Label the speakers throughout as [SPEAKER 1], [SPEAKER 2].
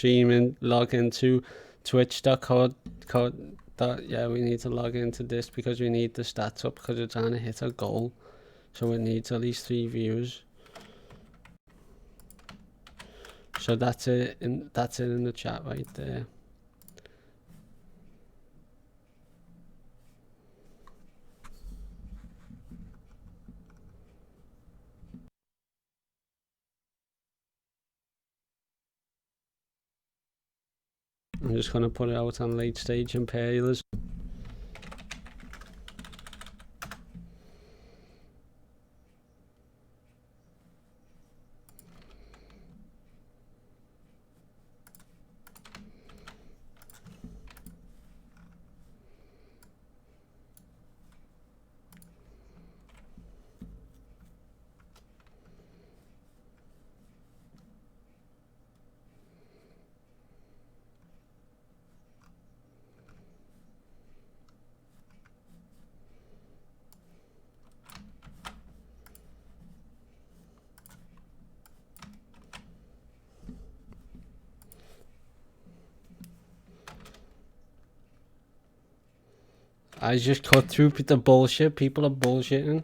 [SPEAKER 1] streaming, log into twitch.co. Yeah, we need to log into this because we need the stats up because we're trying to hit a goal. So it needs at least 3 views. So that's it in the chat right there. I'm just going to put it out on late stage imperialism. I just cut through the bullshit. People are bullshitting.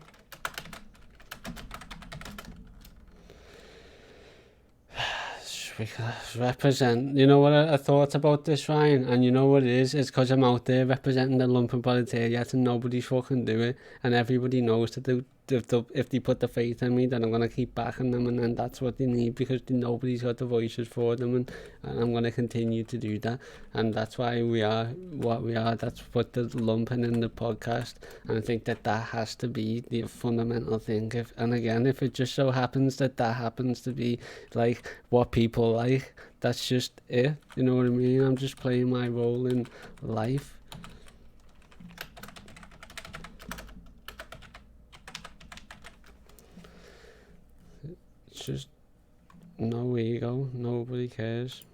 [SPEAKER 1] Represent. You know what I thought about this, Ryan? And you know what it is? It's because I'm out there representing the Lumpen proletariat and nobody's fucking do it. And everybody knows that if they put the faith in me, then I'm going to keep backing them. And then that's what they need because nobody's got the voices for them. And I'm going to continue to do that. And that's why we are what we are. That's what the Lumpen in the podcast. And I think that has to be the fundamental thing. And again, if it just so happens that happens to be like what people like, that's just it. You know what I mean? I'm just playing my role in life. It's just no ego. Nobody cares.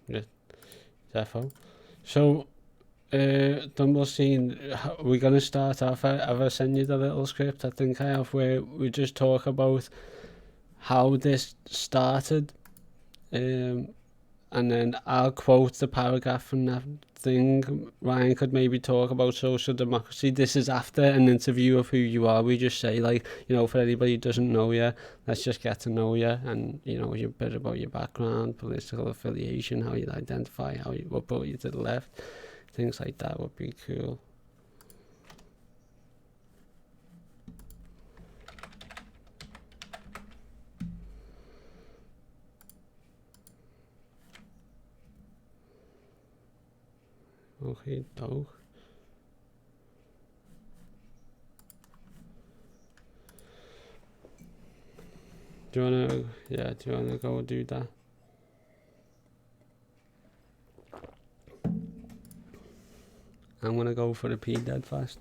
[SPEAKER 1] Yeah, defo. So, Thumblesteen, we're going to start off. Have I sent you the little script? I think I have, where we just talk about how this started. And then I'll quote the paragraph from that thing. Ryan could maybe talk about social democracy. This is after an interview of who you are. We just say, like, you know, for anybody who doesn't know you, let's just get to know you, and, you know, a bit about your background, political affiliation, how you identify, what brought you to the left. Things like that would be cool. Okay, dog. Do you wanna go do that? I'm gonna go for the pee dead fast.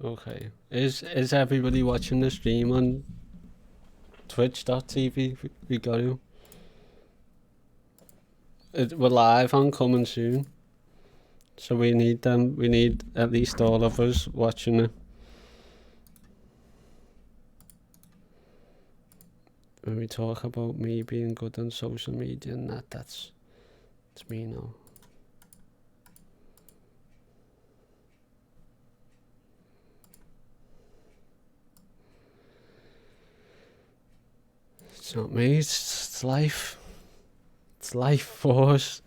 [SPEAKER 1] Okay. Is everybody watching the stream on twitch.tv? We got you. We're live on coming soon. So we need them. We need at least all of us watching it. When we talk about me being good on social media and that's me now. It's not me, it's life. It's life for us.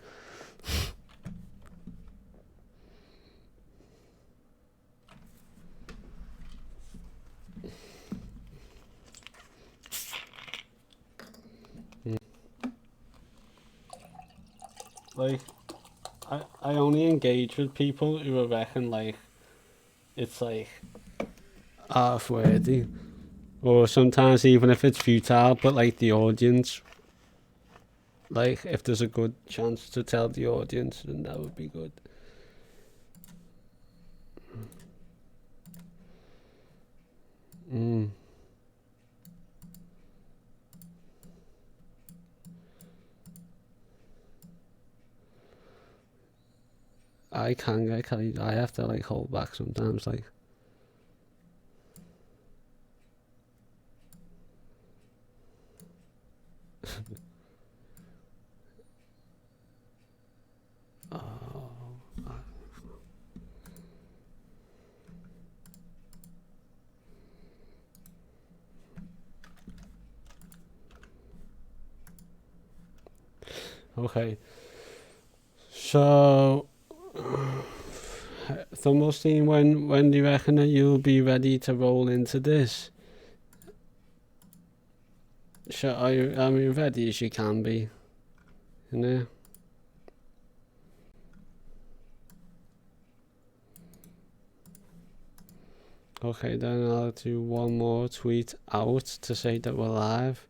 [SPEAKER 1] Like, I only engage with people who I reckon, like, it's like half-worthy. Or sometimes even if it's futile, but like the audience, like if there's a good chance to tell the audience, then that would be good. I can get carried. I have to like hold back sometimes, like. Okay. So, Thumblesteen, when do you reckon that you'll be ready to roll into this? So are you ready as you can be? You know? Okay, then I'll do one more tweet out to say that we're live.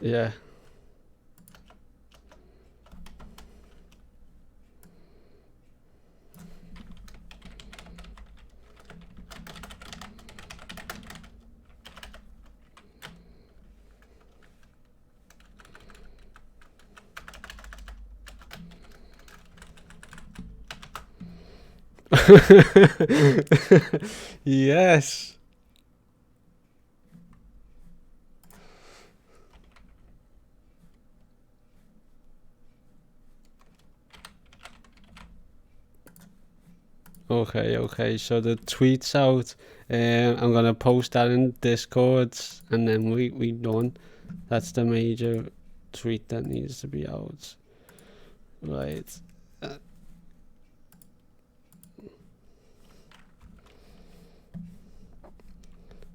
[SPEAKER 1] Yeah. Yes. Okay, so the tweet's out. I'm gonna post that in Discord, and then we done. That's the major tweet that needs to be out. Right.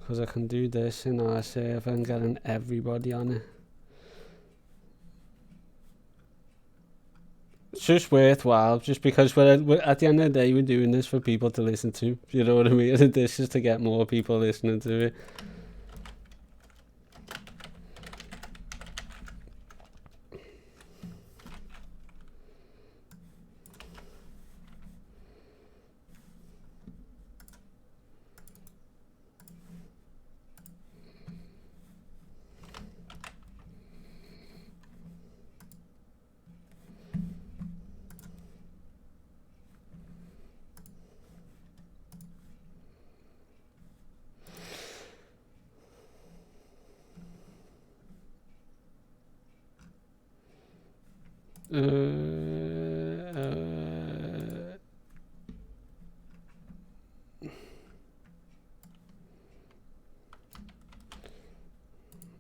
[SPEAKER 1] Because I can do this in our server and getting everybody on it. It's just worthwhile, just because we're at the end of the day, we're doing this for people to listen to. You know what I mean? This is to get more people listening to it.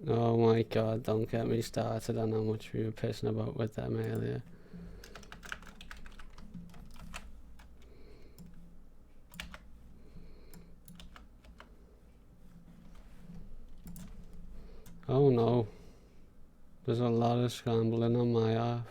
[SPEAKER 1] Oh my god, don't get me started on how much we were pissing about with them earlier. Oh no. There's a lot of scrambling on my half.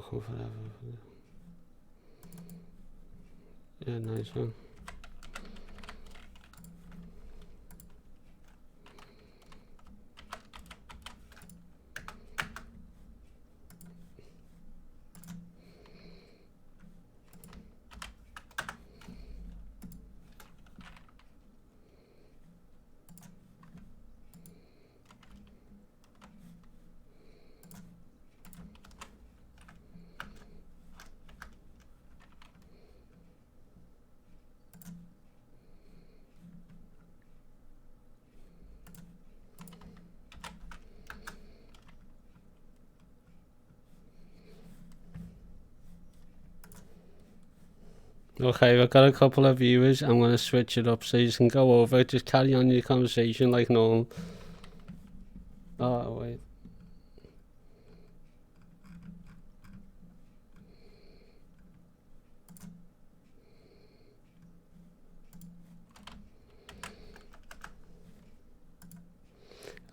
[SPEAKER 1] fucking forever. Yeah, nice one. Okay, we've got a couple of viewers. I'm going to switch it up so you can go over. Just carry on your conversation like normal. Oh, wait.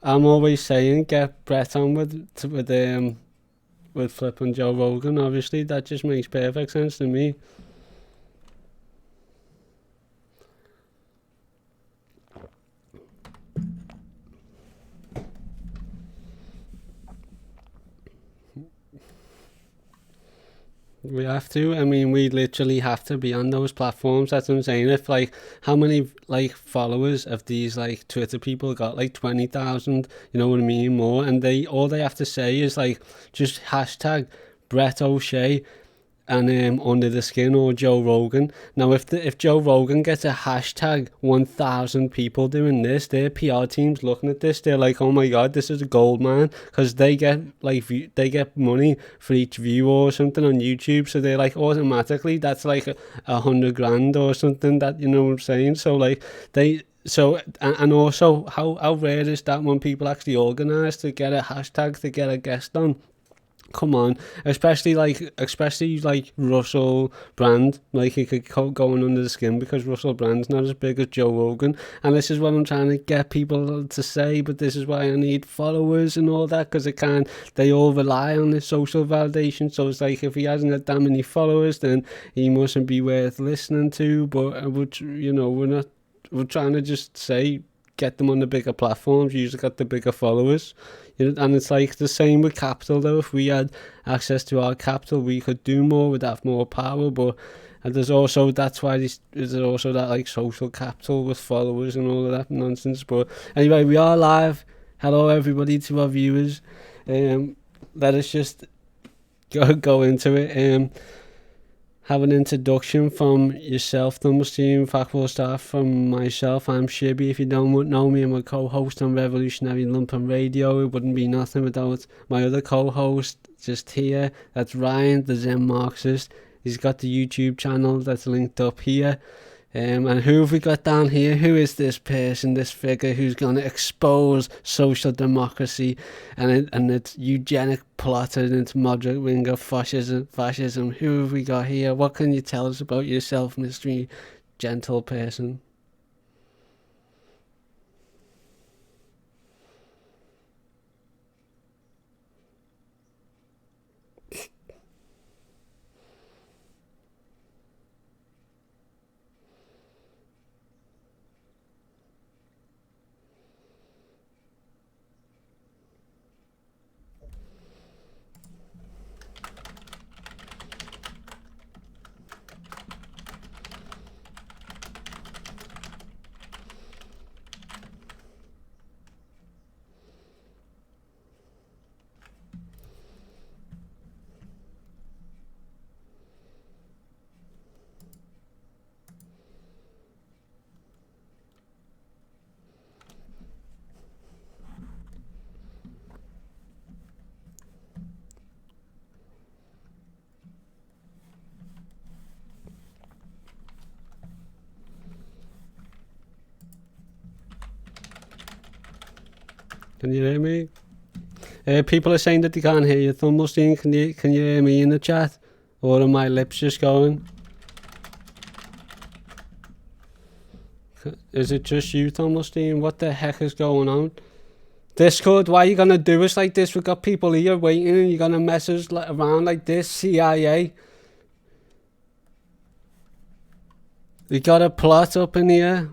[SPEAKER 1] I'm always saying get Brett on with flipping Joe Rogan. Obviously, that just makes perfect sense to me. We have to. I mean, we literally have to be on those platforms. That's what I'm saying. If like, how many like followers of these like Twitter people got? Like 20,000. You know what I mean? More, and all they have to say is like just hashtag Brett O'Shea and Under the Skin or Joe Rogan. Now, if Joe Rogan gets a hashtag 1,000 people doing this, their PR team's looking at this. They're like, oh my god, this is a gold mine, because they get money for each view or something on YouTube. So they're like, automatically that's like 100 grand or something. That, you know what I'm saying? So like and also how rare is that when people actually organise to get a hashtag to get a guest on? Come on, especially like Russell Brand, like he could go Under the Skin because Russell Brand's not as big as Joe Rogan. And this is what I'm trying to get people to say, but this is why I need followers and all that, because they all rely on this social validation. So it's like, if he hasn't got that many followers, then he mustn't be worth listening to. But we're trying to just say, get them on the bigger platforms. You usually got the bigger followers. And it's like the same with capital though. If we had access to our capital, we could do more, we'd have more power. But there's also that like social capital with followers and all of that nonsense. But anyway, we are live. Hello everybody to our viewers. Let us just go into it. Have an introduction from yourself, Thumblesteen. In fact, we'll start from myself. I'm Shibby. If you don't know me, I'm a co-host on Revolutionary Lumpen Radio. It wouldn't be nothing without my other co-host just here. That's Ryan, the Zen Marxist. He's got the YouTube channel that's linked up here. And who have we got down here? Who is this person, this figure who's going to expose social democracy and its eugenic plot and its moderate wing of fascism? Who have we got here? What can you tell us about yourself, mystery gentle person? Can you hear me? People are saying that they can't hear you. Thumblesteen, can you hear me in the chat? Or are my lips just going? Is it just you, Thumblesteen? What the heck is going on? Discord, why are you gonna do us like this? We've got people here waiting and you're gonna mess us around like this, CIA. We got a plot up in here.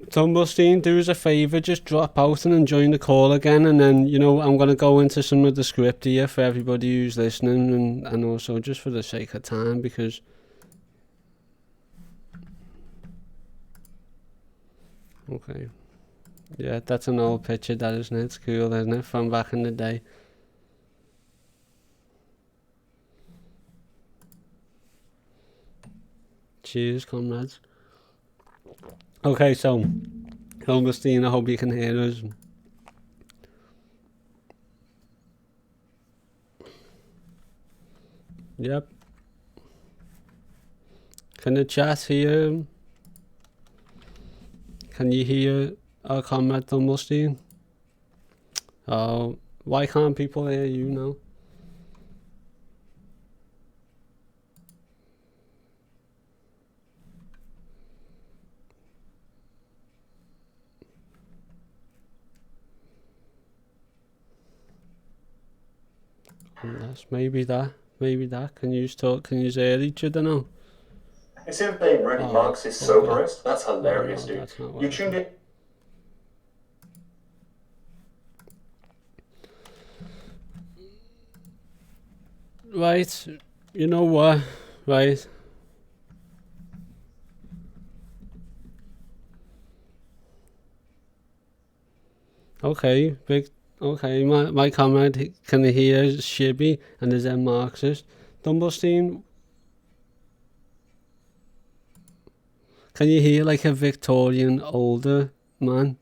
[SPEAKER 1] Thumblesteen, do us a favour, just drop out and join the call again, and then, you know, I'm going to go into some of the script here for everybody who's listening, and also just for the sake of time, because... Okay. Yeah, that's an old picture, that, isn't it? It's cool, isn't it? From back in the day. Cheers, comrades. Okay, so... Thumblesteen, I hope you can hear us. Yep. Can the chat hear? Can you hear our comrade Thumblesteen? Oh, why can't people hear you now? Unless maybe that. Can you talk? Can you hear each other now?
[SPEAKER 2] Is it being really Marxist soberist? That's hilarious, dude. You tuned in.
[SPEAKER 1] Right, you know what? Right. Okay, big. Okay, my comrade can hear Shibby and is a Marxist. Thumblesteen, can you hear like a Victorian older man?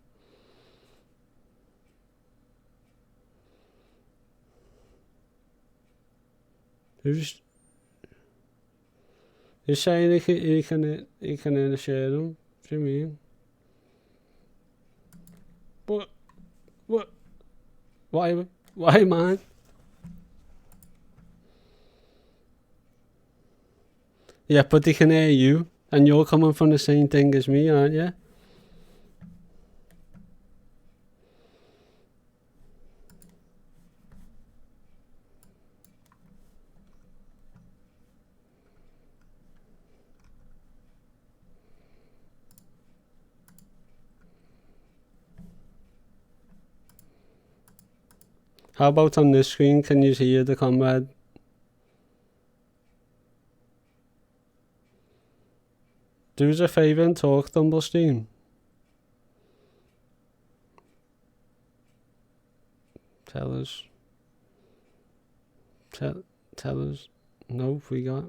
[SPEAKER 1] Who's saying he can share them? What do you mean? What? Why, man? Yeah, but they can hear you, and you're coming from the same thing as me, aren't you? How about on this screen? Can you hear the comrade? Do us a favour and talk, Thumblesteen. Tell us. Tell us. No, we got.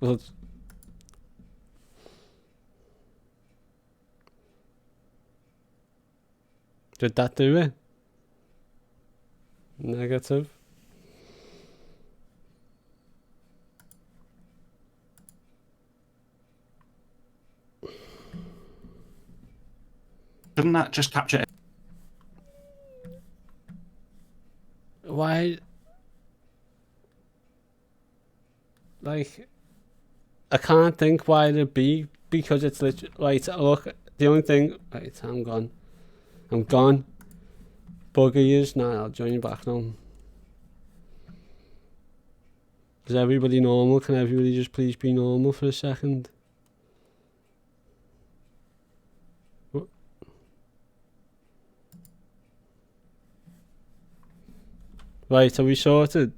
[SPEAKER 1] Well, did that do it? Negative.
[SPEAKER 2] Shouldn't that just capture it?
[SPEAKER 1] Why? Like, I can't think why it'd be, because it's literally, right, look, the only thing, right, I'm gone. Bugger is, nah, I'll join you back now. Is everybody normal? Can everybody just please be normal for a second? What? Right, are we sorted?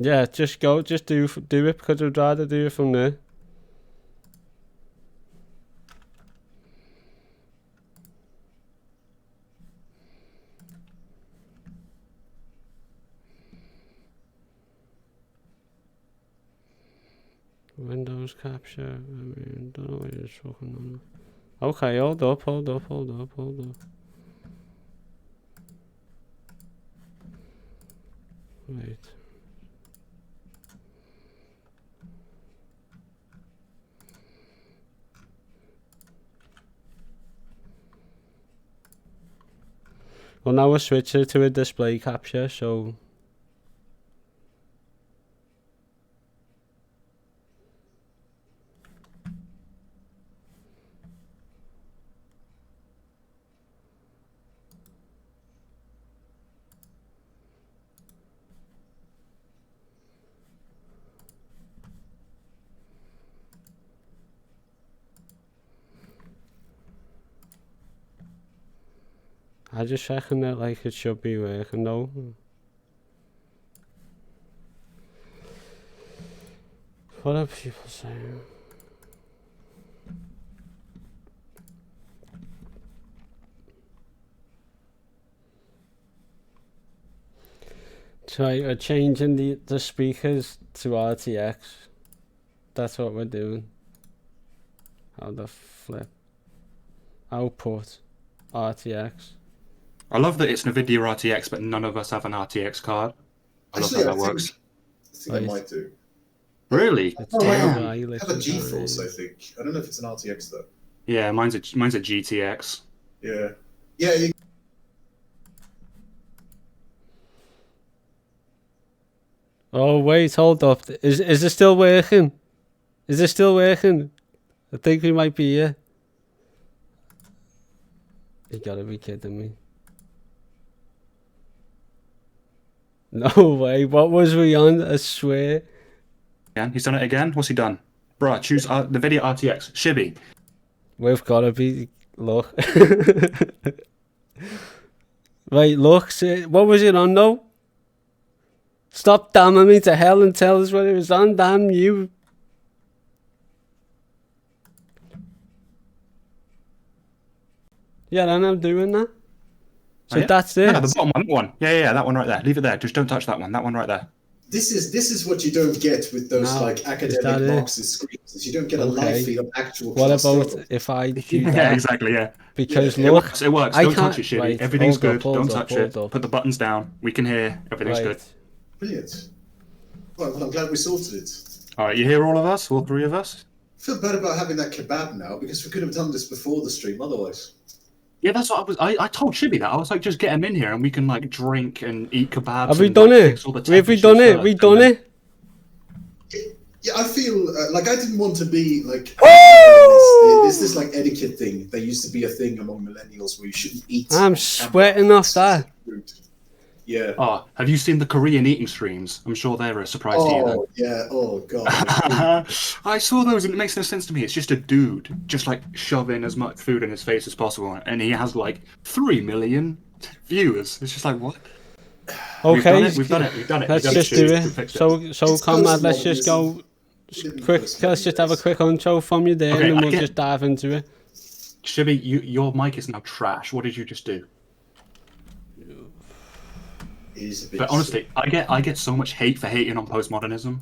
[SPEAKER 1] Yeah, just do it, because I'd rather do it from there. Windows capture, I mean, don't know what you're talking about. Okay, hold up. Right. Well, now we'll switch it to a display capture, so... I just checking it like it should be working though. What are people saying? So we're changing the speakers to RTX. That's what we're doing. How the flip? Output RTX.
[SPEAKER 3] I love that it's NVIDIA RTX, but none of us have an RTX card. I love how that works.
[SPEAKER 4] I think I might do.
[SPEAKER 3] Really?
[SPEAKER 4] Oh, I have a GeForce, I think. I don't know if it's an RTX though.
[SPEAKER 3] Yeah, mine's a GTX.
[SPEAKER 4] Yeah. Yeah.
[SPEAKER 1] Oh wait, hold up. Is it still working? Is it still working? I think we might be here. You gotta be kidding me. No way. What was we on? I swear.
[SPEAKER 3] Yeah, he's done it again. What's he done? Bruh, choose NVIDIA RTX. Shibby.
[SPEAKER 1] We've gotta be. Look. Right, look. See, what was it on though? Stop damning me to hell and tell us what it was on. Damn you. Yeah, and I'm doing that. So
[SPEAKER 3] oh, yeah?
[SPEAKER 1] that's it.
[SPEAKER 3] Yeah, the bottom one, that one. Yeah, that one right there. Leave it there. Just don't touch that one. That one right there.
[SPEAKER 4] This is what you don't get with those like academic Marxist screens. Is you don't get a live feed of actual.
[SPEAKER 1] What about if I do that?
[SPEAKER 3] Yeah, exactly. Yeah.
[SPEAKER 1] Because
[SPEAKER 3] look,
[SPEAKER 1] look,
[SPEAKER 3] it works. Don't touch it, Shibby.
[SPEAKER 1] Right,
[SPEAKER 3] Everything's good.
[SPEAKER 1] Hold
[SPEAKER 3] don't touch it. Put the buttons down. We can hear. Everything's good.
[SPEAKER 4] Brilliant. Well, I'm glad we sorted it.
[SPEAKER 3] All right, you hear all of us? All three of us?
[SPEAKER 4] I feel bad about having that kebab now because we could have done this before the stream otherwise.
[SPEAKER 3] Yeah, that's what I told Shibby that. I was like, just get him in here and we can like drink and eat kebabs.
[SPEAKER 1] Have we done it? Have we done it? We done it?
[SPEAKER 4] Yeah, I feel like I didn't want to be like. There's this like etiquette thing. There used to be a thing among millennials where you shouldn't eat.
[SPEAKER 1] I'm sweating off that.
[SPEAKER 4] Yeah.
[SPEAKER 3] Oh, have you seen the Korean eating streams? I'm sure they're a surprise to you.
[SPEAKER 4] Oh, yeah. Oh, God.
[SPEAKER 3] I saw those and it makes no sense to me. It's just a dude just like shoving as much food in his face as possible. And he has like 3 million viewers. It's just like, what?
[SPEAKER 1] Okay.
[SPEAKER 3] We've done it.
[SPEAKER 1] Let's just do it. So comrade, let's just go quick. Let's just have a quick intro from you there and then we'll just dive into it.
[SPEAKER 3] Shibby, your mic is now trash. What did you just do? But honestly, I get so much hate for hating on postmodernism.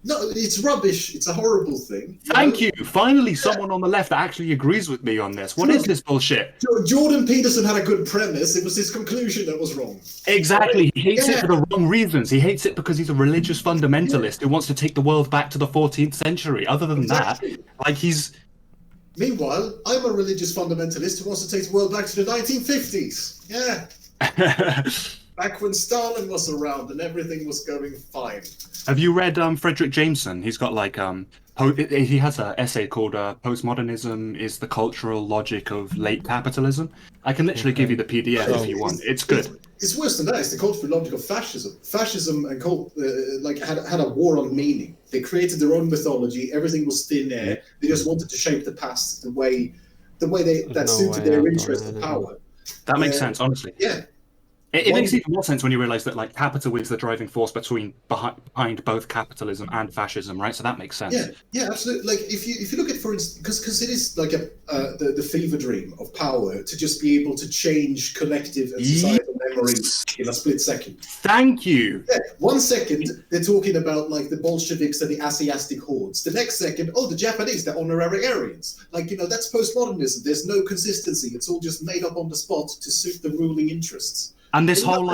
[SPEAKER 4] No, it's rubbish. It's a horrible thing.
[SPEAKER 3] Thank you. Finally, someone on the left that actually agrees with me on this. What is this bullshit?
[SPEAKER 4] Jordan Peterson had a good premise. It was his conclusion that was wrong.
[SPEAKER 3] Exactly. He hates it for the wrong reasons. He hates it because he's a religious fundamentalist who wants to take the world back to the 14th century. Other than that, like he's...
[SPEAKER 4] Meanwhile, I'm a religious fundamentalist who wants to take the world back to the 1950s. Yeah. Back when Stalin was around and everything was going fine.
[SPEAKER 3] Have you read Frederick Jameson? He's got like he has an essay called "Postmodernism is the Cultural Logic of Late Capitalism." I can literally give you the PDF if you want. It's good.
[SPEAKER 4] It's worse than that. It's the cultural logic of fascism. Fascism and had a war on meaning. They created their own mythology. Everything was thin air. They just wanted to shape the past the way that suited their interest of power.
[SPEAKER 3] That makes sense, honestly.
[SPEAKER 4] Yeah.
[SPEAKER 3] It makes even more sense when you realize that like capital is the driving force behind both capitalism and fascism, right? So that makes sense.
[SPEAKER 4] Yeah, absolutely. Like if you look at, for instance, because it is like the fever dream of power to just be able to change collective and societal memory in a split second.
[SPEAKER 3] Thank you.
[SPEAKER 4] Yeah, 1 second they're talking about like the Bolsheviks and the Asiatic hordes. The next second, the Japanese, they're honorary Aryans. Like, that's postmodernism. There's no consistency. It's all just made up on the spot to suit the ruling interests.
[SPEAKER 3] And this whole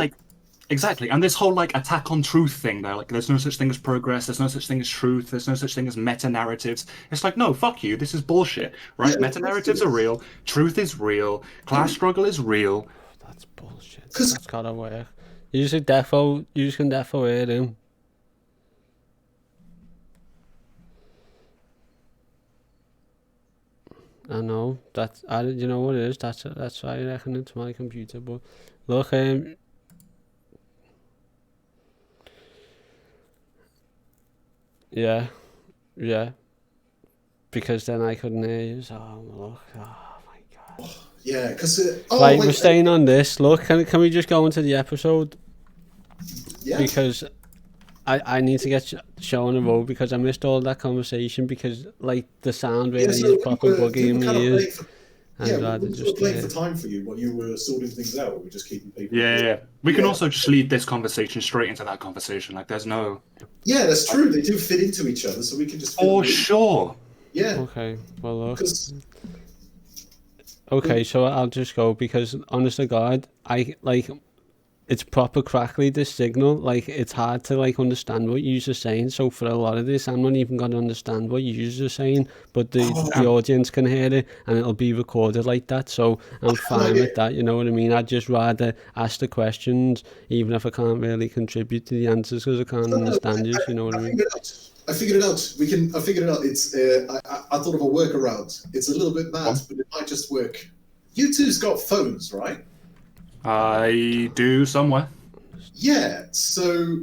[SPEAKER 3] attack on truth thing, though, like there's no such thing as progress, there's no such thing as truth, there's no such thing as meta narratives. It's like, no, fuck you, this is bullshit, right? Yeah, meta narratives are real, truth is real, class struggle is real.
[SPEAKER 1] That's bullshit. That's gotta work. You can defo hear him. I know you know what it is. That's why I reckon it's my computer. But look, yeah, because then I couldn't hear you. So look, oh my god.
[SPEAKER 4] Yeah, because
[SPEAKER 1] right, we're staying on this. Look, can we just go into the episode?
[SPEAKER 4] Yeah.
[SPEAKER 1] Because I need to get show on the road because I missed all that conversation because like the sound really is proper bugging me ears.
[SPEAKER 4] Yeah, we were just playing for time for you while you were sorting things out. We're just keeping people.
[SPEAKER 3] Yeah. We can also just lead this conversation straight into that conversation. Like, there's no.
[SPEAKER 4] Yeah, that's true. They do fit into each other, so we can just.
[SPEAKER 3] For sure.
[SPEAKER 4] Yeah.
[SPEAKER 1] Okay. Well, look. Okay, so I'll just go because, honest to God, it's proper crackly, this signal. Like, it's hard to understand what you're saying. So for a lot of this, I'm not even gonna understand what you're saying, but the audience can hear it and it'll be recorded like that. So I'm fine with that. You know what I mean? I'd just rather ask the questions, even if I can't really contribute to the answers because I can't understand you. You know what I mean?
[SPEAKER 4] I figured it out. I figured it out. It's I thought of a workaround. It's a little bit mad, but it might just work. You two's got phones, right?
[SPEAKER 3] I do somewhere.
[SPEAKER 4] Yeah, so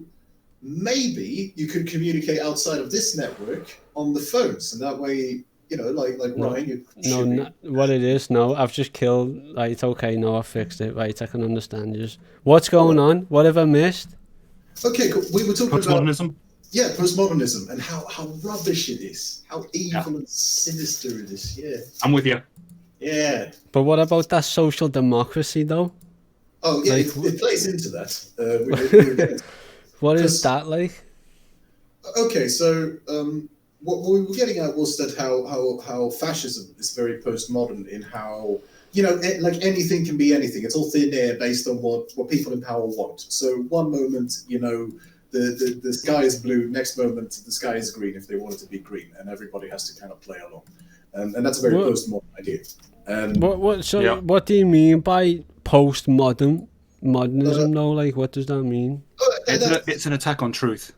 [SPEAKER 4] maybe you could communicate outside of this network on the phones, and that way, like Ryan.
[SPEAKER 1] What it is? No, I've just killed. Right, it's okay. No, I fixed it. Right, I can understand you. What's going on? What have I missed?
[SPEAKER 4] Okay, cool. We were talking
[SPEAKER 3] postmodernism.
[SPEAKER 4] About postmodernism and how rubbish it is, how evil and sinister it is. Yeah,
[SPEAKER 3] I'm with you.
[SPEAKER 4] Yeah.
[SPEAKER 1] But what about that social democracy, though?
[SPEAKER 4] Oh, yeah, it plays into that.
[SPEAKER 1] What is that like?
[SPEAKER 4] Okay, so what we were getting at was that how fascism is very postmodern in how, like anything can be anything. It's all thin air based on what people in power want. So one moment, the sky is blue, next moment the sky is green if they want it to be green, and everybody has to kind of play along. And that's a very postmodern idea.
[SPEAKER 1] What do you mean by postmodernism though? Like, what does that mean?
[SPEAKER 3] It's an attack on truth.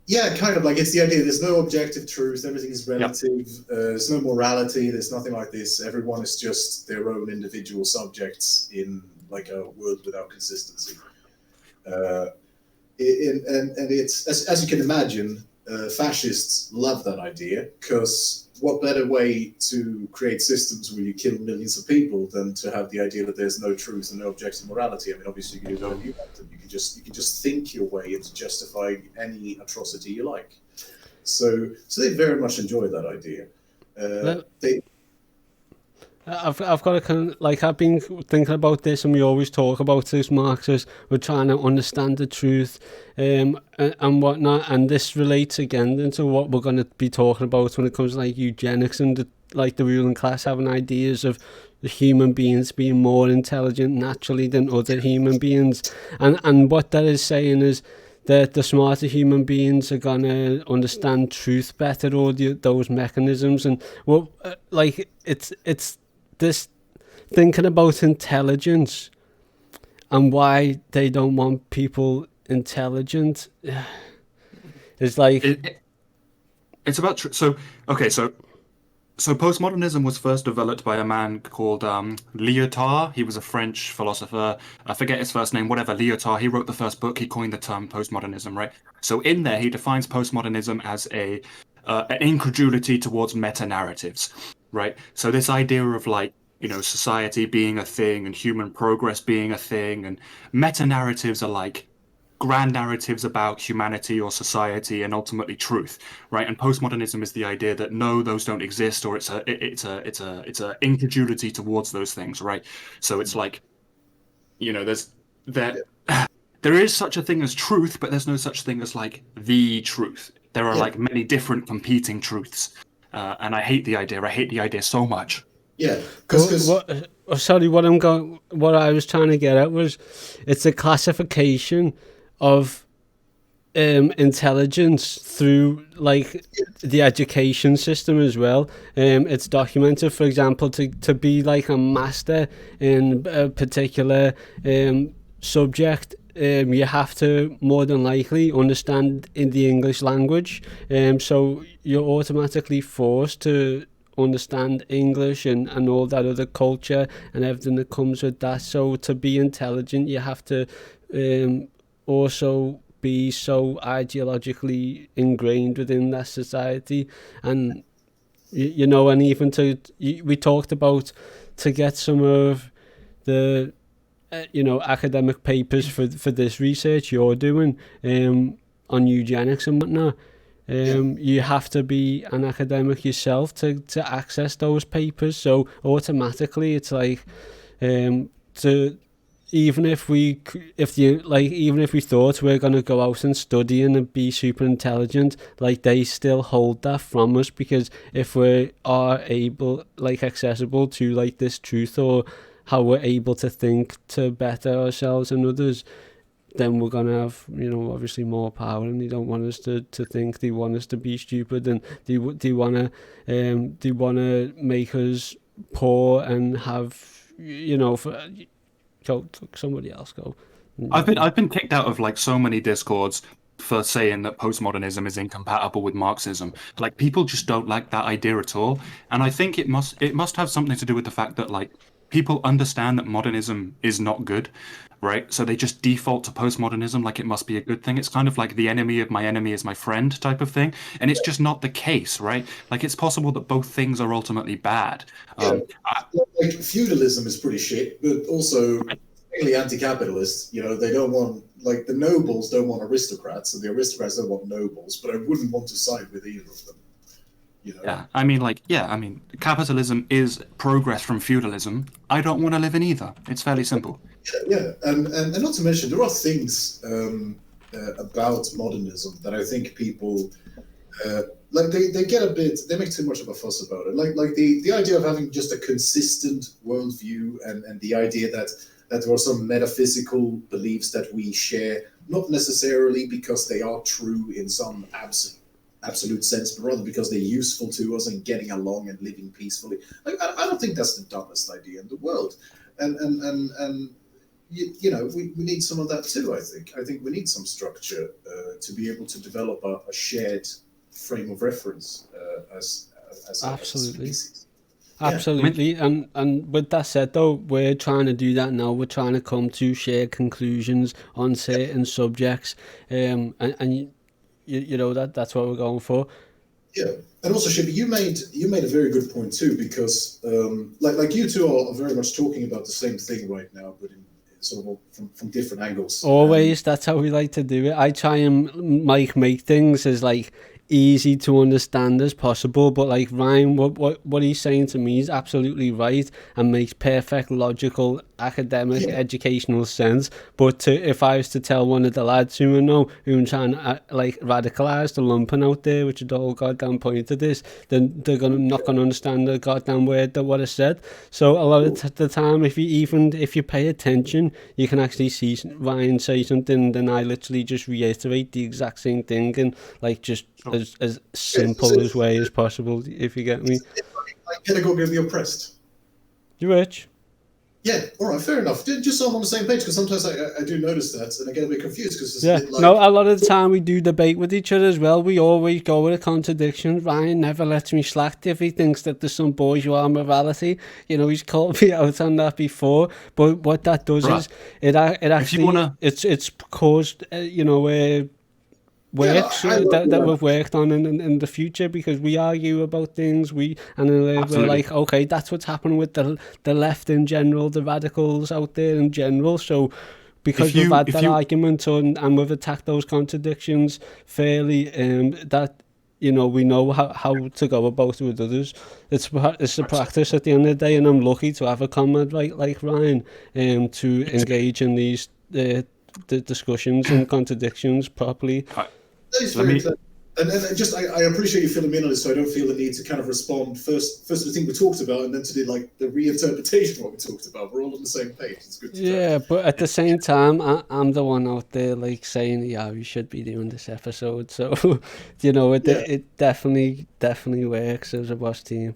[SPEAKER 4] Yeah, kind of like it's the idea there's no objective truth, everything is relative, there's no morality, there's nothing like this. Everyone is just their own individual subjects in like a world without consistency. And it's, as you can imagine, fascists love that idea because what better way to create systems where you kill millions of people than to have the idea that there's no truth and no objective morality? I mean, obviously you can do whatever you want, and you can just think your way into justifying any atrocity you like. So they very much enjoy that idea.
[SPEAKER 1] I've got to I've been thinking about this, and we always talk about this, Marxists. We're trying to understand the truth, and whatnot. And this relates again into what we're going to be talking about when it comes to like eugenics and the ruling class having ideas of the human beings being more intelligent naturally than other human beings, and what that is saying is that the smarter human beings are gonna understand truth better, or those mechanisms, and it's this thinking about intelligence and why they don't want people intelligent is like
[SPEAKER 3] it's about so postmodernism was first developed by a man called Lyotard. He was a French philosopher. I forget his first name, whatever. Lyotard. He wrote the first book. He coined the term postmodernism, right? So in there, he defines postmodernism as an incredulity towards meta narratives, right? So this idea of like, society being a thing and human progress being a thing, and meta narratives are like grand narratives about humanity or society and ultimately truth, right? And postmodernism is the idea that no, those don't exist, or it's a incredulity towards those things, right? So it's like, there is such a thing as truth, but there's no such thing as like the truth. There are like many different competing truths, and I hate the idea. I hate the idea so much.
[SPEAKER 4] Yeah,
[SPEAKER 1] sorry, what I was trying to get at was, it's a classification of intelligence through like the education system as well. It's documented, for example, to be like a master in a particular subject. You have to more than likely understand in the English language, so you're automatically forced to understand English and all that other culture and everything that comes with that. So to be intelligent, you have to also be so ideologically ingrained within that society. And and even we talked about, to get some of the academic papers for this research you're doing on eugenics and whatnot. You have to be an academic yourself to access those papers. So automatically, it's like even if we thought we're going to go out and study and be super intelligent, like, they still hold that from us, because if we are accessible to like this truth, or how we're able to think to better ourselves and others, then we're going to have, obviously more power, and they don't want us to think. They want us to be stupid, and they want to make us poor and have, somebody else go.
[SPEAKER 3] I've been kicked out of like so many discords for saying that postmodernism is incompatible with Marxism. Like, people just don't like that idea at all, and I think it must have something to do with the fact that like people understand that modernism is not good, right? So they just default to postmodernism like it must be a good thing. It's kind of like the enemy of my enemy is my friend type of thing, and it's just not the case, right? Like, it's possible that both things are ultimately bad.
[SPEAKER 4] Like feudalism is pretty shit, but also mainly anti-capitalist. They don't want, like, the nobles don't want aristocrats, and the aristocrats don't want nobles. But I wouldn't want to side with either of them.
[SPEAKER 3] Yeah, I mean, capitalism is progress from feudalism. I don't want to live in either. It's fairly simple.
[SPEAKER 4] Yeah, and not to mention, there are things about modernism that I think people they make too much of a fuss about it. Like the idea of having just a consistent worldview, and the idea that there are some metaphysical beliefs that we share, not necessarily because they are true in some absolute sense, but rather because they're useful to us and getting along and living peacefully. Like, I don't think that's the dumbest idea in the world. And we need some of that too. I think we need some structure to be able to develop a shared frame of reference as
[SPEAKER 1] absolutely.
[SPEAKER 4] a species.
[SPEAKER 1] Absolutely. Yeah. And with that said, though, we're trying to do that now. We're trying to come to shared conclusions on certain subjects, and that's what we're going for.
[SPEAKER 4] Yeah, and also, Shippy, you made a very good point too, because like you two are very much talking about the same thing right now, but in sort of from different angles.
[SPEAKER 1] Always, that's how we like to do it. I try and make things as like easy to understand as possible, but like Ryan, what he's saying to me is absolutely right and makes perfect logical academic educational sense. But if I was to tell one of the lads who I'm trying to radicalise the lumpen out there, which is the whole goddamn point of this, then they're not gonna understand the goddamn word that what I said. So a lot of the time, if you pay attention, you can actually see Ryan say something, then I literally just reiterate the exact same thing, and like just as simple as way as possible, if you get me.
[SPEAKER 4] Like pedagogue of the oppressed.
[SPEAKER 1] You rich?
[SPEAKER 4] Yeah, all right, fair enough. Just so I'm on the same page, because sometimes I do notice that, and I get a bit confused because it's a bit like...
[SPEAKER 1] No, a lot of the time we do debate with each other as well. We always go with a contradiction. Ryan never lets me slack if he thinks that there's some bourgeois morality. He's called me out on that before. But what that does is it actually it's caused works that we've worked on in the future, because we argue about things, we're like, okay, that's what's happening with the left in general, the radicals out there in general. So because we've had that argument and we've attacked those contradictions fairly, that, you know, we know how to go about it with others. It's a practice at the end of the day, and I'm lucky to have a comrade like Ryan to engage in these the discussions and contradictions properly.
[SPEAKER 4] And just I appreciate you filling me in on this, so I don't feel the need to kind of respond first to the thing we talked about, and then to do like the reinterpretation of what we talked about. We're all on the same page. It's good to
[SPEAKER 1] but at the same time, I'm the one out there like saying, yeah, we should be doing this episode. So, you know, it definitely works as a boss team.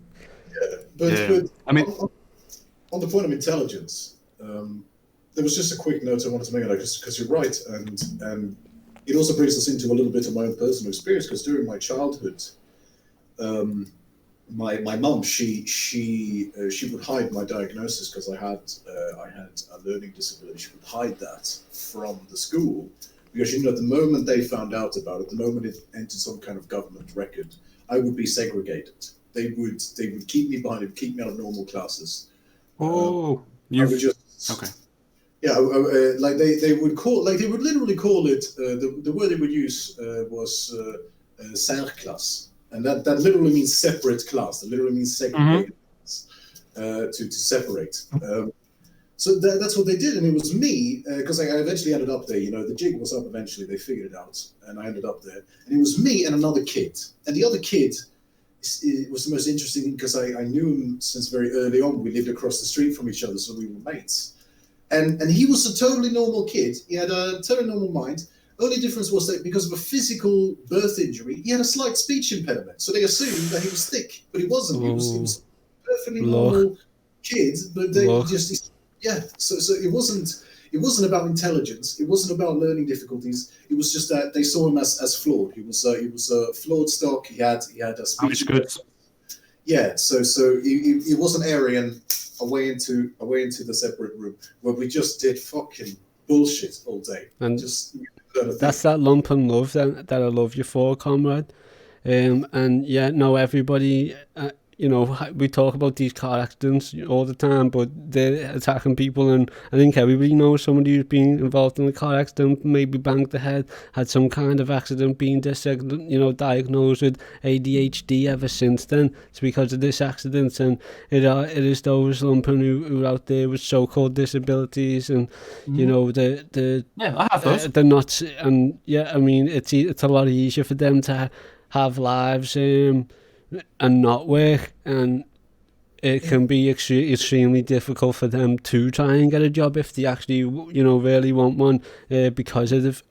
[SPEAKER 4] Yeah, but I mean, on the point of intelligence, there was just a quick note I wanted to make, because you're right, and it also brings us into a little bit of my own personal experience, because during my childhood, my mum, she would hide my diagnosis because I had a learning disability. She would hide that from the school, because, you know, the moment they found out about it, the moment it entered some kind of government record, I would be segregated. They would keep me behind, it, keep me out of normal classes. Okay. Yeah, like they would literally call it, the word they would use was särklass, and that literally means separate class. That literally means segregated class, to separate. So that's what they did, and it was me, because I eventually ended up there. You know, the jig was up eventually. They figured it out, and I ended up there. And it was me and another kid, and the other kid, it was the most interesting thing, because I knew him since very early on. We lived across the street from each other, so we were mates. And he was a totally normal kid. He had a totally normal mind. Only difference was that because of a physical birth injury, he had a slight speech impediment. So they assumed that he was thick, but he wasn't. He was a perfectly normal kid. But they just, yeah. So it wasn't about intelligence. It wasn't about learning difficulties. It was just that they saw him as flawed. He was a flawed stock. He had a speech impediment. Yeah. So he wasn't Aryan. Away into the separate room where we just did fucking bullshit all day. And just
[SPEAKER 1] that's that Lumpen love that I love you for, comrade. And yeah, no, everybody, you know, we talk about these car accidents all the time, but they're attacking people, and I think everybody knows somebody who's been involved in a car accident, maybe banged the head, had some kind of accident, been diagnosed with ADHD ever since then. It's because of this accident, and it is those Lumpen who are out there with so-called disabilities, and you know I have those. They're not, and yeah, I mean it's a lot easier for them to have lives and not work, and it can be extremely difficult for them to try and get a job if they actually, you know, really want one, because of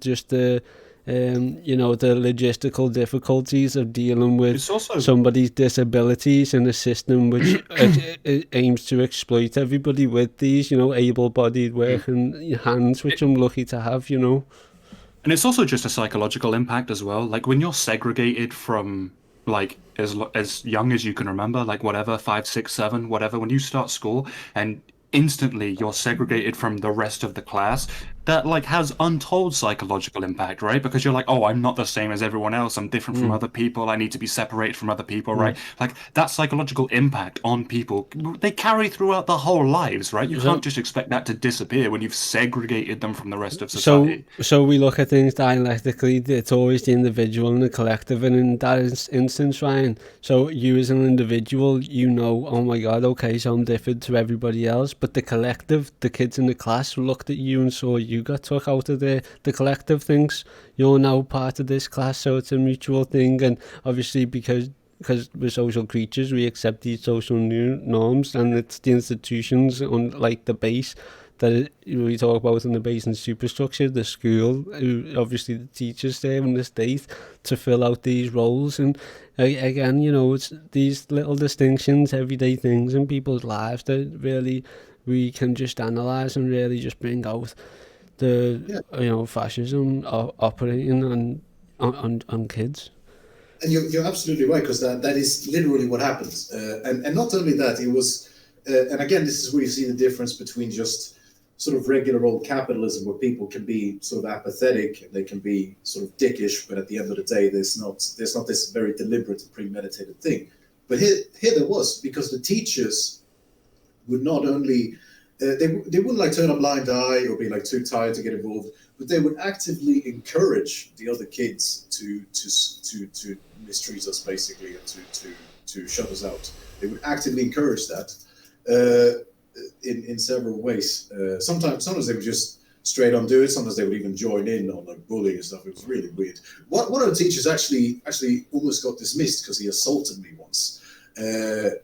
[SPEAKER 1] just the the logistical difficulties of dealing with somebody's disabilities in a system which aims to exploit everybody with these, you know, able-bodied working hands, which I'm lucky to have, you know.
[SPEAKER 3] And it's also just a psychological impact as well. Like when you're segregated from like as young as you can remember, like whatever, 5, 6, 7, whatever, when you start school and instantly you're segregated from the rest of the class, that like has untold psychological impact, right? Because you're like, oh, I'm not the same as everyone else, I'm different from other people, I need to be separated from other people, right? Like that psychological impact on people, they carry throughout the whole lives, right? You can't just expect that to disappear when you've segregated them from the rest of society.
[SPEAKER 1] So we look at things dialectically, it's always the individual and the collective, and in that instance, Ryan, so you as an individual, you know, oh my god, okay, so I'm different to everybody else, but the collective, the kids in the class looked at you and saw you got took out of the collective thinks you're now part of this class, so it's a mutual thing. And obviously because we're social creatures, we accept these social norms, and it's the institutions on like the base that we talk about in the base and superstructure, the school, who obviously the teachers there in the state to fill out these roles. And again, you know, it's these little distinctions, everyday things in people's lives that really we can just analyse and really just bring out the fascism operating on kids.
[SPEAKER 4] And you're absolutely right, because that is literally what happens. And not only that, it was, and again, this is where you see the difference between just sort of regular old capitalism where people can be sort of apathetic and they can be sort of dickish, but at the end of the day, there's not this very deliberate and premeditated thing. But here there was, because the teachers would not only they wouldn't like turn a blind eye or be like too tired to get involved, but they would actively encourage the other kids to mistreat us basically and to shut us out. They would actively encourage that in several ways. Sometimes they would just straight on do it. Sometimes they would even join in on like bullying and stuff. It was really weird. One of the teachers actually almost got dismissed because he assaulted me once. Because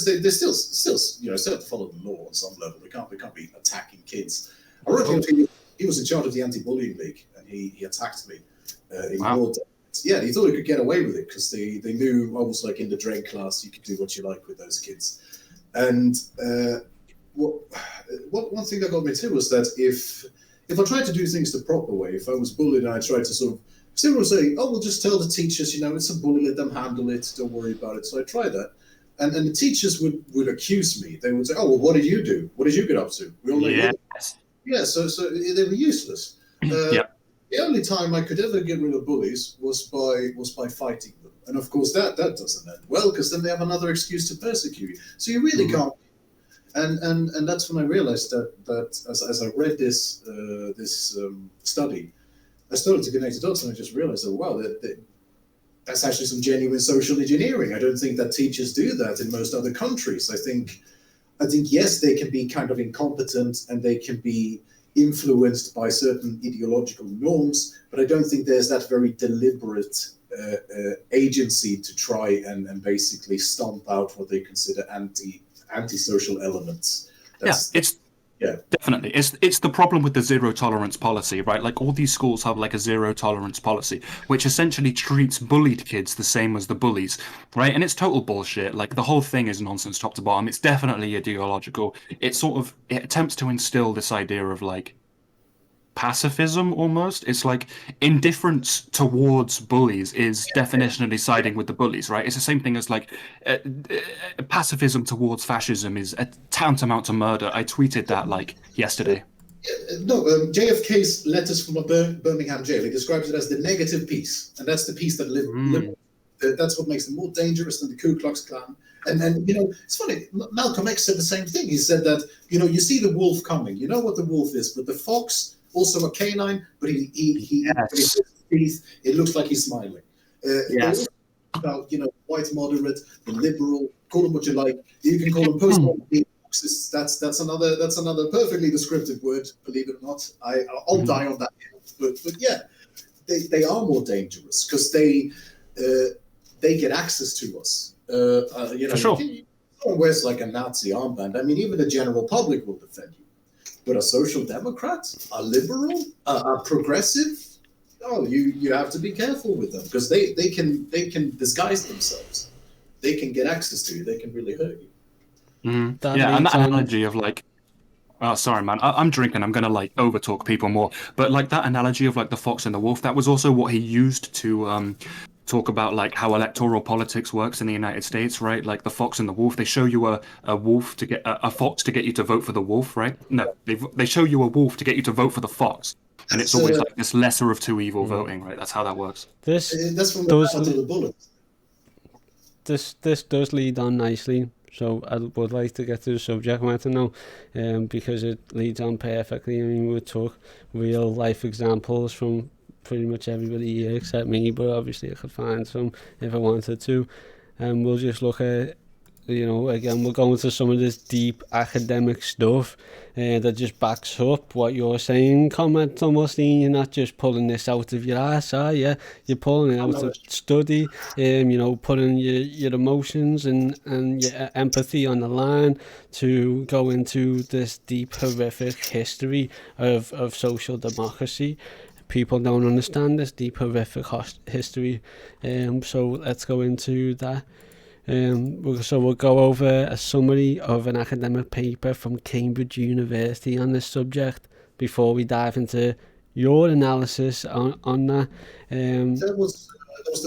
[SPEAKER 4] they still have to follow the law on some level. We can't be attacking kids. Ironically, he was in charge of the anti-bullying league, and he attacked me in broad daylight. Yeah, he thought he could get away with it because they knew I was like in the drag class. You could do what you like with those kids. And one thing that got me too was that if I tried to do things the proper way, if I was bullied and I tried to sort of, people would say, "Oh, we'll just tell the teachers, it's a bully, let them handle it, don't worry about it." So I tried that, and the teachers would accuse me. They would say, "Oh, well, what did you do? What did you get up to?" We all so they were useless. The only time I could ever get rid of bullies was by fighting them, and of course that doesn't end well because then they have another excuse to persecute you. So you really can't. And that's when I realized that as I read this study, I started to connect the dots, and I just realized, oh wow, that's actually some genuine social engineering. I don't think that teachers do that in most other countries. I think yes, they can be kind of incompetent and they can be influenced by certain ideological norms, but I don't think there's that very deliberate agency to try and basically stomp out what they consider anti-social elements.
[SPEAKER 3] Definitely. It's the problem with the zero tolerance policy, right? Like all these schools have like a zero tolerance policy, which essentially treats bullied kids the same as the bullies, right? And it's total bullshit. Like the whole thing is nonsense top to bottom. It's definitely ideological. It attempts to instill this idea of like pacifism almost. It's like indifference towards bullies is definitionally siding with the bullies, right? It's the same thing as like pacifism towards fascism is tantamount to murder. I tweeted that like yesterday.
[SPEAKER 4] JFK's letters from a Birmingham jail, he describes it as the negative peace, and that's the peace that that's what makes them more dangerous than the Ku Klux Klan. And it's funny, Malcolm X said the same thing. He said that you see the wolf coming, you know what the wolf is, but the fox, also a canine, but he his teeth, it looks like he's smiling.
[SPEAKER 3] Yes.
[SPEAKER 4] About white moderate, the liberal, call them what you like. You can call them postmodern. That's another perfectly descriptive word. Believe it or not, I'll die on that hill. But yeah, they are more dangerous because they get access to us.
[SPEAKER 3] For sure.
[SPEAKER 4] Someone wears like a Nazi armband. I mean, even the general public will defend you. But a social democrat, a liberal, a progressive, you have to be careful with them because they can disguise themselves. They can get access to you. They can really hurt you.
[SPEAKER 3] And that analogy of like, oh, sorry, man, I'm drinking. I'm gonna like overtalk people more. But like that analogy of like the fox and the wolf, that was also what he used to talk about like how electoral politics works in the United States, right? Like the fox and the wolf. They show you a wolf to get a fox to get you to vote for the wolf, right? No, they show you a wolf to get you to vote for the fox, and it's always like this lesser of two evil voting, right? That's how that works.
[SPEAKER 4] That's from the bullet.
[SPEAKER 1] This does lead on nicely. So I would like to get to the subject matter now, because it leads on perfectly. I mean, we took real life examples from pretty much everybody here except me, but obviously I could find some if I wanted to. And we'll just look at, again, we'll go into some of this deep academic stuff that just backs up what you're saying, Comrade Thumblesteen. You're not just pulling this out of your ass, are you? You're pulling it out of study, putting your emotions and your empathy on the line to go into this deep, horrific history of social democracy. People don't understand this deep, horrific history. So let's go into that. We'll go over a summary of an academic paper from Cambridge University on this subject before we dive into your analysis on that.
[SPEAKER 4] That was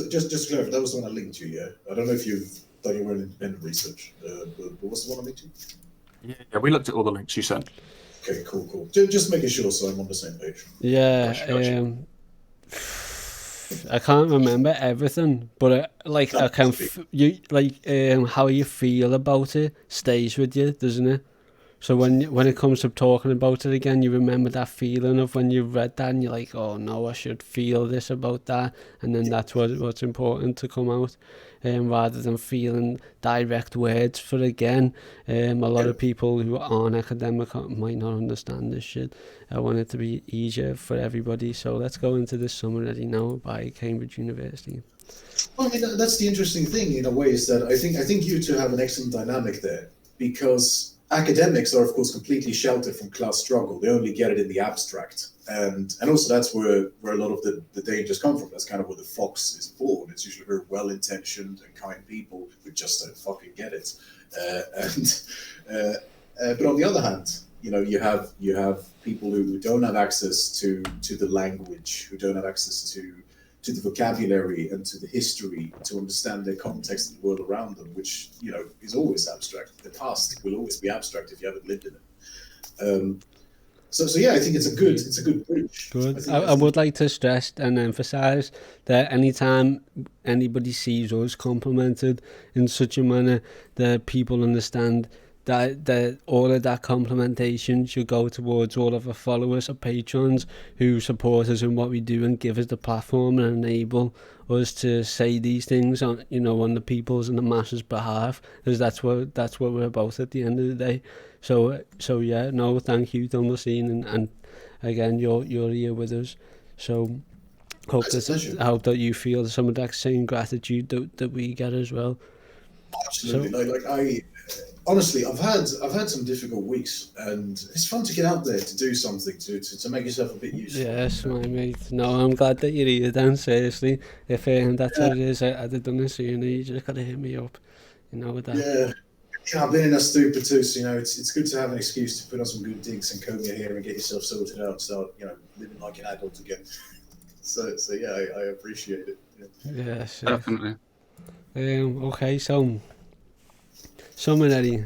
[SPEAKER 4] just clear. That was the one I linked to. Yeah, I don't know if you've done your own independent research, but what's the one I linked to?
[SPEAKER 3] Yeah, we looked at all the links you sent.
[SPEAKER 4] Okay, cool. Just making sure so I'm on the same page.
[SPEAKER 1] Yeah,
[SPEAKER 4] Gotcha.
[SPEAKER 1] I can't remember everything, but I can. How you feel about it stays with you, doesn't it? So when it comes to talking about it again, you remember that feeling of when you read that and you're like, oh no, I should feel this about that, and then that's what's important to come out, rather than feeling direct words. For again, a lot of people who aren't academic might not understand this shit. I want it to be easier for everybody. So let's go into this summary now by Cambridge University.
[SPEAKER 4] Well, I mean, that's the interesting thing in a way is that I think you two have an excellent dynamic there, because academics are, of course, completely sheltered from class struggle. They only get it in the abstract. And also that's where a lot of the dangers come from. That's kind of where the fox is born. It's usually very well-intentioned and kind people who just don't fucking get it. But on the other hand, you have people who don't have access to the language, who don't have access to the vocabulary and to the history to understand the context of the world around them, which is always abstract. The past will always be abstract if you haven't lived in it. So yeah, I think it's a good bridge.
[SPEAKER 1] Good. I would like to stress and emphasise that anytime anybody sees us complimented in such a manner that people understand that all of that complimentation should go towards all of our followers or patrons who support us in what we do and give us the platform and enable us to say these things on on the people's and the masses' behalf, because that's what we're about at the end of the day. So yeah, no, thank you, Thumblesteen, and again, you're here with us. So I hope that you feel some of that same gratitude that we get as well.
[SPEAKER 4] Absolutely. Honestly, I've had some difficult weeks, and it's fun to get out there to do something to make yourself a bit useful.
[SPEAKER 1] Yes, my mate. No, I'm glad that you're here, Dan. Seriously, if that's what it is, I'd have done it sooner. You just gotta hit me up, with that.
[SPEAKER 4] Yeah. I've been in a stupor too, so it's good to have an excuse to put on some good digs and comb your hair and get yourself sorted out, start living like an adult again. So yeah, I appreciate it.
[SPEAKER 1] Yeah, yes,
[SPEAKER 3] definitely.
[SPEAKER 1] Okay, so summary.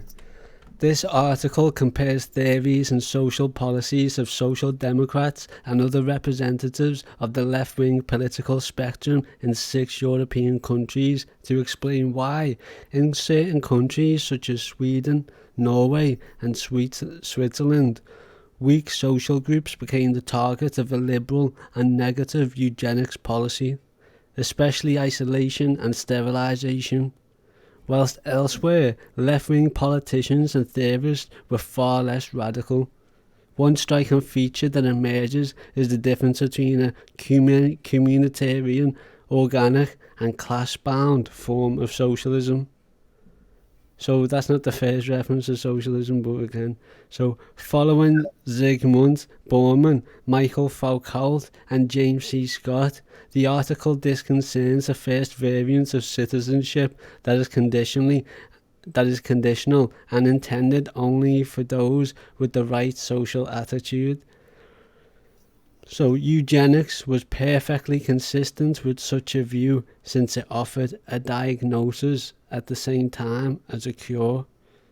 [SPEAKER 1] This article compares theories and social policies of social democrats and other representatives of the left-wing political spectrum in 6 European countries to explain why, in certain countries such as Sweden, Norway and Switzerland, weak social groups became the target of a liberal and negative eugenics policy, especially isolation and sterilisation, whilst elsewhere left-wing politicians and theorists were far less radical. One striking feature that emerges is the difference between a communitarian, organic and class-bound form of socialism. So that's not the first reference to socialism, but again. So following Zygmunt Bauman, Michael Foucault and James C. Scott, the article disconcerns the first variant of citizenship that is conditional and intended only for those with the right social attitude. So eugenics was perfectly consistent with such a view, since it offered a diagnosis at the same time as a cure.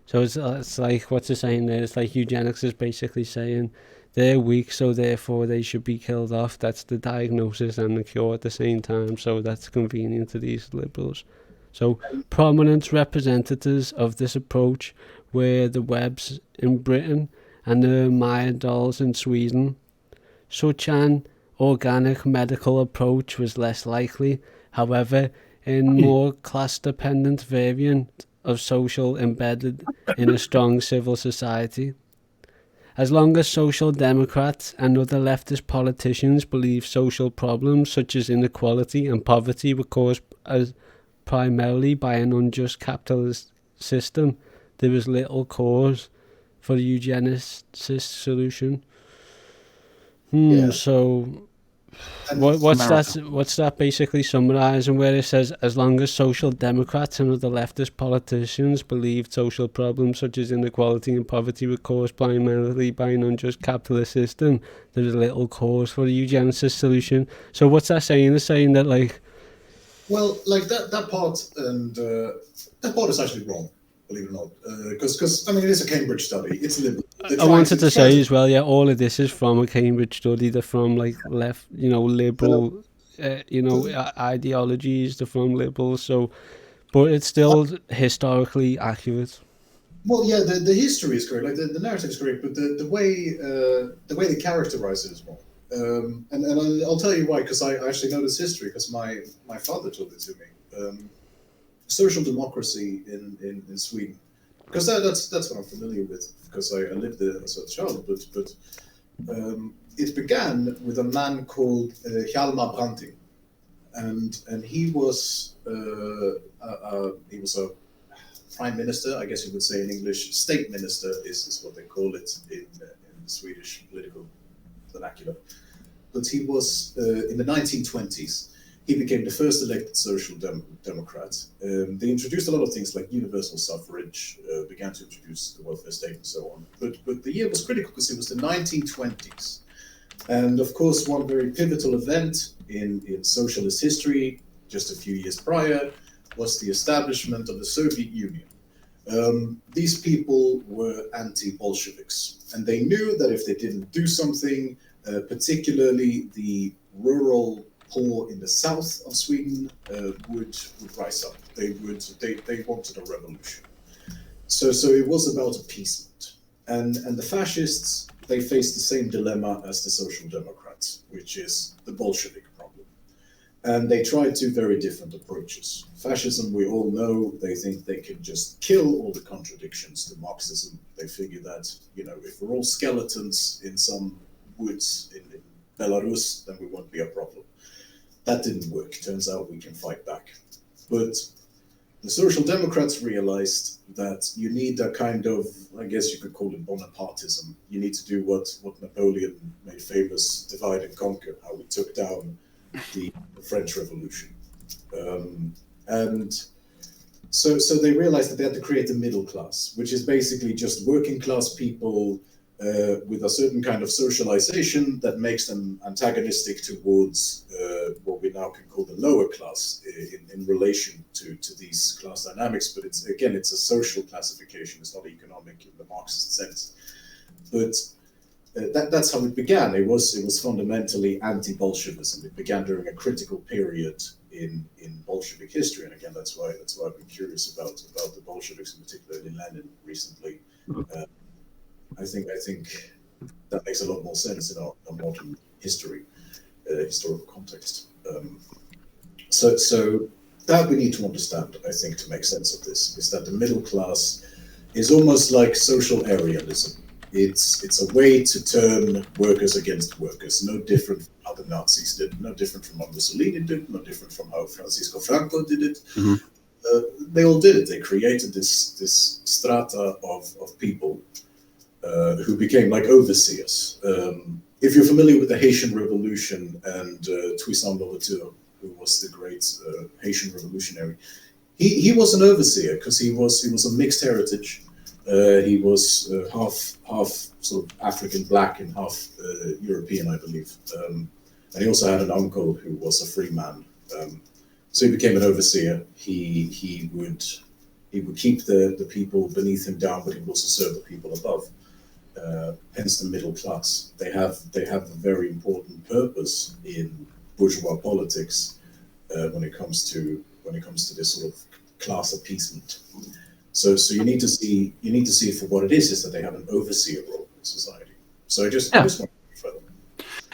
[SPEAKER 1] So it's like, what's it saying there? It's like eugenics is basically saying they're weak, so therefore they should be killed off. That's the diagnosis and the cure at the same time. So that's convenient to these liberals. So prominent representatives of this approach were the Webbs in Britain and the Myrdals in Sweden. Such an organic medical approach was less likely, however, in more class-dependent variant of social embedded in a strong civil society. As long as social democrats and other leftist politicians believe social problems such as inequality and poverty were caused primarily by an unjust capitalist system, there is little cause for the eugenicist solution. So what's that basically summarising, where it says as long as social democrats and other leftist politicians believed social problems such as inequality and poverty were caused primarily by an unjust capitalist system, there is little cause for the eugenicist solution. So what's that saying? It's saying that that part is actually wrong.
[SPEAKER 4] believe it or not, because I mean it is a Cambridge study. It's liberal.
[SPEAKER 1] I wanted to say as well, yeah, all of this is from a Cambridge study. They're from like left, liberal, ideologies. They're from liberals, so, but it's still historically accurate.
[SPEAKER 4] Well, yeah, the history is correct, like the narrative is correct, but the way they characterize it as well. And I'll tell you why, because I actually know this history because my father told it to me. Social democracy in Sweden, because that's what I'm familiar with, because I lived there as a child. But it began with a man called Hjalmar Branting, and he was a prime minister, I guess you would say in English. State minister is what they call it in the Swedish political vernacular. But he was in the 1920s. He became the first elected social democrat. They introduced a lot of things like universal suffrage, began to introduce the welfare state and so on. But the year was critical because it was the 1920s. And of course, one very pivotal event in socialist history, just a few years prior, was the establishment of the Soviet Union. These people were anti-Bolsheviks, and they knew that if they didn't do something, particularly the rural poor in the south of Sweden would rise up. They wanted a revolution. So it was about appeasement. And the fascists, they faced the same dilemma as the social democrats, which is the Bolshevik problem. And they tried two very different approaches. Fascism, we all know, they think they can just kill all the contradictions to Marxism. They figure that, if we're all skeletons in some woods in Belarus, then we won't be a problem. That didn't work. Turns out we can fight back. But the Social Democrats realized that you need a kind of, I guess you could call it Bonapartism. You need to do what Napoleon made famous, divide and conquer, how we took down the French Revolution. And so they realized that they had to create a middle class, which is basically just working class people with a certain kind of socialization that makes them antagonistic towards what we now can call the lower class in relation to these class dynamics. But it's a social classification. It's not economic in the Marxist sense. But that's how it began. It was fundamentally anti-Bolshevism. It began during a critical period in Bolshevik history, and again, that's why I've been curious about the Bolsheviks, and particularly Lenin recently. I think that makes a lot more sense in our modern history, historical context. So that we need to understand, I think, to make sense of this, is that the middle class is almost like social Arianism. It's a way to turn workers against workers, no different from how the Nazis did, no different from how Mussolini did, no different from how Francisco Franco did it. Mm-hmm. They all did it. They created this strata of people who became like overseers. If you're familiar with the Haitian Revolution and Toussaint Louverture, who was the great Haitian revolutionary, he was an overseer because he was a mixed heritage. He was half sort of African black and half European, I believe. And he also had an uncle who was a free man. So he became an overseer. He would keep the people beneath him down, but he would also serve the people above. Hence the middle class. They have a very important purpose in bourgeois politics when it comes to this sort of class appeasement. So you need to see it for what it is that they have an overseer role in society. So I just want to further.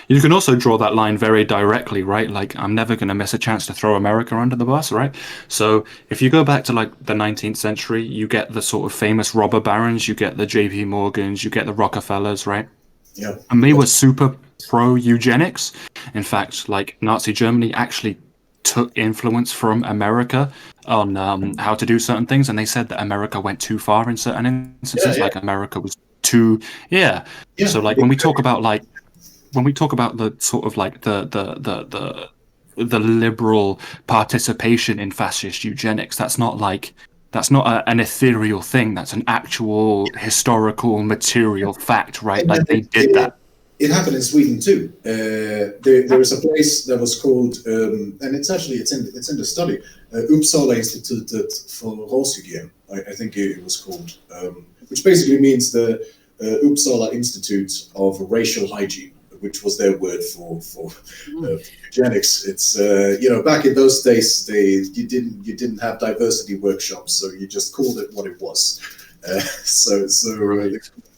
[SPEAKER 3] You can also draw that line very directly, right? Like, I'm never going to miss a chance to throw America under the bus, right? So if you go back to like the 19th century, you get the sort of famous robber barons, you get the JP Morgans, you get the Rockefellers, right?
[SPEAKER 4] Yeah.
[SPEAKER 3] And they were super pro eugenics. In fact, like Nazi Germany actually took influence from America on how to do certain things, and they said that America went too far in certain instances. Like America was too so like when we talk about the sort of like the liberal participation in fascist eugenics, that's not an ethereal thing. That's an actual historical material fact, right? Like they did that.
[SPEAKER 4] it happened in Sweden too. There is a place that was called, and it's in the study, Uppsala Institutet för Rashygien, I think it was called, which basically means the Uppsala Institute of Racial Hygiene, which was their word for eugenics. It's back in those days you didn't have diversity workshops, so you just called it what it was. So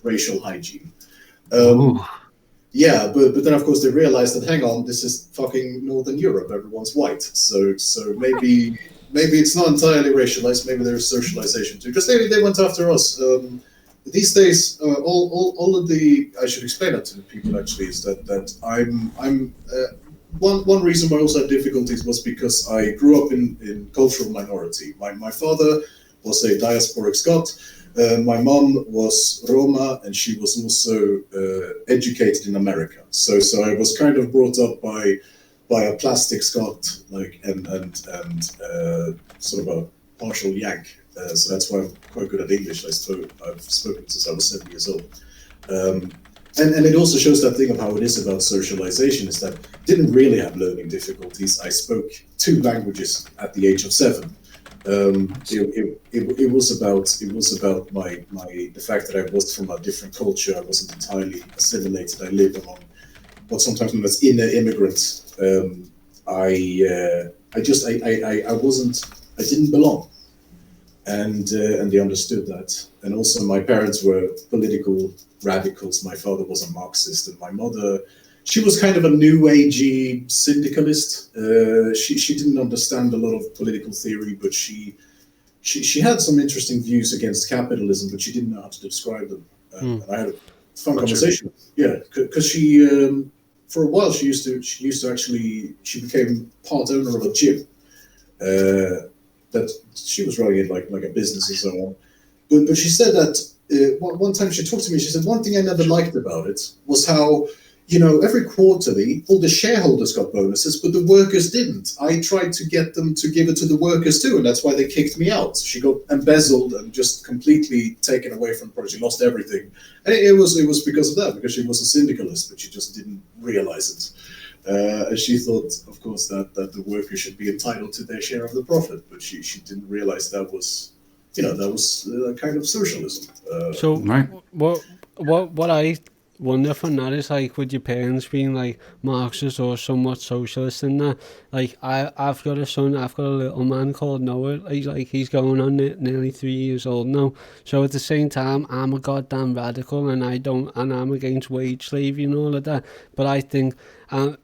[SPEAKER 4] racial hygiene. Yeah, but then of course they realized that, hang on, this is fucking Northern Europe. Everyone's white, so maybe it's not entirely racialized. Maybe there's socialization too, because they went after us. These days, all of the, I should explain that to the people actually, is that I'm one reason why I also had difficulties was because I grew up in cultural minority. My father was a diasporic Scot. My mom was Roma, and she was also educated in America. So I was kind of brought up by a plastic Scot, and sort of a partial Yank. So that's why I'm quite good at English. I've spoken since I was 7 years old. And it also shows that thing of how it is about socialization, is that I didn't really have learning difficulties. I spoke 2 languages at the age of 7. It was about the fact that I was from a different culture. I wasn't entirely assimilated. I lived among what's sometimes known as inner immigrants. I didn't belong, and they understood that. And also, my parents were political radicals. My father was a Marxist, and my mother, she was kind of a new agey syndicalist. She didn't understand a lot of political theory, but she had some interesting views against capitalism, but she didn't know how to describe them. And I had a fun conversation. Yeah, because she for a while she became part owner of a gym that she was running it like a business and so on. But she said that one time she talked to me. She said one thing I never liked about it was how, every quarterly, all the shareholders got bonuses, but the workers didn't. I tried to get them to give it to the workers too, and that's why they kicked me out. She got embezzled and just completely taken away from the project. She lost everything. And it was because of that, because she was a syndicalist, but she just didn't realize it. And she thought, of course, that the workers should be entitled to their share of the profit, but she didn't realize that was, that was a kind of socialism.
[SPEAKER 1] Right. What I wonder from that is, with your parents being Marxist or somewhat socialist and that, I've got a son, I've got a little man called Noah. He's going on nearly 3 years old now. So at the same time, I'm a goddamn radical, and I'm against wage slavery and all of that. But I think, how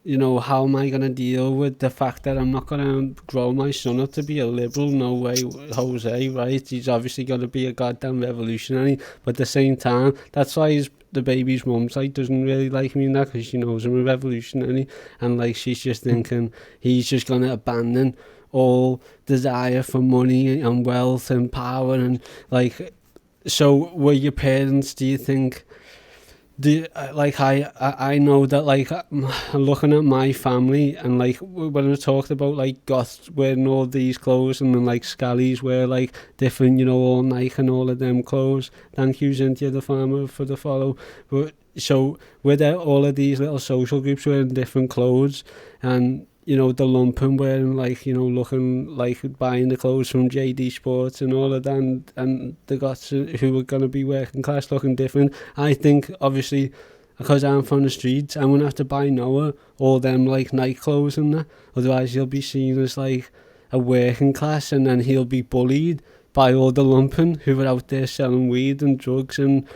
[SPEAKER 1] am I going to deal with the fact that I'm not going to grow my son up to be a liberal? No way, Jose, right? He's obviously going to be a goddamn revolutionary. But at the same time, that's why the baby's mum's doesn't really like me in that, because she knows I'm a revolutionary, and she's just thinking he's just going to abandon all desire for money and wealth and power, and so were your parents, do you think? I know that looking at my family, and when I talked about goths wearing all these clothes, and then scallies wear different, all Nike and all of them clothes. Thank you, Cynthia the farmer, for the follow. But so were there all of these little social groups wearing different clothes, and the Lumpen wearing looking buying the clothes from JD Sports and all of that, and the goths who were going to be working class looking different. I think obviously, because I'm from the streets, I'm going to have to buy Noah all them night clothes and that, otherwise he'll be seen as a working class, and then he'll be bullied by all the Lumpen who are out there selling weed and drugs and,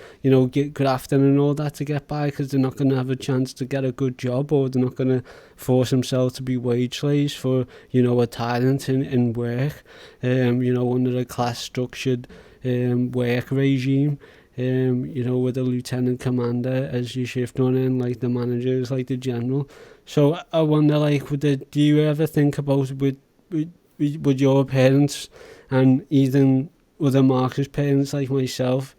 [SPEAKER 1] get grafting and all that to get by, because they're not going to have a chance to get a good job, or they're not going to force themselves to be wage slaves for, a tyrant in work, under a class structured work regime, with a lieutenant commander as your shift runner, and the manager is the general. So I wonder, do you ever think about with your parents, and even other Marxist parents like myself,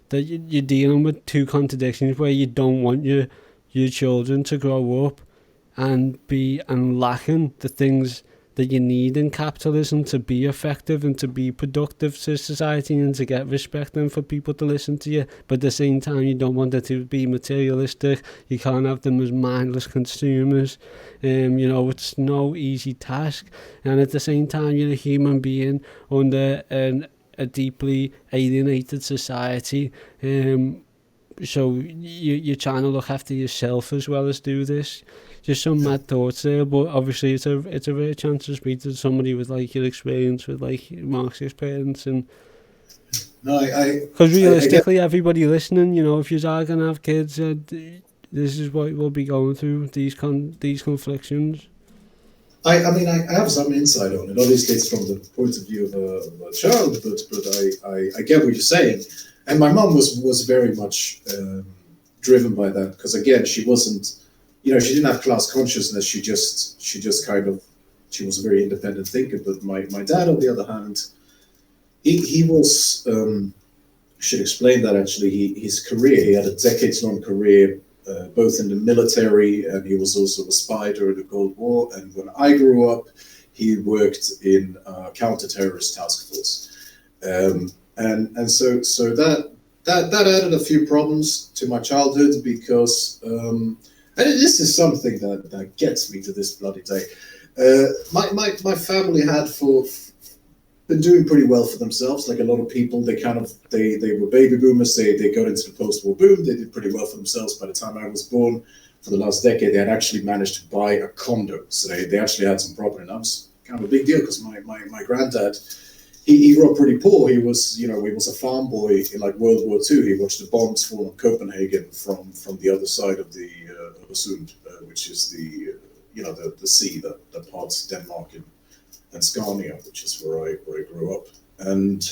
[SPEAKER 1] that you're dealing with 2 contradictions where you don't want your children to grow up and lacking the things that you need in capitalism to be effective and to be productive to society and to get respect and for people to listen to you. But at the same time, you don't want it to be materialistic. You can't have them as mindless consumers. You know, it's no easy task. And at the same time, you're a human being under a deeply alienated society. So you're trying to look after yourself as well as do this. Just some mad thoughts there, but obviously it's a rare chance to speak to somebody with like your experience with like Marxist parents, and
[SPEAKER 4] no,
[SPEAKER 1] because realistically, everybody listening, you know, if you're are gonna have kids, this is what we'll be going through, these conflictions.
[SPEAKER 4] I mean, I have some insight on it. Obviously, it's from the point of view of a child, but I get what you're saying. And my mum was very much driven by that, because again, she wasn't, you know, she didn't have class consciousness. She just kind of, she was a very independent thinker. But my dad, on the other hand, he was, should explain that actually. His career, he had a decades-long career, both in the military, and he was also a spy during the Cold War. And when I grew up, he worked in a counter-terrorist task force. And so that added a few problems to my childhood, because and this is something that gets me to this bloody day. My family had been doing pretty well for themselves, like a lot of people. They were baby boomers. They got into the post-war boom. They did pretty well for themselves. By the time I was born, for the last decade, they had actually managed to buy a condo. So they actually had some property, and that was kind of a big deal, because my granddad, he grew up pretty poor. He was, you know, he was a farm boy in like World War II. He watched the bombs fall on Copenhagen from the other side of the Sund, which is the, you know, the sea that parts Denmark and Scania, which is where I grew up. And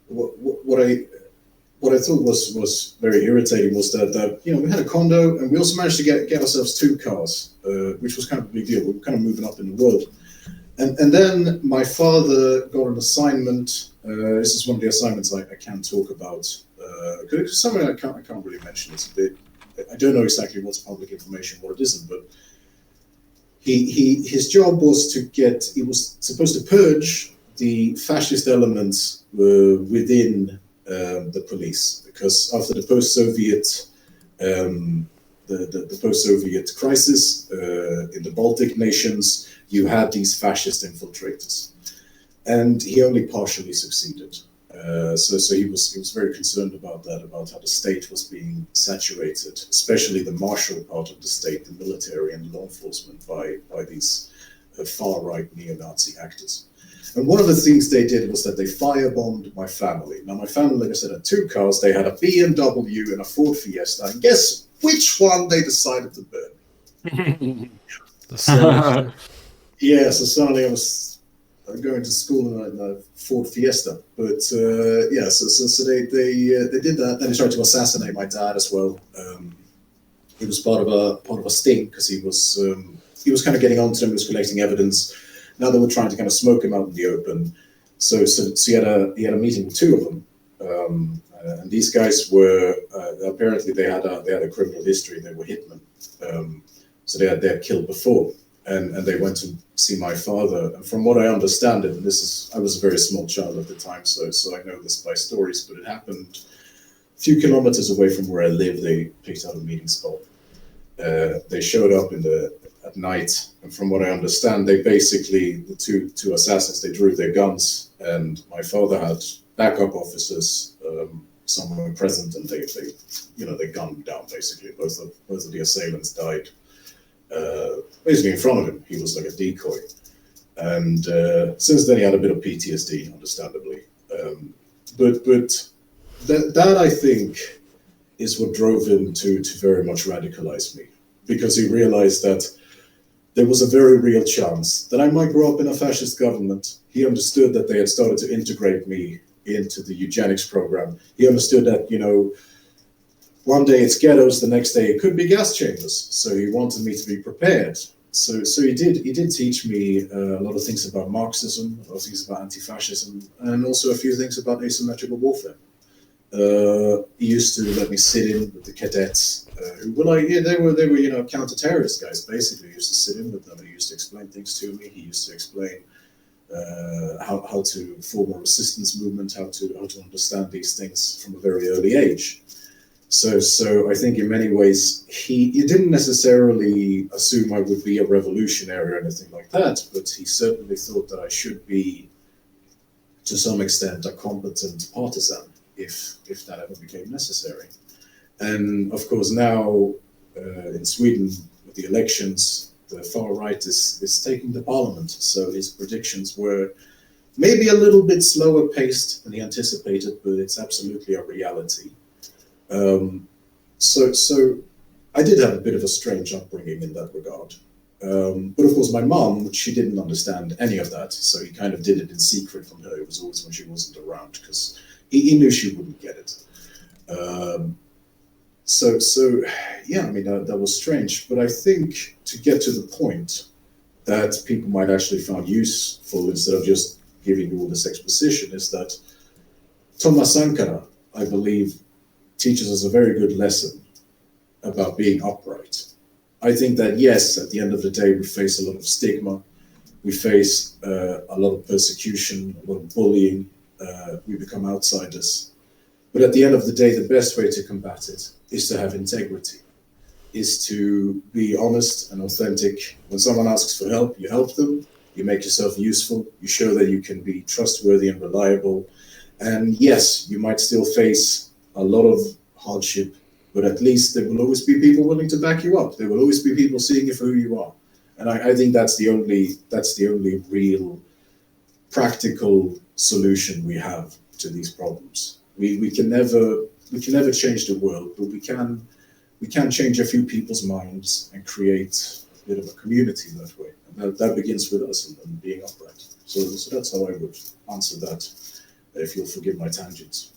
[SPEAKER 4] what I thought was very irritating was that you know, we had a condo, and we also managed to get ourselves 2 cars, which was kind of a big deal. We were kind of moving up in the world. And then my father got an assignment. This is one of the assignments I can't talk about. Because something I can't really mention. It's a bit, I don't know exactly what's public information, what it isn't, but his job was he was supposed to purge the fascist elements within the police, because after the post-Soviet the post-Soviet crisis in the Baltic nations, you had these fascist infiltrators, and he only partially succeeded. So he was very concerned about that, about how the state was being saturated, especially the martial part of the state, the military and law enforcement, by these far-right neo-Nazi actors. And one of the things they did was that they firebombed my family. Now, my family, like I said, had 2 cars. They had a BMW and a Ford Fiesta. And guess which one they decided to burn? Yeah, so suddenly I was going to school in a Ford Fiesta. But yeah, so they did that. Then they tried to assassinate my dad as well. He was part of a sting, because he was kind of getting onto them, he was collecting evidence. Now they were trying to kind of smoke him out in the open. So he had a meeting with 2 of them, and these guys were apparently they had a criminal history. They were hitmen, so they had killed before, and they went to see my father. And from what I understand, and I was a very small child at the time, so I know this by stories, but it happened a few kilometers away from where I live. They picked out a meeting spot. They showed up at night, and from what I understand, they basically, the two assassins, they drew their guns, and my father had backup officers somewhere present, and they gunned him down. Basically, both of the assailants died basically in front of him. He was like a decoy, and since then he had a bit of PTSD, understandably. But that I think is what drove him to very much radicalize me, because he realized that there was a very real chance that I might grow up in a fascist government. He understood that they had started to integrate me into the eugenics program. He understood that, you know, one day it's ghettos, the next day it could be gas chambers. So he wanted me to be prepared. So he did teach me a lot of things about Marxism, a lot of things about anti-fascism, and also a few things about asymmetrical warfare. He used to let me sit in with the cadets, who were like, yeah, they were counter-terrorist guys basically. He used to sit in with them, and he used to explain things to me. He used to explain how to form a resistance movement, how to understand these things from a very early age. So I think in many ways he didn't necessarily assume I would be a revolutionary or anything like that, but he certainly thought that I should be, to some extent, a competent partisan if that ever became necessary. And of course now in Sweden with the elections, the far right is taking the parliament. So his predictions were maybe a little bit slower paced than he anticipated, but it's absolutely a reality. So I did have a bit of a strange upbringing in that regard. But of course, my mom, she didn't understand any of that. So he kind of did it in secret from her. It was always when she wasn't around, because he knew she wouldn't get it. So yeah, I mean, that was strange. But I think to get to the point that people might actually find useful instead of just giving you all this exposition is that Thomas Sankara, I believe, teaches us a very good lesson about being upright. I think that, yes, at the end of the day, we face a lot of stigma. We face a lot of persecution, a lot of bullying. We become outsiders. But at the end of the day, the best way to combat it is to have integrity, is to be honest and authentic. When someone asks for help, you help them. You make yourself useful. You show that you can be trustworthy and reliable. And yes, you might still face a lot of hardship, but at least there will always be people willing to back you up. There will always be people seeing you for who you are. And I think that's the only real practical solution we have to these problems. We can never change the world, but we can change a few people's minds and create a bit of a community that way. And that begins with us and being upright. So that's how I would answer that, if you'll forgive my tangents.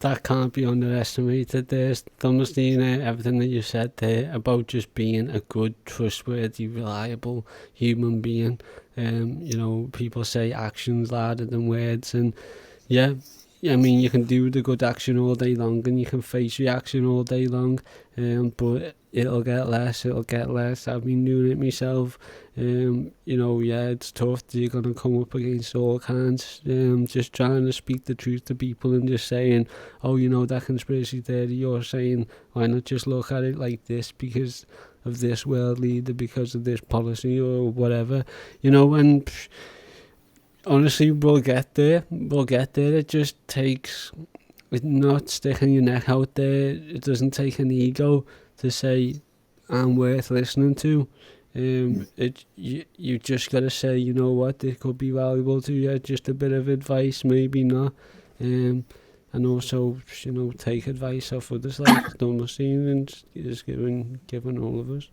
[SPEAKER 1] That can't be underestimated. There's Thumblesteen, everything that you said there about just being a good, trustworthy, reliable human being. People say actions louder than words, and yeah, I mean, you can do the good action all day long, and you can face reaction all day long, but it'll get less. I've been doing it myself. It's tough. You're gonna come up against all kinds. Just trying to speak the truth to people and just saying, oh, that conspiracy theory you're saying, why not just look at it like this because of this world leader, because of this policy or whatever, and honestly, we'll get there. It just takes not sticking your neck out there. It doesn't take an ego to say I'm worth listening to. You just gotta say, you know what, it could be valuable to you. Just a bit of advice, maybe not. And also, take advice off others like Thumblesteen and just giving all of us.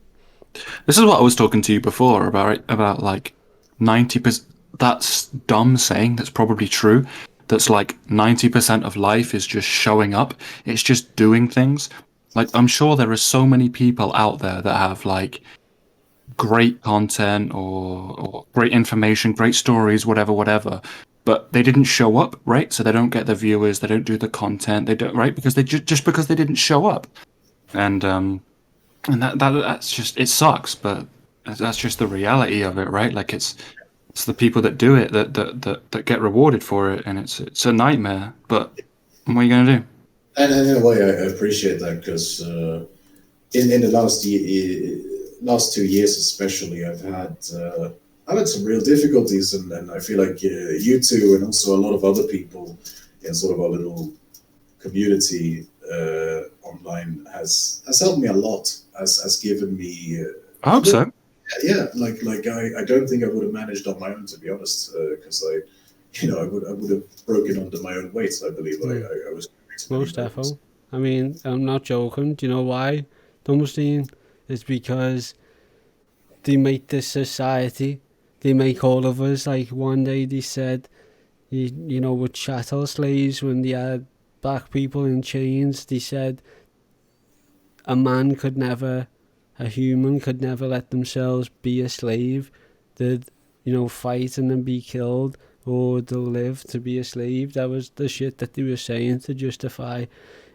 [SPEAKER 3] This is what I was talking to you before about like 90%. That's dumb saying, that's probably true. That's like 90% of life is just showing up. It's just doing things. Like, I'm sure there are so many people out there that have like great content or great information, great stories, whatever, but they didn't show up, right? So they don't get the viewers, they don't do the content, they don't, right? Because they just because they didn't show up. And that's just, it sucks, but that's just the reality of it, right? Like it's the people that do it that get rewarded for it, and it's a nightmare. But what are you gonna do?
[SPEAKER 4] And in a way, I appreciate that, because in the last 2 years especially, I've had some real difficulties, and I feel like you two and also a lot of other people in sort of our little community online has helped me a lot, has given me.
[SPEAKER 3] I hope so.
[SPEAKER 4] Yeah, like I don't think I would have managed on my own, to be honest, because I would have broken under my own weight. I believe I was
[SPEAKER 1] most definitely. I mean, I'm not joking. Do you know why, Thumblesteen? It's because they make this society. They make all of us. Like one day they said, with chattel slaves, when they had black people in chains, they said a human could never let themselves be a slave. They'd, fight and then be killed. or they'll live to be a slave. That was the shit that they were saying to justify,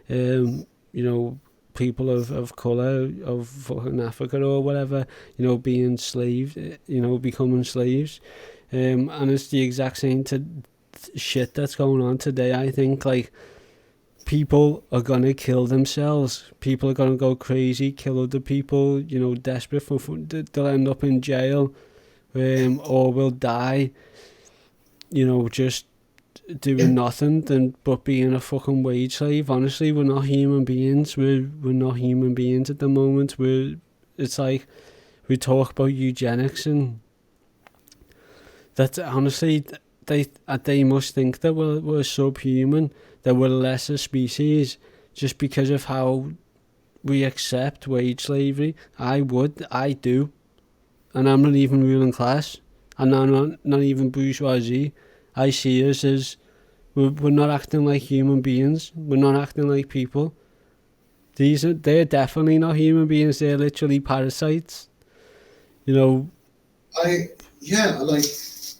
[SPEAKER 1] people of colour, of fucking Africa or whatever, being slaved, becoming slaves. And it's the exact same shit that's going on today. I think, like, people are gonna kill themselves. People are gonna go crazy, kill other people, desperate for they'll end up in jail, or will die, just doing nothing but being a fucking wage slave. Honestly, we're not human beings. We're not human beings at the moment. It's like we talk about eugenics, and that honestly they must think that we're subhuman, that we're a lesser species just because of how we accept wage slavery. I do, and I'm not even ruling class, and I'm not even bourgeoisie. I see us as we're not acting like human beings. We're not acting like people. They're definitely not human beings. They're literally parasites.
[SPEAKER 4] Like,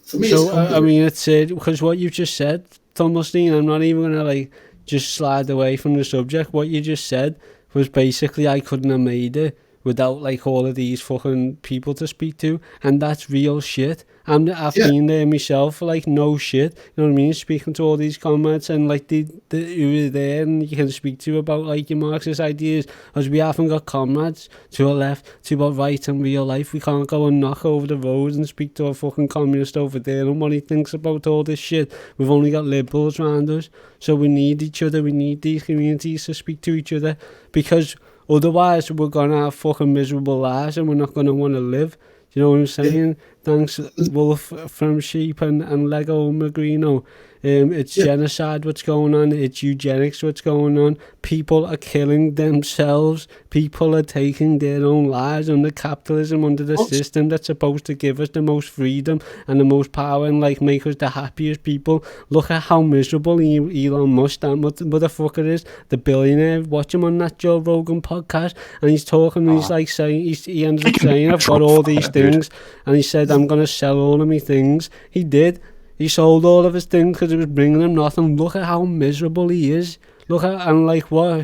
[SPEAKER 4] for me,
[SPEAKER 1] so I mean, it's because what you've just said, Thumblesteen, I'm not even gonna like just slide away from the subject. What you just said was basically I couldn't have made it without like all of these fucking people to speak to, and that's real shit. I've been there myself for like no shit, you know what I mean, speaking to all these comrades and like who are there and you can speak to about like your Marxist ideas, as we haven't got comrades to our left, to our right in real life. We can't go and knock over the road and speak to a fucking communist over there and what he thinks about all this shit. We've only got liberals around us, so we need each other. We need these communities to speak to each other, because otherwise we're gonna have fucking miserable lives and we're not gonna want to live. You know what I'm saying? Thanks, Wolf from Sheep and Lego Magrino. It's genocide what's going on. It's eugenics what's going on. People are killing themselves. People are taking their own lives under capitalism, under the system that's supposed to give us the most freedom and the most power and like make us the happiest people. Look at how miserable Elon Musk, that motherfucker is, the billionaire. Watch him on that Joe Rogan podcast and he's talking and he's like saying, he ended up saying, I've got all these things, and he said, I'm going to sell all of my things. He did. He sold all of his things because it was bringing him nothing. Look at how miserable he is. Look at, and like what,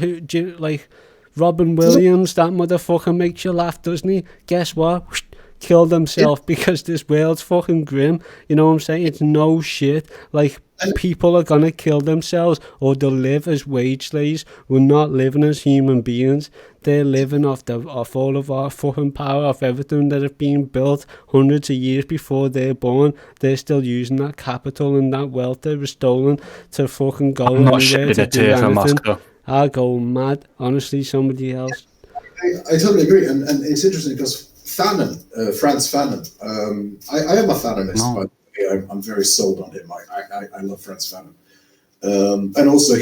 [SPEAKER 1] like Robin Williams, that motherfucker makes you laugh, doesn't he? Guess what? Killed himself because this world's fucking grim. You know what I'm saying? It's no shit. Like, people are gonna kill themselves or they'll live as wage slaves. We're not living as human beings. They're living off all of our fucking power, off everything that has been built hundreds of years before they're born. They're still using that capital and that wealth that was stolen to fucking go anywhere to do anything. I'll go mad. Honestly, somebody else.
[SPEAKER 4] I totally agree, and it's interesting because Fanon, Frantz Fanon. I am a Fanonist, but I'm very sold on him. I love Frantz Fanon, and also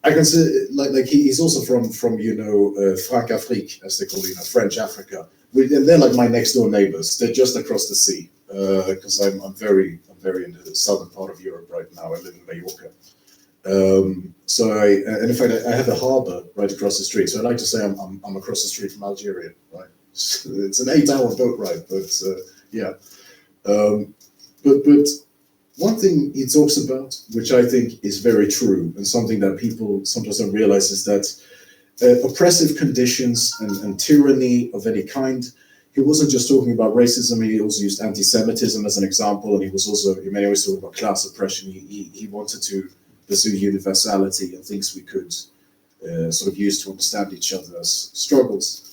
[SPEAKER 4] I consider like he's also from Francafrique, as they call it, French Africa. They're like my next door neighbors. They're just across the sea, because I'm very into the southern part of Europe right now. I live in Mallorca. So and in fact, I have a harbour right across the street. So I like to say I'm across the street from Algeria, right? It's an 8-hour boat ride, but yeah. But one thing he talks about, which I think is very true, and something that people sometimes don't realize, is that oppressive conditions and tyranny of any kind. He wasn't just talking about racism, he also used anti-Semitism as an example, and he was also, in many ways, talking about class oppression. He wanted to pursue universality and things we could sort of use to understand each other's struggles.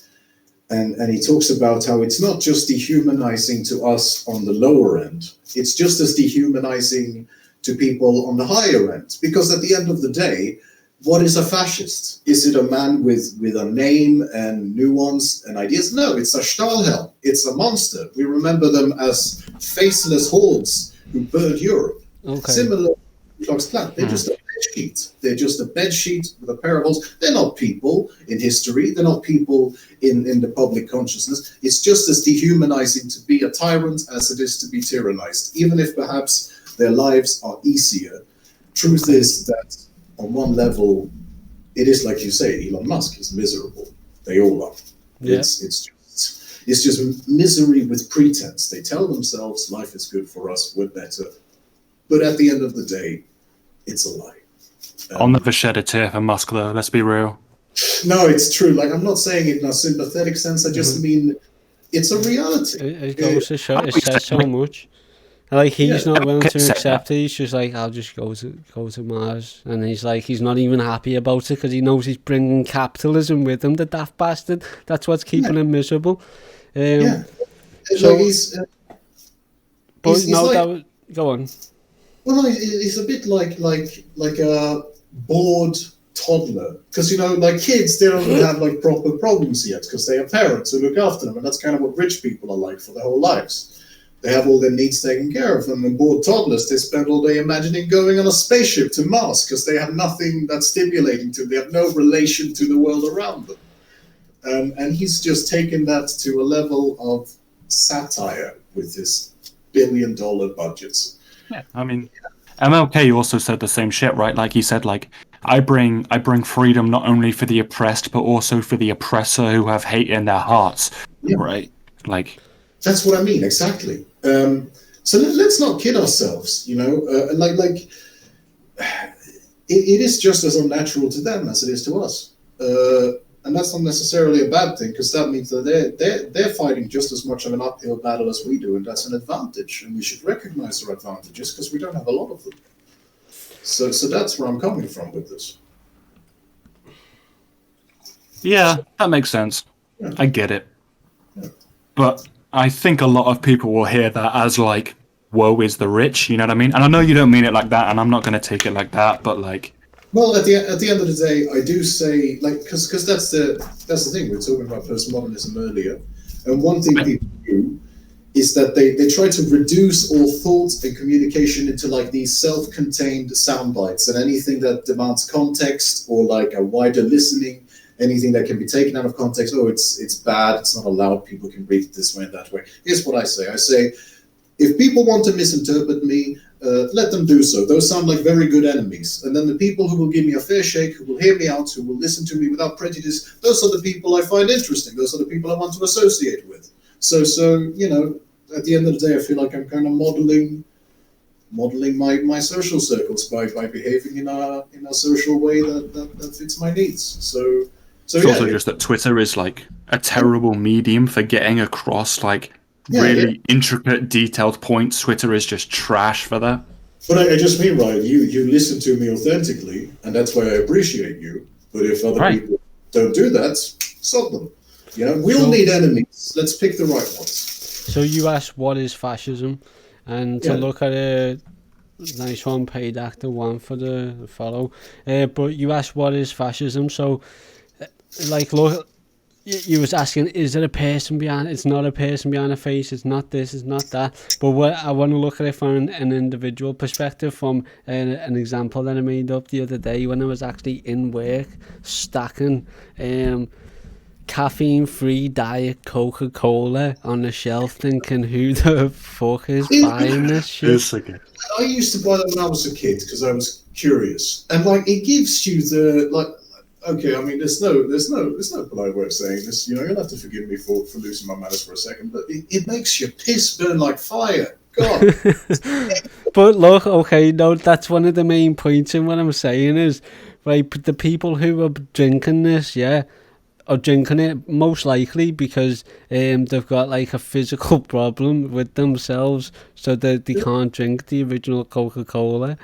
[SPEAKER 4] And he talks about how it's not just dehumanizing to us on the lower end, it's just as dehumanizing to people on the higher end. Because at the end of the day, what is a fascist? Is it a man with a name and nuance and ideas? No, it's a Stahlhelm. It's a monster. We remember them as faceless hordes who burned Europe. Okay. Similar to Klux Klan. They're just a bed sheet. They're just a bed sheet with a pair of holes. They're not people in history. They're not people in the public consciousness. It's just as dehumanizing to be a tyrant as it is to be tyrannized, even if perhaps their lives are easier. Truth is that on one level, it is like you say, Elon Musk is miserable. They all are. Yeah. It's It's just misery with pretense. They tell themselves life is good for us, we're better. But at the end of the day, it's a lie.
[SPEAKER 3] I'll never shed a tear for Musk, though. Let's be real.
[SPEAKER 4] No, it's true. Like, I'm not saying it in a sympathetic sense. I just mean it's a reality.
[SPEAKER 1] It goes to show, it says so much. Like, he's not willing to accept it. He's just like, I'll just go to Mars. And he's like, he's not even happy about it because he knows he's bringing capitalism with him, the daft bastard. That's what's keeping him miserable. So,
[SPEAKER 4] like
[SPEAKER 1] but no, like, go on.
[SPEAKER 4] Well, no, he's a bit like a bored toddler, because, you know, like, kids, they don't have like proper problems yet because they have parents who look after them, and that's kind of what rich people are like for their whole lives. They have all their needs taken care of them, and bored toddlers, they spend all day imagining going on a spaceship to Mars because they have nothing that's stimulating to them. They have no relation to the world around them. And he's just taken that to a level of satire with his billion-dollar budgets.
[SPEAKER 3] Yeah, I mean, MLK also said the same shit, right? Like, he said, like, I bring freedom not only for the oppressed, but also for the oppressor who have hate in their hearts, right? Like,
[SPEAKER 4] that's what I mean, exactly. So let's not kid ourselves, you know. It is just as unnatural to them as it is to us, and that's not necessarily a bad thing, because that means that they're fighting just as much of an uphill battle as we do, and that's an advantage, and we should recognize our advantages because we don't have a lot of them. So that's where I'm coming from with this.
[SPEAKER 3] Yeah, that makes sense.
[SPEAKER 4] Yeah.
[SPEAKER 3] I get it.
[SPEAKER 4] Yeah.
[SPEAKER 3] But I think a lot of people will hear that as like, woe is the rich, you know what I mean? And I know you don't mean it like that, and I'm not going to take it like that, but like...
[SPEAKER 4] Well, at the end of the day, I do say, like, because that's the thing, we were talking about postmodernism earlier, and one thing people do is that they try to reduce all thought and communication into like these self-contained sound bites, and anything that demands context or like a wider listening, anything that can be taken out of context, it's bad, it's not allowed, people can read it this way and that way. Here's what I say, if people want to misinterpret me, let them do so. Those sound like very good enemies. And then the people who will give me a fair shake, who will hear me out, who will listen to me without prejudice, those are the people I find interesting. Those are the people I want to associate with. So you know, at the end of the day, I feel like I'm kind of modeling my social circles by behaving in a social way that fits my needs. So
[SPEAKER 3] it's also just that Twitter is like a terrible medium for getting across like really intricate, detailed points. Twitter is just trash for that.
[SPEAKER 4] But I just mean, Ryan, you listen to me authentically, and that's why I appreciate you. But if other people don't do that, stop them. You know, we all need enemies. Let's pick the right ones.
[SPEAKER 1] So you asked, what is fascism? And to look at it, nice one, paid actor one for the follow. But you asked, what is fascism? So, like, look, you was asking, is it a person behind? It's not a person behind a face. It's not this. It's not that. But what I want to look at it from an individual perspective, from an example that I made up the other day when I was actually in work, stacking caffeine-free Diet Coca-Cola on the shelf, thinking, who the fuck is buying this shit?
[SPEAKER 4] I used to buy them when I was a kid because I was curious, and like, it gives you the like. Okay, I mean, there's no polite way of saying this. You know, you'll have to forgive me for losing my manners for a second, but it makes your piss burn like fire. God.
[SPEAKER 1] But look, okay, no, that's one of the main points in what I'm saying is, right, the people who are drinking this, are drinking it most likely because they've got like a physical problem with themselves, so that they can't drink the original Coca-Cola.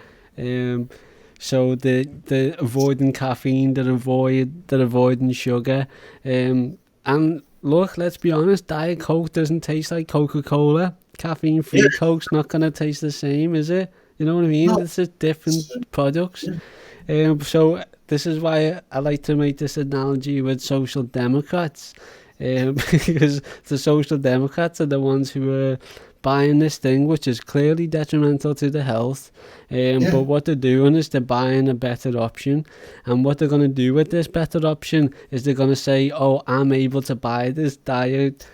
[SPEAKER 1] So they're avoiding caffeine, they're avoiding sugar. And look, let's be honest, Diet Coke doesn't taste like Coca-Cola. Caffeine-free Coke's not going to taste the same, is it? You know what I mean? It's just different products. So this is why I like to make this analogy with social democrats. Because the social democrats are the ones who are buying this thing, which is clearly detrimental to the health. But what they're doing is they're buying a better option. And what they're going to do with this better option is they're going to say, oh, I'm able to buy this Diet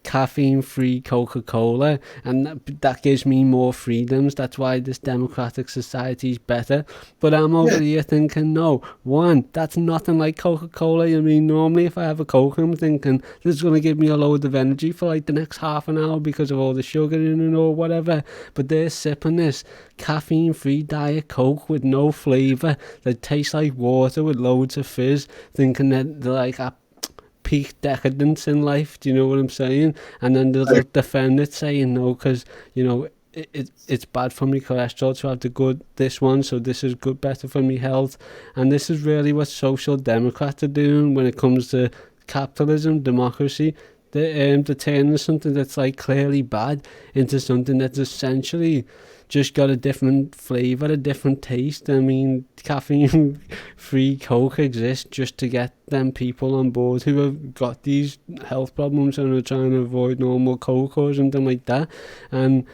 [SPEAKER 1] caffeine-free Coca-Cola, and that gives me more freedoms. That's why this democratic society is better. But I'm over here thinking, no, one, that's nothing like Coca-Cola. I mean, normally if I have a Coke, I'm thinking this is going to give me a load of energy for like the next half an hour because of all the sugar in it or whatever. But they're sipping this caffeine-free Diet Coke with no flavour that tastes like water with loads of fizz, thinking that they're like a peak decadence in life. Do you know what I'm saying? And then they'll defend it, saying no, because it's bad for me cholesterol to have this one, so this is good, better for me health. And this is really what social democrats are doing when it comes to capitalism, democracy. They're turning something that's like clearly bad into something that's essentially just got a different flavour, a different taste. I mean, caffeine-free Coke exists just to get them people on board who have got these health problems and are trying to avoid normal Coke or something like that. And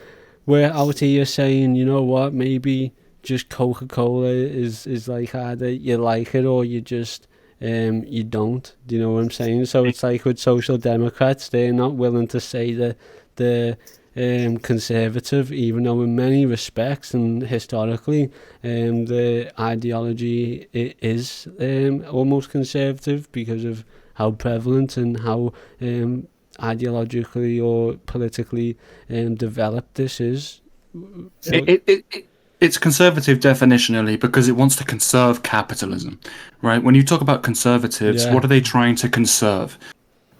[SPEAKER 1] we're out here saying, you know what, maybe just Coca-Cola is like either you like it or you just you don't. Do you know what I'm saying? So it's like with social democrats, they're not willing to say that the conservative, even though in many respects and historically the ideology is almost conservative because of how prevalent and how ideologically or politically developed this is.
[SPEAKER 3] It's conservative definitionally because it wants to conserve capitalism, right? When you talk about conservatives, what are they trying to conserve?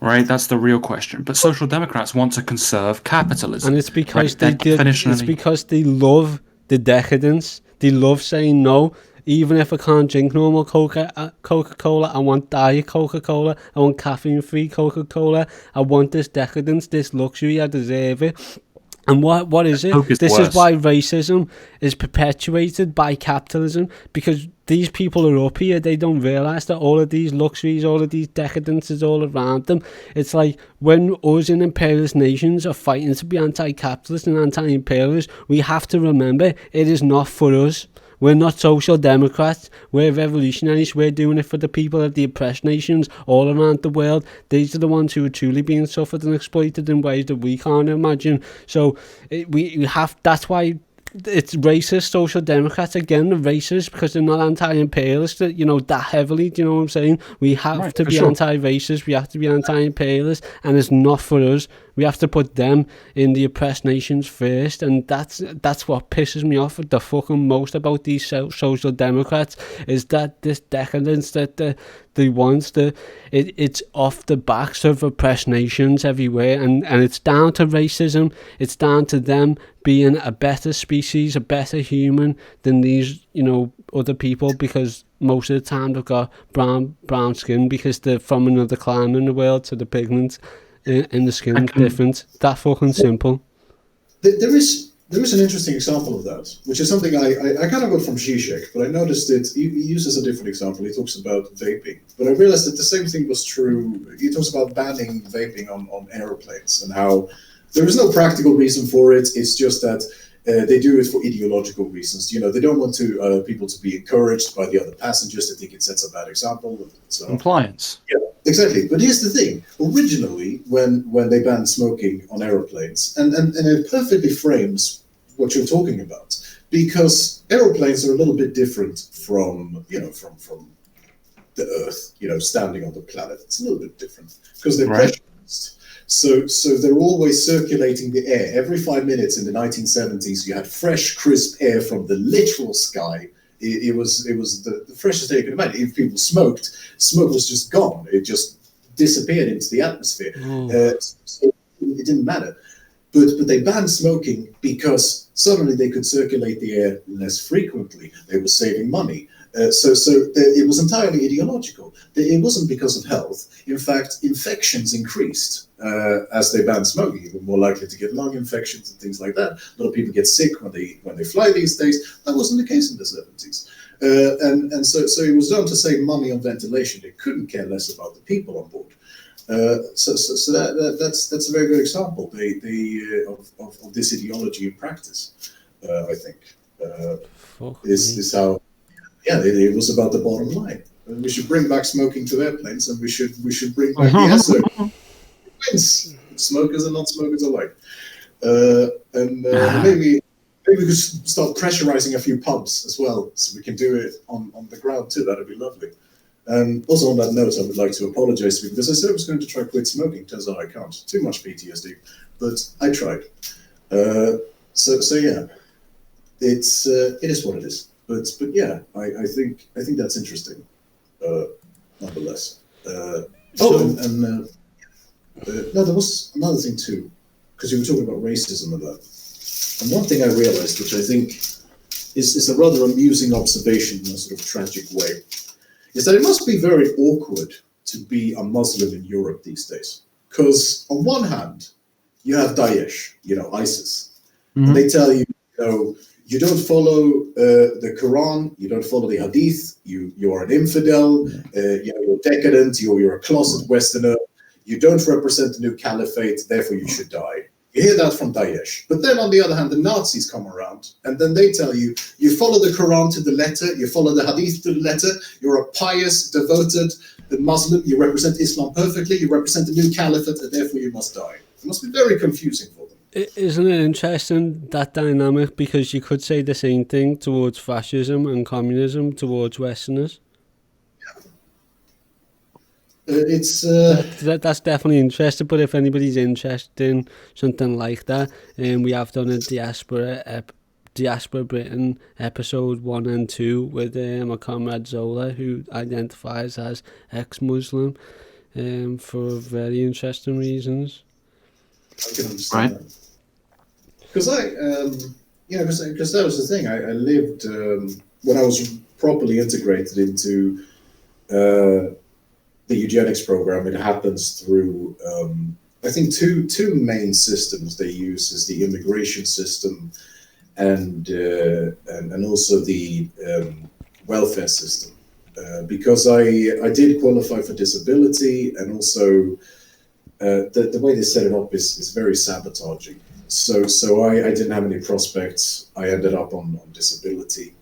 [SPEAKER 3] Right, that's the real question. But social democrats want to conserve capitalism,
[SPEAKER 1] and it's because
[SPEAKER 3] it's
[SPEAKER 1] because they love the decadence. They love saying no, even if I can't drink normal Coca-Cola. I want Diet Coca-Cola. I want caffeine-free Coca-Cola. I want this decadence, this luxury. I deserve it. And what is it? This is why racism is perpetuated by capitalism, because these people are up here, they don't realise that all of these luxuries, all of these decadences all around them. It's like when us in imperialist nations are fighting to be anti-capitalist and anti-imperialist, we have to remember it is not for us. We're not social democrats, we're revolutionaries, we're doing it for the people of the oppressed nations all around the world. These are the ones who are truly being suffered and exploited in ways that we can't imagine. So we have, that's why it's racist. Social democrats, again, are racist because they're not anti-imperialist, that heavily. Do you know what I'm saying? We have to be anti-racist, we have to be anti-imperialist, and it's not for us. We have to put them in the oppressed nations first, and that's what pisses me off the fucking most about these social democrats, is that this decadence that they want, it's off the backs of oppressed nations everywhere, and it's down to racism. It's down to them being a better species, a better human than these, other people, because most of the time they've got brown skin because they're from another climate in the world, so the pigment in the skin is different. That fucking simple.
[SPEAKER 4] There is an interesting example of that, which is something I kind of got from Zizek, but I noticed it. He uses a different example. He talks about vaping, but I realized that the same thing was true. He talks about banning vaping on aeroplanes and how there is no practical reason for it. It's just that they do it for ideological reasons. They don't want people to be encouraged by the other passengers. They think it sets a bad example. So,
[SPEAKER 3] compliance.
[SPEAKER 4] Yeah, exactly. But here's the thing. Originally, when they banned smoking on aeroplanes, and it perfectly frames what you're talking about, because aeroplanes are a little bit different from the Earth, standing on the planet. It's a little bit different because they're pressurized. So they're always circulating the air. Every 5 minutes in the 1970s, you had fresh, crisp air from the literal sky. It was the freshest air you could imagine. If people smoked, smoke was just gone. It just disappeared into the atmosphere. So it didn't matter. But they banned smoking because suddenly they could circulate the air less frequently. They were saving money. So it was entirely ideological. It wasn't because of health. In fact, infections increased as they banned smoking. You were more likely to get lung infections and things like that. A lot of people get sick when they fly these days. That wasn't the case in the 70s. And so it was done to save money on ventilation. They couldn't care less about the people on board. So that's a very good example of this ideology in practice. I think is how. Yeah, it was about the bottom line. We should bring back smoking to airplanes, and we should bring back the wins. Smokers and non-smokers alike. Maybe we could start pressurizing a few pubs as well, so we can do it on the ground too. That'd be lovely. And also on that note, I would like to apologize to you because I said I was going to try quit smoking. Turns out I can't. Too much PTSD, but I tried. So yeah, it is what it is. But yeah, I think that's interesting. Nonetheless. No, there was another thing too, because you were talking about racism and that. And one thing I realized, which I think is a rather amusing observation in a sort of tragic way, is that it must be very awkward to be a Muslim in Europe these days. Because on one hand, you have Daesh, ISIS. Mm-hmm. And they tell you, you don't follow the Quran, you don't follow the Hadith, you are an infidel, you're decadent, you're a closet Westerner, you don't represent the new caliphate, therefore you should die. You hear that from Daesh. But then on the other hand, the Nazis come around and then they tell you, you follow the Quran to the letter, you follow the Hadith to the letter, you're a pious, devoted Muslim, you represent Islam perfectly, you represent the new caliphate, and therefore you must die. It must be very confusing for them.
[SPEAKER 1] Isn't it interesting, that dynamic? Because you could say the same thing towards fascism and communism towards Westerners. That's definitely interesting, but if anybody's interested in something like that, we have done a Diaspora Britain episode 1 and 2 with a comrade Zola who identifies as ex-Muslim for very interesting reasons.
[SPEAKER 4] I can understand that. Because because that was the thing. I lived when I was properly integrated into the eugenics program. It happens through I think two main systems they use is the immigration system and also the welfare system. Because I did qualify for disability, and also the way they set it up is very sabotaging. So I didn't have any prospects. I ended up on disability,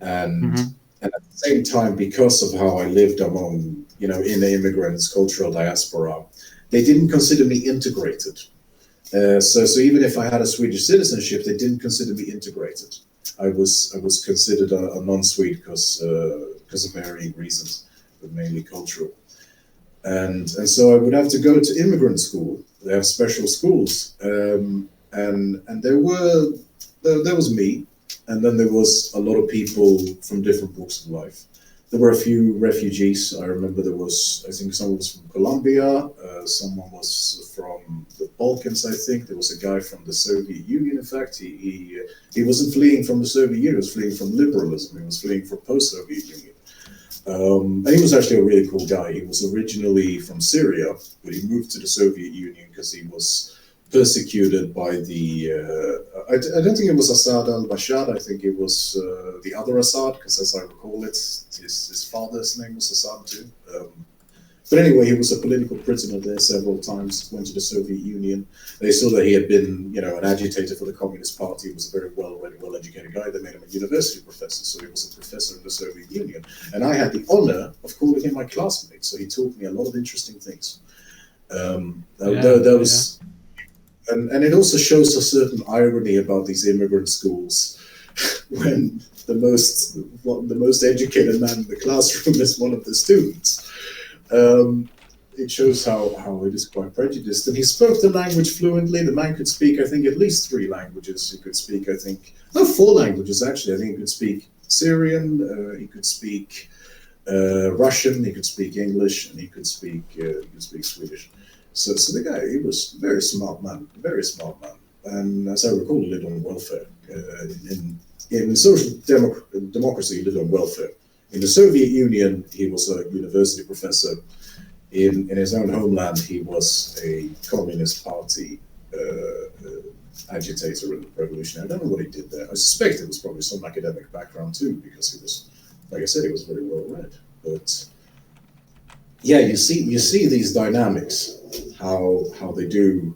[SPEAKER 4] and at the same time, because of how I lived among in the immigrants, cultural diaspora, they didn't consider me integrated. So even if I had a Swedish citizenship, they didn't consider me integrated. I was considered a non-Swede because of varying reasons, but mainly cultural. And so I would have to go to immigrant school. They have special schools, and there was me, and then there was a lot of people from different walks of life. There were a few refugees. I remember I think someone was from Colombia, someone was from the Balkans, I think. There was a guy from the Soviet Union, in fact. He wasn't fleeing from the Soviet Union, he was fleeing from liberalism, he was fleeing from post-Soviet Union. And he was actually a really cool guy. He was originally from Syria, but he moved to the Soviet Union because he was persecuted by the I don't think it was Assad al-Bashar. I think it was the other Assad, because as I recall it, his father's name was Assad too. But anyway, he was a political prisoner there several times, went to the Soviet Union. They saw that he had been, an agitator for the Communist Party. He was a very well-read, well-educated guy. They made him a university professor, so he was a professor in the Soviet Union. And I had the honor of calling him my classmate, so he taught me a lot of interesting things. And it also shows a certain irony about these immigrant schools when the most educated man in the classroom is one of the students. It shows how it is quite prejudiced. And he spoke the language fluently. The man could speak, I think, at least 3 languages. He could speak, 4 languages actually. I think he could speak Syrian, he could speak Russian, he could speak English, and he could speak Swedish. So the guy, he was a very smart man. And as I recall, he lived on welfare. In social democracy, he lived on welfare. In the Soviet Union, he was a university professor. In his own homeland, he was a Communist Party agitator and revolutionary. I don't know what he did there. I suspect it was probably some academic background too, because he was, like I said, he was very well read. But yeah, you see these dynamics, how they do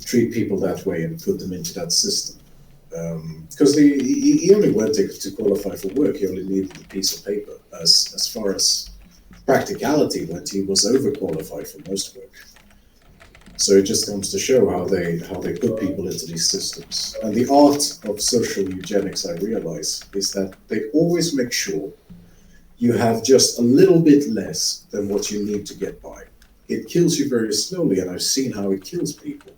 [SPEAKER 4] treat people that way and put them into that system. Because he only went to qualify for work. He only needed a piece of paper. As far as practicality went, he was overqualified for most work. So it just comes to show how they put people into these systems. And the art of social eugenics, I realize, is that they always make sure you have just a little bit less than what you need to get by. It kills you very slowly, and I've seen how it kills people.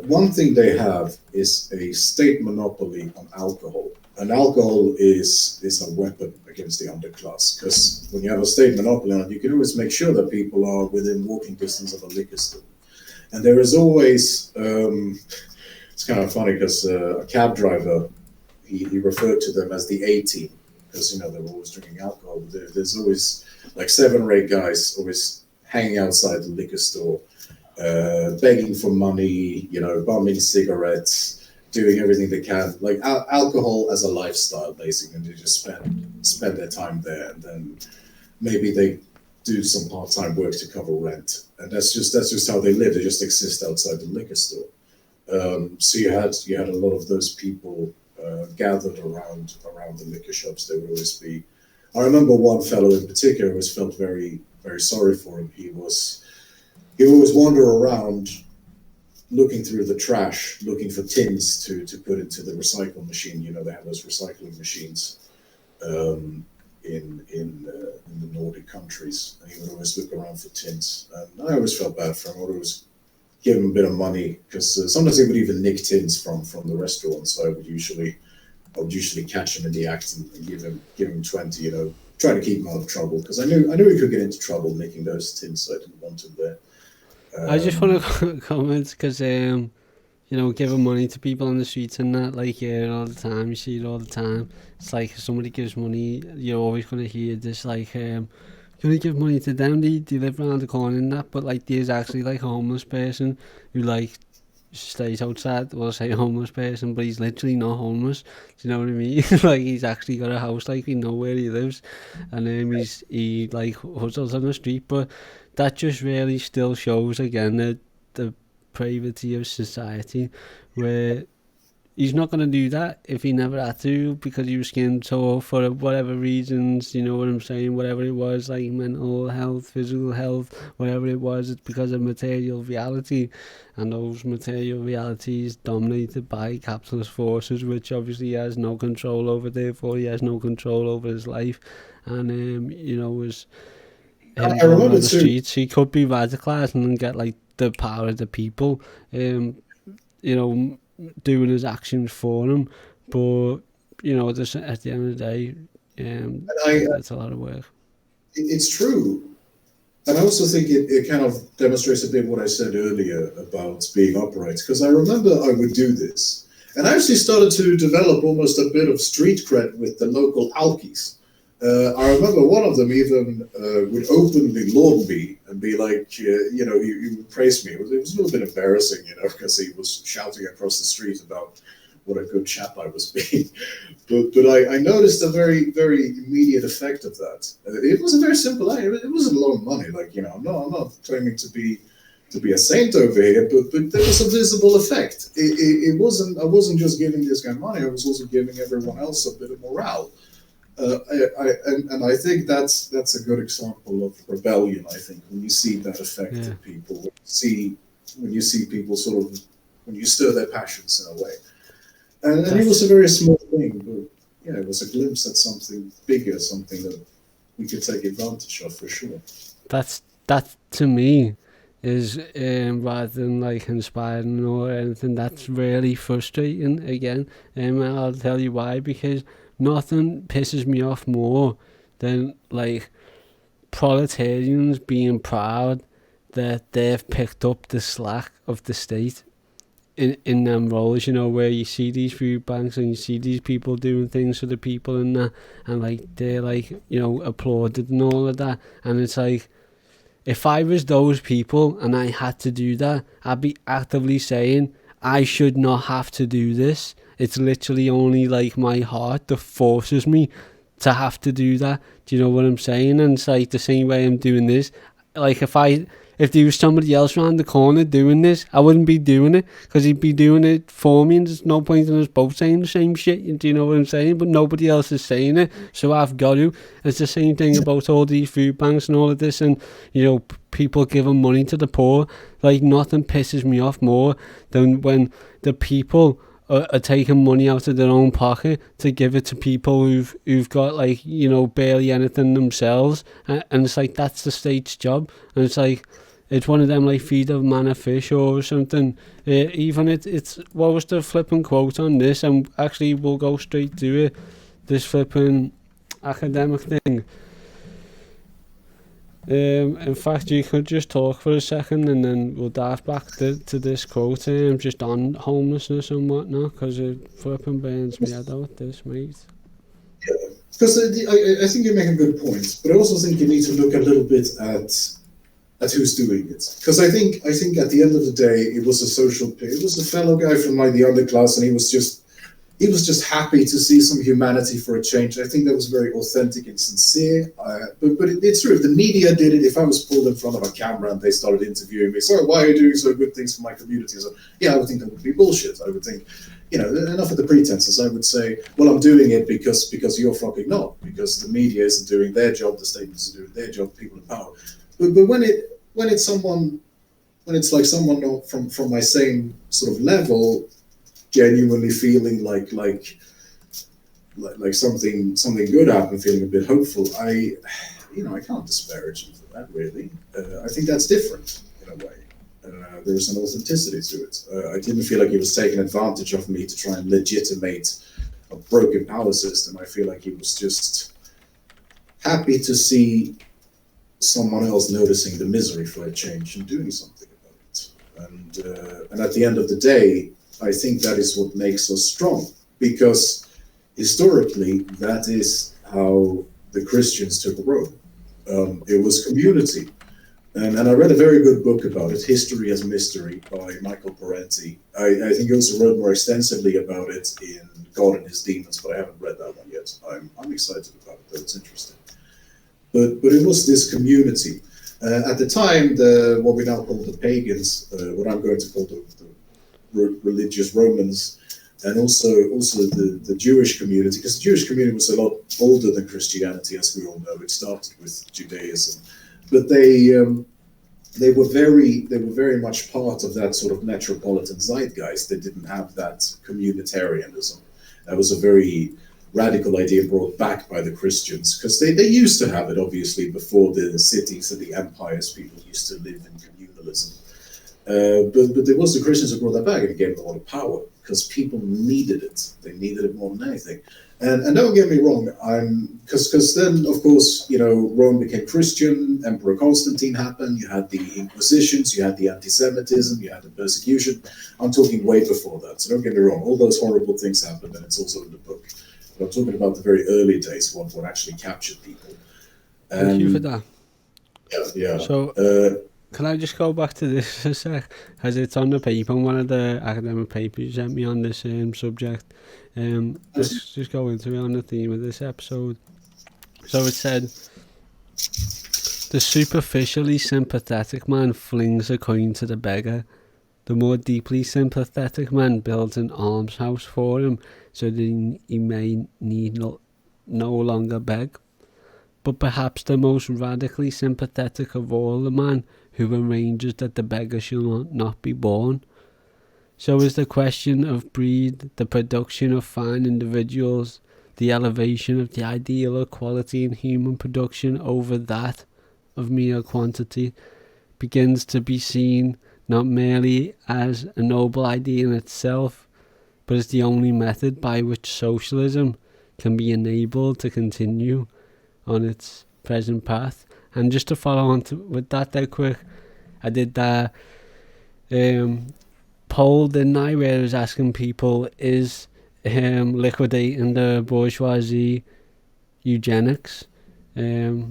[SPEAKER 4] One thing they have is a state monopoly on alcohol. And alcohol is a weapon against the underclass, because when you have a state monopoly on it, you can always make sure that people are within walking distance of a liquor store. And there is always, it's kind of funny because a cab driver, he referred to them as the A-team, because, you know, they're always drinking alcohol. There's always like 7 or 8 guys always hanging outside the liquor store, begging for money, you know, bumming cigarettes, doing everything they can, like alcohol as a lifestyle, basically. And they just spend their time there, and then maybe they do some part-time work to cover rent, and that's just how they live. They just exist outside the liquor store. So you had a lot of those people gathered around the liquor shops. There would always be. I remember one fellow in particular. I always felt very, very sorry for him. He would always wander around, looking through the trash, looking for tins to put into the recycle machine. You know, they have those recycling machines in the Nordic countries, and he would always look around for tins. And I always felt bad for him. I would always give him a bit of money, because sometimes he would even nick tins from the restaurant. So I would usually catch him in the act and give him 20. You know, try to keep him out of trouble, because I knew he could get into trouble nicking those tins. So I didn't want him there.
[SPEAKER 1] I just want to comment, because you know, giving money to people on the streets and that, like, all the time, you see it all the time. It's like, if somebody gives money, you're always going to hear this, like, you only give money to them, they live around the corner and that. But, like, there's actually, like, a homeless person who, like, stays outside. Well, I say homeless person, but he's literally not homeless. Do you know what I mean? Like, he's actually got a house, like, we know where he lives, and he like hustles on the street. But that just really still shows again the pravity of society, where he's not going to do that if he never had to, because he was skinned or for whatever reasons, you know what I'm saying, whatever it was, like mental health, physical health, whatever it was. It's because of material reality, and those material realities dominated by capitalist forces, which obviously he has no control over. Therefore he has no control over his life. And you know, was him
[SPEAKER 4] I
[SPEAKER 1] going on
[SPEAKER 4] remember
[SPEAKER 1] the
[SPEAKER 4] too.
[SPEAKER 1] streets, he could be radicalised and get like the power of the people, you know, doing his actions for him. But you know, just at the end of the day, that's a lot of work.
[SPEAKER 4] It's true. And I also think it kind of demonstrates a bit what I said earlier about being upright, because I remember I would do this, and I actually started to develop almost a bit of street cred with the local alkies. I remember one of them even would openly laud me and be like, you know, he would praise me. It was a little bit embarrassing, you know, because he was shouting across the street about what a good chap I was being. But I noticed a very, very immediate effect of that. It was a very simple act. It wasn't a lot of money. Like, you know, I'm not claiming to be a saint over here, but there was a visible effect. It wasn't. I wasn't just giving this guy money. I was also giving everyone else a bit of morale. I think that's a good example of rebellion. I think when you see that effect in people, when you see people sort of, when you stir their passions in a way. And it was a very small thing, but yeah, it was a glimpse at something bigger, something that we could take advantage of for sure.
[SPEAKER 1] That to me is rather than like inspiring or anything, that's really frustrating again. I'll tell you why, because nothing pisses me off more than like proletarians being proud that they've picked up the slack of the state in them roles, you know, where you see these food banks and you see these people doing things for the people and that, and like they're like, you know, applauded and all of that. And it's like, if I was those people and I had to do that, I'd be actively saying I should not have to do this. It's literally only like my heart that forces me to have to do that. Do you know what I'm saying? And it's like the same way I'm doing this. Like if I if there was somebody else around the corner doing this, I wouldn't be doing it, because he'd be doing it for me, and there's no point in us both saying the same shit. Do you know what I'm saying? But nobody else is saying it, so I've got to. It's the same thing about all these food banks and all of this, and people giving money to the poor. Like, nothing pisses me off more than when the people are taking money out of their own pocket to give it to people who've got, like, barely anything themselves, and it's like, that's the state's job. And it's like, it's one of them, like, feed of man a fish or something. Even it's what was the flipping quote on this? And actually, we'll go straight to it. This flipping academic thing. In fact, you could just talk for a second, and then we'll dive back to this quote, just on homelessness and whatnot, because it flipping burns me head out, this, mate.
[SPEAKER 4] Yeah, because I think you make a good point, but I also think you need to look a little bit at who's doing it. Because I think at the end of the day, it was a fellow guy from, like, the underclass, and he was just happy to see some humanity for a change. I think that was very authentic and sincere. But it's true. If the media did it, if I was pulled in front of a camera and they started interviewing me, so why are you doing so good things for my community? So, I would think that would be bullshit. I would think, enough of the pretenses. I would say, well, I'm doing it because you're fucking not, because the media isn't doing their job, the state isn't doing their job, people in power. But when it's like someone not from my same sort of level, genuinely feeling like something good happened, feeling a bit hopeful, I can't disparage him for that, really. I think that's different in a way. There's an authenticity to it. I didn't feel like he was taking advantage of me to try and legitimate a broken power system. I feel like he was just happy to see someone else noticing the misery for a change and doing something about it. And at the end of the day, I think that is what makes us strong, because historically, that is how the Christians took Rome. It was community. And I read a very good book about it, History as Mystery, by Michael Parenti. I think he also wrote more extensively about it in God and His Demons, but I haven't read that one yet. I'm excited about it, though. It's interesting. But it was this community. At the time, what we now call the pagans, what I'm going to call the religious Romans, and also the Jewish community, because the Jewish community was a lot older than Christianity, as we all know. It started with Judaism, but they were very much part of that sort of metropolitan zeitgeist. They didn't have that communitarianism. That was a very radical idea brought back by the Christians, because they used to have it, obviously, before the cities and the empires. People used to live in communalism. But there was the Christians who brought that back, and it gave them a lot of power, because people needed it. They needed it more than anything. And don't get me wrong, because then, of course, Rome became Christian, Emperor Constantine happened, you had the Inquisitions, you had the anti-Semitism, you had the persecution. I'm talking way before that, so don't get me wrong, all those horrible things happened, and it's also in the book. But I'm talking about the very early days, what actually captured people.
[SPEAKER 1] Thank you for that.
[SPEAKER 4] Yeah.
[SPEAKER 1] So, can I just go back to this a sec? Because it's on the paper, one of the academic papers you sent me on this subject. Let's just go into it on the theme of this episode. So it said, the superficially sympathetic man flings a coin to the beggar. The more deeply sympathetic man builds an almshouse for him, so that he may need no longer beg. But perhaps the most radically sympathetic of all, the man who arranges that the beggar shall not be born. So is the question of breed, the production of fine individuals, the elevation of the ideal of quality in human production over that of mere quantity, begins to be seen not merely as a noble idea in itself, but as the only method by which socialism can be enabled to continue on its present path. And just to follow on with that there quick, I did that poll, didn't I, where I was asking people, is liquidating the bourgeoisie eugenics? A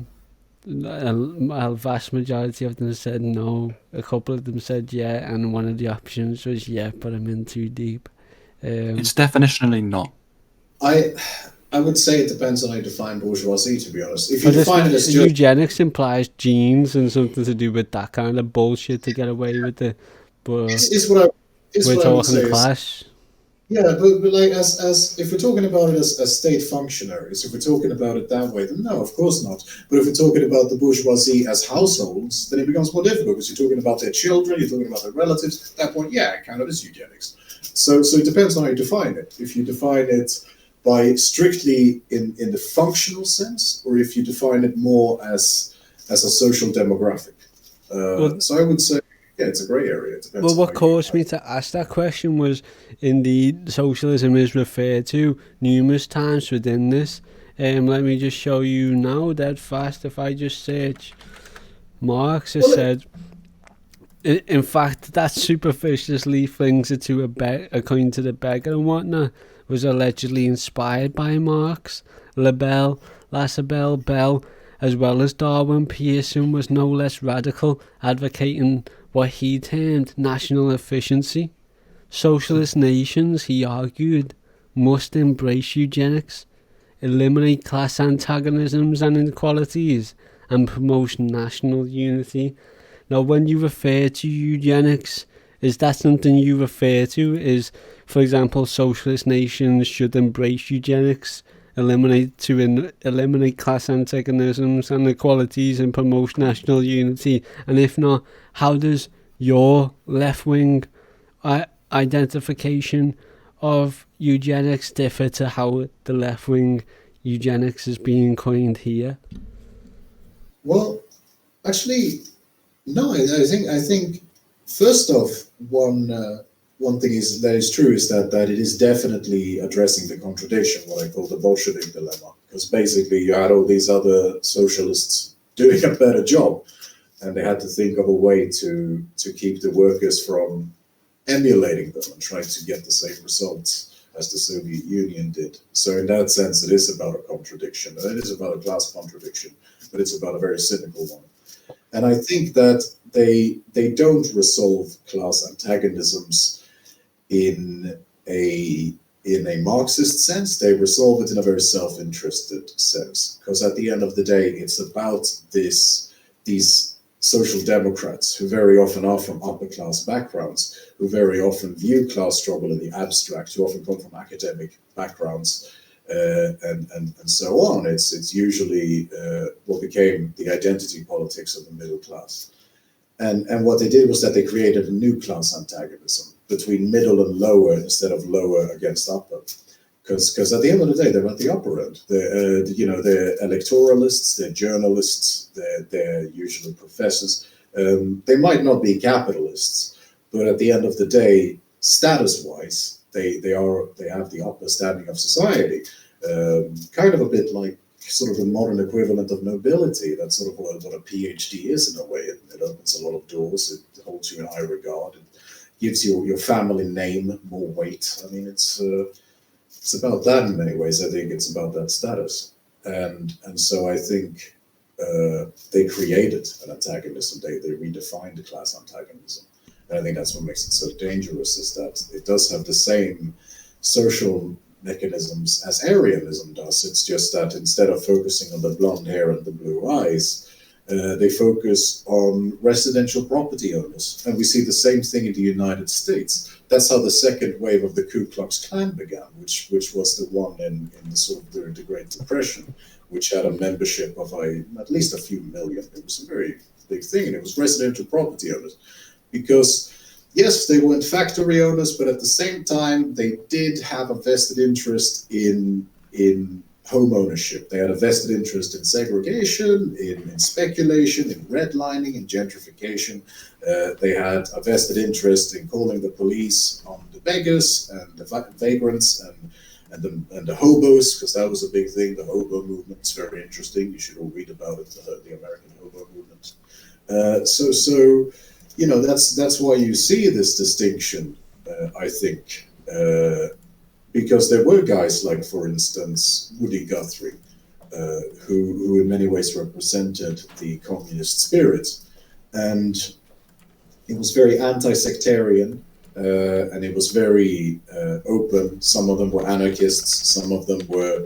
[SPEAKER 1] vast majority of them said no. A couple of them said yeah, and one of the options was yeah, but I'm in too deep.
[SPEAKER 3] It's definitionally not.
[SPEAKER 4] I would say it depends on how you define bourgeoisie, to be honest. If you define it as just...
[SPEAKER 1] Eugenics implies genes and something to do with that kind of bullshit to get away with it. But
[SPEAKER 4] is what I
[SPEAKER 1] we're
[SPEAKER 4] would
[SPEAKER 1] talking
[SPEAKER 4] say
[SPEAKER 1] class.
[SPEAKER 4] Yeah, but like as if we're talking about it as state functionaries, if we're talking about it that way, then no, of course not. But if we're talking about the bourgeoisie as households, then it becomes more difficult because you're talking about their children, you're talking about their relatives. At that point, yeah, it kind of is eugenics. So it depends on how you define it. If you define it by strictly in the functional sense, or if you define it more as a social demographic. So I would say, yeah, it's a grey area. It depends
[SPEAKER 1] Well,
[SPEAKER 4] on
[SPEAKER 1] what
[SPEAKER 4] how you
[SPEAKER 1] caused me to ask that question was, indeed, socialism is referred to numerous times within this. Let me just show you now dead fast. If I just search Marx, it said, in fact, that superficiously flings it to a coin to the beggar and whatnot, was allegedly inspired by Marx. Lebel, Lassalle, Bell, as well as Darwin, Pearson was no less radical, advocating what he termed national efficiency. Socialist nations, he argued, must embrace eugenics, eliminate class antagonisms and inequalities, and promote national unity. Now, when you refer to eugenics, is that something you refer to? Is, for example, socialist nations should embrace eugenics, eliminate class antagonisms and inequalities, and promote national unity? And if not, how does your left-wing identification of eugenics differ to how the left-wing eugenics is being coined here?
[SPEAKER 4] Well, actually, no. I think first off, one thing is true is that it is definitely addressing the contradiction, what I call the Bolshevik dilemma, because basically you had all these other socialists doing a better job, and they had to think of a way to keep the workers from emulating them and trying to get the same results as the Soviet Union did. So in that sense, it is about a contradiction. And it is about a class contradiction, but it's about a very cynical one. And I think that they don't resolve class antagonisms in a Marxist sense. They resolve it in a very self-interested sense, because at the end of the day, it's about these social democrats who very often are from upper class backgrounds, who very often view class struggle in the abstract, who often come from academic backgrounds, and so on. It's usually what became the identity politics of the middle class. And what they did was that they created a new class antagonism between middle and lower instead of lower against upper. Because at the end of the day, they're at the upper end. They're electoralists, they're journalists, they're usually professors. They might not be capitalists, but at the end of the day, status-wise, they have the upper standing of society. Kind of a bit like sort of the modern equivalent of nobility. That's sort of what a PhD is in a way. It opens a lot of doors. It holds you in high regard. It gives your family name more weight. I mean, it's about that in many ways. I think it's about that status, and so I think they created an antagonism. They redefined the class antagonism, and I think that's what makes it so dangerous. Is that it does have the same social mechanisms as Aryanism does. It's just that instead of focusing on the blonde hair and the blue eyes, they focus on residential property owners, and we see the same thing in the United States. That's how the second wave of the Ku Klux Klan began, which was the one in the sort of during the Great Depression, which had a membership of at least a few million. It was a very big thing, and it was residential property owners, because yes, they weren't factory owners, but at the same time, they did have a vested interest in home ownership. They had a vested interest in segregation, in speculation, in redlining, in gentrification. They had a vested interest in calling the police on the beggars and the vagrants and the hobos, because that was a big thing. The hobo movement is very interesting. You should all read about it, the American hobo movement. So that's why you see this distinction, I think. Because there were guys like, for instance, Woody Guthrie, who in many ways represented the communist spirit. And it was very anti-sectarian, and it was very open. Some of them were anarchists, some of them were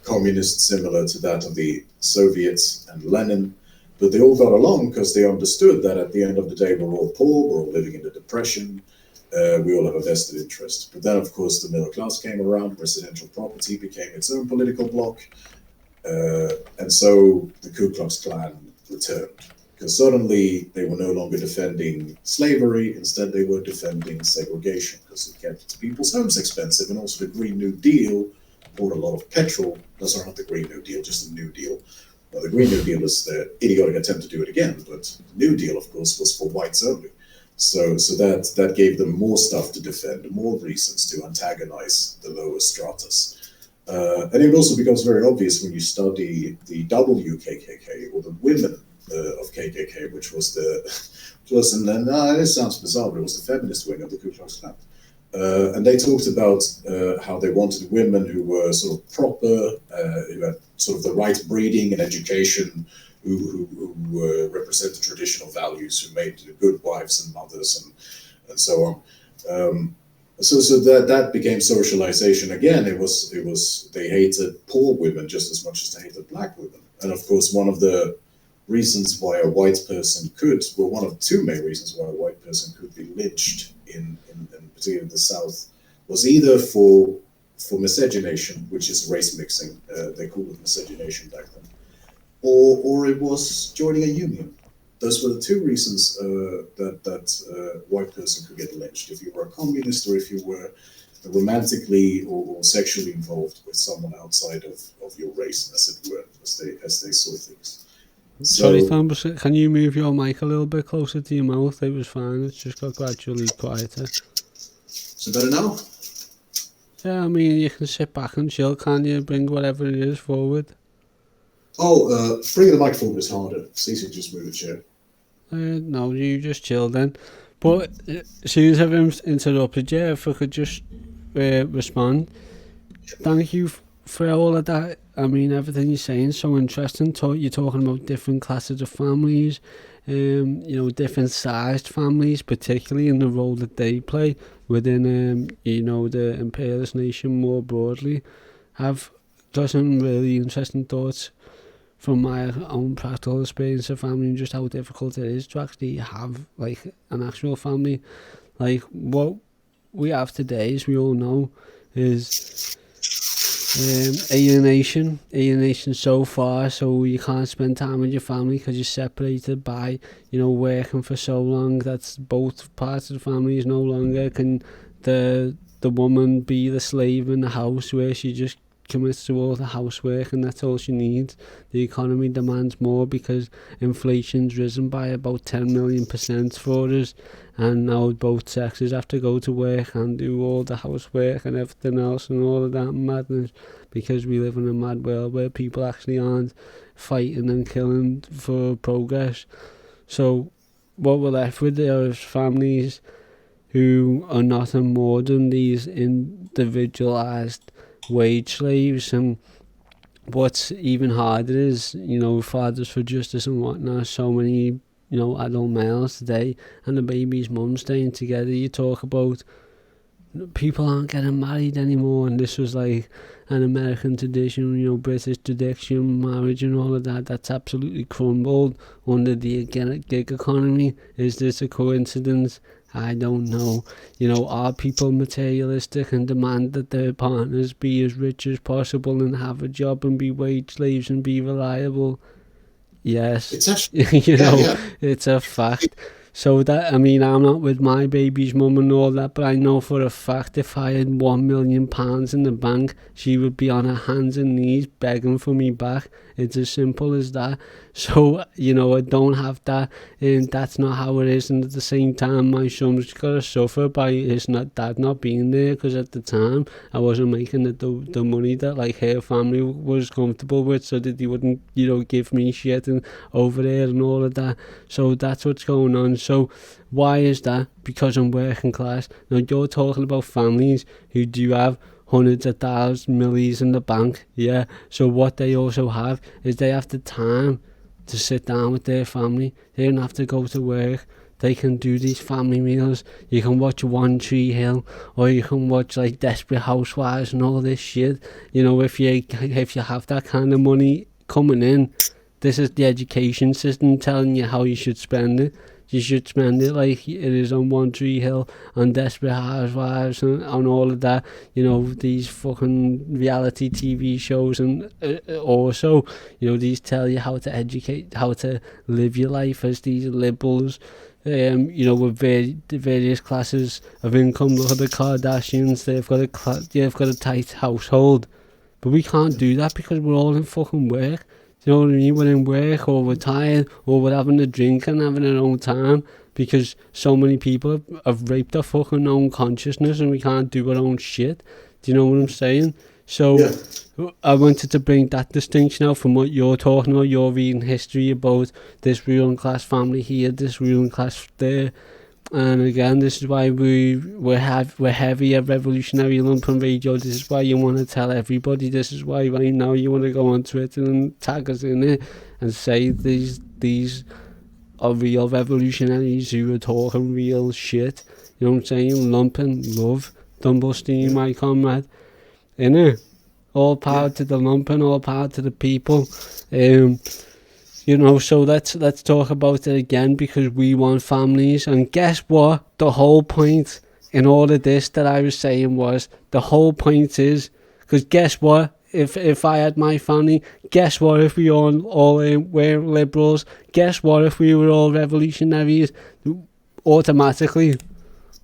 [SPEAKER 4] communist similar to that of the Soviets and Lenin, but they all got along because they understood that at the end of the day, we're all poor, we're all living in a depression, we all have a vested interest. But then, of course, the middle class came around, residential property became its own political bloc, and so the Ku Klux Klan returned. Because suddenly they were no longer defending slavery, instead they were defending segregation, because it kept people's homes expensive, and also the Green New Deal poured a lot of petrol. No, sorry, not the Green New Deal, just the New Deal. Well, the Green New Deal was the idiotic attempt to do it again, but the New Deal, of course, was for whites only. So that gave them more stuff to defend, more reasons to antagonize the lower stratus. And it also becomes very obvious when you study the WKKK, or the women of KKK, which was and then this sounds bizarre, but it was the feminist wing of the Ku Klux Klan. And they talked about how they wanted women who were sort of proper, who had sort of the right breeding and education, who represented traditional values, who made good wives and mothers, and so on. So that became socialization again. It was they hated poor women just as much as they hated black women. And of course, one of the reasons why a white person one of two main reasons why a white person could be lynched in particularly the South, was either for miscegenation, which is race mixing, they called it miscegenation back then, or it was joining a union. Those were the two reasons that a white person could get lynched: if you were a communist, or if you were romantically or sexually involved with someone outside of your race, as it were, as they saw things.
[SPEAKER 1] Sorry, Thumblesteen, can you move your mic a little bit closer to your mouth? It was fine, it's just got gradually quieter.
[SPEAKER 4] Is it better now?
[SPEAKER 1] Yeah, I mean, you can sit back and chill, can't you? Bring whatever it is forward.
[SPEAKER 4] Oh, bringing the mic forward is harder. It's easy to just move the chair.
[SPEAKER 1] No, you just chill then. But as soon as I've interrupted you, if I could just respond. Thank you for all of that. I mean, everything you're saying is so interesting. You're talking about different classes of families, different sized families, particularly in the role that they play within, the imperialist nation more broadly. I've got some really interesting thoughts from my own practical experience of family, and just how difficult it is to actually have like an actual family. Like what we have today, as we all know, is alienation so far, so you can't spend time with your family because you're separated by, working for so long. That's both parts of the family is no longer. Can the woman be the slave in the house where she just commits to all the housework and that's all she needs? The economy demands more because inflation's risen by about 10 million% for us, and now both sexes have to go to work and do all the housework and everything else and all of that madness, because we live in a mad world where people actually aren't fighting and killing for progress. So what we're left with are families who are nothing more than these individualized wage slaves. And what's even harder is, fathers for justice and whatnot. So many, adult males today, and the baby's mum staying together. You talk about people aren't getting married anymore, and this was like an American tradition, British tradition, marriage and all of that. That's absolutely crumbled under the gig economy. Is this a coincidence? I don't know. Are people materialistic and demand that their partners be as rich as possible and have a job and be wage slaves and be reliable? Yes.
[SPEAKER 4] It's actually,
[SPEAKER 1] it's a fact. So that, I mean, I'm not with my baby's mum and all that, but I know for a fact if I had £1 million in the bank, she would be on her hands and knees begging for me back. It's as simple as that. So, I don't have that, and that's not how it is. And at the same time, my son's got to suffer by his dad not being there, because at the time, I wasn't making the money that, like, her family was comfortable with, so that they wouldn't, give me shit and over there and all of that. So that's what's going on. So why is that? Because I'm working class. Now, you're talking about families who do have hundreds of thousands, millions in the bank, yeah. So what they also have is they have the time to sit down with their family. They don't have to go to work they can do these family meals. You can watch One Tree Hill, or you can watch like Desperate Housewives and all this shit. You know, if you have that kind of money coming in, this is the education system telling you how you should spend it. You should spend it like it is on One Tree Hill, on Desperate Housewives, and on all of that. You know, these fucking reality TV shows, and also, you know, these tell you how to educate, how to live your life as these liberals. You know, with the various classes of income. Look at the Kardashians; they've got a tight household, but we can't do that because we're all in fucking work. You know what I mean? We're in work, or we're tired, or we're having a drink and having our own time because so many people have raped our fucking own consciousness and we can't do our own shit. Do you know what I'm saying? So I wanted to bring that distinction out from what you're talking about. You're reading history about this ruling class family here, this ruling class there. And again, this is why we're heavy at Revolutionary Lumpen Radio. This is why you want to tell everybody. This is why right now you want to go on Twitter and tag us in it and say these are real revolutionaries who are talking real shit. You know what I'm saying? Lumpen, love, Thumblesteen, my comrade. Innit? All power to the Lumpen, all power to the people. You know, so let's talk about it again, because we want families. And guess what? The whole point in all of this that I was saying was, the whole point is, because guess what? If I had my family, guess what? If we all were liberals, guess what? If we were all revolutionaries, automatically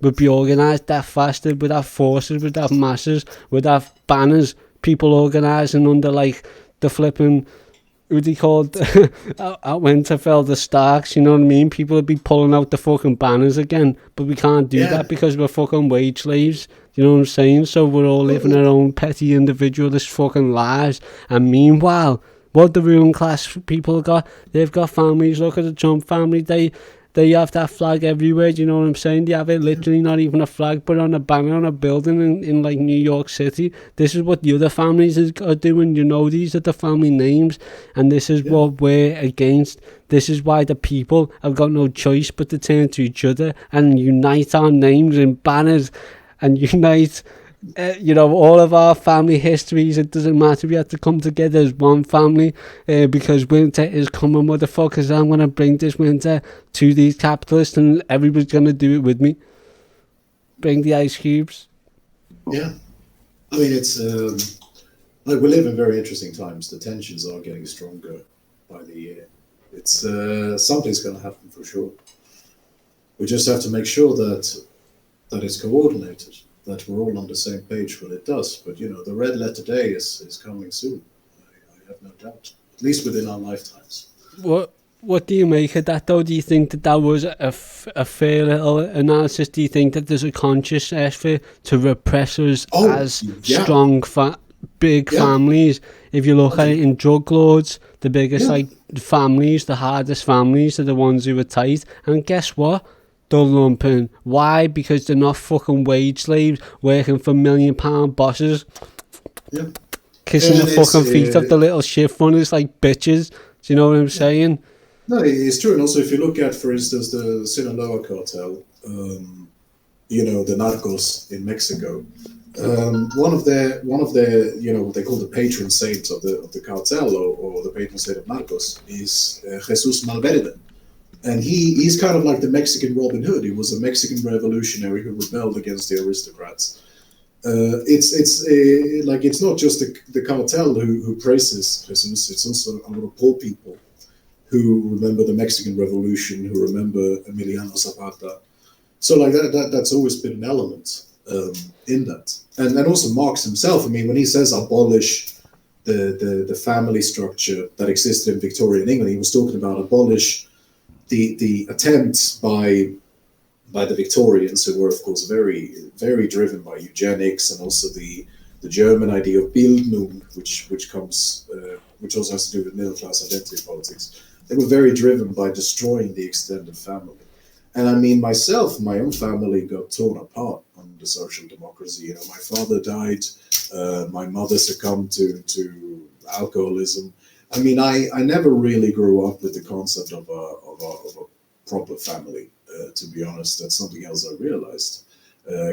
[SPEAKER 1] we'd be organised that faster. We'd have forces, we'd have masses, we'd have banners, people organising under like the flipping, what they called at Winterfell, the Starks, you know what I mean? People would be pulling out the fucking banners again, but we can't do that because we're fucking wage slaves, you know what I'm saying? So we're all living our own petty individualist fucking lives. And meanwhile, what the ruling class people got, they've got families. Look at the Trump family, they have that flag everywhere, do you know what I'm saying? They have it literally not even a flag, but on a banner on a building in like New York City. This is what the other families are doing, you know, these are the family names, and this is what we're against. This is why the people have got no choice but to turn to each other and unite our names in banners, and unite you know, all of our family histories. It doesn't matter, we have to come together as one family, because winter is coming, motherfuckers. I'm going to bring this winter to these capitalists, and everybody's going to do it with me. Bring the ice cubes.
[SPEAKER 4] Yeah, I mean, it's like, we live in very interesting times. The tensions are getting stronger by the year. It's something's going to happen for sure. We just have to make sure that it's coordinated, that we're all on the same page when it does. But, you know, the red letter day is coming soon. I have no doubt, at least within our lifetimes.
[SPEAKER 1] What do you make of that, though? Do you think that was a fair little analysis? Do you think that there's a conscious effort to repress us as strong, big families? If you look at it in drug lords, the biggest like families, the hardest families are the ones who are tight. And guess what? They're lumpen. Why? Because they're not fucking wage slaves working for £1 million bosses. Yeah. Kissing the fucking feet of the little shift runners like bitches. Do you know what I'm saying?
[SPEAKER 4] No, it's true. And also, if you look at, for instance, the Sinaloa cartel, you know, the Narcos in Mexico, one of their, you know, what they call the patron saint of the cartel, or the patron saint of Narcos, is Jesus Malverde. And he's kind of like the Mexican Robin Hood. He was a Mexican revolutionary who rebelled against the aristocrats. It's not just the cartel who praises Jesus. It's also a lot of poor people who remember the Mexican Revolution, who remember Emiliano Zapata. So like that's always been an element in that. And also Marx himself, I mean, when he says abolish the family structure that existed in Victorian England, he was talking about abolish the attempts by the Victorians, who were of course very, very driven by eugenics, and also the German idea of Bildung, which also has to do with middle class identity politics. They were very driven by destroying the extended family. And I mean, myself, my own family got torn apart under social democracy. You know, my father died, my mother succumbed to alcoholism. I mean, I never really grew up with the concept of a proper family. To be honest, that's something else I realized.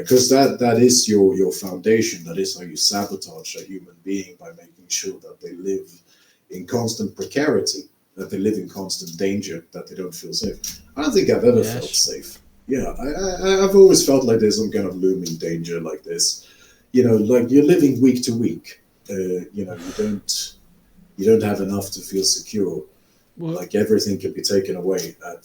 [SPEAKER 4] Because that is your foundation. That is how you sabotage a human being, by making sure that they live in constant precarity, that they live in constant danger, that they don't feel safe. I don't think I've ever felt safe. Yeah, I've always felt like there's some kind of looming danger like this. Like you're living week to week. You don't have enough to feel secure. Well, like everything can be taken away at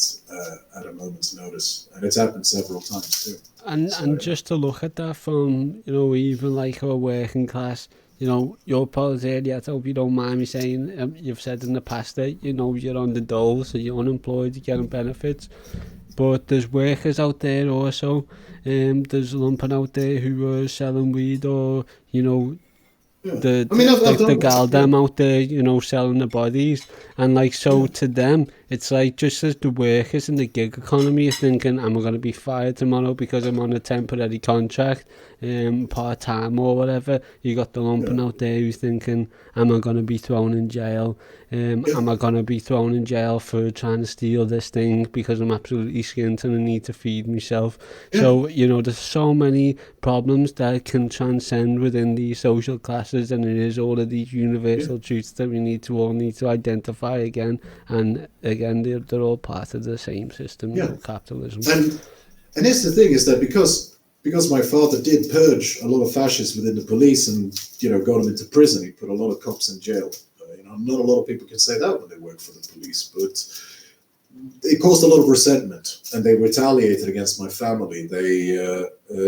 [SPEAKER 4] a moment's notice, and it's happened several times too.
[SPEAKER 1] And just to look at that from even like our working class, your proletariat. I hope you don't mind me saying. You've said in the past that you're on the dole, so you're unemployed, you're getting benefits. But there's workers out there also. There's Lumpen out there who are selling weed, or the gal them out there, selling the bodies, and to them, it's like just as the workers in the gig economy are thinking, am I going to be fired tomorrow because I'm on a temporary contract, part time or whatever? You got the Lumpen out there who's thinking, am I going to be thrown in jail? Am I going to be thrown in jail for trying to steal this thing because I'm absolutely skint and I need to feed myself? So, there's so many problems that can transcend within these social classes, and it is all of these universal truths that we all need to identify again. And again, they're all part of the same system, capitalism.
[SPEAKER 4] And here's the thing, is that because my father did purge a lot of fascists within the police and got them into prison, he put a lot of cops in jail. Not a lot of people can say that when they work for the police, but it caused a lot of resentment, and they retaliated against my family. They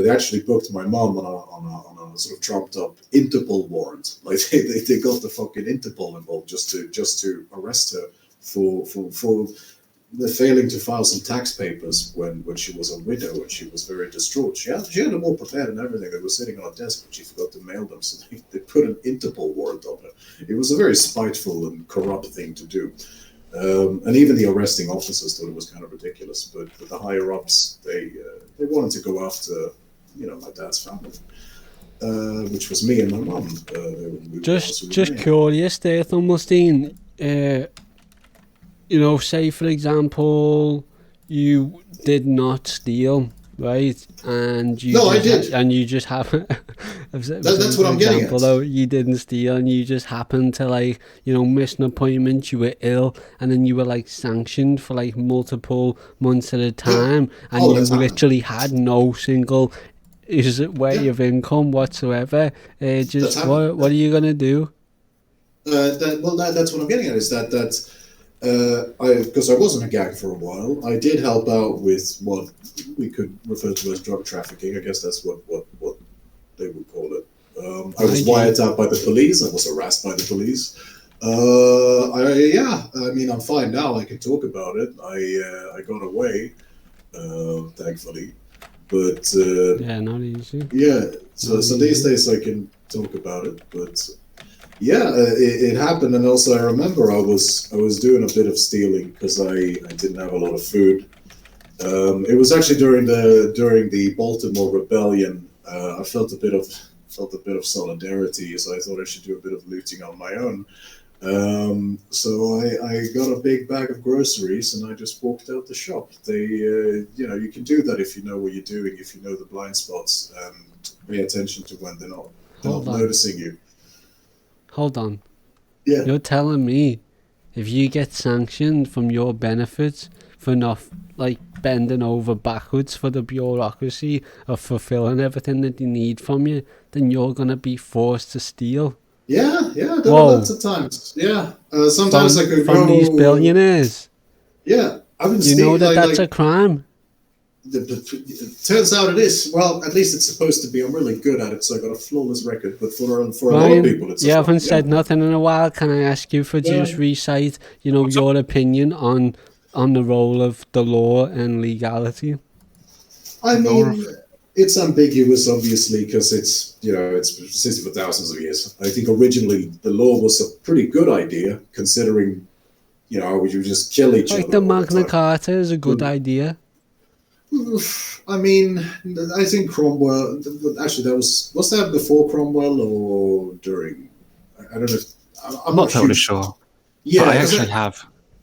[SPEAKER 4] actually booked my mom on a sort of trumped up Interpol warrant. Like they got the fucking Interpol involved just to arrest her for the failing to file some tax papers when she was a widow, and she was very distraught. She had them all prepared and everything. They were sitting on a desk, but she forgot to mail them, so they put an Interpol warrant on her. It was a very spiteful and corrupt thing to do. And even the arresting officers thought it was kind of ridiculous, but the higher ups, they wanted to go after my dad's family, which was me and my mum.
[SPEAKER 1] Just curious there, Thumblesteen. Say for example, you did not steal, right? And
[SPEAKER 4] I did.
[SPEAKER 1] And you just happen.
[SPEAKER 4] That's what I'm getting at.
[SPEAKER 1] Though you didn't steal, and you just happened to miss an appointment. You were ill, and then you were sanctioned for multiple months at a time, and you literally had no single way of income whatsoever. What are you gonna do?
[SPEAKER 4] That's what I'm getting at. Is that because I was in a gang for a while, I did help out with what we could refer to as drug trafficking. I guess that's what they would call it. I was wiretapped by the police. I was harassed by the police. I'm fine now. I can talk about it. I got away, thankfully. But
[SPEAKER 1] not easy.
[SPEAKER 4] Yeah, so these days I can talk about it, but. Yeah, it happened, and also I remember I was doing a bit of stealing because I didn't have a lot of food. It was actually during the Baltimore Rebellion. I felt a bit of solidarity, so I thought I should do a bit of looting on my own. So I got a big bag of groceries and I just walked out the shop. You can do that if you know what you're doing, if you know the blind spots, and pay attention to when they're not noticing you.
[SPEAKER 1] Hold on.
[SPEAKER 4] Yeah.
[SPEAKER 1] You're telling me if you get sanctioned from your benefits for not bending over backwards for the bureaucracy of fulfilling everything that they need from you, then you're gonna be forced to steal?
[SPEAKER 4] Yeah, lots of times. Yeah, sometimes I could
[SPEAKER 1] from these billionaires.
[SPEAKER 4] Yeah, I've been.
[SPEAKER 1] You know that's a crime.
[SPEAKER 4] It turns out it is. Well, at least it's supposed to be. I'm really good at it, so I got a flawless record. But for
[SPEAKER 1] Ryan,
[SPEAKER 4] a lot of people, it's.
[SPEAKER 1] You haven't said nothing in a while. Can I ask you for just recite, your opinion on the role of the law and legality?
[SPEAKER 4] I mean, it's ambiguous, obviously, because it's existed for thousands of years. I think originally the law was a pretty good idea, considering, would you just kill each other?
[SPEAKER 1] The Magna Carta is a good idea.
[SPEAKER 4] I mean, I think Cromwell. Actually, was that before Cromwell or during? I don't know. I'm
[SPEAKER 3] not totally sure.
[SPEAKER 4] Yeah,
[SPEAKER 3] but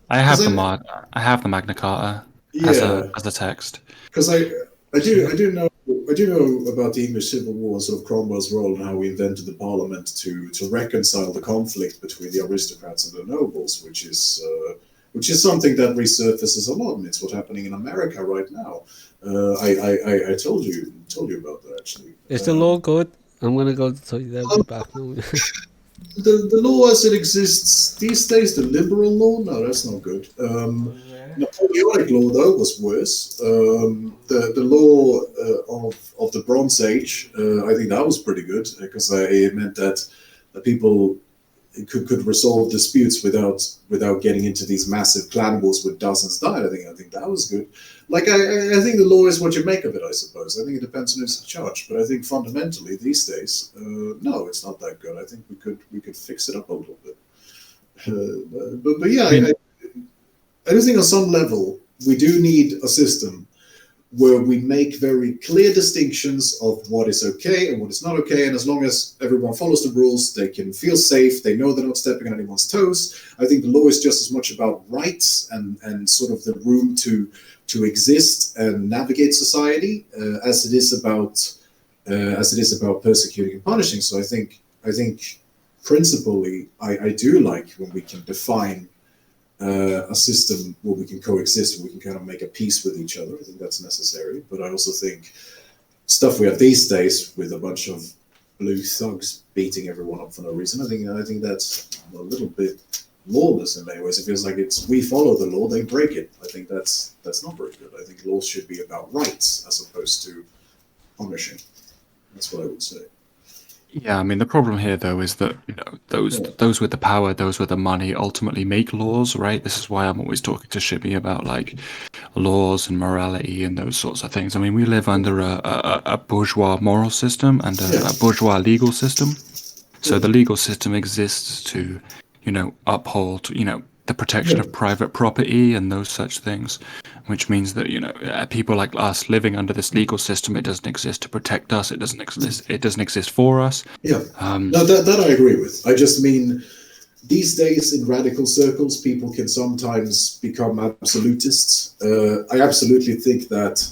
[SPEAKER 3] I have the Magna Carta. as a text.
[SPEAKER 4] Because I do know about the English Civil War and sort of Cromwell's role and how he invented the Parliament to reconcile the conflict between the aristocrats and the nobles, which is something that resurfaces a lot, and it's what's happening in America right now. I told you about that actually.
[SPEAKER 1] Is the law good? I'm gonna go to the toilet. I'll be back now.
[SPEAKER 4] The law as it exists these days, the liberal law, no, that's not good. Napoleonic law, though, was worse. The law of the Bronze Age, I think that was pretty good because it meant that people could resolve disputes without getting into these massive clan wars with dozens died. I think that was good. Like I think the law is what you make of it. I suppose. I think it depends on who's in charge. But I think fundamentally these days, no, it's not that good. I think we could fix it up a little bit. But yeah, I do think on some level we do need a system where we make very clear distinctions of what is okay and what is not okay. And as long as everyone follows the rules, they can feel safe. They know they're not stepping on anyone's toes. I think the law is just as much about rights and sort of the room to exist and navigate society as it is about persecuting and punishing. So I think principally I do like when we can define a system where we can coexist, where we can kind of make a peace with each other. I think that's necessary. But I also think stuff we have these days with a bunch of blue thugs beating everyone up for no reason, I think that's a little bit lawless in many ways. It feels like we follow the law, they break it. I think that's not very good. I think laws should be about rights as opposed to punishing. That's what I would say.
[SPEAKER 3] Yeah, I mean the problem here though is that those with the power, those with the money, ultimately make laws, right? This is why I'm always talking to Shibby about like laws and morality and those sorts of things. I mean, we live under a bourgeois moral system and a bourgeois legal system. So the legal system exists to, uphold, the protection of private property and those such things, which means that people like us living under this legal system, it doesn't exist to protect us. It doesn't exist for us.
[SPEAKER 4] Yeah, no, that I agree with. I just mean these days in radical circles, people can sometimes become absolutists. I absolutely think that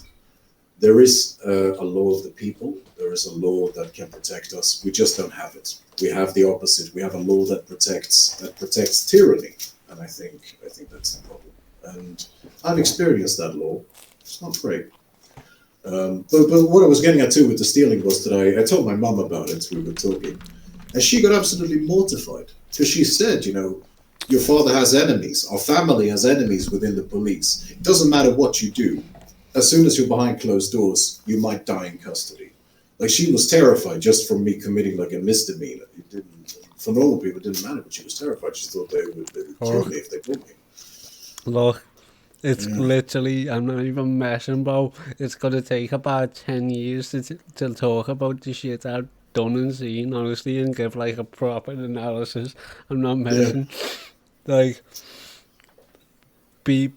[SPEAKER 4] there is a law of the people. There is a law that can protect us. We just don't have it. We have the opposite. We have a law that protects tyranny. And I think that's the problem. And I've experienced that law. It's not great. But what I was getting at too with the stealing was that I told my mum about it. We were talking, and she got absolutely mortified because she said, your father has enemies. Our family has enemies within the police. It doesn't matter what you do. As soon as you're behind closed doors, you might die in custody. Like she was terrified just from me committing like a misdemeanor. It didn't. For normal people, it didn't matter, but she was terrified. She thought they would kill me if they caught me.
[SPEAKER 1] Look, it's literally, I'm not even messing, bro. It's going to take about 10 years to talk about the shit I've done and seen, honestly, and give like a proper analysis. I'm not messing. Yeah. Like,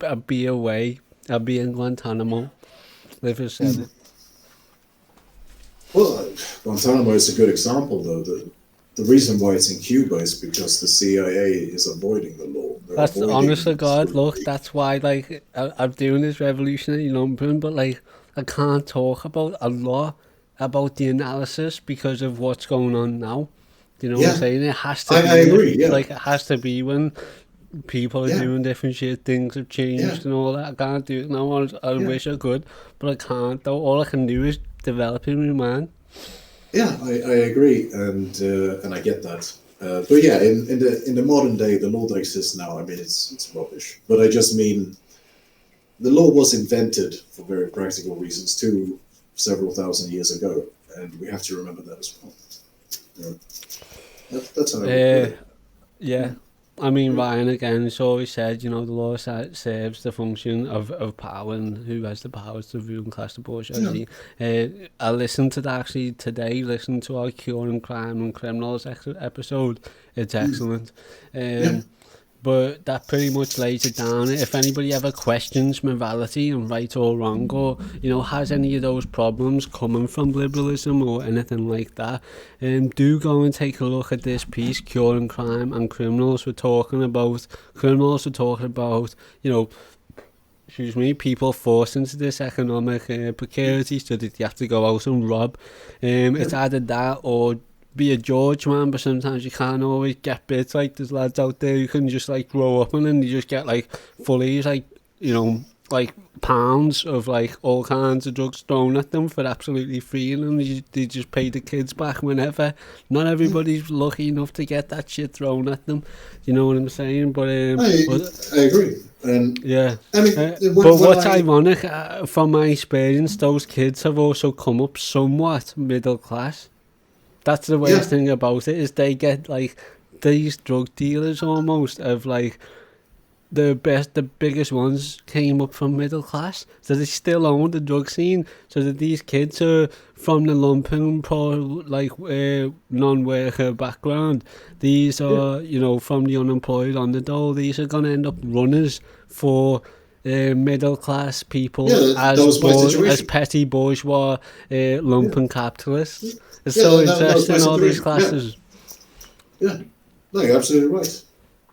[SPEAKER 1] I'll be away. I'll be in Guantanamo. Live as said it.
[SPEAKER 4] Well, Guantanamo is a good example, though. The reason why it's in Cuba is because the CIA is avoiding the law.
[SPEAKER 1] That's honest to God, look, that's why, like, I'm doing this revolutionary Lumpen, but, like, I can't talk about a lot about the analysis because of what's going on now. Do you know what I'm saying? It has to be.
[SPEAKER 4] I agree, yeah.
[SPEAKER 1] Like, it has to be when people are doing different shit, things have changed and all that. I can't do it now. I wish I could, but I can't, though. All I can do is develop in my mind.
[SPEAKER 4] Yeah, I agree, and I get that. But yeah, in the modern day, the law that exists now, I mean, it's rubbish. But I just mean, the law was invented for very practical reasons too, several thousand years ago, and we have to remember that as well. That's how.
[SPEAKER 1] Yeah. I mean, Ryan, again, it's always said, the law serves the function of power and who has the powers to rule and class the bourgeoisie. I listened to that actually today, listened to our Curing Crime and Criminals episode. It's excellent. But that pretty much lays it down. If anybody ever questions morality and right or wrong, or, has any of those problems coming from liberalism or anything like that, do go and take a look at this piece, Curing Crime and Criminals. We're talking about, excuse me, people forced into this economic precarity so that you have to go out and rob. It's either that or be a George, man, but sometimes you can't always get bits. Like, there's lads out there who can just, like, grow up and then you just get, like, fullies, like, you know, like, pounds of, like, all kinds of drugs thrown at them for absolutely free, and they just pay the kids back whenever. Not everybody's lucky enough to get that shit thrown at them. You know what I'm saying? But
[SPEAKER 4] I agree. And
[SPEAKER 1] yeah.
[SPEAKER 4] I mean,
[SPEAKER 1] but what's ironic, from my experience, those kids have also come up somewhat middle class. That's the worst thing about it, is they get, like, these drug dealers almost of, like, the biggest ones came up from middle class, so they still own the drug scene. So that these kids are from the Lumpen, non-worker background. These are, you know, from the unemployed on the dole. These are gonna end up runners for middle class people as petty bourgeois Lumpen capitalists. It's so interesting, all these classes.
[SPEAKER 4] Yeah, no, you're absolutely right.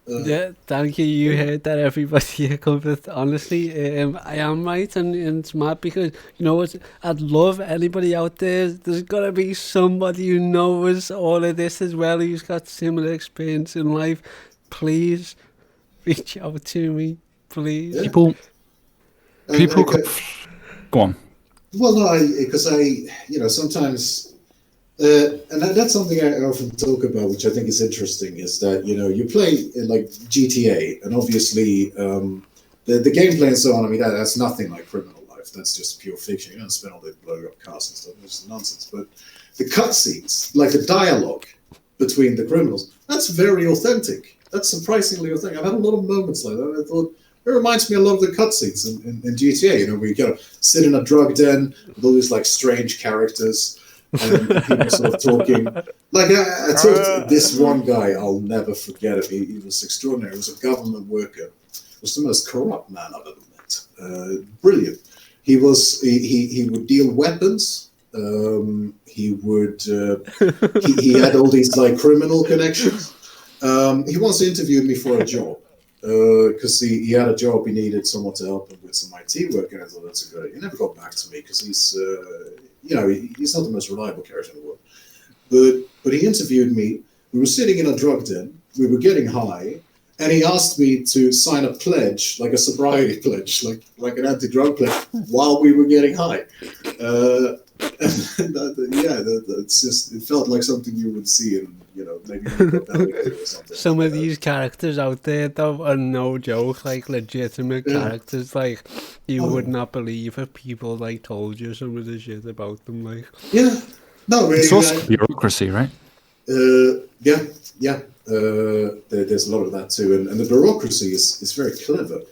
[SPEAKER 1] Yeah, thank you. You heard that, everybody here covered. Honestly, I am right, and it's mad because, you know what, I'd love anybody out there. There's got to be somebody who knows all of this as well, who's got similar experience in life. Please reach out to me, please.
[SPEAKER 3] People go on.
[SPEAKER 4] Well, no, because you know, sometimes. And that's something I often talk about, which I think is interesting, is that, you know, you play in, like, GTA, and obviously the gameplay and so on, I mean, that's nothing like criminal life. That's just pure fiction. You don't spend all day blowing up cars and stuff. It's nonsense. But the cutscenes, like the dialogue between the criminals, that's very authentic. That's surprisingly authentic. I've had a lot of moments like that. I thought, it reminds me a lot of the cutscenes in GTA, you know, where you gotta sit in a drug den with all these, like, strange characters. And people sort of talking. Like, I talked to this one guy, I'll never forget it. He was extraordinary. He was a government worker. He was the most corrupt man I've ever met. Brilliant. He would deal weapons. He had all these, like, criminal connections. He once interviewed me for a job. Because he had a job, he needed someone to help him with some IT work, and I thought, that's a good idea. He never got back to me because he's, you know, he's not the most reliable character in the world. But he interviewed me. We were sitting in a drug den. We were getting high, and he asked me to sign a pledge, like a sobriety pledge, like an anti-drug pledge, while we were getting high. It's just, it felt like something you would see in, you know, maybe or something.
[SPEAKER 1] Some of these characters out there, though, are no joke, like, legitimate characters. Like, you would not believe if people, like, told you some of the shit about them, like.
[SPEAKER 4] Yeah, no, really.
[SPEAKER 3] It's also bureaucracy, right?
[SPEAKER 4] There's a lot of that too, and the bureaucracy is very clever.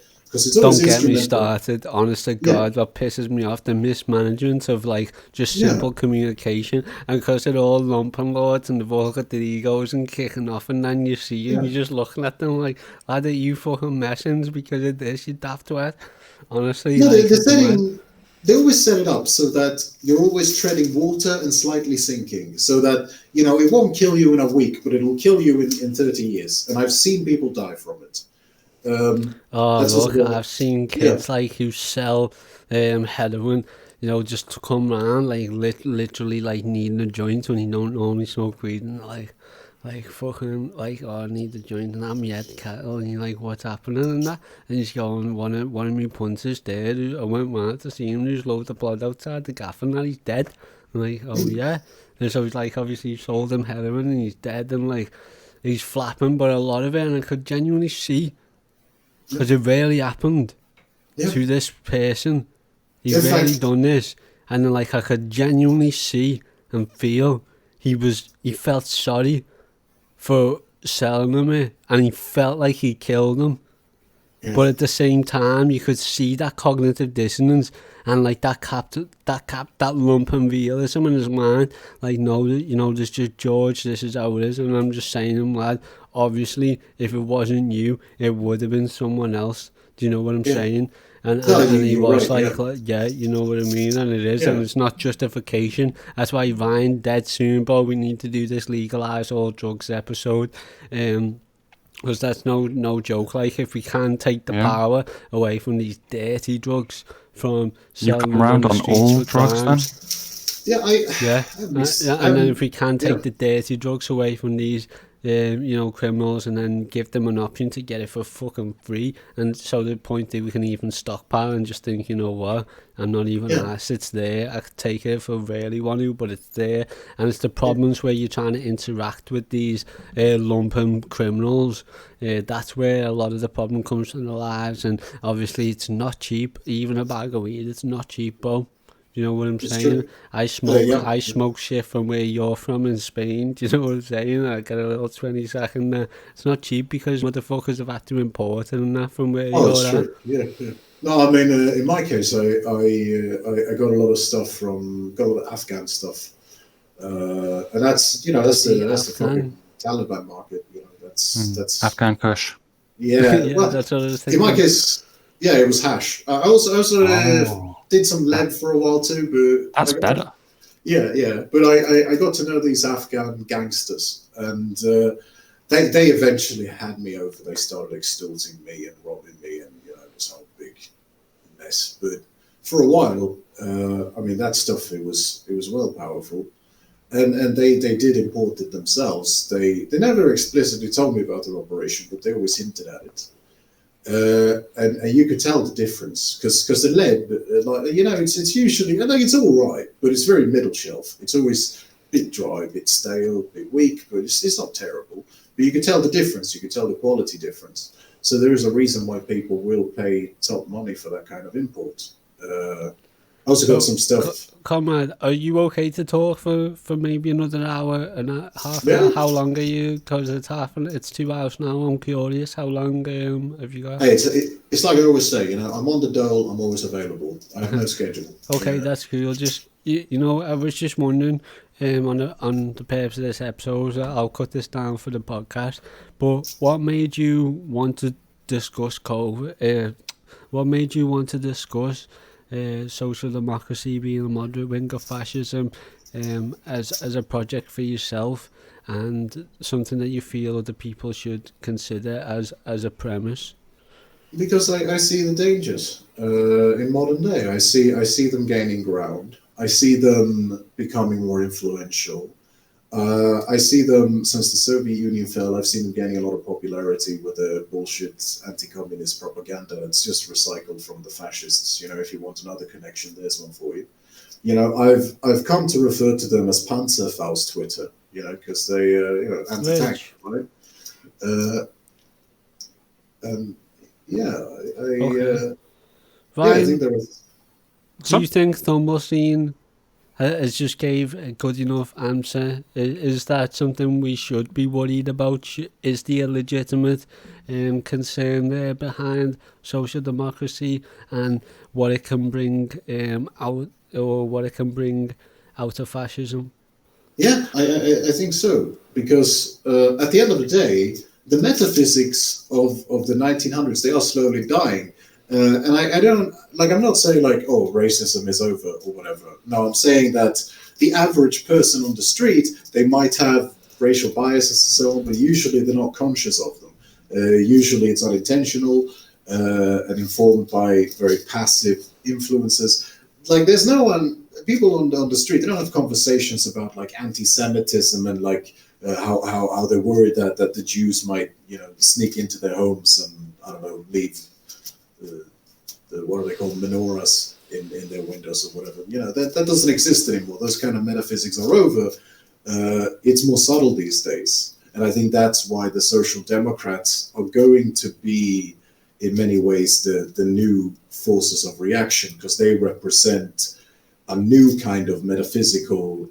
[SPEAKER 4] Don't
[SPEAKER 1] get me started, honest to God, what pisses me off, the mismanagement of, like, just simple communication, and because they're all Lumpen lords and they've all got their egos and kicking off, and then you see them, you're just looking at them like, lad, are you fucking messings because of this, you daft twat? Honestly.
[SPEAKER 4] No, they always set it up so that you're always treading water and slightly sinking, so that, you know, it won't kill you in a week, but it'll kill you in 30 years, and I've seen people die from it.
[SPEAKER 1] Look, I've seen kids like who sell heroin, you know, just to come around, like, literally, like, needing a joint when you don't normally smoke weed, and like fucking, like, oh, I need a joint, and I'm yet cattle, and you're like, what's happening, and that, and he's going, one of my punters there, I went round to see him, there's loads of blood outside the gaff, and he's dead. I'm like, oh yeah, and so he's like, obviously sold him heroin, and he's dead, and like, he's flapping, but a lot of it, and I could genuinely see, because it really happened to this person. He's really done this, and then, like, I could genuinely see and feel he felt sorry for selling them it, and he felt like he killed them. But at the same time, you could see that cognitive dissonance and, like, that Lumpen realism in his mind. Like, no, you know, this is just George, this is how it is, and I'm just saying to him, lad, obviously, if it wasn't you, it would have been someone else. Do you know what I'm saying? And he was right, like, yeah, you know what I mean? And it is, and it's not justification. That's why Ryan, dead soon, but we need to do this legalise all drugs episode. Because that's no joke. Like, if we can take the power away from these dirty drugs, from
[SPEAKER 3] You
[SPEAKER 1] selling
[SPEAKER 3] come
[SPEAKER 1] them on
[SPEAKER 3] around
[SPEAKER 1] the
[SPEAKER 3] on
[SPEAKER 1] streets
[SPEAKER 3] all
[SPEAKER 1] for
[SPEAKER 3] drugs
[SPEAKER 1] crimes.
[SPEAKER 4] Yeah,
[SPEAKER 1] And then if we can take the dirty drugs away from these, criminals, and then give them an option to get it for fucking free, and so the point that we can even stockpile and just think, you know what, I'm not even asked, it's there, I could take it if I really want to, but it's there. And it's the problems where you're trying to interact with these lumpen criminals. That's where a lot of the problem comes from their lives, and obviously it's not cheap. Even a bag of weed, it's not cheap, bro. You know what I'm saying? I smoke shit from where you're from in Spain. Do you know what I'm saying? I get a little 20-second there. It's not cheap because motherfuckers have had to import it and that from where you're
[SPEAKER 4] that's true. Yeah. No, I mean, in my case, I got a lot of stuff got a lot of Afghan stuff, and that's the fucking Taliban market. That's
[SPEAKER 3] Afghan Kush.
[SPEAKER 4] Yeah, well,
[SPEAKER 1] that's what I was thinking.
[SPEAKER 4] In my case, it was hash. I also did some lead for a while too, but
[SPEAKER 3] that's better.
[SPEAKER 4] Yeah, but I got to know these Afghan gangsters, and they eventually had me over. They started extorting me and robbing me, and this whole big mess. But for a while, I mean, that stuff it was well powerful, and they did import it themselves. They never explicitly told me about their operation, but they always hinted at it. And you could tell the difference because the lead, it's usually, I think it's all right, but it's very middle shelf. It's always a bit dry, a bit stale, a bit weak, but it's not terrible. But you can tell the difference. You can tell the quality difference. So there is a reason why people will pay top money for that kind of import. I also got some stuff.
[SPEAKER 1] Comrade, are you okay to talk for maybe another hour and a half?
[SPEAKER 4] Yeah.
[SPEAKER 1] How long are you? Because it's 2 hours now. I'm curious. How long have you got?
[SPEAKER 4] Hey, it's like I always say, I'm on the dole. I'm always available. I have no schedule.
[SPEAKER 1] Okay, that's cool. Just I was just wondering, on the purpose of this episode, I'll cut this down for the podcast. But what made you want to discuss COVID? What made you want to discuss social democracy being a moderate wing of fascism as a project for yourself, and something that you feel other people should consider as a premise?
[SPEAKER 4] Because I see the dangers in modern day. I see them gaining ground. I see them becoming more influential. I see them, since the Soviet Union fell, I've seen them gaining a lot of popularity with the bullshit anti-communist propaganda. It's just recycled from the fascists. If you want another connection, there's one for you. I've come to refer to them as Panzerfaust Twitter, because they, anti-tank, right? And I think there is.
[SPEAKER 1] Do you think Thumblesteen has just gave a good enough answer? Is that something we should be worried about? Is there a legitimate concern there behind social democracy and what it can bring out, or what it can bring out of fascism?
[SPEAKER 4] Yeah, I think so, because at the end of the day, the metaphysics of the 1900s, they are slowly dying. And I'm not saying racism is over or whatever. No, I'm saying that the average person on the street, they might have racial biases and so on, but usually they're not conscious of them. Usually it's unintentional and informed by very passive influences. There's no one, people on the street, they don't have conversations about anti-Semitism and how they're worried that the Jews might, sneak into their homes and, I don't know, leave what are they called, menorahs in their windows or whatever. That doesn't exist anymore. Those kind of metaphysics are over. It's more subtle these days. And I think that's why the Social Democrats are going to be, in many ways, the new forces of reaction, because they represent a new kind of metaphysical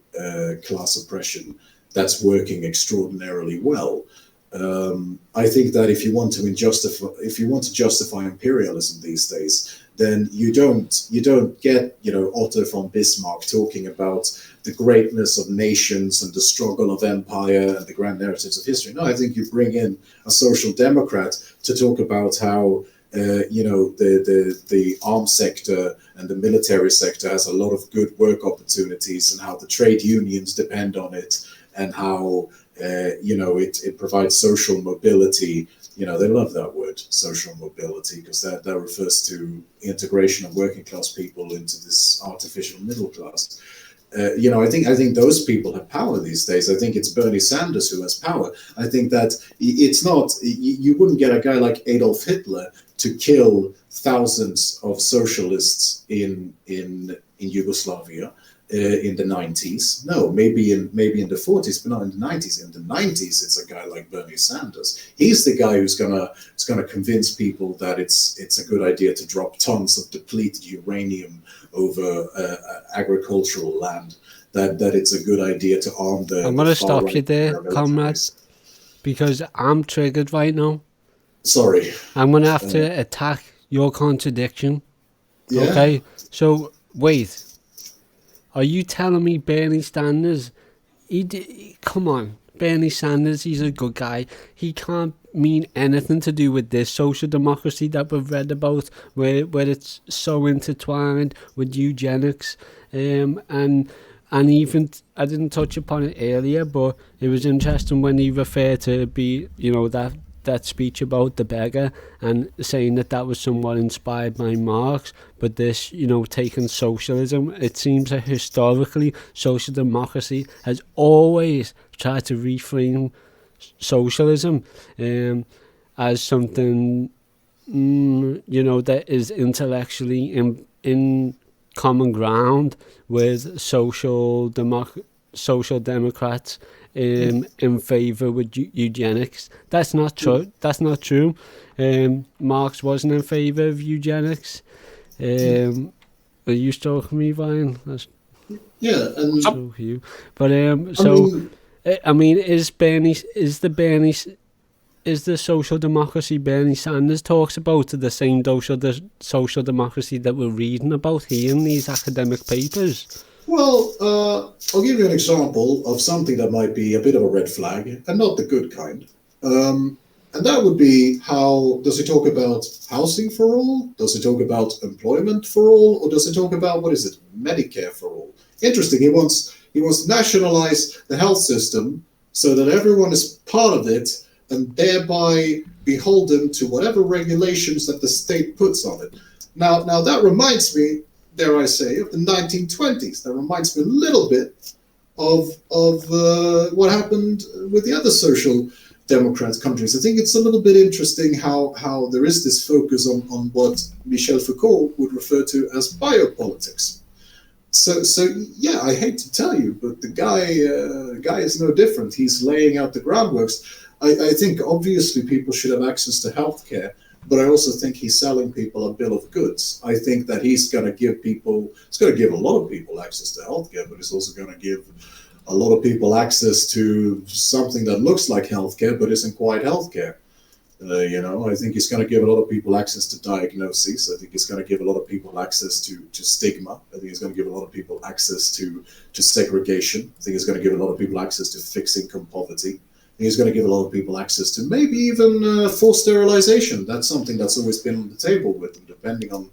[SPEAKER 4] class oppression that's working extraordinarily well. I think that if you want to justify imperialism these days, then you don't get Otto von Bismarck talking about the greatness of nations and the struggle of empire and the grand narratives of history. No, I think you bring in a social democrat to talk about how the arms sector and the military sector has a lot of good work opportunities, and how the trade unions depend on it, and how it provides social mobility They love that word, social mobility, because that refers to integration of working class people into this artificial middle class. I think those people have power these days. I think it's Bernie Sanders who has power. I think that it's not, you wouldn't get a guy like Adolf Hitler to kill thousands of socialists in Yugoslavia in the 90s. No, maybe in the 40s, but not in the 90s. In the 90s, it's a guy like Bernie Sanders. He's the guy who's gonna convince people that it's a good idea to drop tons of depleted uranium over agricultural land. That it's a good idea to arm the.
[SPEAKER 1] I'm gonna stop you there, comrade, because I'm triggered right now.
[SPEAKER 4] Sorry.
[SPEAKER 1] I'm gonna have to attack your contradiction. Yeah. Okay, so wait. Are you telling me Bernie Sanders, come on, Bernie Sanders, he's a good guy. He can't mean anything to do with this social democracy that we've read about, where it's so intertwined with eugenics. And even, I didn't touch upon it earlier, but it was interesting when he referred to that speech about the beggar and saying that was somewhat inspired by Marx, but this, taking socialism, it seems that historically social democracy has always tried to reframe socialism as something, that is intellectually in common ground with social democrats in favour with eugenics. That's not true. That's not true. Marx wasn't in favour of eugenics. Are you still with me, Ryan?
[SPEAKER 4] Yeah, and
[SPEAKER 1] so you. But is the social democracy Bernie Sanders talks about the same social democracy that we're reading about here in these academic papers?
[SPEAKER 4] Well, I'll give you an example of something that might be a bit of a red flag, and not the good kind. And that would be, how does he talk about housing for all? Does he talk about employment for all? Or does he talk about, Medicare for all? Interesting. He wants to nationalize the health system so that everyone is part of it and thereby beholden to whatever regulations that the state puts on it. Now that reminds me, dare I say, of the 1920s. That reminds me a little bit of what happened with the other social democrat countries. I think it's a little bit interesting how there is this focus on what Michel Foucault would refer to as biopolitics. So yeah, I hate to tell you, but the guy is no different. He's laying out the groundworks. I think obviously people should have access to healthcare, but I also think he's selling people a bill of goods. I think that he's going to give a lot of people access to healthcare, but he's also going to give a lot of people access to something that looks like healthcare, but isn't quite healthcare. I think he's going to give a lot of people access to diagnoses. I think he's going to give a lot of people access to stigma. I think he's going to give a lot of people access to segregation. I think he's going to give a lot of people access to fixed income poverty. He's going to give a lot of people access to maybe even forced sterilization. That's something that's always been on the table with them, depending on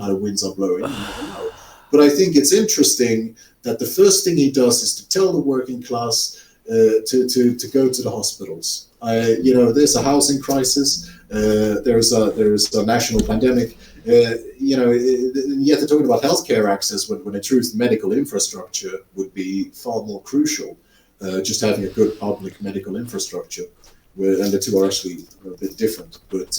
[SPEAKER 4] how the winds are blowing. You never know. But I think it's interesting that the first thing he does is to tell the working class to go to the hospitals. There's a housing crisis. There's a national pandemic. Yet they're talking about healthcare access when in truth medical infrastructure would be far more crucial. Just having a good public medical infrastructure, and the two are actually a bit different. But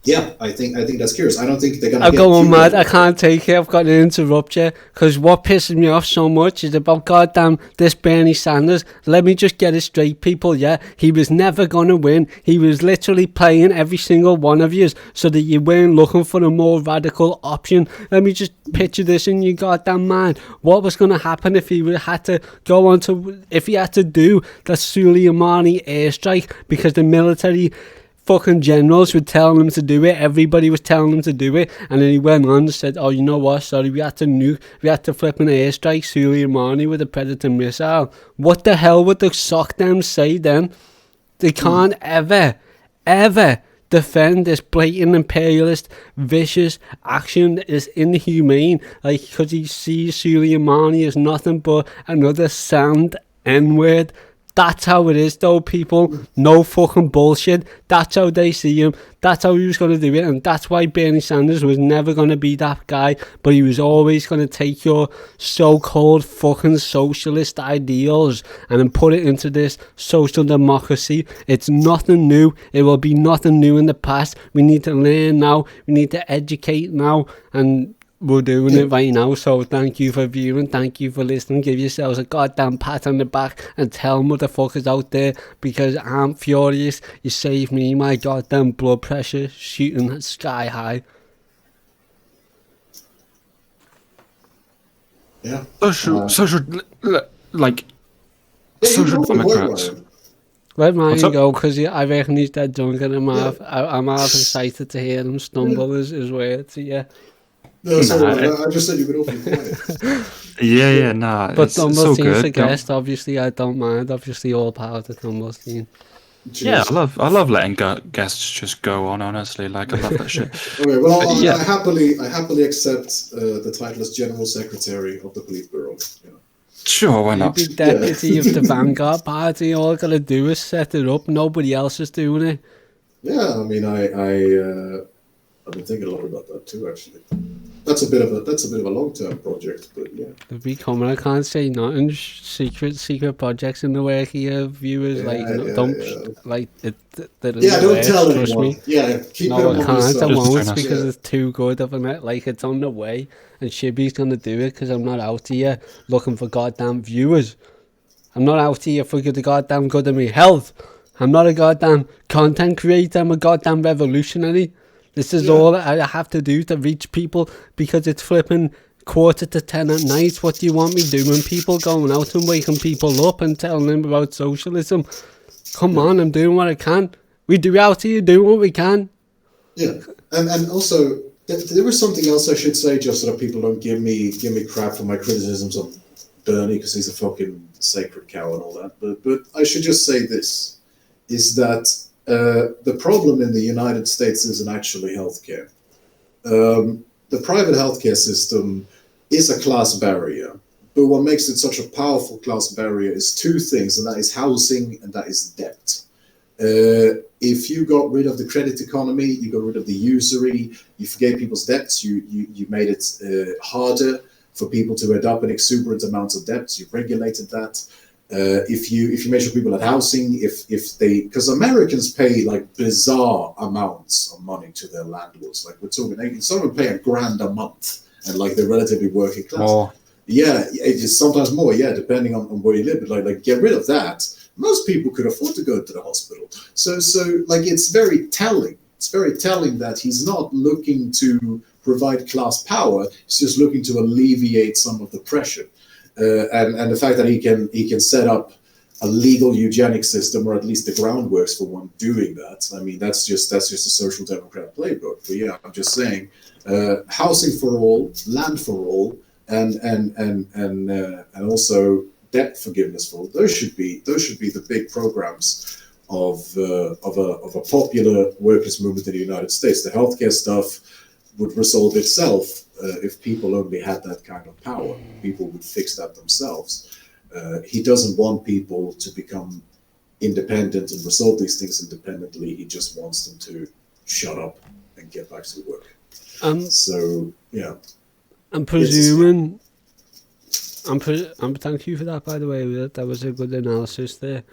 [SPEAKER 4] yeah, I think that's curious. I don't think they're gonna.
[SPEAKER 1] I'll go on mad. I can't take it. I've got to interrupt you because what pisses me off so much is about goddamn this Bernie Sanders. Let me just get it straight, people. Yeah, he was never gonna win. He was literally playing every single one of you so that you weren't looking for a more radical option. Let me just picture this in your goddamn mind. What was gonna happen if he had to if he had to do the Soleimani airstrike because the military fucking generals were telling him to do it, everybody was telling him to do it, and then he went on and said, oh, you know what, sorry, we had to flip an airstrike Soleimani with a Predator missile. What the hell would the sock them say then? They can't ever defend this blatant imperialist vicious action is inhumane, because he sees Soleimani as nothing but another sand N-word. That's how it is, though, people. No fucking bullshit. That's how they see him. That's how he was going to do it. And that's why Bernie Sanders was never going to be that guy. But he was always going to take your so-called fucking socialist ideals and then put it into this social democracy. It's nothing new. It will be nothing new in the past. We need to learn now. We need to educate now. And we're doing it right now, so thank you for viewing, thank you for listening. Give yourselves a goddamn pat on the back and tell motherfuckers out there, because I'm furious. You saved me my goddamn blood pressure shooting sky high.
[SPEAKER 4] Yeah.
[SPEAKER 3] Social democrats.
[SPEAKER 1] Let mine go, because I reckon he's dead drunk and I'm half excited to hear him stumble his words. Yeah.
[SPEAKER 4] No, sorry, I just said you've been awfully quiet.
[SPEAKER 3] Nah.
[SPEAKER 1] But
[SPEAKER 3] Thumblesteen's
[SPEAKER 1] a guest, obviously, I don't mind. Obviously, all power to Thumblesteen.
[SPEAKER 3] Yeah, I love letting guests just go on. Honestly, like I love that shit.
[SPEAKER 4] Okay, well, I happily accept the title as General Secretary of the Politburo. You know.
[SPEAKER 3] Sure, why
[SPEAKER 1] You
[SPEAKER 3] not?
[SPEAKER 1] be deputy of the Vanguard Party. All I gotta do is set it up. Nobody else is doing it.
[SPEAKER 4] Yeah, I mean, I've been thinking a lot about that too, actually. That's a bit of a long-term project, but yeah.
[SPEAKER 1] They're becoming, I can't say nothing. Secret projects in the work here, viewers. Don't
[SPEAKER 4] tell
[SPEAKER 1] trust
[SPEAKER 4] anyone.
[SPEAKER 1] me.
[SPEAKER 4] Yeah, keep
[SPEAKER 1] No,
[SPEAKER 4] it
[SPEAKER 1] I can't. I
[SPEAKER 3] Just
[SPEAKER 1] won't,
[SPEAKER 3] turn
[SPEAKER 1] because
[SPEAKER 4] us.
[SPEAKER 1] it's too good of a like. It's on the way, and Shibby's gonna do it because I'm not out here looking for goddamn viewers. I'm not out here for the goddamn good of me health. I'm not a goddamn content creator. I'm a goddamn revolutionary. This is all I have to do to reach people, because it's flipping 9:45 at night. What do you want me doing? People going out and waking people up and telling them about socialism. Come on, I'm doing what I can. We do out here do what we can.
[SPEAKER 4] Yeah, and also there was something else I should say, just so that people don't give me crap for my criticisms of Bernie, because he's a fucking sacred cow and all that. But I should just say this, is that the problem in the United States isn't actually healthcare. The private healthcare system is a class barrier, but what makes it such a powerful class barrier is two things, and that is housing and that is debt. If you got rid of the credit economy, you got rid of the usury, you forgave people's debts, you made it harder for people to end up in exuberant amounts of debts, you regulated that. If you make sure people had housing, because Americans pay like bizarre amounts of money to their landlords. Like we're talking, someone pay $1,000 a month, and like they're relatively working class.
[SPEAKER 3] More.
[SPEAKER 4] Yeah, it's sometimes more. Yeah, depending on where you live. But like get rid of that. Most people could afford to go to the hospital. So like it's very telling. It's very telling that he's not looking to provide class power. He's just looking to alleviate some of the pressure. And the fact that he can set up a legal eugenics system, or at least the groundworks for one doing that. I mean, that's just a social democrat playbook. But yeah, I'm just saying, housing for all, land for all, and also debt forgiveness for all. Those should be the big programs of a popular workers' movement in the United States. The healthcare stuff would resolve itself. If people only had that kind of power, people would fix that themselves. He doesn't want people to become independent and resolve these things independently. He just wants them to shut up and get back to work. So yeah,
[SPEAKER 1] I'm presuming. Thank you for that, by the way. That was a good analysis there.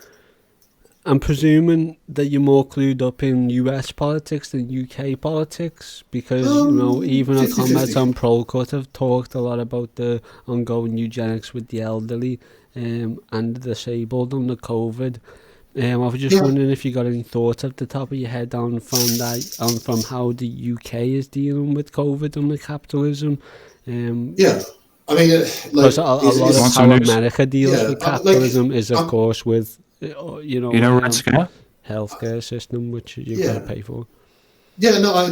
[SPEAKER 1] I'm presuming that you're more clued up in US politics than UK politics, because even our comrades on ProCut have talked a lot about the ongoing eugenics with the elderly and the disabled and the COVID. I was just wondering if you got any thoughts at the top of your head from how the UK is dealing with COVID and with capitalism.
[SPEAKER 4] Yeah. I mean,
[SPEAKER 1] because a lot of how America deals with capitalism is, of course, with healthcare system, which you've got to pay for.
[SPEAKER 4] Yeah, no, I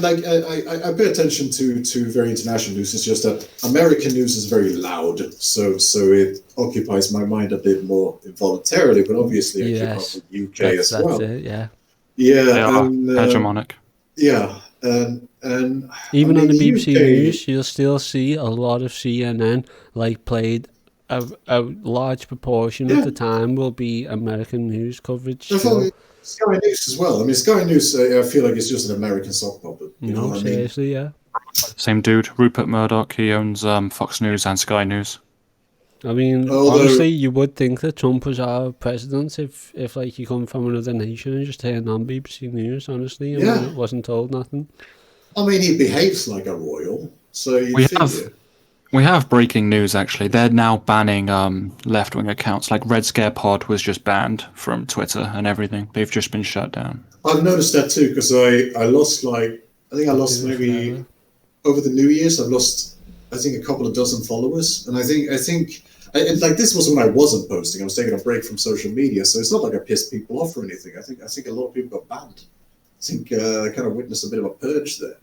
[SPEAKER 4] pay attention to very international news. It's just that American news is very loud, so it occupies my mind a bit more involuntarily. But obviously, I keep up with UK as well.
[SPEAKER 1] That's it, yeah.
[SPEAKER 3] Yeah, they are hegemonic.
[SPEAKER 4] Yeah, and
[SPEAKER 1] even on the BBC News, you'll still see a lot of CNN played a large proportion of the time will be American news coverage.
[SPEAKER 4] I thought Sky News as well. I mean, Sky News, I feel like it's just an American sock puppet. You know what
[SPEAKER 1] seriously,
[SPEAKER 4] I mean?
[SPEAKER 1] yeah.
[SPEAKER 3] Same dude, Rupert Murdoch. He owns Fox News and Sky News.
[SPEAKER 1] I mean, honestly, you would think that Trump was our president if like you come from another nation and just turned on BBC News, honestly, and wasn't told nothing.
[SPEAKER 4] I mean, he behaves like a royal, so you'd figure.
[SPEAKER 3] We have breaking news, actually. They're now banning left-wing accounts. Like Red Scare Pod was just banned from Twitter and everything. They've just been shut down.
[SPEAKER 4] I've noticed that too, because I lost maybe over the New Year's, I've lost, I think, a couple of dozen followers. And I think like this was when I wasn't posting. I was taking a break from social media, so it's not like I pissed people off or anything. I think a lot of people got banned. I think I kind of witnessed a bit of a purge there.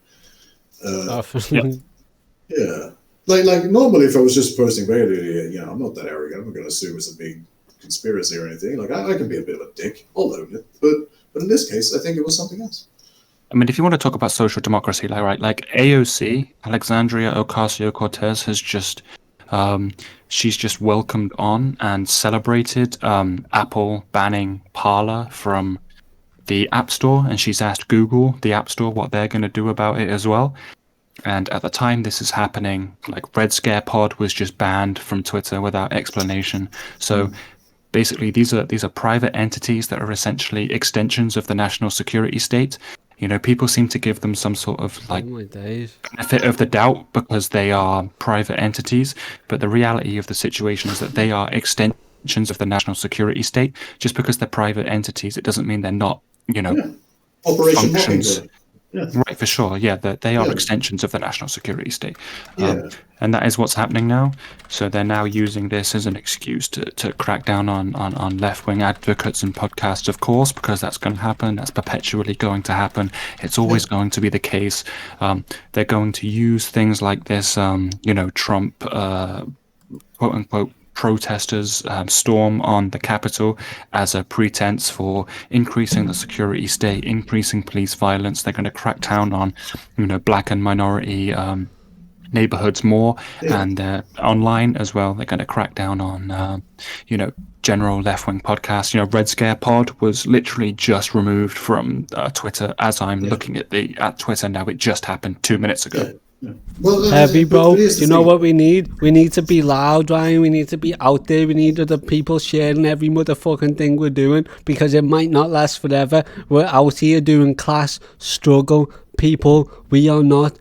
[SPEAKER 4] Yeah. Like normally, if I was just posting regularly, I'm not that arrogant. I'm not going to assume it's a big conspiracy or anything. Like I can be a bit of a dick. I'll own it. But in this case, I think it was something else.
[SPEAKER 3] I mean, if you want to talk about social democracy, like AOC, Alexandria Ocasio-Cortez has just, she's just welcomed on and celebrated Apple banning Parler from the App Store, and she's asked Google, the App Store, what they're going to do about it as well. And at the time this is happening, like Red Scare Pod was just banned from Twitter without explanation. So basically, these are private entities that are essentially extensions of the national security state. People seem to give them some sort of benefit of the doubt because they are private entities. But the reality of the situation is that they are extensions of the national security state. Just because they're private entities, it doesn't mean they're not,
[SPEAKER 4] Operation
[SPEAKER 3] functions.
[SPEAKER 4] Mockingbird. Yeah.
[SPEAKER 3] Right, for sure. Yeah, they are extensions of the national security state. And that is what's happening now. So they're now using this as an excuse to crack down on left-wing advocates and podcasts, of course, because that's going to happen. That's perpetually going to happen. It's always going to be the case. They're going to use things like this, Trump, quote-unquote, protesters storm on the Capitol as a pretense for increasing the security state, increasing police violence. They're going to crack down on, black and minority neighborhoods more, and online as well. They're going to crack down on, general left-wing podcasts. Red Scare Pod was literally just removed from Twitter as I'm looking at Twitter now. It just happened 2 minutes ago.
[SPEAKER 4] Well,
[SPEAKER 1] heavy, bro. You know what we need? We need to be loud, Ryan. We need to be out there. We need other people sharing every motherfucking thing we're doing, because it might not last forever. We're out here doing class struggle, people. We are not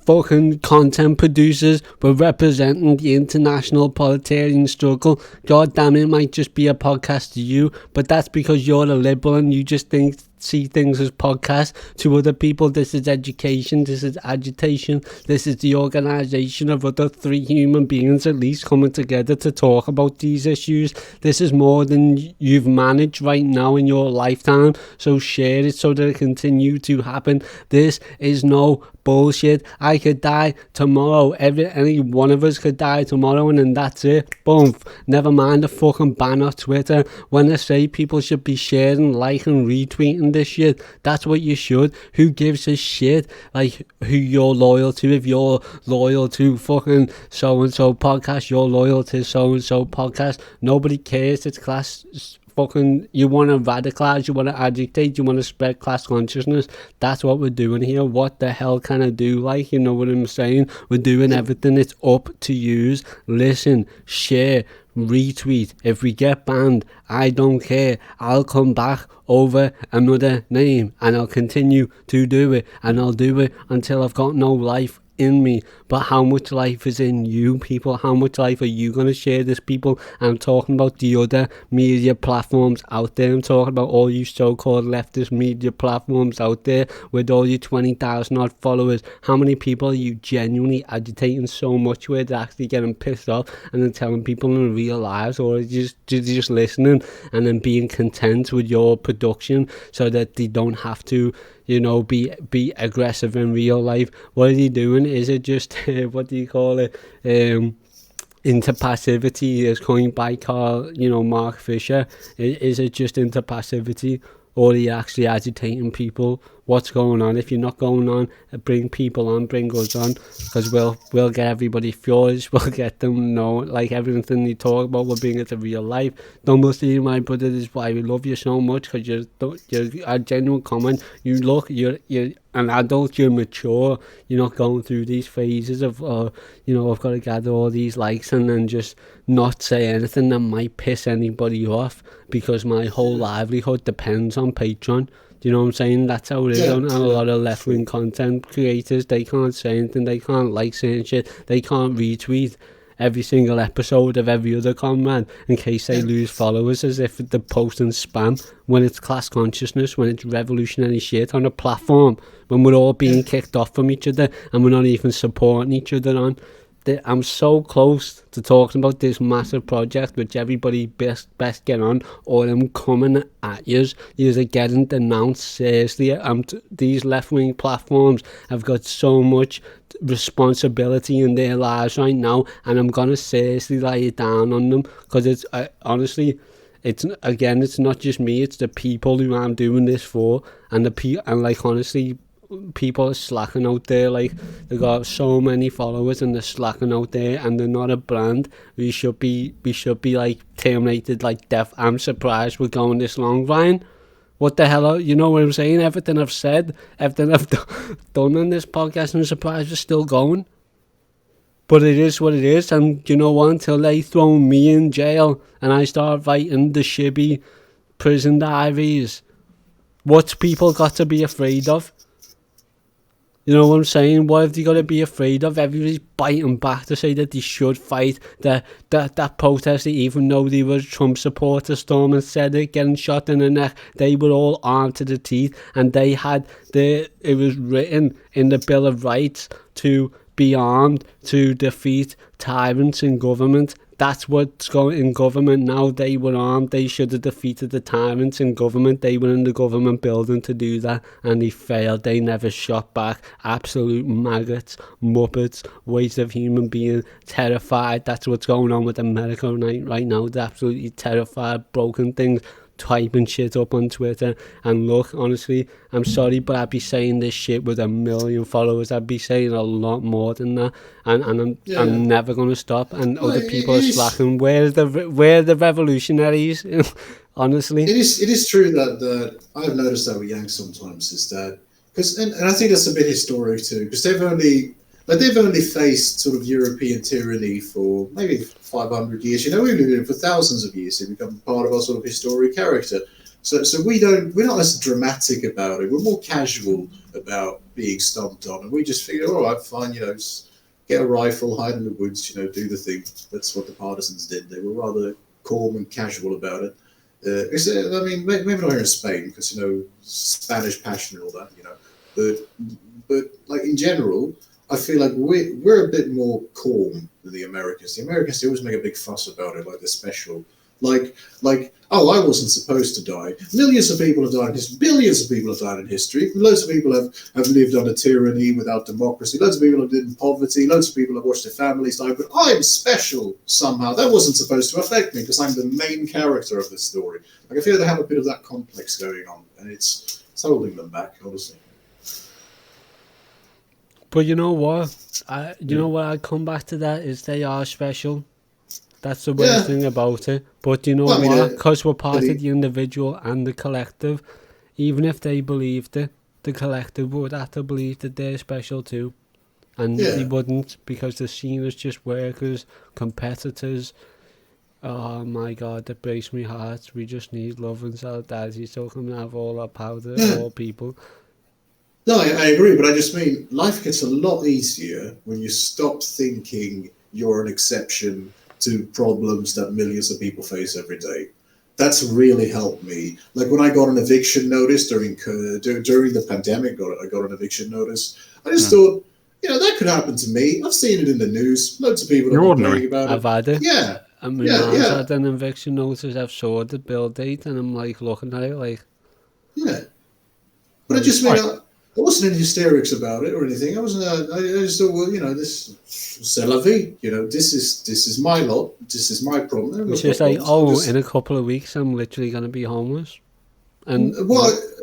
[SPEAKER 1] fucking content producers. We're representing the international proletarian struggle. God damn, it might just be a podcast to you, but that's because you're a liberal and you just see things as podcasts. To other people, this is education, this is agitation, this is the organisation of other 3 human beings at least coming together to talk about these issues. This is more than you've managed right now in your lifetime, so share it so that it continue to happen. This is no bullshit. I could die tomorrow. Any one of us could die tomorrow, and then that's it. Boom. Never mind the fucking ban of Twitter. When I say people should be sharing, liking, retweeting this shit, that's what you should. Who gives a shit like who you're loyal to? If you're loyal to fucking so-and-so podcast, you're loyal to so-and-so podcast. Nobody cares. It's class. Fucking, you want to radicalize, you want to agitate, you want to spread class consciousness. That's what we're doing here. What the hell can I do? Like, you know what I'm saying? We're doing everything. It's up to yous. Listen, share, retweet. If we get banned, I don't care. I'll come back over another name and I'll continue to do it, and I'll do it until I've got no life in me. But how much life is in you people? How much life are you going to share this, people? I'm talking about the other media platforms out there. I'm talking about all you so-called leftist media platforms out there with all your 20,000 odd followers. How many people are you genuinely agitating so much with, they're actually getting pissed off and then telling people in real lives, or just listening and then being content with your production so that they don't have to be aggressive in real life? What are you doing? Is it just what do you call it, into passivity, as coined by Mark Fisher? Is it just into passivity, or are you actually agitating people what's going on. If you're not going on, bring people on, bring us on, because we'll get everybody furious. We'll get them know, like, everything they talk about, we'll bring it to real life. Thumblesteen, my brother, this is why we love you so much, because you're a genuine comment. You're an adult, you're mature, you're not going through these phases of, I've got to gather all these likes and then just not say anything that might piss anybody off, because my whole livelihood depends on Patreon. Do you know what I'm saying? That's how it is. And a lot of left-wing content creators, they can't say anything, they can't like saying shit, they can't retweet every single episode of every other comment in case they lose followers, as if they're posting spam, when it's class consciousness, when it's revolutionary shit on a platform, when we're all being kicked off from each other and we're not even supporting each other on. I'm so close to talking about this massive project, which everybody best get on, or I'm coming at yous. Yous are getting denounced, seriously. These left-wing platforms have got so much responsibility in their lives right now, and I'm gonna seriously lay it down on them, because it's honestly, it's not just me, it's the people who I'm doing this for, and honestly, people are slacking out there. Like, they got so many followers and they're slacking out there, and they're not a brand. We should be like terminated like death. I'm surprised we're going this long, Ryan. What the hell you know what I'm saying? Everything I've said, everything I've done on this podcast, I'm surprised we're still going. But it is what it is, and you know what, until they throw me in jail and I start writing the shibby prison diaries, what's people got to be afraid of? You know what I'm saying? What have they got to be afraid of? Everybody's biting back to say that they should fight that protester, even though they were Trump supporters, storming said it, getting shot in the neck. They were all armed to the teeth, and they had it was written in the Bill of Rights to be armed to defeat tyrants in government. That's what's going in government now. They were armed. They should have defeated the tyrants in government. They were in the government building to do that, and they failed. They never shot back. Absolute maggots, muppets, waste of human being, terrified. That's what's going on with America right now. They're absolutely terrified, broken things, typing shit up on Twitter. And look, honestly, I'm sorry, but I'd be saying this shit with 1 million followers. I'd be saying a lot more than that, and I'm never going to stop. And other people are slacking. Where are the revolutionaries? Honestly,
[SPEAKER 4] it is true that I've noticed that with Yanks sometimes, is that and I think that's a bit historic too, because they've only faced sort of European tyranny for maybe 500 years. We've lived in it for thousands of years. It become part of our sort of historic character. So we're not as dramatic about it. We're more casual about being stomped on, and we just figure, all right, fine, just get a rifle, hide in the woods, do the thing. That's what the partisans did. They were rather calm and casual about it. Maybe not here in Spain, because Spanish passion and all that, but like in general, I feel like we're a bit more calm than the Americans. The Americans, they always make a big fuss about it, like they're special. Like, oh, I wasn't supposed to die. Millions of people have died in history. Billions of people have died in history. Loads of people have lived under tyranny without democracy. Loads of people have lived in poverty. Loads of people have watched their families die. But I'm special somehow. That wasn't supposed to affect me because I'm the main character of the story. Like, I feel they have a bit of that complex going on, and it's holding them back, honestly.
[SPEAKER 1] But you know what? I come back to that is they are special. That's the worst thing about it. But you know what? Because we're part of the individual and the collective, even if they believed it, the collective would have to believe that they're special too. And they wouldn't, because they're seen as just workers, competitors. Oh my God, that breaks my heart. We just need love and solidarity so we can have all our power, all people.
[SPEAKER 4] No, I agree, but I just mean life gets a lot easier when you stop thinking you're an exception to problems that millions of people face every day. That's really helped me. Like when I got an eviction notice during the pandemic, I got an eviction notice. I just thought, that could happen to me. I've seen it in the news. Loads of people are complaining about it.
[SPEAKER 1] I've had it.
[SPEAKER 4] Yeah.
[SPEAKER 1] I mean, I've had an eviction notice. I've saw the bill date, and I'm like looking at it like.
[SPEAKER 4] Yeah. But I just mean. I wasn't in hysterics about it or anything. I wasn't. I just thought, well, this c'est la vie. This is my lot. This is my problem.
[SPEAKER 1] It's just like, in a couple of weeks, I'm literally going to be homeless, and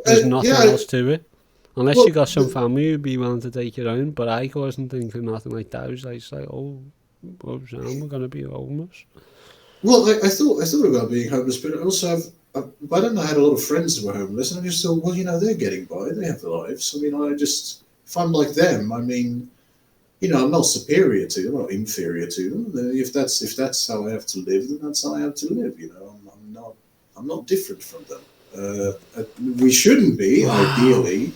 [SPEAKER 1] there's nothing else to it. Unless
[SPEAKER 4] Well,
[SPEAKER 1] you got some family who'd be willing to take you on, but I wasn't thinking nothing like that. I was like, oh, Sam, we're going to be homeless.
[SPEAKER 4] Well, I thought about being homeless, but I also I don't know, I had a lot of friends who were homeless, and I just thought, well, they're getting by, they have lives. I mean, if I'm like them, I mean, I'm not superior to them, I'm not inferior to them. If that's how I have to live, then that's how I have to live. I'm not different from them. We shouldn't be, ideally,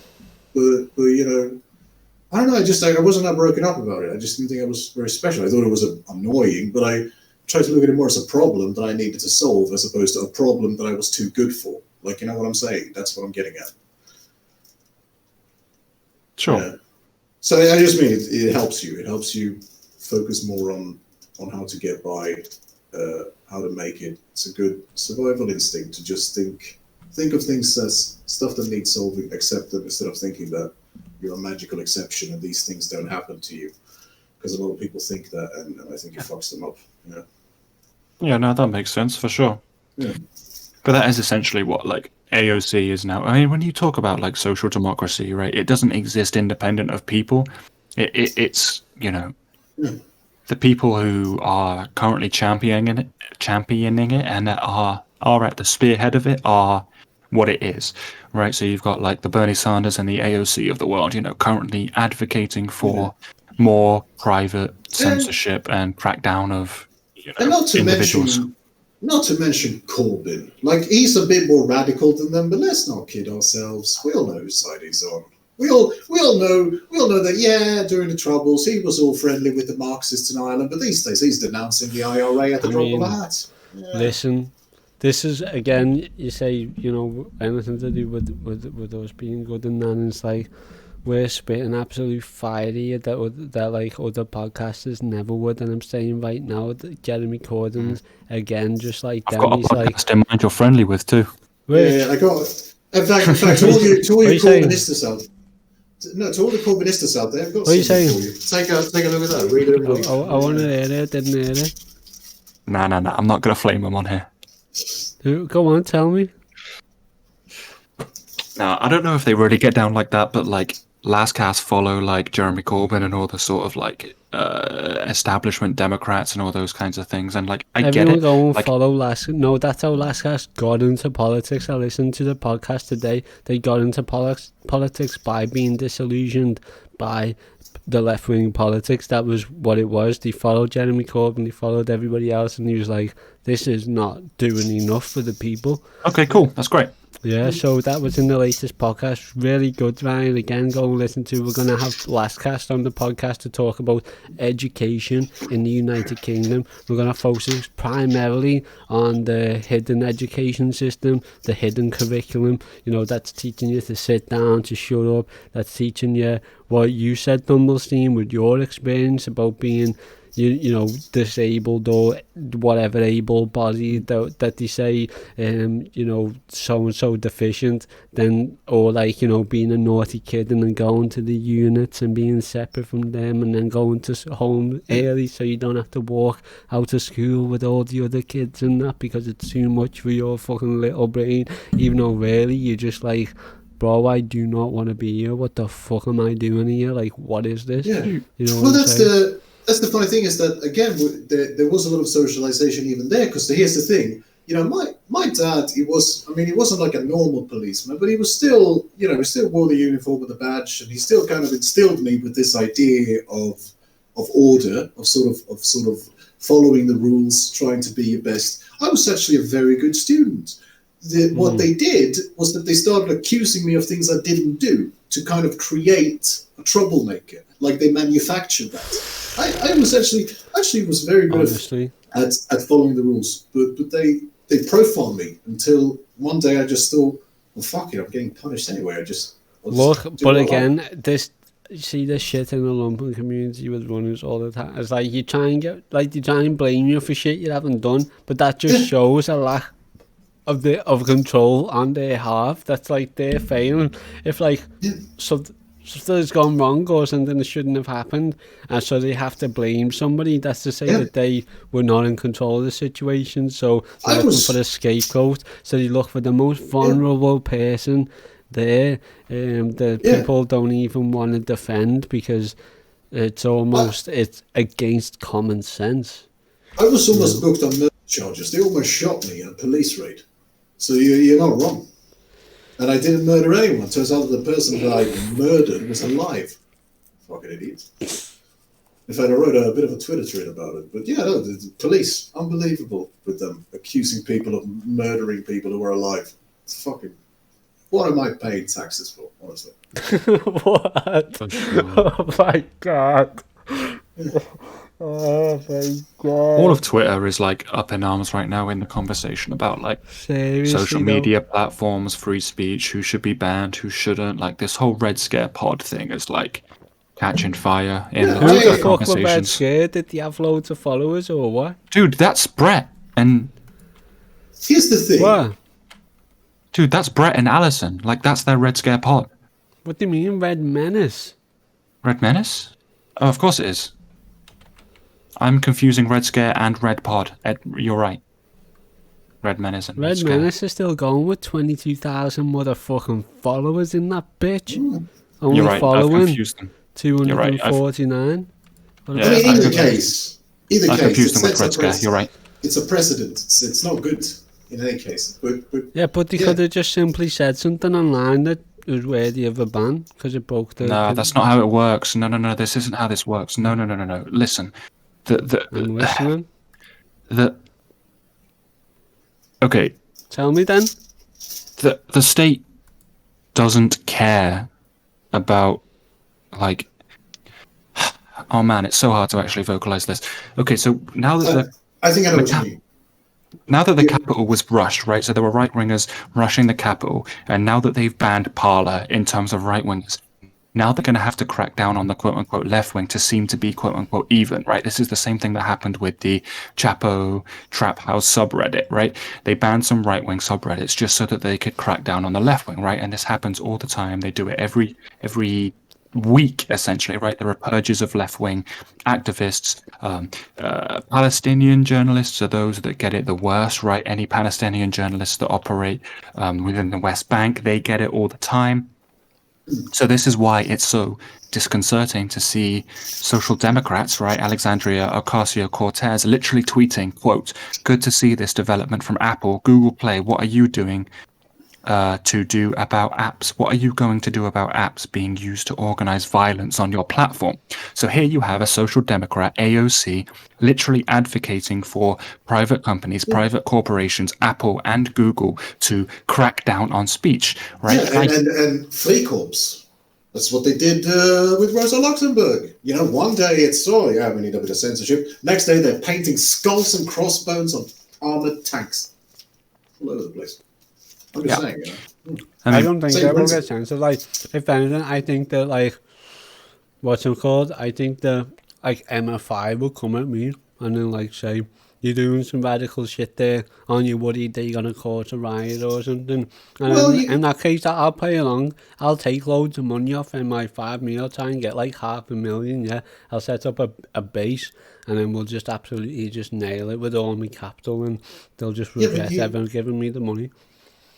[SPEAKER 4] but I don't know. I wasn't that broken up about it. I just didn't think I was very special. I thought it was annoying, but I tried to look at it more as a problem that I needed to solve, as opposed to a problem that I was too good for. Like, you know what I'm saying? That's what I'm getting at.
[SPEAKER 3] Sure.
[SPEAKER 4] Yeah. So I just mean it helps you. It helps you focus more on how to get by, how to make it. It's a good survival instinct to just think of things as stuff that needs solving, accept them, instead of thinking that you're a magical exception and these things don't happen to you. Because a lot of people think that, and I think it fucks them up.
[SPEAKER 3] Yeah, no, that makes sense for sure.
[SPEAKER 4] Yeah.
[SPEAKER 3] But that is essentially what like AOC is now. I mean, when you talk about like social democracy, right? It doesn't exist independent of people. It's the people who are currently championing it, and that are at the spearhead of it are what it is, right? So you've got like the Bernie Sanders and the AOC of the world, currently advocating for more private censorship and crackdown of
[SPEAKER 4] and not to
[SPEAKER 3] individuals.
[SPEAKER 4] mention Corbyn. Like, he's a bit more radical than them, but let's not kid ourselves. We all know whose side he's on. We all know that, during the Troubles, he was all friendly with the Marxists in Ireland, but these days he's denouncing the IRA at the drop of a hat. Yeah.
[SPEAKER 1] Listen, this is, again, you say, anything to do with us being good and that, and it's like, we're spitting absolute fire here that like other podcasters never would, and I'm saying right now that Jeremy Corbyn's again just like
[SPEAKER 3] I've
[SPEAKER 1] them.
[SPEAKER 3] got a
[SPEAKER 1] He's
[SPEAKER 3] podcast in mind you're friendly with too.
[SPEAKER 4] Yeah, I got. In fact, to all you Corbynistas out, to all the Corbynistas out there, I've got
[SPEAKER 1] what are you
[SPEAKER 4] something
[SPEAKER 1] saying?
[SPEAKER 4] for you. Take a look at that. Read it.
[SPEAKER 1] I want to hear it. Didn't hear it.
[SPEAKER 3] No, I'm not gonna flame him on here.
[SPEAKER 1] Go on, tell me.
[SPEAKER 3] No, I don't know if they really get down like that, but like Last Cast follow like Jeremy Corbyn and all the sort of like establishment Democrats and all those kinds of things, and like
[SPEAKER 1] Everyone
[SPEAKER 3] get it.
[SPEAKER 1] go and
[SPEAKER 3] like,
[SPEAKER 1] follow Last. No, that's how Last Cast got into politics. I listened to the podcast today. They got into politics by being disillusioned by the left-wing politics. That was what it was. They followed Jeremy Corbyn, they followed everybody else, and he was like, this is not doing enough for the people.
[SPEAKER 3] Okay, cool. That's great.
[SPEAKER 1] Yeah, so that was in the latest podcast. Really good, Ryan. Again, go and listen to. We're going to have Last Cast on the podcast to talk about education in the United Kingdom. We're going to focus primarily on the hidden education system, the hidden curriculum. That's teaching you to sit down, to shut up. That's teaching you what you said, Thumblesteen, with your experience about being disabled or whatever able body that they say, so and so deficient, then, or like, being a naughty kid and then going to the units and being separate from them and then going to home early so you don't have to walk out of school with all the other kids and that because it's too much for your fucking little brain, even though really you're just like, bro, I do not want to be here. What the fuck am I doing here? Like, what is this?
[SPEAKER 4] Yeah.
[SPEAKER 1] Well,
[SPEAKER 4] that's the funny thing is that, again, there was a lot of socialization even there, because here's the thing. My dad, he wasn't like a normal policeman, but he was still, he still wore the uniform with the badge, and he still kind of instilled me with this idea of order, of sort of following the rules, trying to be your best. I was actually a very good student. What they did was that they started accusing me of things I didn't do to kind of create a troublemaker. Like, they manufactured that. I was actually was very good at following the rules, but they profiled me until one day I just thought, well, fuck it, I'm getting punished anyway.
[SPEAKER 1] But again, this shit in the Lumpen community with runners all the time. It's like they try and blame you for shit you haven't done, but that just shows a lack of control on their half. That's like they're failing. If like something's gone wrong or something that shouldn't have happened, and so they have to blame somebody, that's to say that they were not in control of the situation, so they're looking for a scapegoat, so they look for the most vulnerable person there. The people don't even want to defend because it's against common sense.
[SPEAKER 4] I was almost booked on murder charges. They almost shot me in a police raid. So you're not wrong. And I didn't murder anyone. Turns out the person that I murdered was alive. Fucking idiots. In fact, I wrote a bit of a Twitter thread about it. But yeah, no, the police, unbelievable with them accusing people of murdering people who were alive. It's fucking... What am I paying taxes for, honestly?
[SPEAKER 1] What? Oh my god. Oh my god.
[SPEAKER 3] All of Twitter is like up in arms right now in the conversation about like
[SPEAKER 1] Seriously,
[SPEAKER 3] social media platforms, free speech, who should be banned, who shouldn't. Like this whole Red Scare pod thing is like catching fire in the
[SPEAKER 1] Who
[SPEAKER 3] Twitter
[SPEAKER 1] the fuck were Red
[SPEAKER 3] conversations.
[SPEAKER 1] Scare? Did he have loads of followers or what?
[SPEAKER 3] Dude, that's Brett and
[SPEAKER 4] Here's the thing.
[SPEAKER 1] What?
[SPEAKER 3] dude, that's Brett and Allison. Like that's their Red Scare pod.
[SPEAKER 1] What do you mean, Red Menace?
[SPEAKER 3] Red Menace? Oh, of course it is. I'm confusing Red Scare and Red Pod. You're right. Red Menace and
[SPEAKER 1] Red
[SPEAKER 3] Scare.
[SPEAKER 1] Menace is still going with 22,000 motherfucking followers in that bitch. Only
[SPEAKER 3] You're right. I've
[SPEAKER 1] following
[SPEAKER 3] confused them.
[SPEAKER 1] 249.
[SPEAKER 3] Yeah,
[SPEAKER 4] I mean, either
[SPEAKER 3] I've
[SPEAKER 4] case,
[SPEAKER 3] I confused them with Red Scare. You're right.
[SPEAKER 4] It's a precedent. It's not good in any case. But
[SPEAKER 1] Yeah, but they could have just simply said something online that was worthy of a ban because it broke the...
[SPEAKER 3] No, that's not how it works. No. This isn't how this works. No. Listen.
[SPEAKER 1] I'm listening.
[SPEAKER 3] Okay.
[SPEAKER 1] Tell me then.
[SPEAKER 3] The state doesn't care about like. Oh man, it's so hard to actually vocalize this. Okay, so now that
[SPEAKER 4] I think I know what you mean.
[SPEAKER 3] now that the Capitol was rushed, right? So there were right wingers rushing the Capitol, and now that they've banned Parler in terms of right wingers, now they're going to have to crack down on the quote unquote left wing to seem to be quote unquote even, right? This is the same thing that happened with the Chapo Trap House subreddit, right? They banned some right wing subreddits just so that they could crack down on the left wing, right? And this happens all the time. They do it every week, essentially, right? There are purges of left wing activists. Palestinian journalists are those that get it the worst, right? Any Palestinian journalists that operate within the West Bank, they get it all the time. So this is why it's so disconcerting to see social democrats, right? Alexandria Ocasio-Cortez literally tweeting, quote, "Good to see this development from Apple. Google Play, what are you doing to do about apps? What are you going to do about apps being used to organize violence on your platform?" So here you have a social democrat, AOC, literally advocating for private companies, private corporations, Apple and Google, to crack down on speech, right?
[SPEAKER 4] Yeah, and Flea Corps. That's what they did with Rosa Luxemburg. You know, one day it's, we need a bit of censorship. Next day they're painting skulls and crossbones on armored tanks all over the place. I'm just saying, you know.
[SPEAKER 1] I don't think
[SPEAKER 4] same
[SPEAKER 1] that will
[SPEAKER 4] principle.
[SPEAKER 1] get censored. Like, if anything, I think that, like, what's it called? I think that, like, MF5 will come at me and then, like, say, "You're doing some radical shit there. Aren't you worried that you're going to cause a riot or something?" And
[SPEAKER 4] Well,
[SPEAKER 1] in that case, I'll play along. I'll take loads of money off MI5. I'll try and get, like, 500,000, yeah? I'll set up a base, and then we'll just absolutely just nail it with all my capital, and they'll just regret ever giving me the money.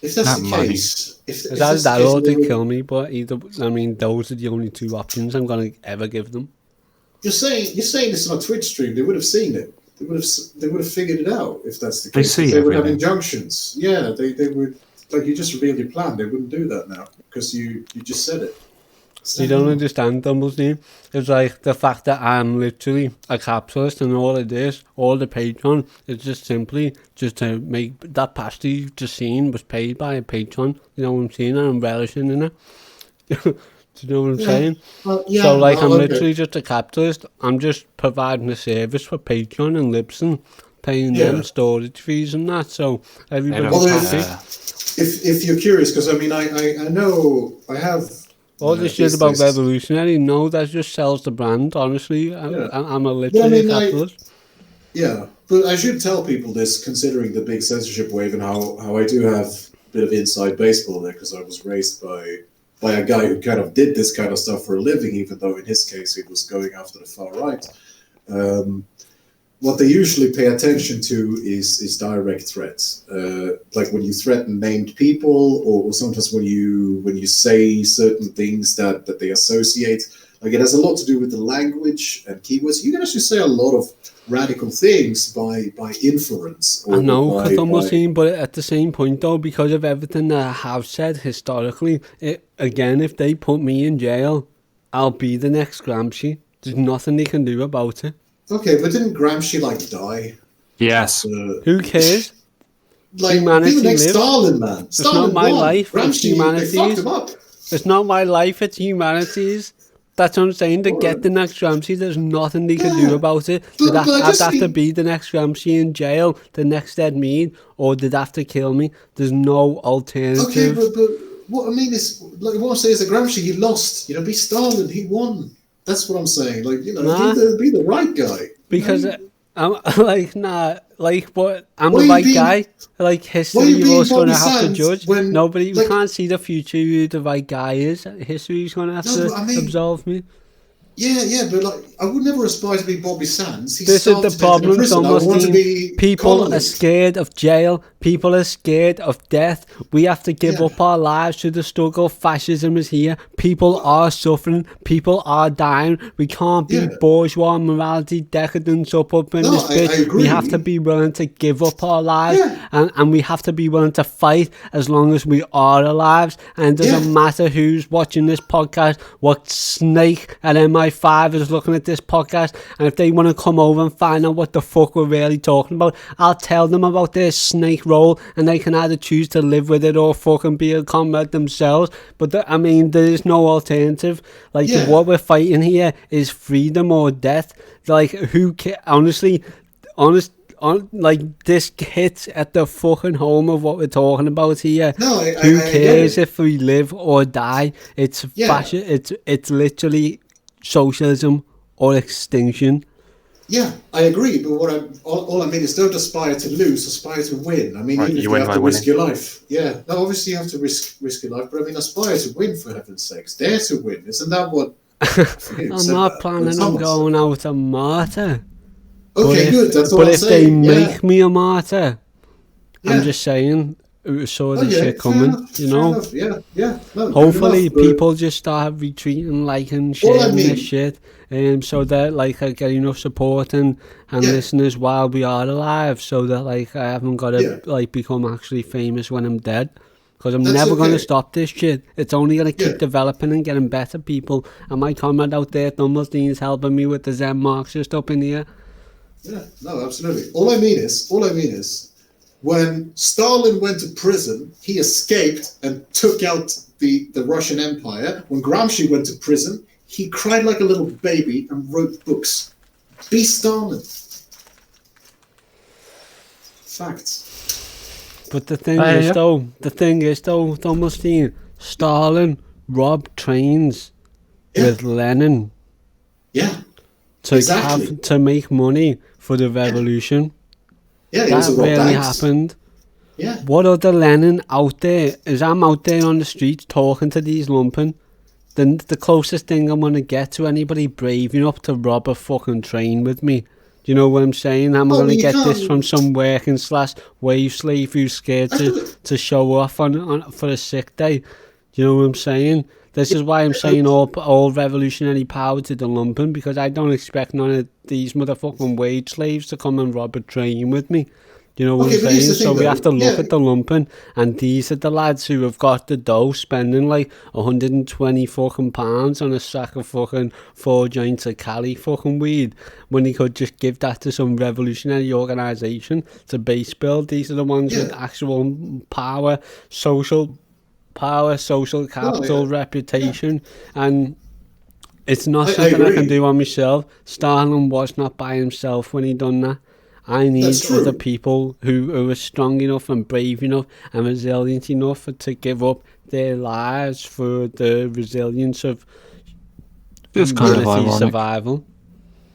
[SPEAKER 4] If that's
[SPEAKER 3] That
[SPEAKER 4] the
[SPEAKER 3] money.
[SPEAKER 4] case, if
[SPEAKER 1] That
[SPEAKER 4] that's the
[SPEAKER 1] or
[SPEAKER 4] case,
[SPEAKER 1] they kill me, but either, I mean, those are the only two options I'm going to ever give them.
[SPEAKER 4] you're saying this on a Twitch stream, they would have seen it. They would have figured it out if that's the
[SPEAKER 3] They
[SPEAKER 4] case.
[SPEAKER 3] see
[SPEAKER 4] They would have
[SPEAKER 3] everything.
[SPEAKER 4] injunctions. Yeah, they would. Like, you just revealed your plan. They wouldn't do that now because you just said it.
[SPEAKER 1] You don't understand, Thumblesteen. It's like the fact that I'm literally a capitalist, and all it is, all the Patreon, is just simply just to make that pasta you just seen was paid by a Patreon. You know what I'm saying? And I'm relishing in it. Do you know what I'm saying?
[SPEAKER 4] Well, yeah,
[SPEAKER 1] So, like, I'm
[SPEAKER 4] okay.
[SPEAKER 1] literally just a capitalist. I'm just providing a service for Patreon and Libsyn, paying them storage fees and that. So everybody's
[SPEAKER 4] Although
[SPEAKER 1] happy.
[SPEAKER 4] if you're curious, because I mean, I know I have.
[SPEAKER 1] All this shit about revolutionary, no, that just sells the brand, honestly. I'm a literally capitalist.
[SPEAKER 4] Yeah, but I should tell people this, considering the big censorship wave and how I do have a bit of inside baseball there, because I was raised by a guy who kind of did this kind of stuff for a living, even though in his case he was going after the far right. what they usually pay attention to is direct threats, like when you threaten named people, or sometimes when you say certain things that they associate. Like it has a lot to do with the language and keywords. You can actually say a lot of radical things by inference.
[SPEAKER 1] I know, but at the same point though, because of everything that I have said historically, again, if they put me in jail, I'll be the next Gramsci. There's nothing they can do about it.
[SPEAKER 4] Okay, but didn't Gramsci die?
[SPEAKER 3] Yes.
[SPEAKER 1] Who cares?
[SPEAKER 4] Like
[SPEAKER 1] humanity
[SPEAKER 4] the next
[SPEAKER 1] lives.
[SPEAKER 4] Stalin, man.
[SPEAKER 1] It's not my life.
[SPEAKER 4] Gramsci,
[SPEAKER 1] it's humanities.
[SPEAKER 4] they fucked him up.
[SPEAKER 1] It's not my life. It's humanities. That's what I'm saying. To get the next Gramsci, there's nothing they can do about it. Did I have to be the next Gramsci in jail, the next Ed Mead, or did they have to kill me? There's no alternative.
[SPEAKER 4] Okay, but what I mean is, like, what I'm saying is that Gramsci, he lost. Be Stalin, he won. That's what I'm saying. Like, be the right guy.
[SPEAKER 1] Because I'm like, but I'm the right guy. Like, history, you're also going to have to judge. We can't see the future who the right guy is. History's going to have to absolve me.
[SPEAKER 4] Yeah, but like, I would never aspire to be Bobby Sands.
[SPEAKER 1] This is the problem, Thumblesteen. People are scared of jail. People are scared of death. We have to give up our lives to the struggle. Fascism is here. People are suffering. People are dying. We can't be bourgeois morality, decadence up in this bitch. We have to be willing to give up our lives, and we have to be willing to fight as long as we are alive. And it doesn't matter who's watching this podcast, what snake at MI5 is looking at this podcast, and if they want to come over and find out what the fuck we're really talking about, I'll tell them about their snake role, and they can either choose to live with it or fucking be a comrade themselves. But there is no alternative. Like, what we're fighting here is freedom or death. Like, like, this hits at the fucking home of what we're talking about here. Who cares if we live or die? It's it's literally socialism or extinction.
[SPEAKER 4] Yeah, I agree, but all I mean is don't aspire to lose, aspire to win. I mean, even if you have to risk your life. Yeah, no, obviously you have to risk your life, but I mean, aspire to win, for heaven's sakes. Dare to win. Isn't that what...
[SPEAKER 1] I'm not planning on going out a martyr.
[SPEAKER 4] Okay, good, that's all I'm saying.
[SPEAKER 1] But if they make me a martyr, I'm just saying, saw this shit coming,
[SPEAKER 4] enough. Yeah. No,
[SPEAKER 1] hopefully people just start retweeting, liking, sharing this shit, so that like I get enough support and listeners while we are alive, so that like I haven't got to like become actually famous when I'm dead, because I'm never going to stop this shit. It's only going to keep developing and getting better people, and my comrade out there, Thumblesteen, is helping me with the Zen Marxist up in here.
[SPEAKER 4] Yeah, no, absolutely. All I mean is, when Stalin went to prison, he escaped and took out the Russian Empire. When Gramsci went to prison, he cried like a little baby and wrote books. Be Stalin. Facts.
[SPEAKER 1] But the thing is, Thumblesteen, Stalin robbed trains with Lenin.
[SPEAKER 4] Yeah.
[SPEAKER 1] To make money for the revolution.
[SPEAKER 4] Yeah,
[SPEAKER 1] that really happened.
[SPEAKER 4] Yeah.
[SPEAKER 1] What other Lenin out there is? I'm out there on the streets talking to these lumpen. The closest thing I'm gonna get to anybody brave enough to rob a fucking train with me. Do you know what I'm saying? I'm gonna get this from some working / wage slave who's scared to show off on for a sick day. Do you know what I'm saying? This is why I'm saying all revolutionary power to the lumpen, because I don't expect none of these motherfucking wage slaves to come and rob a train with me. You know what I'm saying? So we have to look at the lumpen, and these are the lads who have got the dough, spending like 120 fucking pounds on a sack of fucking 4 joints of Cali fucking weed, when he could just give that to some revolutionary organisation to base build. These are the ones with actual power, social capital, reputation, and it's not something I can do on myself. Stalin was not by himself when he done that. I need other people who are strong enough and brave enough and resilient enough to give up their lives for the resilience of humanity survival.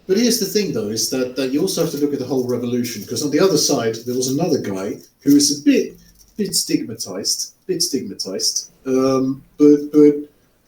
[SPEAKER 4] But here's the thing, though, is that you also have to look at the whole revolution, because on the other side there was another guy who is a bit stigmatized, but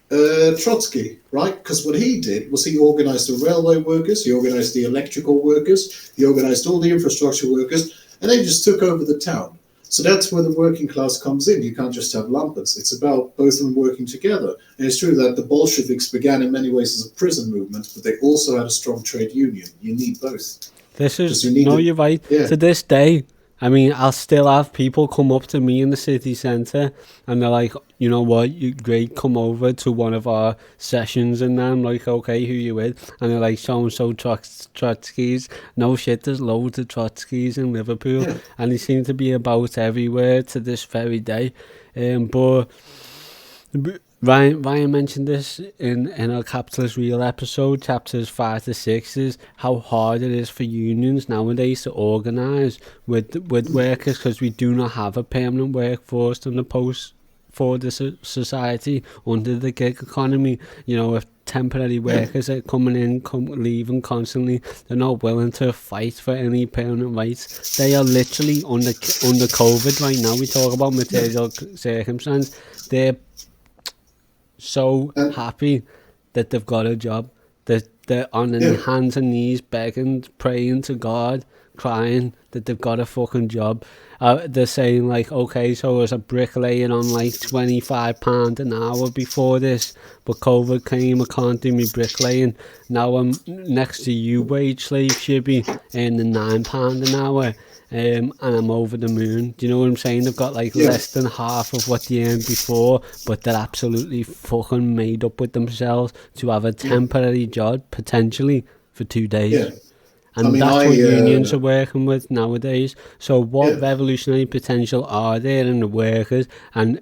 [SPEAKER 4] Trotsky, right? Because what he did was he organized the railway workers, he organized the electrical workers, he organized all the infrastructure workers, and they just took over the town. So that's where the working class comes in. You can't just have lumpens. It's about both of them working together. And it's true that the Bolsheviks began in many ways as a prison movement, but they also had a strong trade union. You need both.
[SPEAKER 1] You're right.
[SPEAKER 4] Yeah.
[SPEAKER 1] To this day, I mean, I'll still have people come up to me in the city centre and they're like, you know what, you're great, come over to one of our sessions. And then I'm like, okay, who you with? And they're like, so-and-so Trotskys. No shit, there's loads of Trotskys in Liverpool.
[SPEAKER 4] Yeah.
[SPEAKER 1] And they seem to be about everywhere to this very day. But Ryan mentioned this in our Capitalist Real episode, chapters 5 to 6, is how hard it is for unions nowadays to organise with workers, because we do not have a permanent workforce in the post-Ford society under the gig economy. You know, if temporary workers are coming in, leaving constantly, they're not willing to fight for any permanent rights. They are literally under COVID right now. We talk about material circumstance. They're so happy that they've got a job, that they're on their hands and knees begging, praying to God, crying that they've got a fucking job. They're saying like, okay, so I was a bricklaying on like £25 an hour before this, but COVID came, I can't do me bricklaying. Now I'm next to you, wage slave shibby, earning £9 an hour. And I'm over the moon. Do you know what I'm saying? They've got like less than half of what they earned before, but they're absolutely fucking made up with themselves to have a temporary job potentially for 2 days.
[SPEAKER 4] Yeah.
[SPEAKER 1] And that's what unions are working with nowadays. So what revolutionary potential are there in the workers? And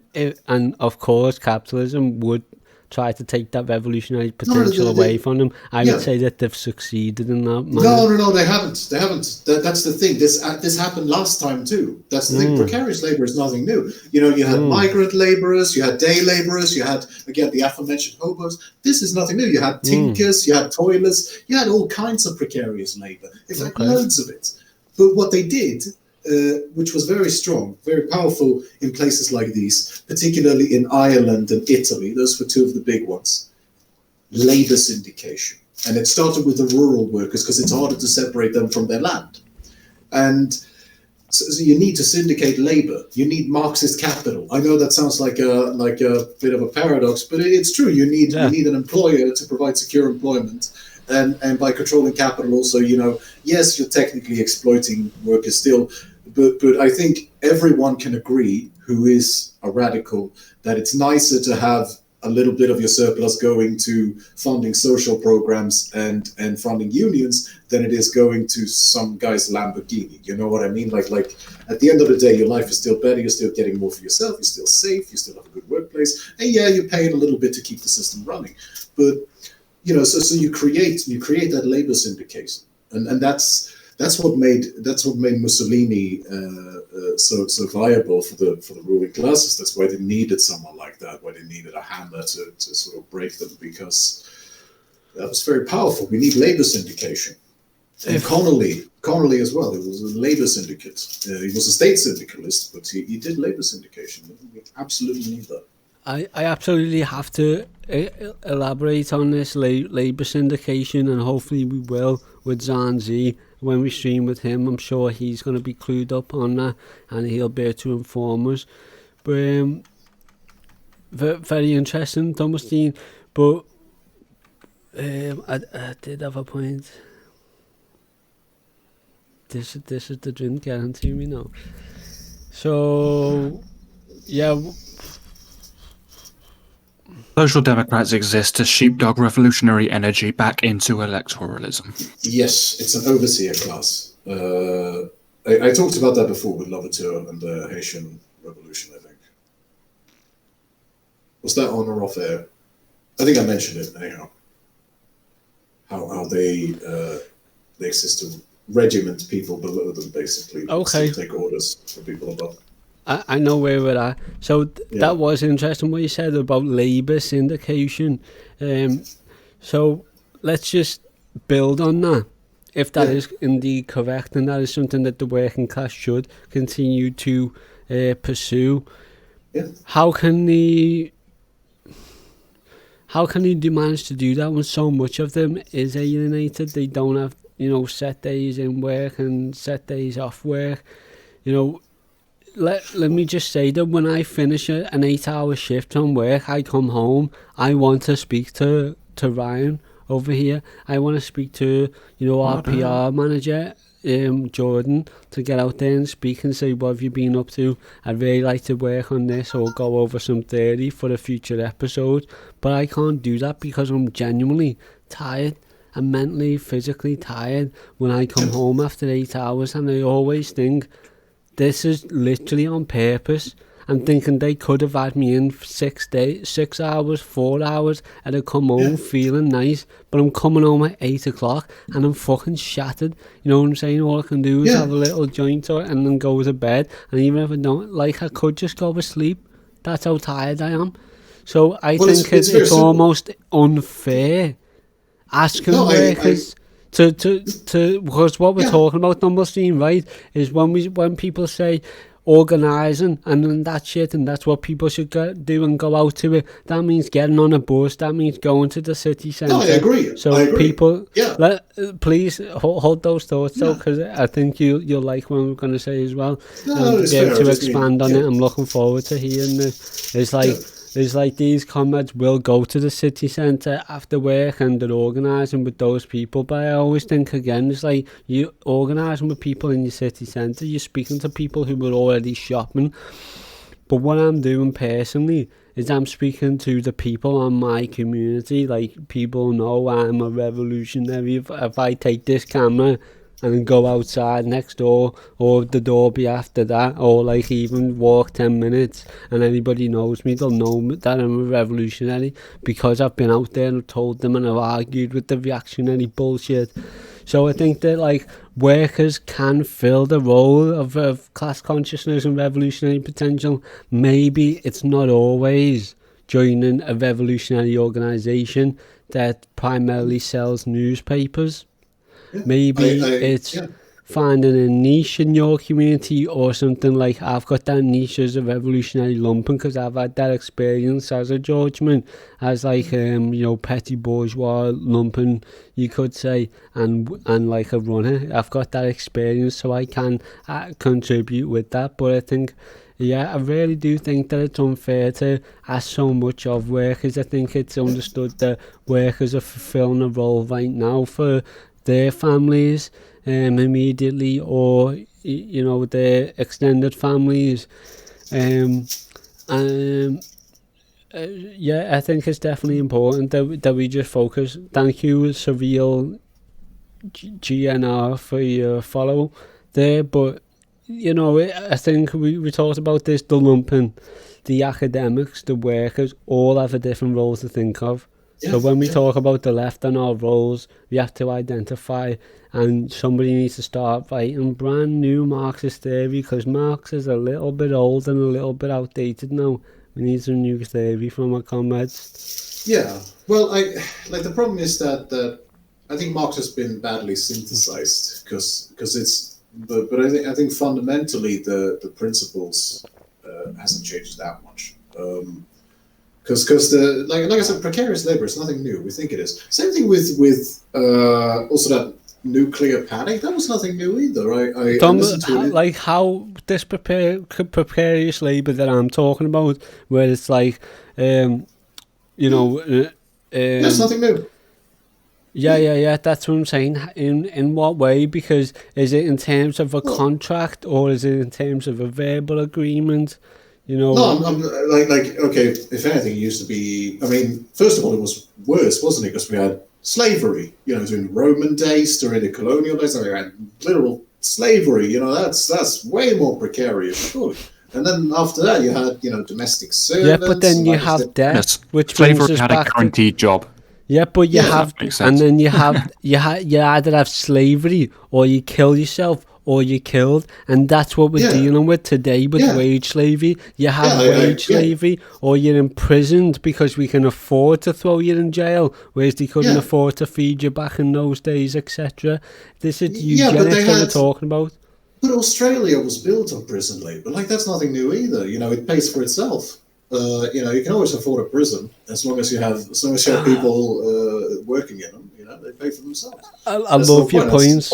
[SPEAKER 1] of course capitalism would try to take that revolutionary potential away from them. I would say that they've succeeded in that manner.
[SPEAKER 4] No, they haven't. That's the thing. This happened last time too. That's the thing. Precarious labor is nothing new. You know, you had migrant laborers, you had day laborers, you had, again, the aforementioned hobos. This is nothing new. You had tinkers, you had toilers, you had all kinds of precarious labor. In fact, loads of it. But what they did, which was very strong, very powerful in places like these, particularly in Ireland and Italy. Those were two of the big ones. Labour syndication. And it started with the rural workers because it's harder to separate them from their land. And so you need to syndicate labour. You need Marxist capital. I know that sounds like a bit of a paradox, but it's true. You need an employer to provide secure employment. And by controlling capital also, you know, yes, you're technically exploiting workers still, but I think everyone can agree, who is a radical, that it's nicer to have a little bit of your surplus going to funding social programs and funding unions than it is going to some guy's Lamborghini. You know what I mean? Like at the end of the day, your life is still better. You're still getting more for yourself. You're still safe. You still have a good workplace. And yeah, you're paying a little bit to keep the system running. But you know, so you create that labor syndication, and that's what made Mussolini so viable for the ruling classes. That's why they needed someone like that. Why they needed a hammer to sort of break them, because that was very powerful. We need labor syndication. And Connolly as well. He was a labor syndicate. He was a state syndicalist, but he did labor syndication. We absolutely need that.
[SPEAKER 1] I absolutely have to elaborate on this labour syndication, and hopefully we will with Zanzi when we stream with him. I'm sure he's going to be clued up on that and he'll be able to inform us. But very interesting, Thumblesteen. But I did have a point. This is the drink guarantee me now. So yeah.
[SPEAKER 3] Social Democrats exist to sheepdog revolutionary energy back into electoralism.
[SPEAKER 4] Yes, it's an overseer class. I talked about that before with Louverture and the Haitian Revolution, I think. Was that on or off air? I think I mentioned it anyhow. How they exist to regiment people below them, basically.
[SPEAKER 1] Okay.
[SPEAKER 4] To take orders from people above.
[SPEAKER 1] I know where we're at. So that was interesting what you said about labour syndication. So let's just build on that. If that is indeed correct, and that is something that the working class should continue to pursue, how can the... how can they manage to do that when so much of them is alienated? They don't have, set days in work and set days off work. Let me just say that when I finish an 8-hour shift on work, I come home, I want to speak to Ryan over here. I want to speak to, our PR manager, Jordan, to get out there and speak and say, what have you been up to? I'd really like to work on this or go over some theory for a future episode. But I can't do that because I'm genuinely tired. I'm mentally, physically tired when I come home after 8 hours, and I always think, this is literally on purpose. I'm thinking they could have had me in 6 hours, 4 hours, and I'd come home feeling nice, but I'm coming home at 8 o'clock and I'm fucking shattered. You know what I'm saying? All I can do is have a little joint and then go to bed, and even if I don't, I could just go to sleep. That's how tired I am. So I think it's almost unfair asking workers to because what we're talking about, Thumblesteen, right, is when people say organising and then that shit, and that's what people should do and go out to it. That means getting on a bus. That means going to the city centre.
[SPEAKER 4] No, I agree.
[SPEAKER 1] So people, please hold those thoughts though, because I think you'll like what I'm going to say as well. To be able to expand on it, I'm looking forward to hearing it. It's like these comrades will go to the city centre after work and they're organising with those people. But I always think again, it's like you organising with people in your city centre, you're speaking to people who were already shopping. But what I'm doing personally is I'm speaking to the people on my community. Like, people know I'm a revolutionary. If I take this camera and go outside next door, or the door be after that, or like even walk 10 minutes and anybody knows me, they'll know that I'm a revolutionary because I've been out there and told them and I've argued with the reactionary bullshit. So I think that like workers can fill the role of class consciousness and revolutionary potential. Maybe it's not always joining a revolutionary organisation that primarily sells newspapers. Maybe it's finding a niche in your community or something. Like, I've got that niche as a revolutionary lumpen because I've had that experience as a Georgeman, as like petty bourgeois lumpen, you could say, and like a runner. I've got that experience, so I can contribute with that. But I think, I really do think that it's unfair to ask so much of workers. I think it's understood that workers are fulfilling a role right now for their families immediately, or their extended families. I think it's definitely important that we just focus. Thank you, Surreal GNR, for your follow there. But I think we talked about this, the lumpen, the academics, the workers, all have a different role to think of. So when we talk about the left and our roles, we have to identify, and somebody needs to start writing brand new Marxist theory, because Marx is a little bit old and a little bit outdated now. We need some new theory from our comrades.
[SPEAKER 4] Yeah, well, the problem is that I think Marx has been badly synthesized because it's, but I think fundamentally the principles hasn't changed that much. Because the like I said, precarious labor is nothing new. We think it is. Same thing with also that nuclear panic. That was nothing new either.
[SPEAKER 1] Like how this precarious labor that I'm talking about, where it's like, that's
[SPEAKER 4] nothing new.
[SPEAKER 1] Yeah. That's what I'm saying. In what way? Because is it in terms of a contract, or is it in terms of a verbal agreement?
[SPEAKER 4] No, I'm like okay. If anything, it used to be. I mean, first of all, it was worse, wasn't it? Because we had slavery. During Roman days, during the colonial days, we had literal slavery. That's way more precarious, surely. And then after that, you had domestic servants.
[SPEAKER 1] Yeah, but then you have debt, which
[SPEAKER 3] slavery had a guaranteed job.
[SPEAKER 1] Yeah, but you have, and then you have you either have slavery or you kill yourself, or you're killed, and that's what we're dealing with today with wage slavery. You have wage slavery, or you're imprisoned because we can afford to throw you in jail, whereas they couldn't afford to feed you back in those days, etc. This is eugenics that we're talking about.
[SPEAKER 4] But Australia was built on prison labour. Like, that's nothing new either. It pays for itself. you can always afford a prison as long as you have people working in them. They pay for themselves.
[SPEAKER 1] I love your points.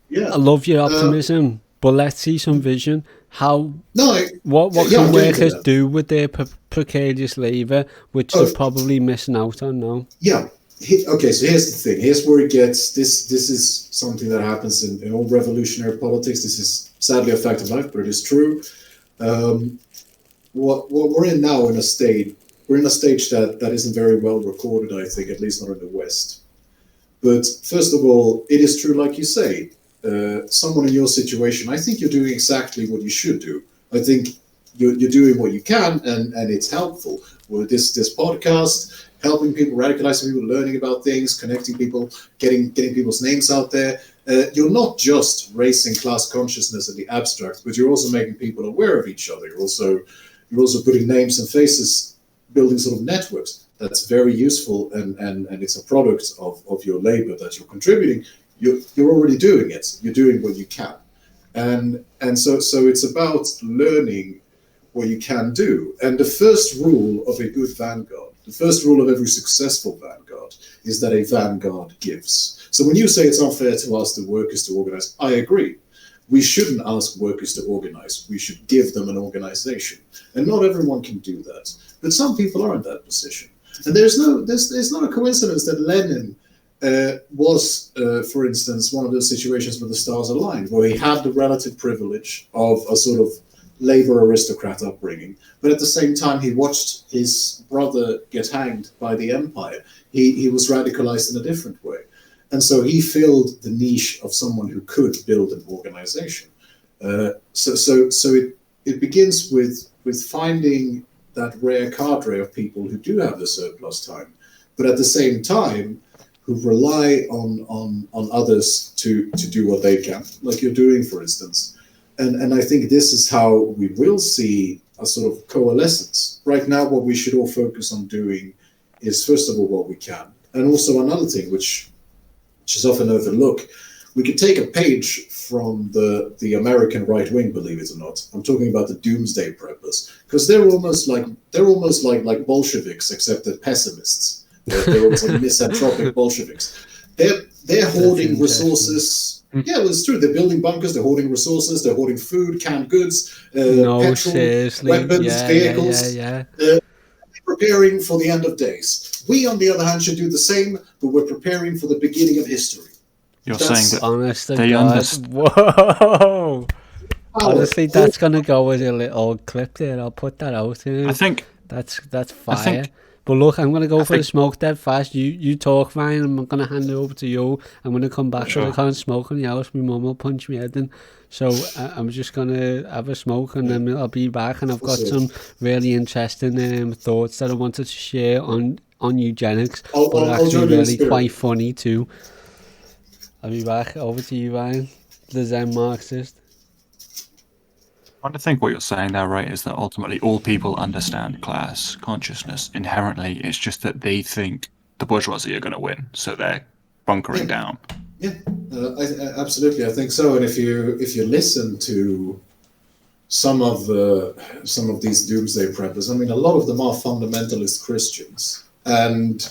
[SPEAKER 4] Yeah,
[SPEAKER 1] I love your optimism, but let's see some vision. What
[SPEAKER 4] I'm
[SPEAKER 1] can
[SPEAKER 4] getting to
[SPEAKER 1] workers
[SPEAKER 4] that.
[SPEAKER 1] do with their precarious labour, which they're probably missing out on now?
[SPEAKER 4] Yeah. Okay, so here's the thing. Here's where it gets. This is something that happens in all revolutionary politics. This is sadly a fact of life, but it is true. What we're in now in a state. We're in a stage that isn't very well recorded, I think, at least not in the West. But first of all, it is true, like you say, someone in your situation, I think you're doing exactly what you should do. I think you're doing what you can, and it's helpful. With this podcast, helping people, radicalizing people, learning about things, connecting people, getting people's names out there. You're not just raising class consciousness in the abstract, but you're also making people aware of each other. You're also putting names and faces, building sort of networks. That's very useful, and it's a product of your labor that you're contributing. You're already doing it. You're doing what you can, and so it's about learning what you can do. And the first rule of a good vanguard, the first rule of every successful vanguard, is that a vanguard gives. So when you say it's unfair to ask the workers to organize, I agree. We shouldn't ask workers to organize. We should give them an organization, and not everyone can do that. But some people are in that position. And there's not a coincidence that Lenin was, for instance, one of those situations where the stars aligned, where he had the relative privilege of a sort of labor aristocrat upbringing, but at the same time he watched his brother get hanged by the empire. He was radicalized in a different way, and so he filled the niche of someone who could build an organization. So it begins with finding that rare cadre of people who do have the surplus time, but at the same time who rely on others to do what they can, like you're doing, for instance. And I think this is how we will see a sort of coalescence. Right now, what we should all focus on doing is, first of all, what we can. And also another thing, which is often overlooked, we could take a page from the American right wing, believe it or not. I'm talking about the doomsday preppers, because they're almost like Bolsheviks, except they're pessimists. They're almost like misanthropic Bolsheviks. They're hoarding resources. Yeah, well, it's true. They're building bunkers. They're hoarding resources. They're hoarding food, canned goods, petrol,
[SPEAKER 1] seriously.
[SPEAKER 4] weapons, vehicles. Preparing for the end of days. We, on the other hand, should do the same, but we're preparing for the beginning of history.
[SPEAKER 3] You're saying that
[SPEAKER 1] honest to
[SPEAKER 3] they
[SPEAKER 1] God.
[SPEAKER 3] understand.
[SPEAKER 1] Whoa! Honestly, that's gonna go as a little clip there. I'll put that out here.
[SPEAKER 3] I think
[SPEAKER 1] that's fire. But look, I'm gonna go for the smoke dead fast. You talk, Ryan. I'm gonna hand it over to you. I'm gonna come back because I can't smoke in the house. My mum will punch me head in. So I'm just gonna have a smoke and then I'll be back. And I've got some really interesting thoughts that I wanted to share on eugenics, but actually really quite funny too. I'll be back. Over to you, Ryan, the Zen Marxist.
[SPEAKER 3] I think what you're saying there, right, is that ultimately all people understand class consciousness inherently. It's just that they think the bourgeoisie are going to win, so they're bunkering down.
[SPEAKER 4] Yeah, absolutely. I think so. And if you listen to some of these doomsday preppers, I mean, a lot of them are fundamentalist Christians, and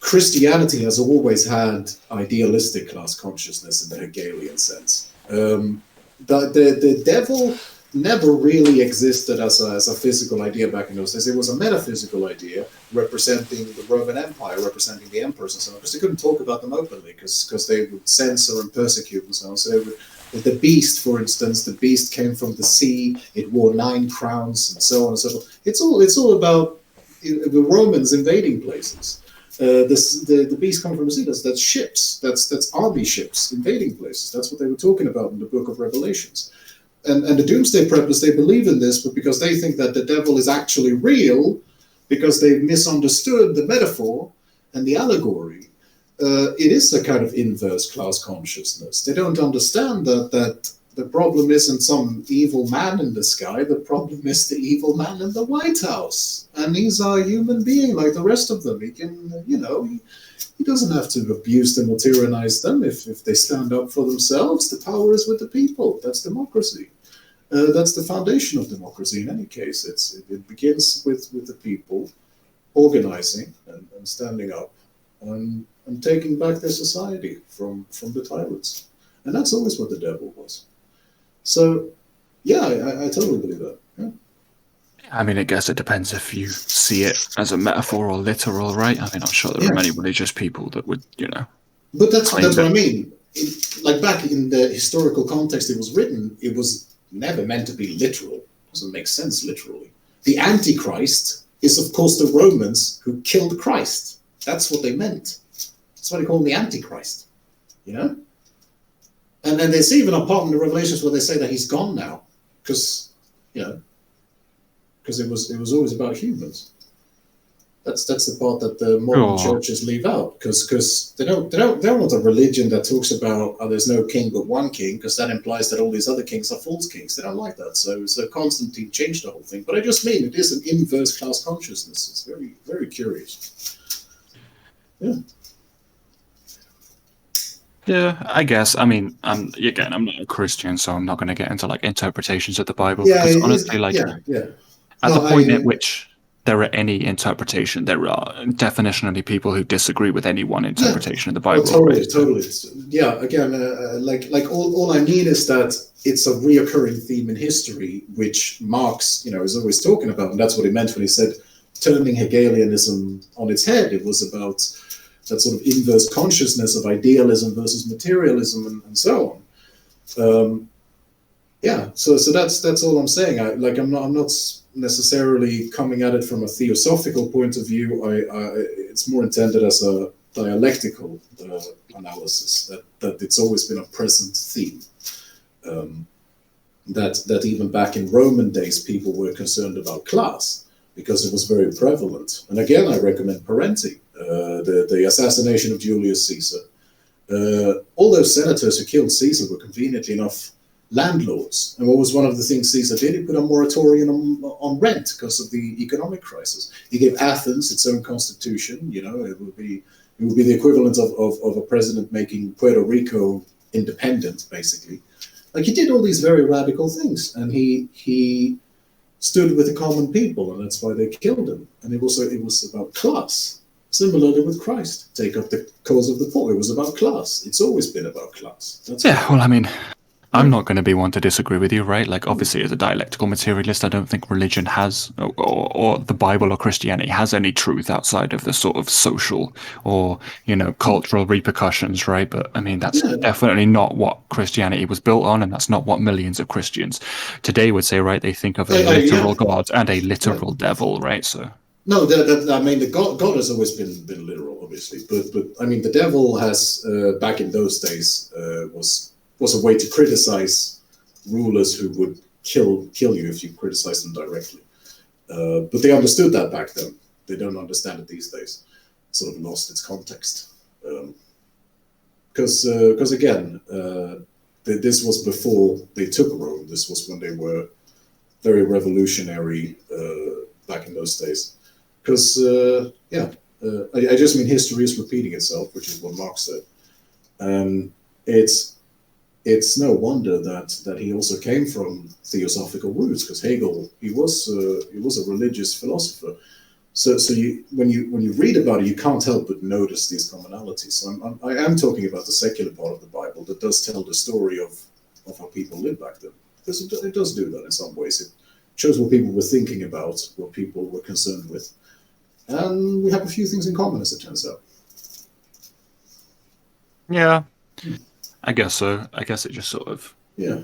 [SPEAKER 4] Christianity has always had idealistic class consciousness in the Hegelian sense. The devil never really existed as a physical idea back in those days. It was a metaphysical idea representing the Roman Empire, representing the emperors and so on, because they couldn't talk about them openly because they would censor and persecute and so on. So they would, the beast, for instance, the beast came from the sea, it wore 9 crowns and so on and so forth. It's all about the Romans invading places. The beast come from the sea. That's ships. That's army ships invading places. That's what they were talking about in the Book of Revelations. And the Doomsday Preppers, they believe in this, but because they think that the devil is actually real, because they've misunderstood the metaphor and the allegory, it is a kind of inverse class consciousness. They don't understand that the problem isn't some evil man in the sky. The problem is the evil man in the White House. And he's a human being like the rest of them. He can, he doesn't have to abuse them or tyrannize them if they stand up for themselves. The power is with the people. That's democracy. That's the foundation of democracy. In any case, it begins with the people organizing and standing up and taking back their society from the tyrants. And that's always what the devil was. So, yeah, I totally believe that. Yeah.
[SPEAKER 3] I mean, I guess it depends if you see it as a metaphor or literal, right? I mean, I'm sure there are many religious people that would,
[SPEAKER 4] But that's what I mean. Like back in the historical context it was written, it was never meant to be literal. It doesn't make sense literally. The Antichrist is, of course, the Romans who killed Christ. That's what they meant. That's why they call him the Antichrist. And then there's even a part in the Revelations where they say that he's gone now, because it was always about humans. That's the part that the modern churches leave out, because they don't want a religion that talks about there's no king but one king, because that implies that all these other kings are false kings. They don't like that. So Constantine changed the whole thing. But I just mean it is an inverse class consciousness. It's very, very curious. Yeah.
[SPEAKER 3] Yeah, I guess. I mean, I'm not a Christian, so I'm not going to get into interpretations of the Bible.
[SPEAKER 4] Yeah,
[SPEAKER 3] because honestly, at the point at which there are any interpretation, there are definitionally people who disagree with any one interpretation of the Bible.
[SPEAKER 4] Totally. Yeah, again, like all I mean is that it's a reoccurring theme in history, which Marx, is always talking about, and that's what he meant when he said turning Hegelianism on its head. It was about that sort of inverse consciousness of idealism versus materialism and so on. So that's all I'm saying. I'm not necessarily coming at it from a theosophical point of view. It's more intended as a dialectical analysis, that it's always been a present theme. That even back in Roman days, people were concerned about class because it was very prevalent. And again, I recommend Parenti, the assassination of Julius Caesar. All those senators who killed Caesar were conveniently enough landlords. And what was one of the things Caesar did? He put a moratorium on rent because of the economic crisis. He gave Athens its own constitution. It would be the equivalent of a president making Puerto Rico independent, basically. Like, he did all these very radical things, and he stood with the common people, and that's why they killed him. And it was about class. Similarly with Christ, take up the cause of the poor. It was about class. It's always been about class.
[SPEAKER 3] I'm not going to be one to disagree with you, right? Like, obviously, as a dialectical materialist, I don't think religion has, or the Bible or Christianity has any truth outside of the sort of social or, cultural repercussions, right? But, I mean, that's definitely not what Christianity was built on, and that's not what millions of Christians today would say, right? They think of a literal God and a literal devil, right? So...
[SPEAKER 4] No, the God has always been literal, obviously, but I mean, the devil has back in those days was a way to criticize rulers who would kill you if you criticize them directly. But they understood that back then. They don't understand it these days. It sort of lost its context. Because again, this was before they took Rome. This was when they were very revolutionary back in those days. Because, I just mean history is repeating itself, which is what Marx said. It's no wonder that he also came from theosophical roots, because Hegel, he was a religious philosopher. So when you read about it, you can't help but notice these commonalities. So I am talking about the secular part of the Bible that does tell the story of how people lived back then. Because it does do that in some ways. It shows what people were thinking about, what people were concerned with. And we have a few things in common, as it turns out.
[SPEAKER 3] Yeah, I guess so. I guess it just sort of...
[SPEAKER 4] Yeah.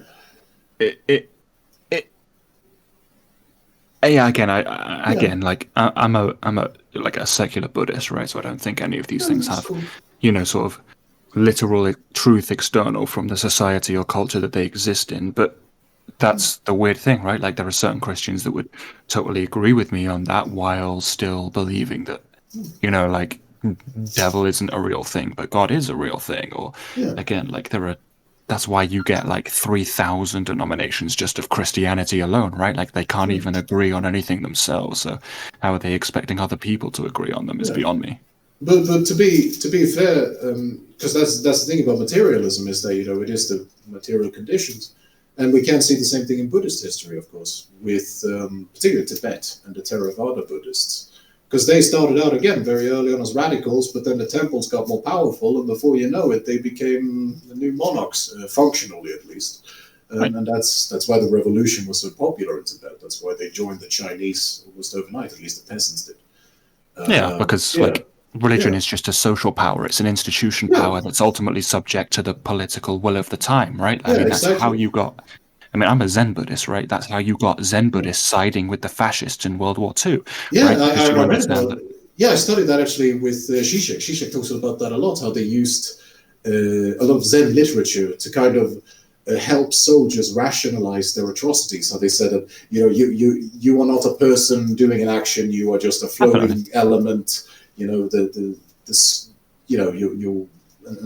[SPEAKER 3] I'm a secular Buddhist, right? So I don't think any of these things have, sort of literal truth external from the society or culture that they exist in. But that's the weird thing, right? Like, there are certain Christians that would totally agree with me on that while still believing that, devil isn't a real thing, but God is a real thing. Or again, like, that's why you get like 3,000 denominations just of Christianity alone, right? Like, they can't even agree on anything themselves. So how are they expecting other people to agree on them is beyond me.
[SPEAKER 4] But to be fair, because that's the thing about materialism, is that it is the material conditions. And we can see the same thing in Buddhist history, of course, with particularly Tibet and the Theravada Buddhists. Because they started out, again, very early on as radicals, but then the temples got more powerful, and before you know it, they became the new monarchs, functionally at least.
[SPEAKER 3] Right.
[SPEAKER 4] And that's why the revolution was so popular in Tibet. That's why they joined the Chinese almost overnight, at least the peasants did.
[SPEAKER 3] Because religion is just a social power. It's an institution power that's ultimately subject to the political will of the time, right? I mean, that's how you got... I mean, I'm a Zen Buddhist, right? That's how you got Zen Buddhists siding with the fascists in World War II.
[SPEAKER 4] Yeah,
[SPEAKER 3] right?
[SPEAKER 4] I read about it. Yeah, I studied that actually with Zizek. Zizek talks about that a lot, how they used a lot of Zen literature to kind of help soldiers rationalize their atrocities. How they said that, you are not a person doing an action, you are just a floating element, and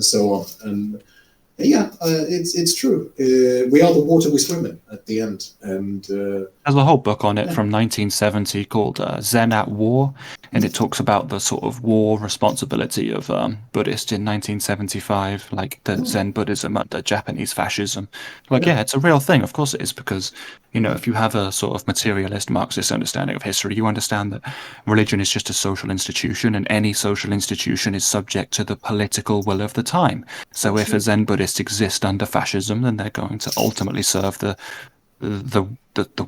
[SPEAKER 4] so on. And it's true. We are the water we swim in at the end. And
[SPEAKER 3] there's a whole book on it from 1970 called Zen at War, and it talks about the sort of war responsibility of Buddhists in 1975, like the Zen Buddhism under Japanese fascism. It's a real thing. Of course it is, because if you have a sort of materialist Marxist understanding of history, you understand that religion is just a social institution, and any social institution is subject to the political will of the time. So if a Zen Buddhist exists under fascism, then they're going to ultimately serve the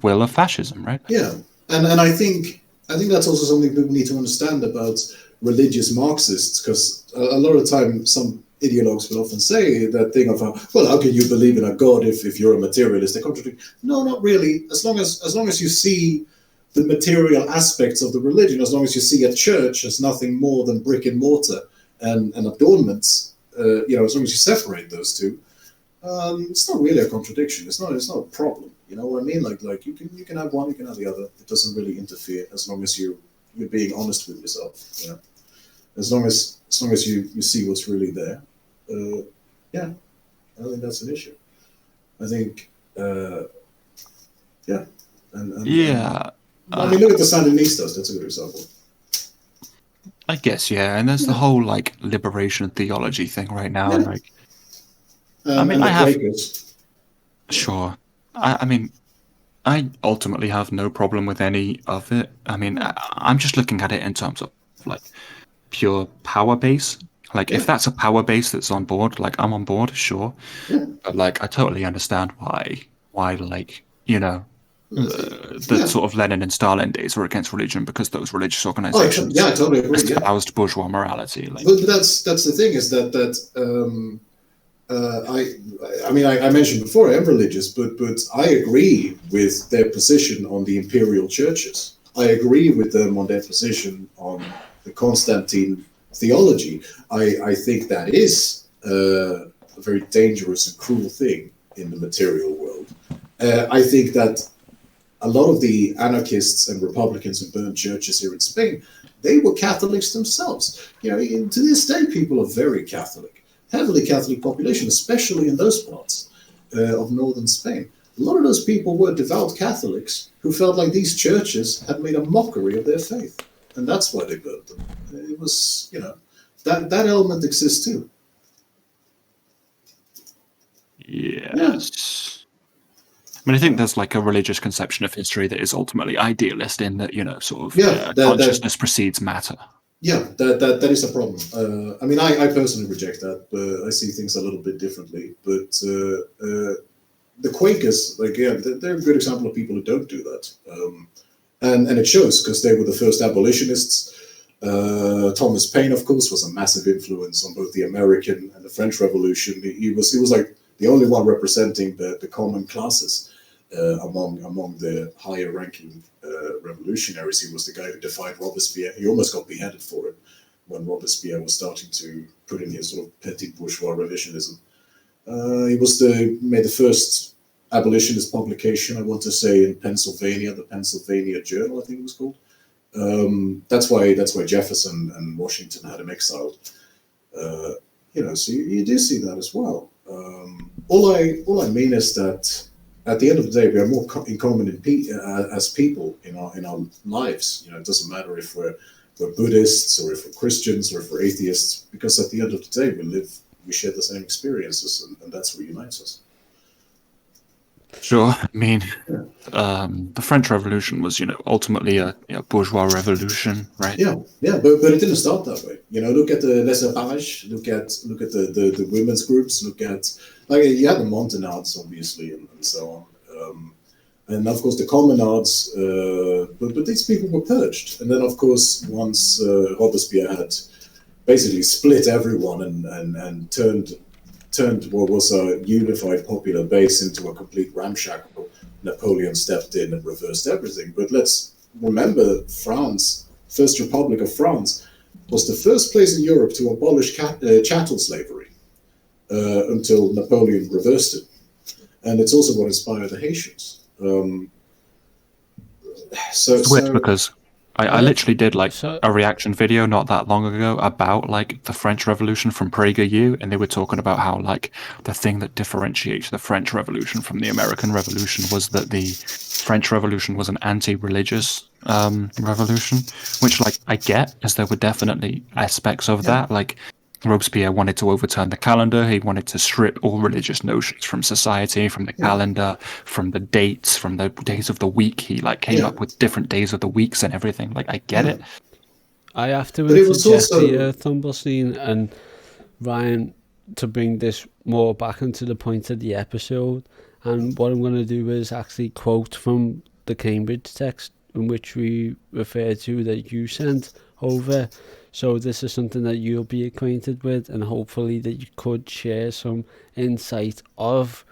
[SPEAKER 3] will of fascism, right?
[SPEAKER 4] Yeah, and I think that's also something people need to understand about religious Marxists, because a lot of the time some ideologues will often say that thing of how can you believe in a god if you're a materialist? They contradict. No, not really. As long as you see the material aspects of the religion, as long as you see a church as nothing more than brick and mortar and adornments, as long as you separate those two, it's not really a contradiction. It's not a problem. You know what I mean? Like you can have one, you can have the other. It doesn't really interfere as long as you're being honest with yourself. As long as you see what's really there. I think that's an issue. I think I mean, look at the Sandinistas. That's a good example.
[SPEAKER 3] I guess, and there's the whole liberation theology thing right now, and I mean, I have
[SPEAKER 4] Quakers.
[SPEAKER 3] Sure. I mean, I ultimately have no problem with any of it. I mean, I'm just looking at it in terms of pure power base. If that's a power base that's on board, I'm on board, sure. But I totally understand why the sort of Lenin and Stalin days were against religion, because those religious organizations
[SPEAKER 4] I totally agree.
[SPEAKER 3] espoused bourgeois morality.
[SPEAKER 4] But that's the thing, is that I mean, I mentioned before I am religious, but I agree with their position on the imperial churches. I agree with them on their position on the Constantine theology. I think that is a very dangerous and cruel thing in the material world. I think that a lot of the anarchists and Republicans who burned churches here in Spain, they were Catholics themselves. To this day, people are very Catholic, heavily Catholic population, especially in those parts of northern Spain. A lot of those people were devout Catholics who felt like these churches had made a mockery of their faith, and that's why they burned them. It was, that element exists too.
[SPEAKER 3] Yes. I mean, I think there's a religious conception of history that is ultimately idealist, in that consciousness precedes matter.
[SPEAKER 4] Yeah, that is a problem. I mean, I personally reject that, but I see things a little bit differently. But the Quakers, they're a good example of people who don't do that, and it shows, because they were the first abolitionists. Thomas Paine, of course, was a massive influence on both the American and the French Revolution. He was the only one representing the common classes among the higher ranking revolutionaries. He was the guy who defied Robespierre. He almost got beheaded for it when Robespierre was starting to put in his sort of petty bourgeois revisionism. He made the first abolitionist publication, I want to say, in Pennsylvania, the Pennsylvania Journal, I think it was called. That's why Jefferson and Washington had him exiled. So you do see that as well. All I mean is that at the end of the day, we are more in common as people in our lives. It doesn't matter if we're Buddhists or if we're Christians or if we're atheists, because at the end of the day, we share the same experiences, and that's what unites us.
[SPEAKER 3] Sure. I mean, the French Revolution was, ultimately a bourgeois revolution, right?
[SPEAKER 4] Yeah, but it didn't start that way. Look at the Les Parish, look at the women's groups, look at you had the Montagnards, obviously, and so on. And of course the Communards, but these people were purged. And then of course once Robespierre had basically split everyone and turned what was a unified popular base into a complete ramshackle, Napoleon stepped in and reversed everything. But let's remember, France, First Republic of France, was the first place in Europe to abolish chattel slavery until Napoleon reversed it. And it's also what inspired the Haitians.
[SPEAKER 3] It's weird because I literally did a reaction video not that long ago about the French Revolution from PragerU, and they were talking about how the thing that differentiates the French Revolution from the American Revolution was that the French Revolution was an anti-religious revolution, which I get, as there were definitely aspects of that. Robespierre wanted to overturn the calendar. He wanted to strip all religious notions from society, from the calendar, from the dates, from the days of the week. He came up with different days of the weeks and everything. I get it.
[SPEAKER 1] I have to interject here, Thumblesteen and Ryan, to bring this more back into the point of the episode. And what I'm going to do is actually quote from the Cambridge text in which we refer to that you sent over. So this is something that you'll be acquainted with, and hopefully that you could share some insight of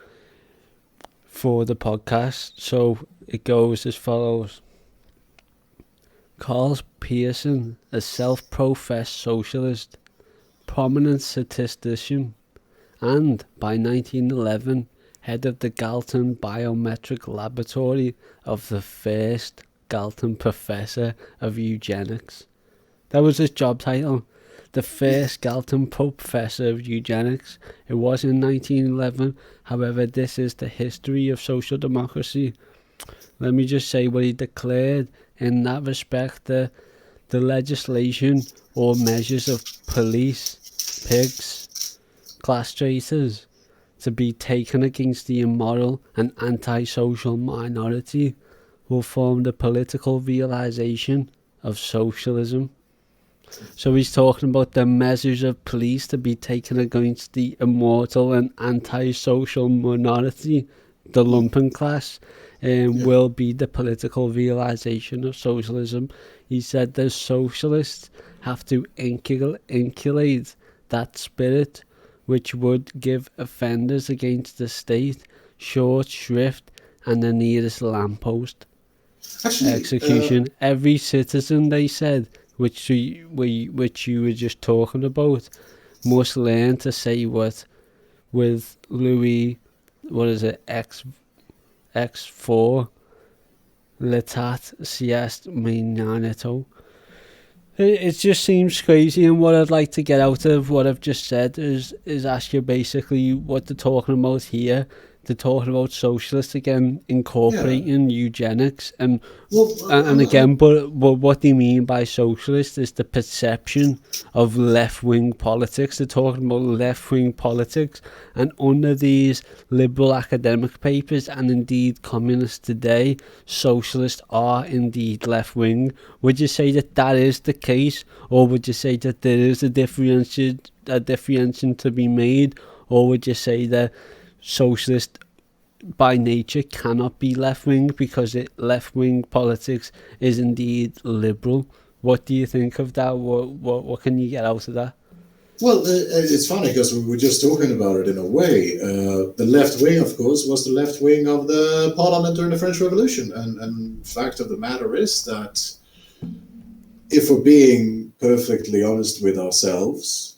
[SPEAKER 1] for the podcast. So it goes as follows. Carl Pearson, a self-professed socialist, prominent statistician, and by 1911 head of the Galton Biometric Laboratory of the first Galton Professor of Eugenics. That was his job title, the first Galton Professor of Eugenics. It was in 1911. However, this is the history of social democracy. Let me just say what he declared in that respect. The legislation or measures of police, pigs, class traitors to be taken against the immoral and antisocial minority will form the political realization of socialism. So he's talking about the measures of police to be taken against the immoral and antisocial minority, the Lumpen class, will be the political realization of socialism. He said the socialists have to inculcate that spirit which would give offenders against the state short shrift and the nearest lamppost. Execution. Every citizen, they said, which you were just talking about, must learn to say what with Louis, X4, L'Etat siest minanito. It just seems crazy, and what I'd like to get out of what I've just said is ask you basically what they're talking about here. They're talking about socialists again, incorporating eugenics, and again, but what they mean by socialist is the perception of left-wing politics. They're talking about left-wing politics, and under these liberal academic papers, and indeed communists today, socialists are indeed left-wing. Would you say that is the case, or would you say that there is a differentiation to be made, or would you say that socialist by nature cannot be left-wing because left-wing politics is indeed liberal? What do you think of that? What can you get out of that?
[SPEAKER 4] Well, it's funny because we were just talking about it in a way. The left wing, of course, was the left wing of the parliament during the French Revolution. And the fact of the matter is that if we're being perfectly honest with ourselves,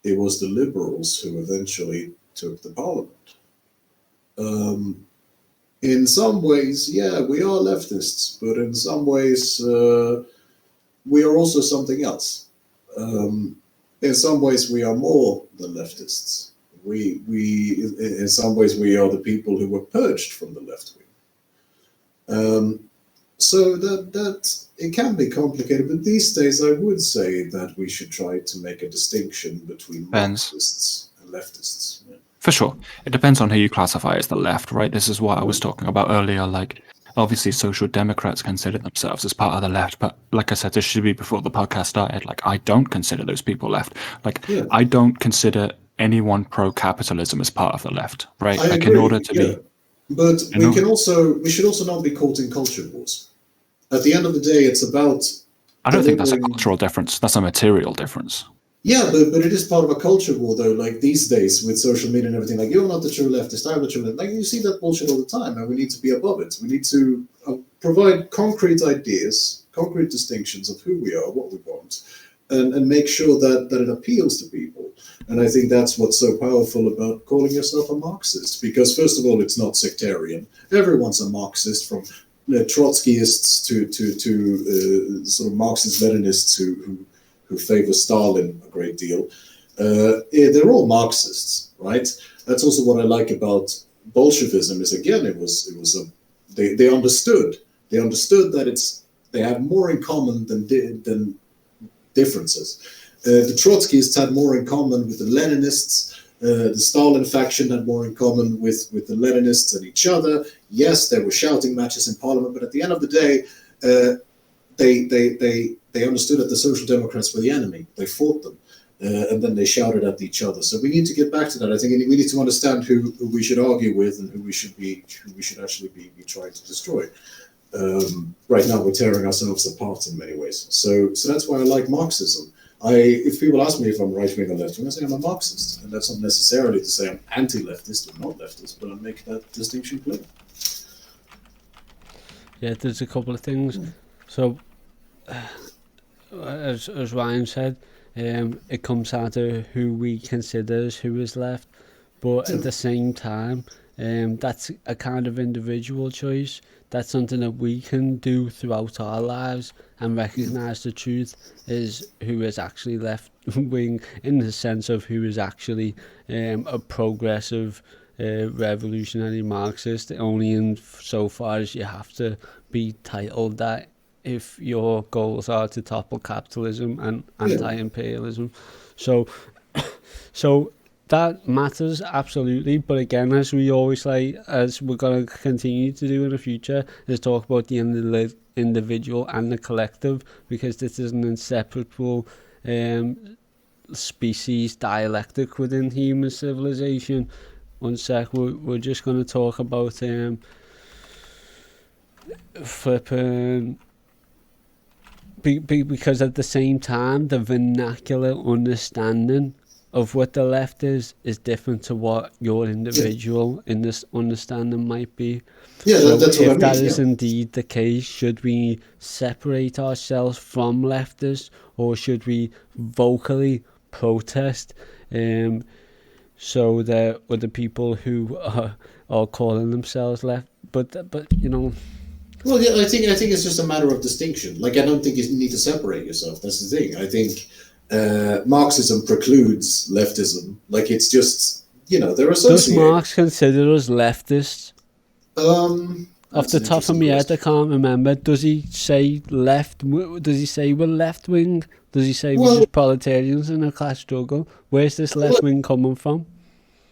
[SPEAKER 4] it was the liberals who eventually took the parliament. In some ways, yeah, we are leftists, but in some ways, we are also something else. In some ways, we are more than leftists. In some ways, we are the people who were purged from the left wing. So that it can be complicated, but these days, I would say that we should try to make a distinction between Marxists and leftists. Yeah.
[SPEAKER 3] For sure. It depends on who you classify as the left, right? This is what I was talking about earlier. Like, obviously, social democrats consider themselves as part of the left, but like I said, this should be before the podcast started. Like, I don't consider those people left. Like,
[SPEAKER 4] Yeah.
[SPEAKER 3] I don't consider anyone pro-capitalism as part of the left, right?
[SPEAKER 4] I
[SPEAKER 3] Like,
[SPEAKER 4] agree,
[SPEAKER 3] in order to be,
[SPEAKER 4] But
[SPEAKER 3] you
[SPEAKER 4] we should also not be caught in culture wars. At the end of the day, it's about.
[SPEAKER 3] I don't think that's a
[SPEAKER 4] delivering-
[SPEAKER 3] cultural difference. That's a material difference.
[SPEAKER 4] Yeah, but it is part of a culture war, though. Like these days with social media and everything, like you're not the true leftist, I'm the true leftist. Like you see that bullshit all the time, and we need to be above it. We need to provide concrete ideas, concrete distinctions of who we are, what we want, and make sure that it appeals to people. And I think that's what's so powerful about calling yourself a Marxist, because first of all, it's not sectarian. Everyone's a Marxist, from Trotskyists to sort of Marxist-Leninists who favor Stalin a great deal. They're all Marxists, right? That's also what I like about Bolshevism. Is again, they understood that they have more in common than differences. The Trotskyists had more in common with the Leninists. The Stalin faction had more in common with the Leninists and each other. Yes, there were shouting matches in parliament, but at the end of the day, they understood that the Social Democrats were the enemy. They fought them, and then they shouted at each other. So we need to get back to that. I think we need to understand who we should argue with and who we should actually be trying to destroy. Right now, we're tearing ourselves apart in many ways. So that's why I like Marxism. If people ask me if I'm right wing or left wing, I say I'm a Marxist, and that's not necessarily to say I'm anti-leftist or not leftist, but I make that distinction clear.
[SPEAKER 1] Yeah, there's a couple of things. So, as Ryan said, it comes down to who we consider as who is left, but at the same time, that's a kind of individual choice. That's something that we can do throughout our lives and recognise the truth is who is actually left wing, in the sense of who is actually a progressive revolutionary Marxist, only in so far as you have to be titled that if your goals are to topple capitalism and anti-imperialism. So that matters, absolutely, but again, as we always say, as we're going to continue to do in the future, is talk about the individual and the collective, because this is an inseparable species dialectic within human civilization. One sec, we're just going to talk about flipping, because at the same time, the vernacular understanding of what the left is different to what your individual in this understanding might be.
[SPEAKER 4] Yeah,
[SPEAKER 1] so
[SPEAKER 4] that's what I
[SPEAKER 1] if
[SPEAKER 4] mean.
[SPEAKER 1] that is indeed the case, should we separate ourselves from leftists, or should we vocally protest so that other people who are calling themselves left, but you know.
[SPEAKER 4] Well, yeah, I think it's just a matter of distinction. Like, I don't think you need to separate yourself. That's the thing. I think Marxism precludes leftism. Like, it's just, they're associated.
[SPEAKER 1] Does Marx consider us leftists? Off the top of my head, I can't remember. Does he say left? Does he say we're left wing? Does he say we're just proletarians in a class struggle? Where's this left wing coming from?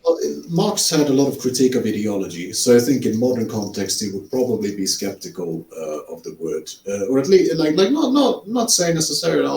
[SPEAKER 4] Well, Marx had a lot of critique of ideology, so I think in modern context he would probably be skeptical of the word, or at least not saying necessarily,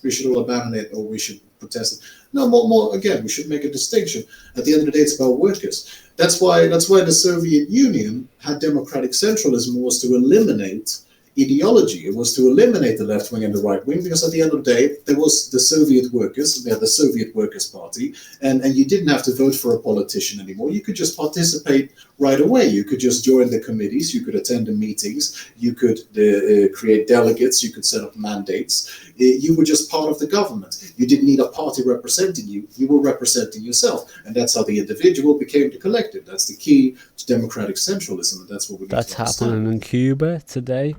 [SPEAKER 4] we should all abandon it or we should protest it. No, more again, we should make a distinction. At the end of the day, it's about workers. That's why the Soviet Union had democratic centralism, was to eliminate ideology. It was to eliminate the left wing and the right wing, because at the end of the day, there was the Soviet workers, they had the Soviet Workers' Party, and you didn't have to vote for a politician anymore. You could just participate right away. You could just join the committees, you could attend the meetings, you could create delegates, you could set up mandates. You were just part of the government. You didn't need a party representing you. You were representing yourself. And that's how the individual became the collective. That's the key to democratic centralism, and that's what we need
[SPEAKER 1] That's
[SPEAKER 4] to understand.
[SPEAKER 1] happening in Cuba today.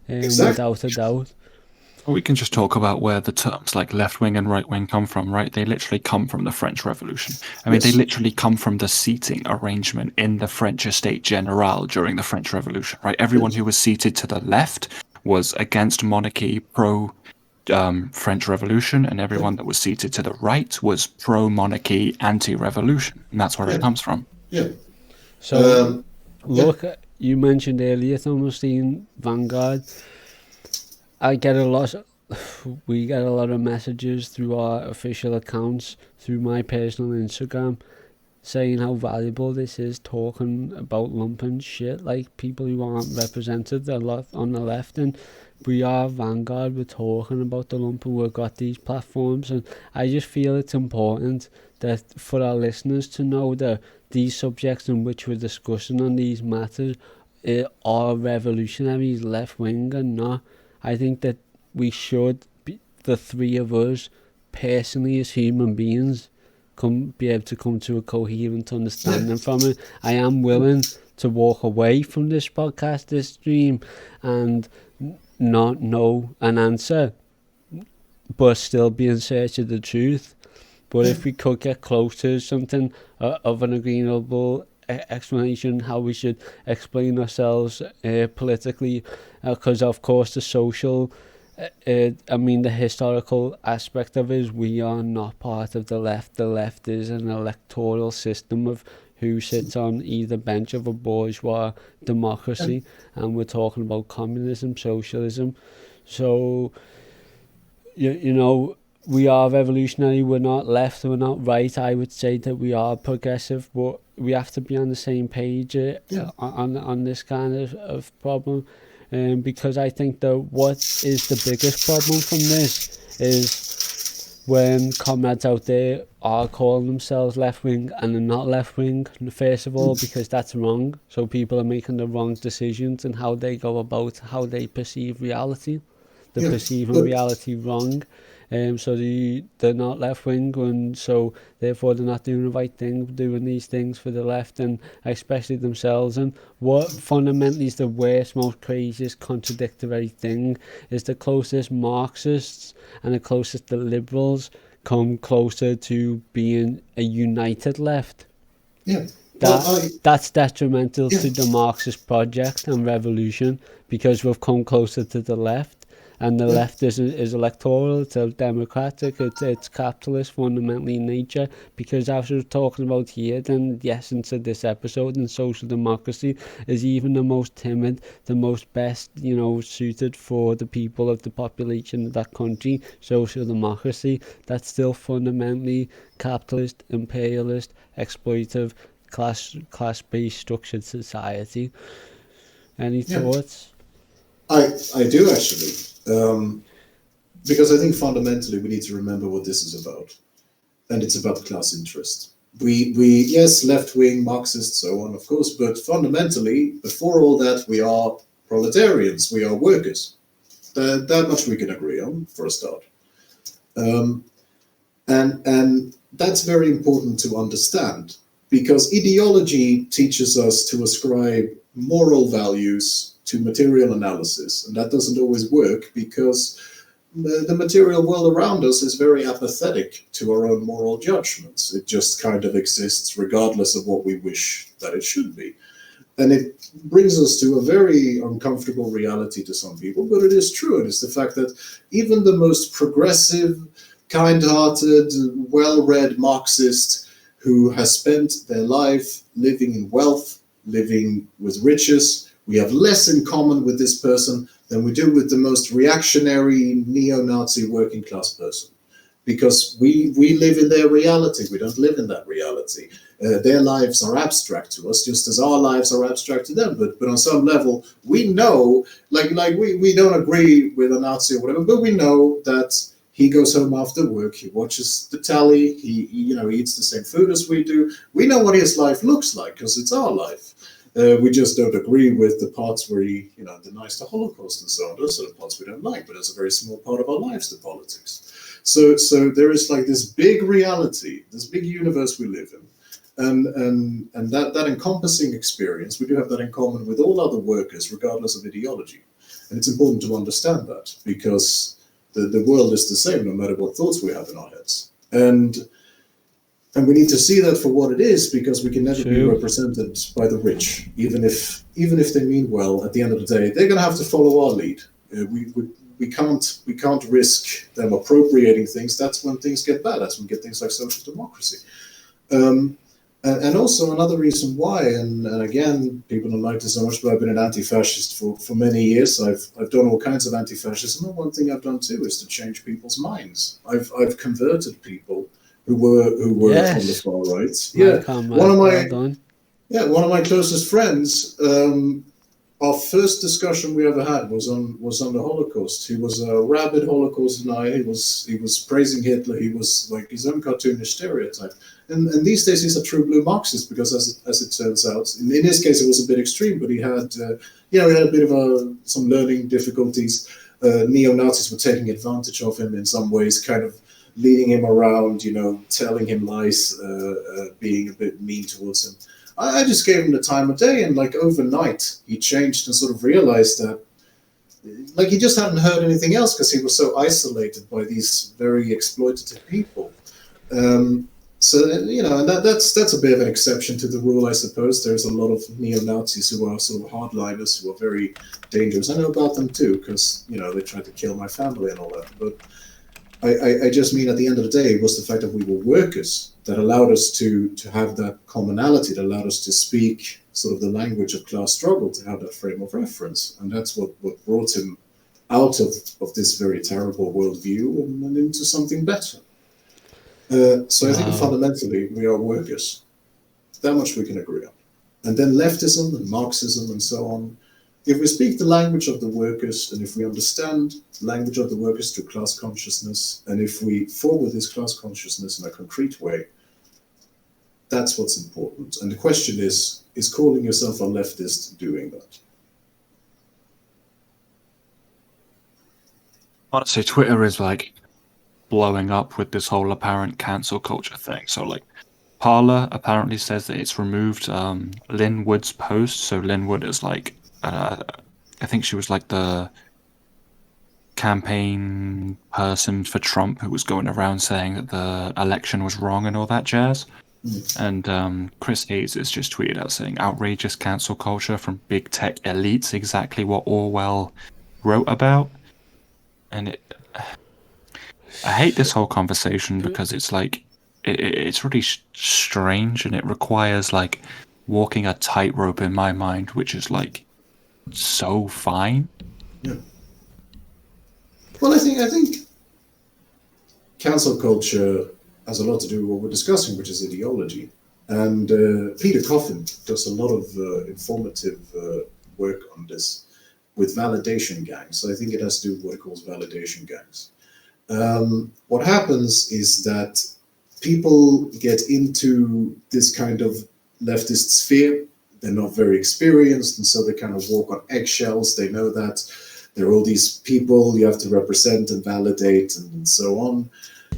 [SPEAKER 4] Exactly.
[SPEAKER 1] Without a doubt.
[SPEAKER 3] We can just talk about where the terms like left wing and right wing come from, right? They literally come from the French Revolution. I mean, they literally come from the seating arrangement in the French Estate Generale during the French Revolution, right? Everyone who was seated to the left was against monarchy, pro French Revolution, and everyone that was seated to the right was pro-monarchy, anti-revolution, and that's where it comes from.
[SPEAKER 4] Yeah.
[SPEAKER 1] So, look, you mentioned earlier, Thumblesteen, Vanguard. We get a lot of messages through our official accounts, through my personal Instagram, saying how valuable this is, talking about lumpen shit, like people who aren't represented a lot on the left, and we are Vanguard, we're talking about the lumpen, we've got these platforms, and I just feel it's important that for our listeners to know that these subjects in which we're discussing on these matters are revolutionaries, left wing and not. I think that we should, the three of us, personally as human beings, be able to come to a coherent understanding from it. I am willing to walk away from this podcast, this stream, and not know an answer, but still be in search of the truth. But if we could get close to something of an agreeable explanation how we should explain ourselves politically, because of course the social the historical aspect of it is we are not part of the left. The left is an electoral system of who sits on either bench of a bourgeois democracy, and we're talking about communism, socialism. So you know, we are revolutionary, we're not left, we're not right. I would say that we are progressive, but we have to be on the same page on this kind of problem. Because I think that what is the biggest problem from this is when comrades out there are calling themselves left-wing and they're not left-wing, first of all, because that's wrong. So people are making the wrong decisions in how they go about, how they perceive reality. They're perceiving reality wrong. So they're not left-wing, and so therefore they're not doing the right thing, doing these things for the left, and especially themselves. And what fundamentally is the worst, most craziest, contradictory thing is the closest Marxists and the closest the liberals come closer to being a united left.
[SPEAKER 4] Yeah.
[SPEAKER 1] That's detrimental to the Marxist project and revolution, because we've come closer to the left. And the left is electoral, it's democratic, it's capitalist fundamentally in nature, because as we're talking about here, then the essence of this episode in social democracy is even the most timid, the most best, suited for the people of the population of that country, social democracy, that's still fundamentally capitalist, imperialist, exploitative, class-based structured society. Any thoughts?
[SPEAKER 4] I do actually. Because I think fundamentally we need to remember what this is about, and it's about class interest. We yes, left-wing Marxists, so on, of course, but fundamentally, before all that, we are proletarians, we are workers. That much we can agree on for a start, and that's very important to understand, because ideology teaches us to ascribe moral values to material analysis, and that doesn't always work because the material world around us is very apathetic to our own moral judgments. It just kind of exists regardless of what we wish that it should be. And it brings us to a very uncomfortable reality to some people, but it is true. And it's the fact that even the most progressive, kind-hearted, well-read Marxist who has spent their life living in wealth, living with riches, we have less in common with this person than we do with the most reactionary neo-Nazi working class person, because we live in their reality. We don't live in that reality. Their lives are abstract to us, just as our lives are abstract to them. But on some level, we know, like we don't agree with a Nazi or whatever, but we know that he goes home after work, he watches the telly, he eats the same food as we do. We know what his life looks like because it's our life. We just don't agree with the parts where he, denies the Holocaust and so on. Those are the parts we don't like, but it's a very small part of our lives, the politics. So there is like this big reality, this big universe we live in, and that encompassing experience, we do have that in common with all other workers, regardless of ideology. And it's important to understand that, because the world is the same, no matter what thoughts we have in our heads. And we need to see that for what it is, because we can never be represented by the rich, even if they mean well. At the end of the day, they're going to have to follow our lead. we can't risk them appropriating things. That's when things get bad. That's when we get things like social democracy. And also another reason why, and again, people don't like this so much, but I've been an anti-fascist for many years. I've done all kinds of anti-fascism, and one thing I've done too is to change people's minds. I've converted people who were
[SPEAKER 1] Yes.
[SPEAKER 4] on the far right. One of my closest friends. Our first discussion we ever had was on the Holocaust. He was a rabid Holocaust denier. He was praising Hitler. He was like his own cartoonish stereotype. And these days he's a true blue Marxist because, as it turns out, in his case it was a bit extreme, but he had he had a bit of some learning difficulties. Neo-Nazis were taking advantage of him in some ways, kind of leading him around, telling him lies, being a bit mean towards him. I just gave him the time of day, and like overnight he changed and sort of realized that like he just hadn't heard anything else because he was so isolated by these very exploitative people. So and that's a bit of an exception to the rule, I suppose. There's a lot of neo-Nazis who are sort of hardliners who are very dangerous. I know about them too because they tried to kill my family and all that. But I just mean at the end of the day, it was the fact that we were workers that allowed us to have that commonality, that allowed us to speak sort of the language of class struggle, to have that frame of reference. And that's what brought him out of this very terrible worldview and into something better. So I think fundamentally we are workers. That much we can agree on. And then leftism and Marxism and so on. If we speak the language of the workers, and if we understand the language of the workers through class consciousness, and if we forward this class consciousness in a concrete way, that's what's important. And the question is calling yourself a leftist doing that?
[SPEAKER 3] Honestly, Twitter is like blowing up with this whole apparent cancel culture thing. So like Parler apparently says that it's removed Lynn Wood's post. So Lynn Wood is like, I think she was like the campaign person for Trump who was going around saying that the election was wrong and all that jazz. And Chris Hayes has just tweeted out saying outrageous cancel culture from big tech elites, exactly what Orwell wrote about. And I hate this whole conversation because it's like it's really strange, and it requires like walking a tightrope in my mind, which is like so fine.
[SPEAKER 4] Yeah. Well, I think cancel culture has a lot to do with what we're discussing, which is ideology. And Peter Coffin does a lot of informative work on this with validation gangs. So I think it has to do with what he calls validation gangs. What happens is that people get into this kind of leftist sphere. They're not very experienced, and so they kind of walk on eggshells. They know that there are all these people you have to represent and validate and so on.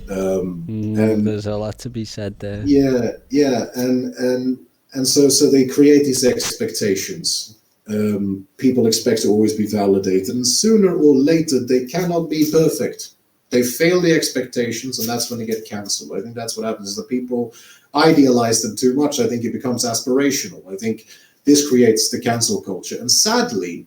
[SPEAKER 1] And there's a lot to be said there.
[SPEAKER 4] Yeah, and so they create these expectations. People expect to always be validated, and sooner or later they cannot be perfect. They fail the expectations, and that's when they get cancelled. I think that's what happens, is that people idealize them too much. I think it becomes aspirational. I think this creates the cancel culture. And sadly,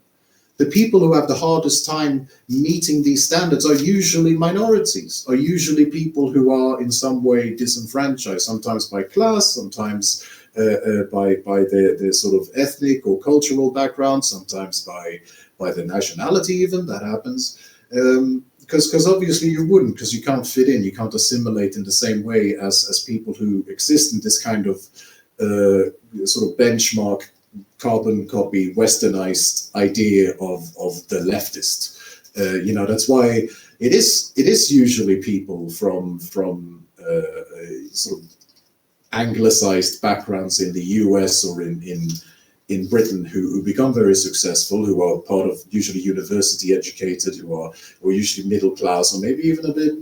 [SPEAKER 4] the people who have the hardest time meeting these standards are usually minorities, are usually people who are in some way disenfranchised, sometimes by class, sometimes by their sort of ethnic or cultural background, sometimes by their nationality even. That happens. Because obviously you wouldn't, because you can't fit in, you can't assimilate in the same way as people who exist in this kind of sort of benchmark, carbon copy, westernized idea of the leftist. That's why it is usually people from sort of anglicized backgrounds in the US or in Britain who become very successful, who are part of usually university educated, who are usually middle class or maybe even a bit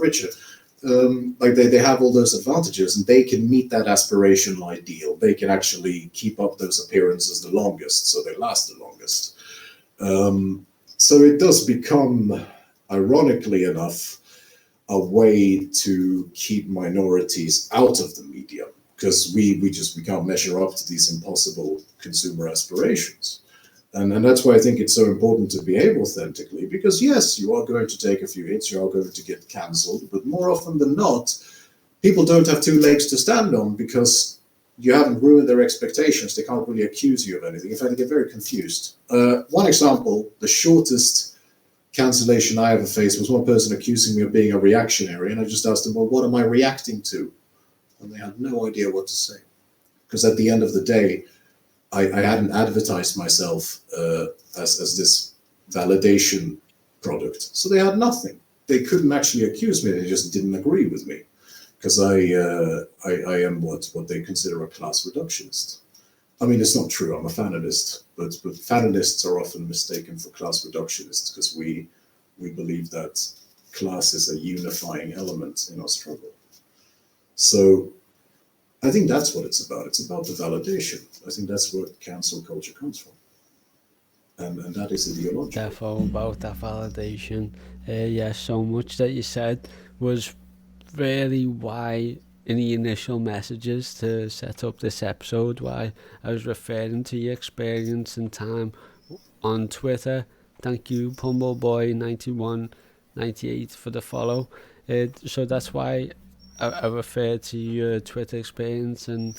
[SPEAKER 4] richer. Like they have all those advantages, and they can meet that aspirational ideal. They can actually keep up those appearances the longest, so they last the longest. So it does become, ironically enough, a way to keep minorities out of the media, because we can't measure up to these impossible consumer aspirations. And that's why I think it's so important to behave authentically, because yes, you are going to take a few hits, you are going to get cancelled, but more often than not, people don't have two legs to stand on because you haven't ruined their expectations. They can't really accuse you of anything. In fact, they get very confused. One example, the shortest cancellation I ever faced was one person accusing me of being a reactionary, and I just asked them, well, what am I reacting to? And they had no idea what to say. Because at the end of the day, I hadn't advertised myself as this validation product. So they had nothing. They couldn't actually accuse me. They just didn't agree with me. Because I am what they consider a class reductionist. I mean, it's not true. I'm a fanalist, but fanalists are often mistaken for class reductionists because we believe that class is a unifying element in our struggle. So I think that's what it's about. It's about the validation. I think that's where cancel culture comes from. And that is ideological.
[SPEAKER 1] Defo about that validation. Yeah, so much that you said was really why in the initial messages to set up this episode, why I was referring to your experience and time on Twitter. Thank you, Pumbleboy9198 for the follow. So that's why I referred to your Twitter experience and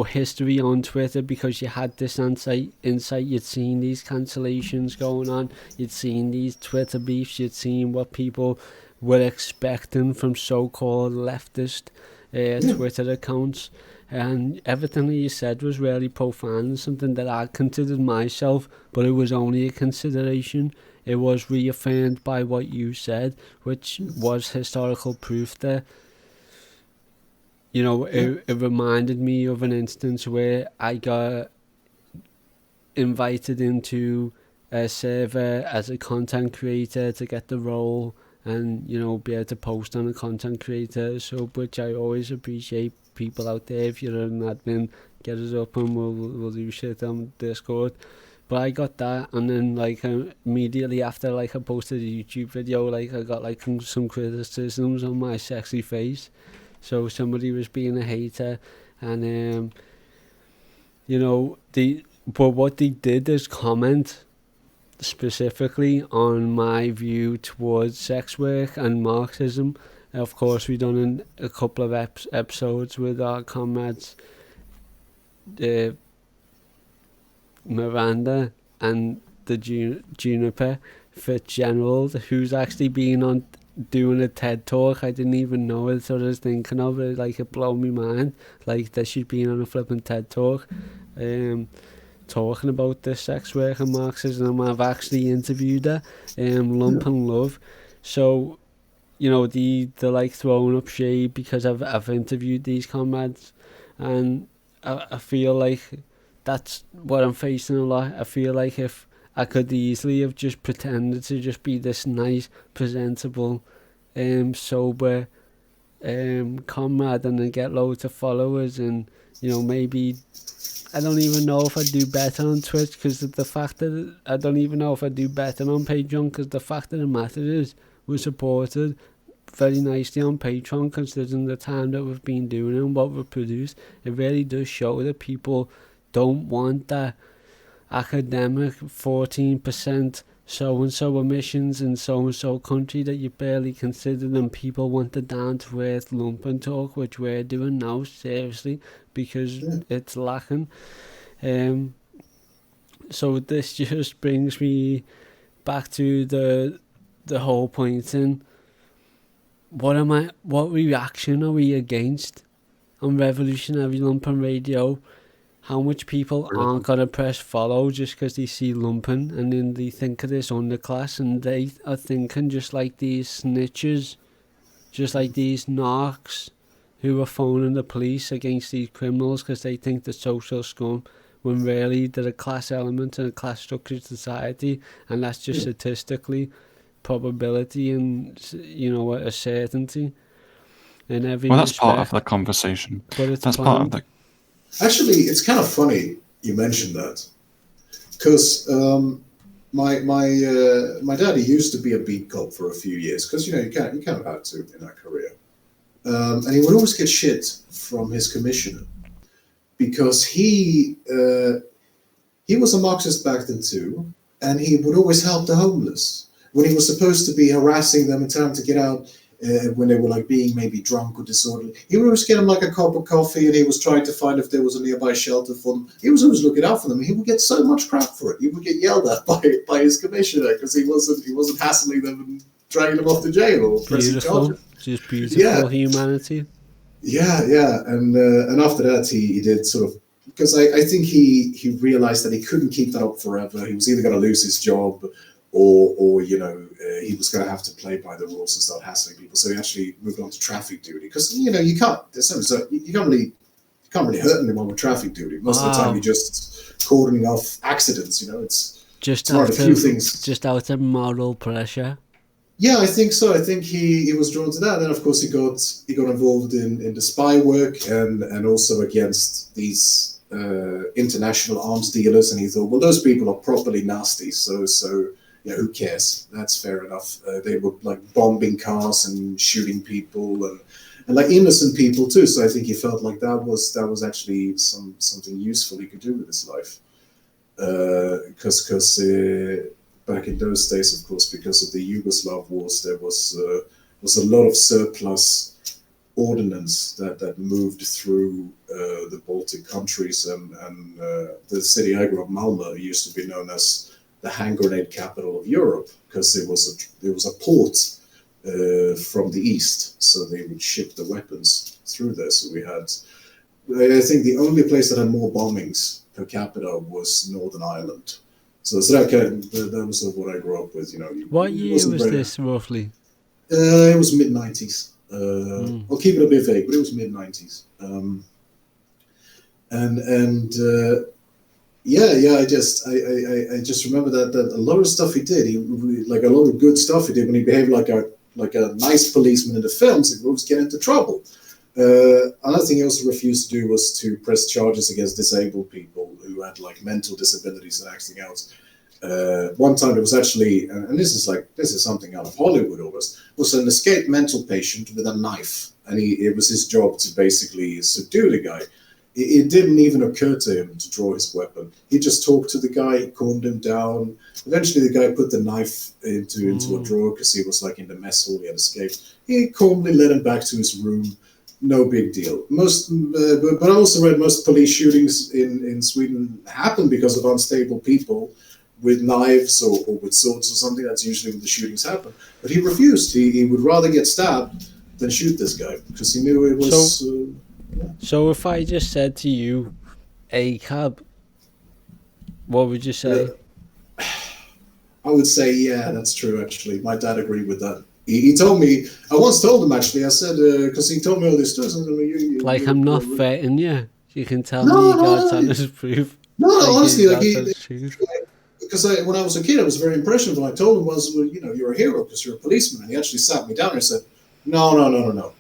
[SPEAKER 1] history on Twitter, because you had this insight. You'd seen these cancellations going on, you'd seen these Twitter beefs, you'd seen what people were expecting from so-called leftist Twitter accounts, and everything that you said was really profound, something that I considered myself, but it was only a consideration. It was reaffirmed by what you said, which was historical proof there. It reminded me of an instance where I got invited into a server as a content creator to get the role and, be able to post on a content creator sub, which I always appreciate. People out there, if you're an admin, get us up and we'll do shit on Discord. But I got that, and then immediately after I posted a YouTube video, I got some criticisms on my sexy face. So somebody was being a hater, and but what they did is comment specifically on my view towards sex work and Marxism. Of course, we done a couple of episodes with our comrades, Miranda and the Juniper Fitzgerald, who's actually been on doing a TED talk. I didn't even know it, so I was thinking of it, it blew my mind, that she'd been on a flipping TED talk, talking about this sex work and Marxism. I've actually interviewed her, Lumpen Love. So, they're throwing up shade because I've interviewed these comrades, and I feel like that's what I'm facing a lot. I feel like if I could easily have just pretended to just be this nice, presentable, sober comrade and then get loads of followers, and maybe I don't even know if I do better on Twitch, because the fact that I don't even know if I do better on Patreon, because the fact of the matter is we're supported very nicely on Patreon considering the time that we've been doing and what we've produced. It really does show that people don't want that academic 14% so-and-so emissions in so-and-so country that you barely consider, and people want the down-to-earth lumpen talk, which we're doing now, seriously, because it's lacking. So this just brings me back to the whole point in what reaction are we against on Revolutionary Lumpen Radio? How much people aren't going to press follow just because they see Lumpen, and then they think of this underclass, and they are thinking just like these snitches, just like these narcs who are phoning the police against these criminals because they think they're social scum, when really they're a class element in a class structured society, and that's just statistically probability and a certainty in every
[SPEAKER 3] that's
[SPEAKER 1] respect.
[SPEAKER 3] part of the conversation.
[SPEAKER 1] But
[SPEAKER 3] that's part of the...
[SPEAKER 4] Actually, it's kind of funny you mentioned that, because my daddy used to be a beat cop for a few years, because you kind of had to in that career, and he would always get shit from his commissioner because he he was a Marxist back then too, and he would always help the homeless when he was supposed to be harassing them and telling them to get out. When they were like being maybe drunk or disorderly, he would always get them like a cup of coffee, and he was trying to find if there was a nearby shelter for them. He was always looking out for them. He would get so much crap for it. He would get yelled at by his commissioner because he wasn't hassling them and dragging them off to jail or pressing charges.
[SPEAKER 1] Just beautiful humanity.
[SPEAKER 4] Yeah, and after that he did sort of, because I think he realized that he couldn't keep that up forever. He was either going to lose his job or he was going to have to play by the rules and start hassling people. So he actually moved on to traffic duty because you can't really hurt anyone with traffic duty. Most of the time, you're just cordoning off accidents. It's
[SPEAKER 1] just
[SPEAKER 4] one of the few things.
[SPEAKER 1] Just out of moral pressure.
[SPEAKER 4] Yeah, I think so. I think he was drawn to that. And then, of course, he got involved in the spy work and also against these international arms dealers. And he thought, well, those people are properly nasty. So. Who cares? That's fair enough. They were like bombing cars and shooting people and like innocent people too. So I think he felt like that was actually something useful he could do with his life. Because back in those days, of course, because of the Yugoslav wars, there was a lot of surplus ordnance that moved through the Baltic countries, and the city I grew up, Malmö, used to be known as the hand grenade capital of Europe because it was a port from the east, so they would ship the weapons through there. So we had, I think, the only place that had more bombings per capita was Northern Ireland. So that was what I grew up with.
[SPEAKER 1] What year was this roughly?
[SPEAKER 4] It was mid-90s. I'll keep it a bit vague, but it was mid-90s. I just remember that a lot of stuff he did, like a lot of good stuff he did when he behaved like a nice policeman in the films, he would always get into trouble. Another thing he also refused to do was to press charges against disabled people who had like mental disabilities and acting out. One time it was actually, and this is something out of Hollywood almost, was an escaped mental patient with a knife, and it was his job to basically subdue the guy. It didn't even occur to him to draw his weapon. He just talked to the guy, calmed him down. Eventually, the guy put the knife into a drawer because he was like in the mess hall. He had escaped. He calmly led him back to his room. No big deal. But I also read most police shootings in Sweden happen because of unstable people with knives or with swords or something. That's usually when the shootings happen. But he refused. He would rather get stabbed than shoot this guy because he knew it was.
[SPEAKER 1] So if I just said to you, ACAB, what would you say?
[SPEAKER 4] I would say, yeah, that's true, actually. My dad agreed with that. He told me, I once told him, actually, I said, because he told me all this stuff.
[SPEAKER 1] I'm not threatening you. You can tell me God's honest proof.
[SPEAKER 4] No, honestly, because when I was a kid, I was very impressionable. I told him was, well, you're a hero because you're a policeman. And he actually sat me down and said, no.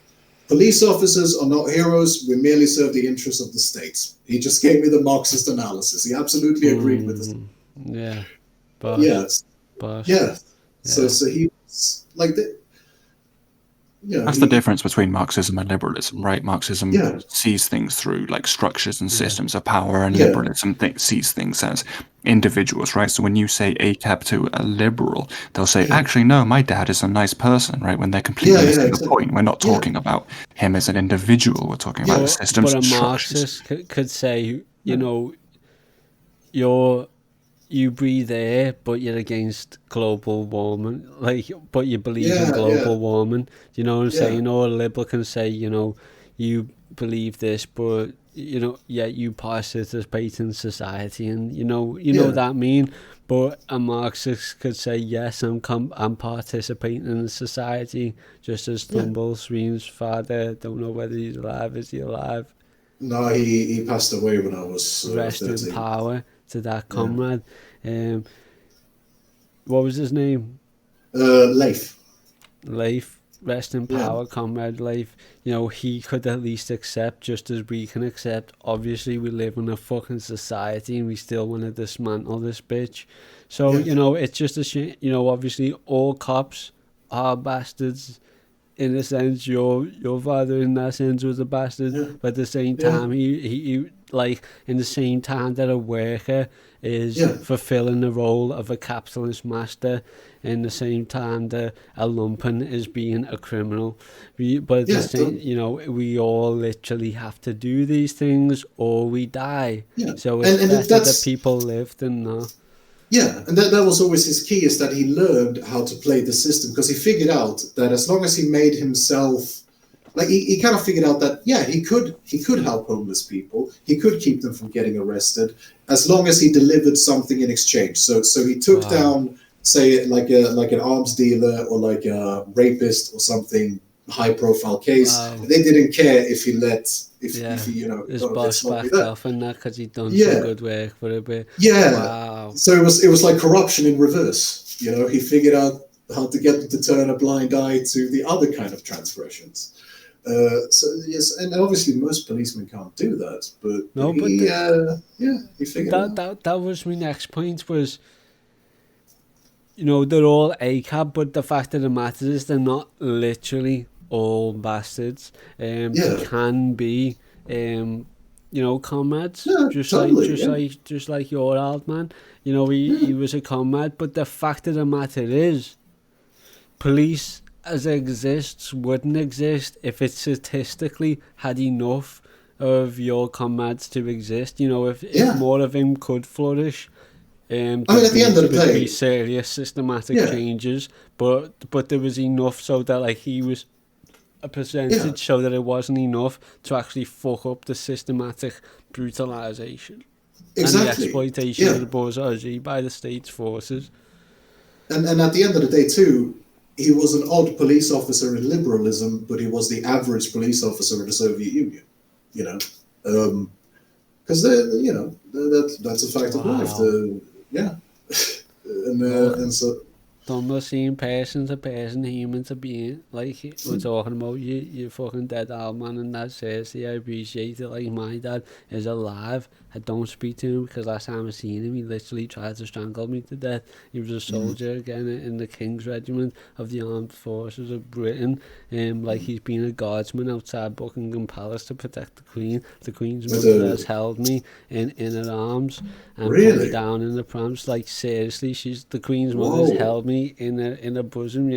[SPEAKER 4] Police officers are not heroes. We merely serve the interests of the state. He just gave me the Marxist analysis. He absolutely agreed with this.
[SPEAKER 1] Yeah.
[SPEAKER 4] So he was like that.
[SPEAKER 5] That's the difference between Marxism and liberalism, right? Marxism sees things through like structures and systems of power, and liberalism sees things as individuals, right? So when you say ACAB to a liberal, they'll say, actually, no, my dad is a nice person, right? When they're completely missing the point. We're not talking about him as an individual. We're talking about the systems and structures.
[SPEAKER 1] But a Marxist could say, you breathe air, but you're against global warming, but you believe in global warming. You know what I'm saying? Or a liberal can say, you believe this, but you participate in society, and you know what that mean. But a Marxist could say, yes, I'm participating in society, just as Thumblesteen's father. Don't know whether he's alive. Is he alive?
[SPEAKER 4] No, he passed away when I was
[SPEAKER 1] rest 13. In power to that comrade. What was his name?
[SPEAKER 4] Leif.
[SPEAKER 1] Rest in power, comrade Leif. He could at least accept, just as we can accept. Obviously, we live in a fucking society and we still want to dismantle this bitch. So, it's just a shame. Obviously, all cops are bastards. in a sense, your father in that sense was a bastard, but at the same time, he like in the same time that a worker is fulfilling the role of a capitalist master, in the same time that a lumpen is being a criminal. But at the same, you know, we all literally have to do these things or we die. So it's better that people live than not.
[SPEAKER 4] Yeah, and that was always his key, is that he learned how to play the system, because he figured out that as long as he made himself, like he kind of figured out that he could help homeless people, he could keep them from getting arrested, as long as he delivered something in exchange. So he took down, say, like an arms dealer or like a rapist or something, high profile case. They didn't care if he you know,
[SPEAKER 1] his boss backed off and that because he'd done some good work for a bit.
[SPEAKER 4] So it was like corruption in reverse. You know, he figured out how to get them to turn a blind eye to the other kind of transgressions. So yes, and obviously most policemen can't do that, but he figured it out.
[SPEAKER 1] That was my next point, was, you know, they're all ACAB, but the fact of the matter is they're not literally all bastards. They can be, you know, comrades, just like your old man. You know, he was a comrade, but the fact of the matter is, police as it exists wouldn't exist if it statistically had enough of your comrades to exist. You know, if more of him could flourish.
[SPEAKER 4] I mean, at the end of the day,
[SPEAKER 1] be serious systematic changes, but there was enough so that, like, he was a percentage, so that it wasn't enough to actually fuck up the systematic brutalization and the exploitation of the bourgeoisie by the state's forces.
[SPEAKER 4] And at the end of the day too, he was an odd police officer in liberalism, but he was the average police officer in the Soviet Union. You know, because you know, that's a fact of life. And so.
[SPEAKER 1] Thumblesteen, person to person, human to being, like we're talking about, you fucking dead old man, and that says, I appreciate it. Like, my dad is alive. I don't speak to him because last time I seen him, he literally tried to strangle me to death. He was a soldier again in the King's Regiment of the Armed Forces of Britain. Like, he's been a guardsman outside Buckingham Palace to protect the Queen. The Queen's mother has held me in her arms and put me down in the prams. Like, seriously, the Queen's mother's held me in her bosom,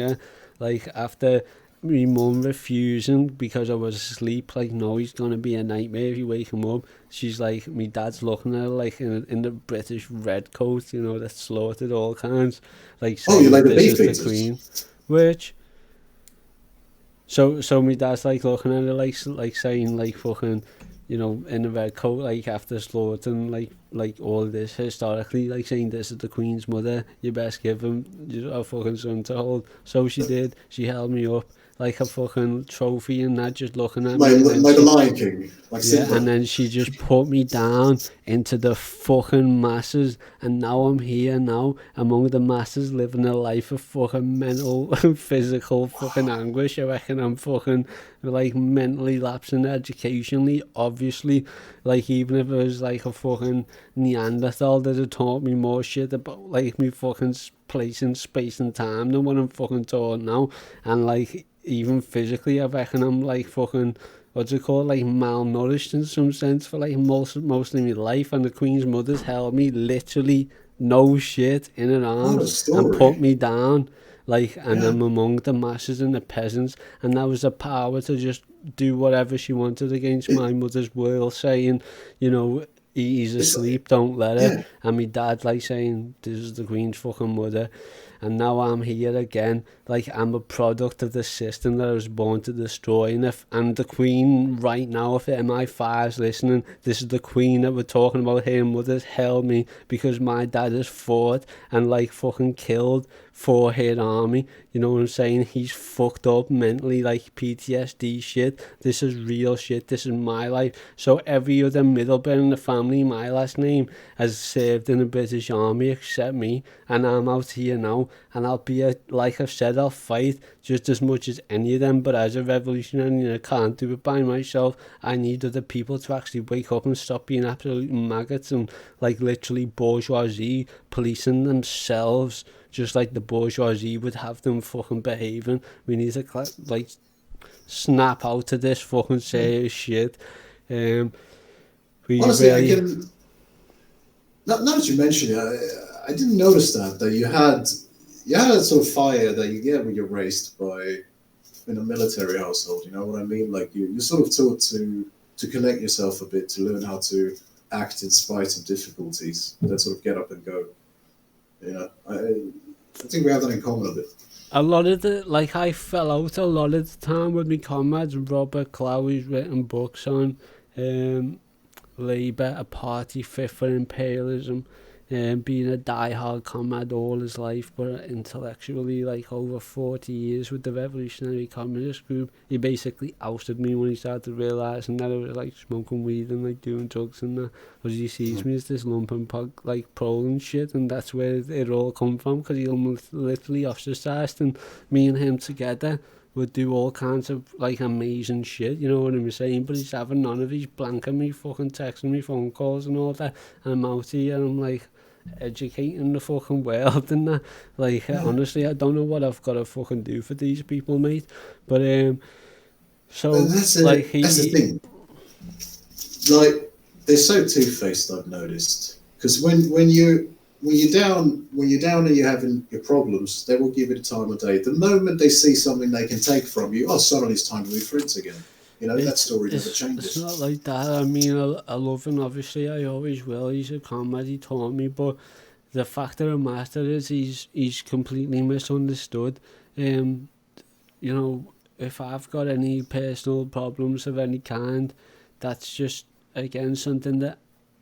[SPEAKER 1] like, after my mum refusing because I was asleep, like, no, he's gonna be a nightmare if you wake him up. She's like, my dad's looking at her like in the British red coat, you know, that slaughtered all kinds, like, saying,
[SPEAKER 4] you like the
[SPEAKER 1] this
[SPEAKER 4] beef
[SPEAKER 1] is the Queen, which, so my dad's like looking at her like saying, like, fucking, you know, in a red coat, like, after slaughtering, like all this historically, like, saying, this is the Queen's mother, you best give him a fucking son to hold. So she did. She held me up like a fucking trophy and that, just looking at me.
[SPEAKER 4] Like the Lion King. Like Simba.
[SPEAKER 1] And then she just put me down into the fucking masses, and now I'm here now among the masses, living a life of fucking mental, physical fucking anguish. I reckon I'm fucking, like, mentally lapsing educationally, obviously. Like, even if it was like a fucking Neanderthal that had taught me more shit about, like, me fucking place in space and time than what I'm fucking taught now. And, like, even physically, I reckon I'm, like, fucking, what's it called, like, malnourished in some sense for, like, most of my life. And the Queen's mother's held me literally, no shit, in her arms and put me down, like, and I'm among the masses and the peasants, and that was the power to just do whatever she wanted against my mother's will, saying, you know, he's asleep, don't let her. And my dad, like, saying, this is the Queen's fucking mother. And now I'm here again, like, I'm a product of the system that I was born to destroy. And the Queen right now, if MI5's listening, this is the Queen that we're talking about. Her mother's held me because my dad has fought and, like, fucking killed for her army. You know what I'm saying? He's fucked up mentally, like, PTSD shit. This is real shit. This is my life. So every other Middleburn in the family, my last name, has served in the British Army except me. And I'm out here now. And I'll be, like I've said, I'll fight just as much as any of them. But as a revolutionary, I can't do it by myself. I need other people to actually wake up and stop being absolute maggots and, like, literally bourgeoisie policing themselves, just like the bourgeoisie would have them fucking behaving. We need to, like, snap out of this fucking serious shit. We
[SPEAKER 4] Honestly,
[SPEAKER 1] really...
[SPEAKER 4] I can. Now that you mention it, I didn't notice that you had a sort of fire that you get when you're raised by in a military household. You know what I mean? Like you're sort of taught to connect yourself a bit, to learn how to act in spite of difficulties. That sort of get up and go. You know, I think we have that in common a bit.
[SPEAKER 1] A lot of the, like, I fell out a lot of the time with my comrades. Robert Clowey's written books on Labour, a party fit for imperialism, being a die-hard comrade all his life, but intellectually, like, over 40 years with the Revolutionary Communist Group. He basically ousted me when he started realising that I was, like, smoking weed and, like, doing drugs and that, because he sees me as this lumpen like, pro and shit, and that's where it all come from, because he almost literally ostracised, and me and him together would do all kinds of, like, amazing shit, you know what I'm saying? But he's having none of it. He's blanking me, fucking texting me phone calls and all that, and I'm out here and I'm, like, educating the fucking world and that. Like, honestly, I don't know what I've got to fucking do for these people, mate. But so
[SPEAKER 4] that's the thing. Like, they're so two-faced, I've noticed. Because when you're down and you're having your problems, they will give you the time of day. The moment they see something they can take from you, suddenly it's time to be friends again. You know, that story never changes.
[SPEAKER 1] It's not like that. I mean, I love him, obviously, I always will. He's a comrade, he taught me, but the fact of the matter is he's completely misunderstood. You know, if I've got any personal problems of any kind, that's just, again, something that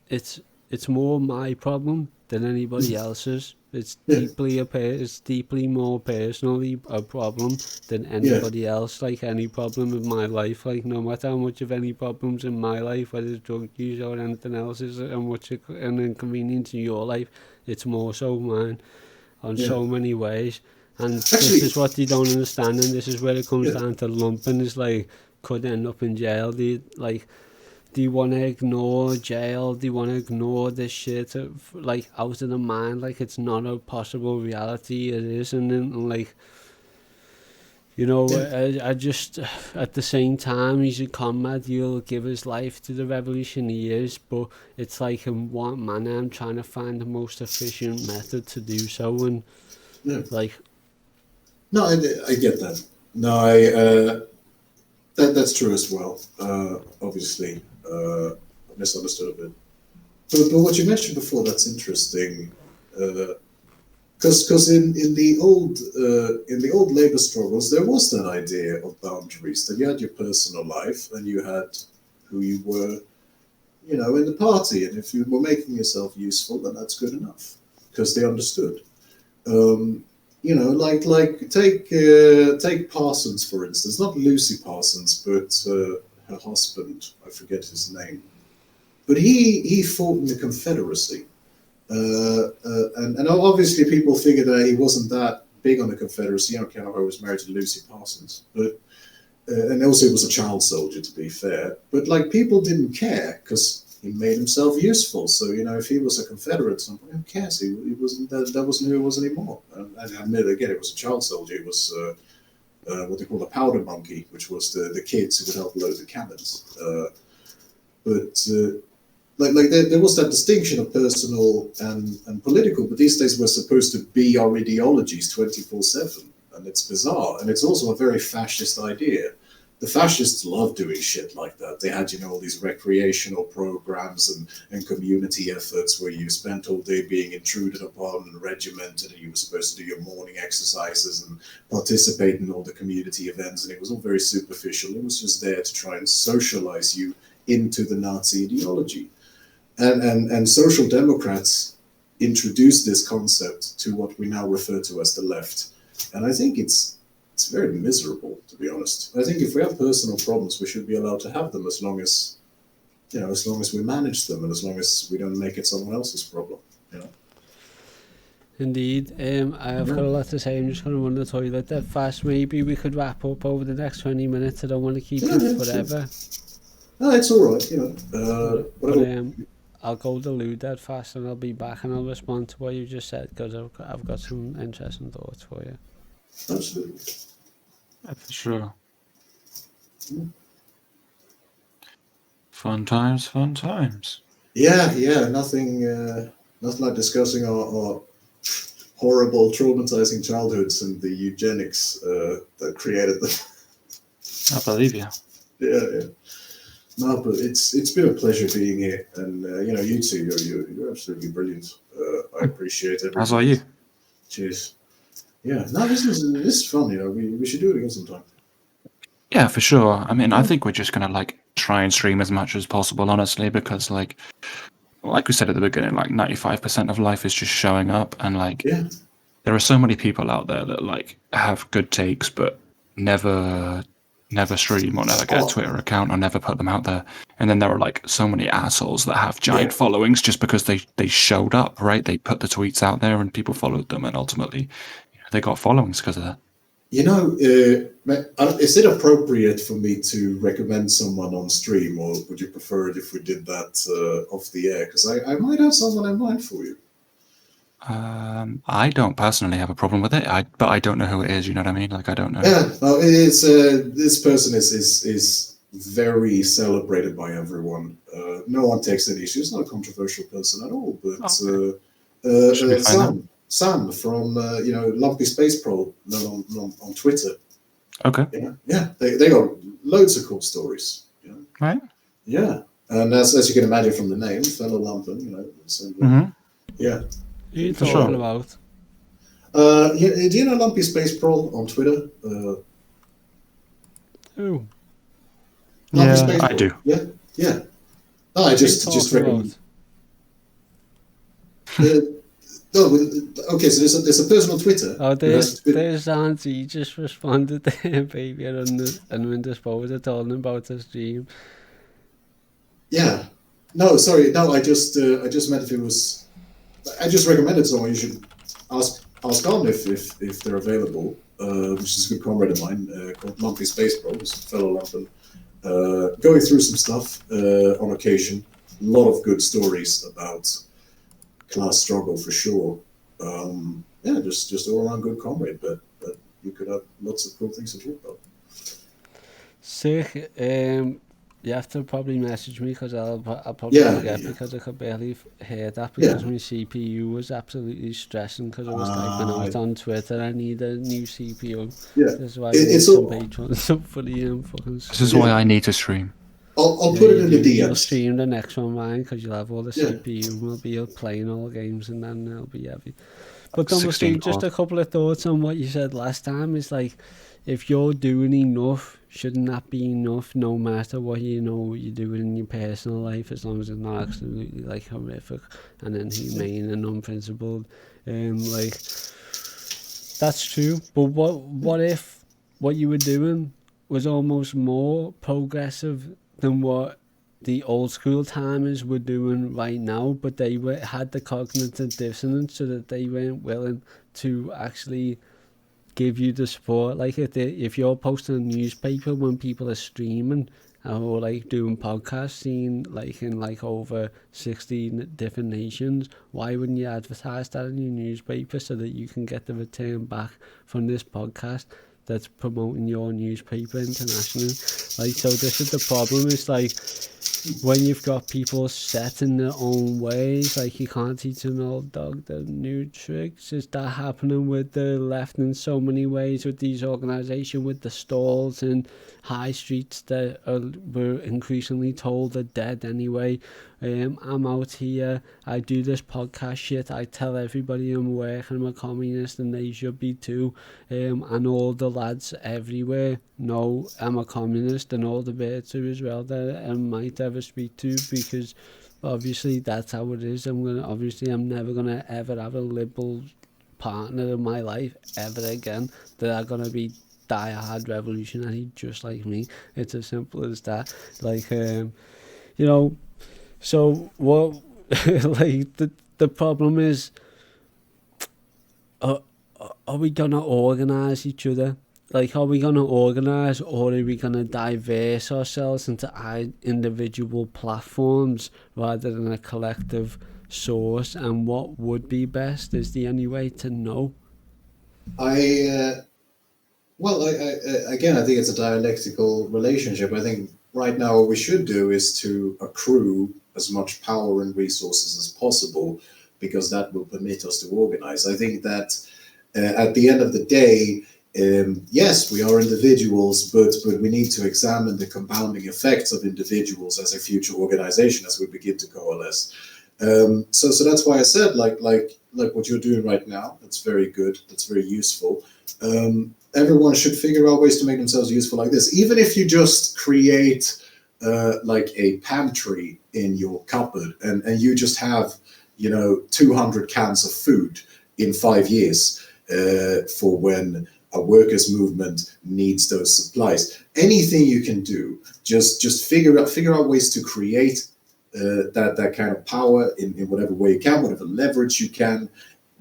[SPEAKER 1] it's more my problem than anybody else's. It's deeply more personally a problem than anybody else. Like, any problem in my life, like, no matter how much of any problems in my life, whether it's drug use or anything else, is an inconvenience in your life, it's more so mine on so many ways. And this is what they don't understand, and this is where it comes down to lumpen, is like, could end up in jail. They want to ignore jail, they want to ignore this shit, like, out of the mind, like it's not a possible reality. It is, and then, like, you know, I just, at the same time, he's a comrade, he'll give his life to the revolution he is, but it's like, in what manner? I'm trying to find the most efficient method to do so, and, like...
[SPEAKER 4] No, I get that. No, that's true as well, obviously. Misunderstood a bit, but what you mentioned before, that's interesting, because in the old labor struggles there was that idea of boundaries, that you had your personal life and you had who you were, you know, in the party, and if you were making yourself useful, then that's good enough, because they understood. You know, like take Parsons, for instance, not Lucy Parsons, but her husband, I forget his name, but he fought in the Confederacy, and obviously people figured that he wasn't that big on the Confederacy. I don't care how I was married to Lucy Parsons, but and also he was a child soldier, to be fair. But like, people didn't care because he made himself useful. So, you know, if he was a Confederate, somebody, who cares? He wasn't that wasn't who he was anymore. And I admit, again, it was a child soldier. He was what they call a powder monkey, which was the kids who would help load the cannons. Like there was that distinction of personal and political, but these days we're supposed to be our ideologies 24/7, and it's bizarre. And it's also a very fascist idea. The fascists love doing shit like that. They had, you know, all these recreational programs and community efforts where you spent all day being intruded upon and regimented, and you were supposed to do your morning exercises and participate in all the community events, and it was all very superficial. It was just there to try and socialize you into the Nazi ideology. And social democrats introduced this concept to what we now refer to as the left. And I think it's very miserable, to be honest. I think if we have personal problems, we should be allowed to have them, as long as, you know, as long as we manage them and as long as we don't make it someone else's problem, you know.
[SPEAKER 1] Indeed. I've got a lot to say. I'm just going to run the toilet that fast. Maybe we could wrap up over the next 20 minutes. I don't want to keep it forever.
[SPEAKER 4] No, it's all right, you know.
[SPEAKER 1] But I'll go to loo that fast, and I'll be back, and I'll respond to what you just said, because I've got some interesting thoughts for you.
[SPEAKER 4] Absolutely.
[SPEAKER 5] For sure. Fun times, fun times.
[SPEAKER 4] Yeah, nothing like discussing our horrible, traumatizing childhoods and the eugenics that created them.
[SPEAKER 5] I believe you.
[SPEAKER 4] Yeah. No, but it's been a pleasure being here, and you two, you're absolutely brilliant. I appreciate it.
[SPEAKER 5] As are you.
[SPEAKER 4] Cheers. Yeah, no, this is fun. We should do it again sometime.
[SPEAKER 5] Yeah, for sure. I mean, I think we're just gonna like try and stream as much as possible, honestly, because like we said at the beginning, like 95% of life is just showing up, and like there are so many people out there that like have good takes, but never stream or never get a Twitter account or never put them out there. And then there are like so many assholes that have giant followings just because they showed up, right? They put the tweets out there and people followed them, and ultimately they got followings because of that.
[SPEAKER 4] Is it appropriate for me to recommend someone on stream, or would you prefer it if we did that off the air? Because I might have someone in mind for you.
[SPEAKER 5] I don't personally have a problem with it, but I don't know who it is. You know what I mean? Like I don't know.
[SPEAKER 4] Yeah, no, it's this person is very celebrated by everyone. No one takes any issues. Not a controversial person at all. But Sam from Lumpy Space Pro on Twitter.
[SPEAKER 5] Okay.
[SPEAKER 4] Yeah, they got loads of cool stories.
[SPEAKER 5] Right.
[SPEAKER 4] Yeah, and as you can imagine from the name, fellow Lumpen. So, yeah.
[SPEAKER 1] Who are you talking about?
[SPEAKER 4] Do you know Lumpy Space Pro on Twitter?
[SPEAKER 1] Who?
[SPEAKER 5] Yeah, I do.
[SPEAKER 4] Yeah. No, I just recommend. Okay, so there's a person on Twitter.
[SPEAKER 1] Oh, there's Auntie just responded there, baby, and indisposed. I told him about the stream.
[SPEAKER 4] Yeah. No, sorry. No, I just meant if it was. I just recommended someone you should ask on if they're available. Which is a good comrade of mine called Lumpy Space Pro, who's a fellow Lumpen. Going through some stuff on occasion. A lot of good stories about class struggle for sure. Just all around good comrade, but you could have lots of cool things to talk about.
[SPEAKER 1] Sick. You have to probably message me because I'll probably forget because I could barely hear that because my CPU was absolutely stressing because I was typing out on Twitter I need a new CPU.
[SPEAKER 4] Yeah,
[SPEAKER 1] this is why it's some patrons up for the fucking.
[SPEAKER 5] This is why I need to stream.
[SPEAKER 4] I'll put it in the DMs.
[SPEAKER 1] You'll stream the next one, man, because you'll have all the CPU and we'll be playing all the games and then it'll be heavy. But Thumblesteen, just a couple of thoughts on what you said last time. Is like, if you're doing enough, shouldn't that be enough no matter what you're doing in your personal life, as long as it's not absolutely like horrific and inhumane and unprincipled? Like, that's true. But what if what you were doing was almost more progressive than what the old school timers were doing right now, but they had the cognitive dissonance so that they weren't willing to actually give you the support? Like if you're posting a newspaper when people are streaming or like doing podcasts seen like in like over 16 different nations, why wouldn't you advertise that in your newspaper so that you can get the return back from this podcast that's promoting your newspaper internationally? Like, so this is the problem. It's like when you've got people set in their own ways, like you can't teach an old dog the new tricks. Is that happening with the left in so many ways with these organisations, with the stalls and high streets that we're increasingly told are dead anyway? I'm out here, I do this podcast shit, I tell everybody I'm working, I'm a communist and they should be too, and all the lads everywhere know I'm a communist, and all the birds are as well that I might ever speak to, because obviously that's how it is. I'm never gonna ever have a liberal partner in my life ever again that are gonna be die-hard revolutionary just like me. It's as simple as that. Like, so what? Like the problem is, are we gonna organise each other? Like, are we gonna organise, or are we gonna diverse ourselves into individual platforms rather than a collective source? And what would be best? Is there any way to know?
[SPEAKER 4] Well, again, I think it's a dialectical relationship. I think right now what we should do is to accrue as much power and resources as possible, because that will permit us to organize. I think that at the end of the day, yes, we are individuals, but we need to examine the compounding effects of individuals as a future organization as we begin to coalesce. So that's why I said like what you're doing right now. That's very good. That's very useful. Everyone should figure out ways to make themselves useful like this. Even if you just create like a pantry in your cupboard, and you just have 200 cans of food in 5 years for when a workers' movement needs those supplies. Anything you can do, just figure out ways to create that kind of power in whatever way you can, whatever leverage you can.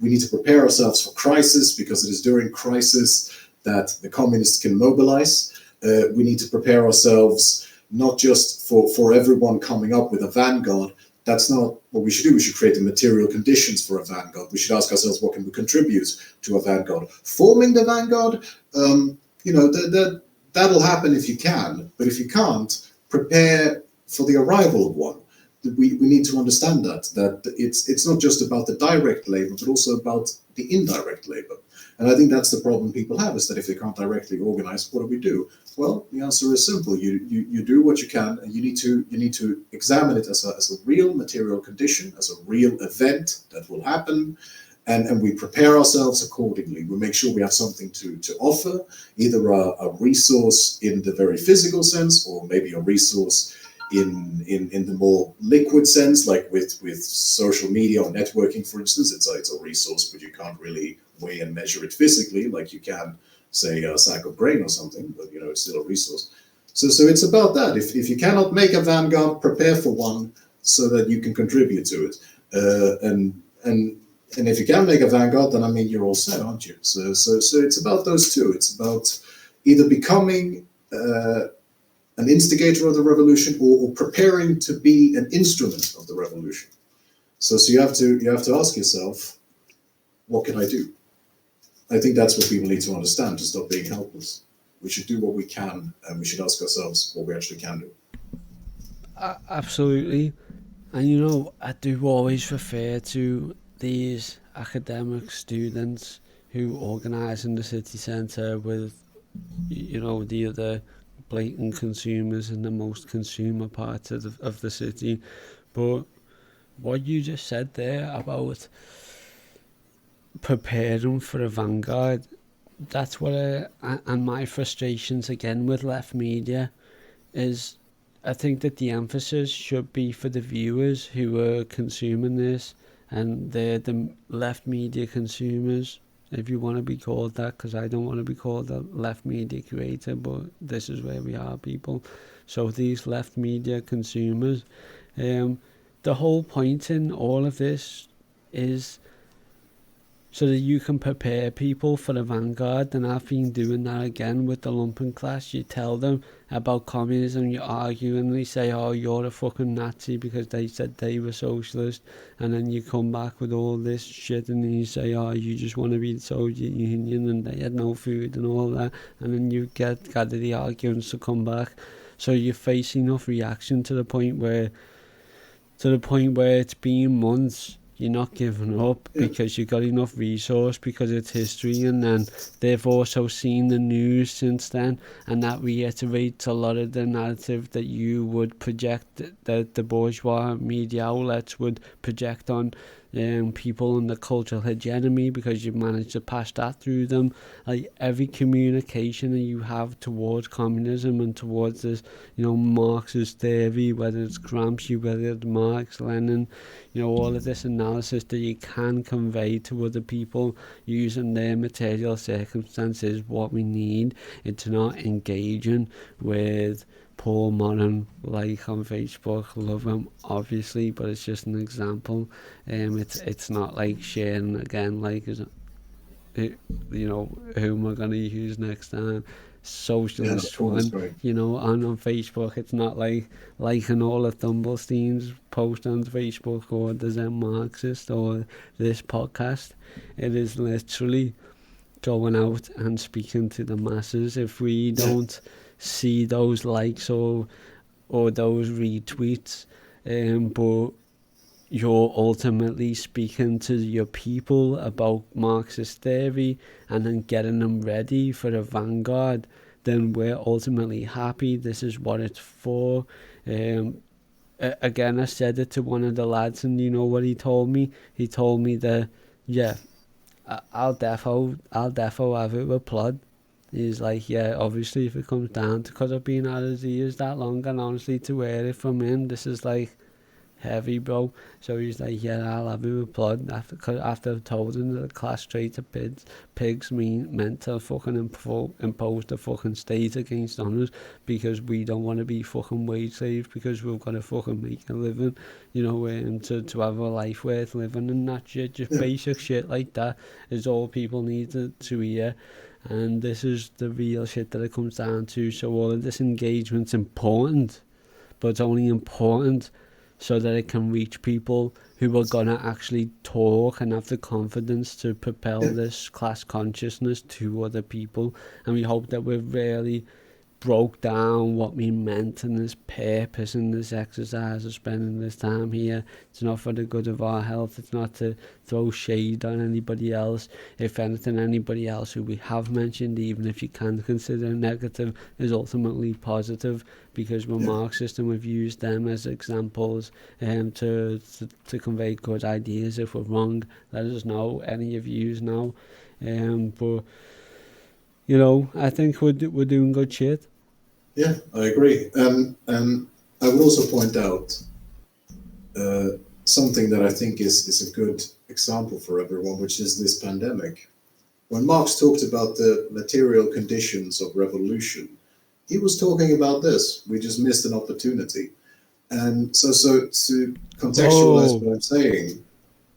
[SPEAKER 4] We need to prepare ourselves for crisis, because it is during crisis that the communists can mobilize. We need to prepare ourselves not just for everyone coming up with a vanguard. That's not what we should do. We should create the material conditions for a vanguard. We should ask ourselves, what can we contribute to a vanguard? Forming the vanguard, that'll happen if you can. But if you can't, prepare for the arrival of one. We need to understand that it's not just about the direct labor, but also about the indirect labor. And I think that's the problem people have, is that if they can't directly organize, what do we do? Well, the answer is simple. You do what you can, and you need to examine it as a real material condition, as a real event that will happen, and we prepare ourselves accordingly. We make sure we have something to offer, either a resource in the very physical sense, or maybe a resource in the more liquid sense, like with social media or networking, for instance. It's a resource, but you can't really weigh and measure it physically like you can, say, a sack of grain or something, but it's still a resource. So it's about that. If you cannot make a vanguard, prepare for one so that you can contribute to it. And if you can make a vanguard, then you're all set, aren't you? So it's about those two. It's about either becoming an instigator of the revolution, or preparing to be an instrument of the revolution. So you have to ask yourself, what can I do? I think that's what people need to understand, to stop being helpless. We should do what we can, and we should ask ourselves what we actually can do.
[SPEAKER 1] Absolutely. And I do always refer to these academic students who organise in the city centre with the other blatant consumers in the most consumer parts of the city. But what you just said there about preparing for a vanguard, that's what and my frustrations again with left media is, I think that the emphasis should be for the viewers who are consuming this, and they're the left media consumers, if you want to be called that, because I don't want to be called a left media creator, but this is where we are, people. So these left media consumers, the whole point in all of this is so that you can prepare people for the vanguard. And I've been doing that again with the Lumpen class. You tell them about communism, you argue, and they say, oh, you're a fucking Nazi because they said they were socialist. And then you come back with all this shit, and then you say, oh, you just want to be the Soviet Union and they had no food and all that. And then you gather the arguments to come back. So you face enough reaction to the point where it's been months. You're not giving up because you've got enough resource, because it's history. And then they've also seen the news since then, and that reiterates a lot of the narrative that you would project, that the bourgeois media outlets would project on people in the cultural hegemony, because you've managed to pass that through them. Like every communication that you have towards communism and towards this, Marxist theory, whether it's Gramsci, whether it's Marx, Lenin, all of this analysis that you can convey to other people using their material circumstances, what we need. It's not engaging with Paul Moran, like on Facebook. Love him, obviously, but it's just an example. It's not like sharing again, like, who am I going to use next time? Socialist one,
[SPEAKER 4] right.
[SPEAKER 1] On Facebook. It's not like liking all of Thumblesteen's post on Facebook, or the Zen Marxist, or this podcast. It is literally going out and speaking to the masses, if we don't see those likes or those retweets, but you're ultimately speaking to your people about Marxist theory and then getting them ready for a vanguard, then we're ultimately happy. This is what it's for. Again, I said it to one of the lads, and you know what he told me? He told me that, yeah, I'll defo have it with Plod. He's like, yeah, obviously if it comes down to, because I've been out of his ears that long, and honestly to wear it from him, this is like heavy, bro. So he's like, yeah, I'll have it with Plod after I've told him that the class trade of pigs meant to fucking impose the fucking state against us, because we don't want to be fucking wage slaves, because we've got to fucking make a living, you know, to have a life worth living, and that shit, just basic shit like that is all people need to hear. And this is the real shit that it comes down to. So all of this engagement's important, but it's only important so that it can reach people who are going to actually talk and have the confidence to propel this class consciousness to other people. And we hope that we've really broke down what we meant and this purpose and this exercise of spending this time here. It's not for the good of our health. It's not to throw shade on anybody else. If anything, anybody else who we have mentioned, even if you can consider negative, is ultimately positive, because we're Marxist and we've used them as examples to convey good ideas. If we're wrong, let us know. Any of yous know. But you know, I think we're doing good shit.
[SPEAKER 4] Yeah, I agree. And I would also point out something that I think is a good example for everyone, which is this pandemic. When Marx talked about the material conditions of revolution, he was talking about this. We just missed an opportunity. And so to contextualize what I'm saying,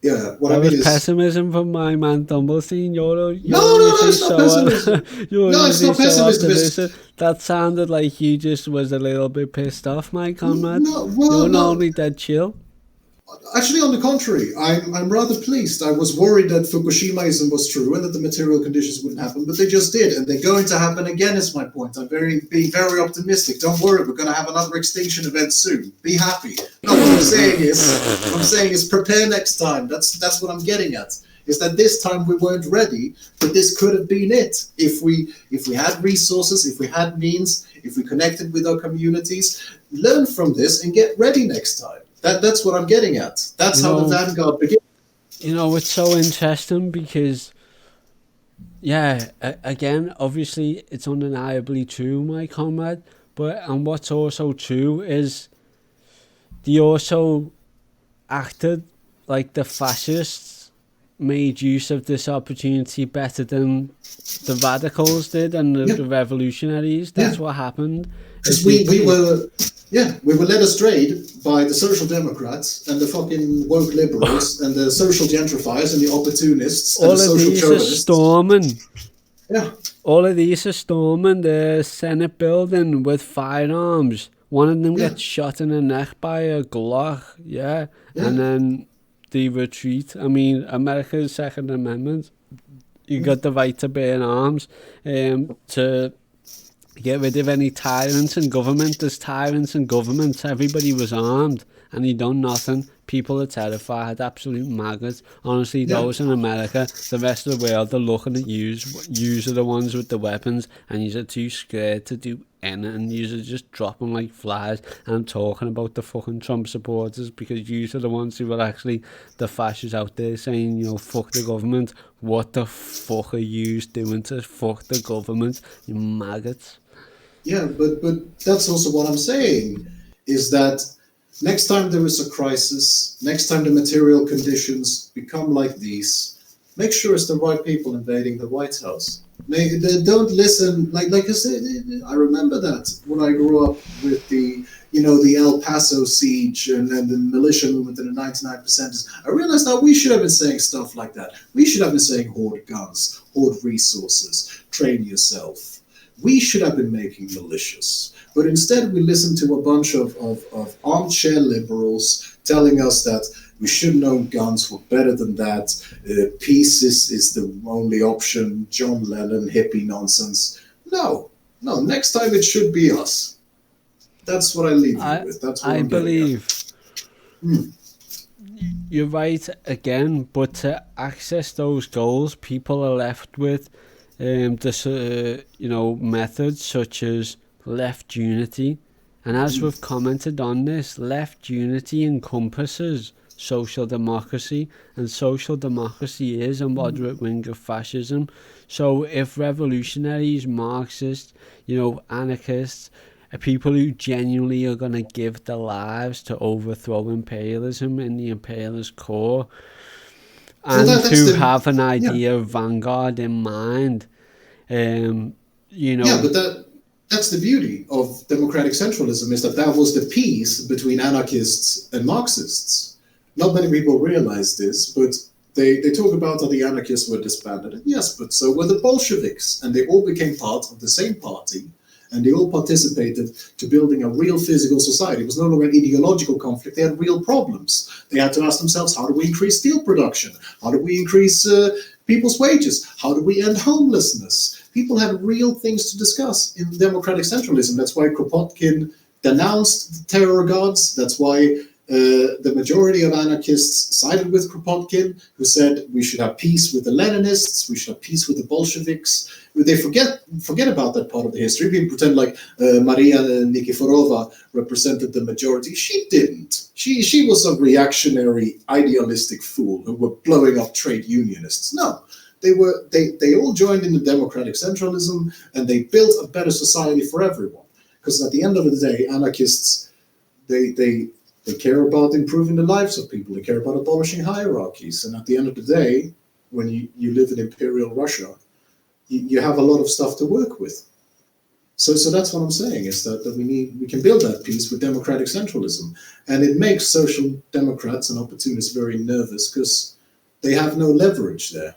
[SPEAKER 4] yeah, what I mean is
[SPEAKER 1] pessimism from my man Thumblesteen.
[SPEAKER 4] No, it's not pessimism. No, it's not pessimism.
[SPEAKER 1] That sounded like he just was a little bit pissed off, my comrade.
[SPEAKER 4] No, well,
[SPEAKER 1] you're normally dead chill.
[SPEAKER 4] Actually, on the contrary, I'm rather pleased. I was worried that Fukushimaism was true and that the material conditions wouldn't happen, but they just did, and they're going to happen again. Is my point. I'm being very optimistic. Don't worry, we're going to have another extinction event soon. Be happy. No, what I'm saying is prepare next time. That's what I'm getting at. Is that this time we weren't ready, but this could have been it if we had resources, if we had means, if we connected with our communities. Learn from this and get ready next time. That's what I'm getting at. That's how the vanguard begins.
[SPEAKER 1] You know, it's so interesting because, yeah, again, obviously it's undeniably true, my comrade. And what's also true is they also acted like the fascists made use of this opportunity better than the radicals did and the revolutionaries. That's what happened.
[SPEAKER 4] Because we were led astray by the social democrats and the fucking woke liberals and the social gentrifiers and the opportunists and the social chauvinists.
[SPEAKER 1] All of these are storming the Senate building with firearms. One of them gets shot in the neck by a Glock, and then they retreat. I mean, America's Second Amendment, you got the right to bear arms, to get rid of any tyrants in government. There's tyrants in government. Everybody was armed and he done nothing. People are terrified, absolute maggots. Honestly, those in America, the rest of the world, they're looking at yous are the ones with the weapons, and yous are too scared to do anything. Yous are just dropping like flies. And I'm talking about the fucking Trump supporters, because yous are the ones who are actually the fascists out there saying, you know, fuck the government. What the fuck are yous doing to fuck the government, you maggots?
[SPEAKER 4] Yeah, but that's also what I'm saying, is that next time there is a crisis, next time the material conditions become like these, make sure it's the right people invading the White House. Don't listen, like I said, I remember that when I grew up with the El Paso siege and the militia movement in the 99%. I realized that we should have been saying stuff like that. We should have been saying hoard guns, hoard resources, train yourself. We should have been making militias, but instead we listen to a bunch of armchair liberals telling us that we shouldn't own guns, we're better than that, peace is the only option, John Lennon, hippie nonsense. No, next time it should be us. That's what I leave you with. That's what
[SPEAKER 1] I
[SPEAKER 4] I'm
[SPEAKER 1] believe you're right again, but to access those goals, people are left with methods such as left unity. And as we've commented on this, left unity encompasses social democracy, and social democracy is a moderate wing of fascism. So if revolutionaries, Marxists, anarchists, people who genuinely are going to give their lives to overthrow imperialism in the imperialist core, and have an idea of vanguard in mind,
[SPEAKER 4] but that's the beauty of democratic centralism, is that was the peace between anarchists and Marxists. Not many people realize this, but they talk about how the anarchists were disbanded. And yes, but so were the Bolsheviks, and they all became part of the same party, and they all participated to building a real physical society. It was no longer an ideological conflict. They had real problems. They had to ask themselves, how do we increase steel production? How do we increase people's wages? How do we end homelessness? People had real things to discuss in democratic centralism. That's why Kropotkin denounced the terror gods. That's why the majority of anarchists sided with Kropotkin, who said we should have peace with the Leninists, we should have peace with the Bolsheviks. They forget about that part of the history. People pretend like Maria Nikiforova represented the majority. She didn't. She was a reactionary, idealistic fool who were blowing up trade unionists. No, they all joined in the democratic centralism, and they built a better society for everyone. Because at the end of the day, anarchists, they care about improving the lives of people. They care about abolishing hierarchies. And at the end of the day, when you live in Imperial Russia, you have a lot of stuff to work with. So that's what I'm saying, is that we can build that peace with democratic centralism. And it makes social democrats and opportunists very nervous because they have no leverage there.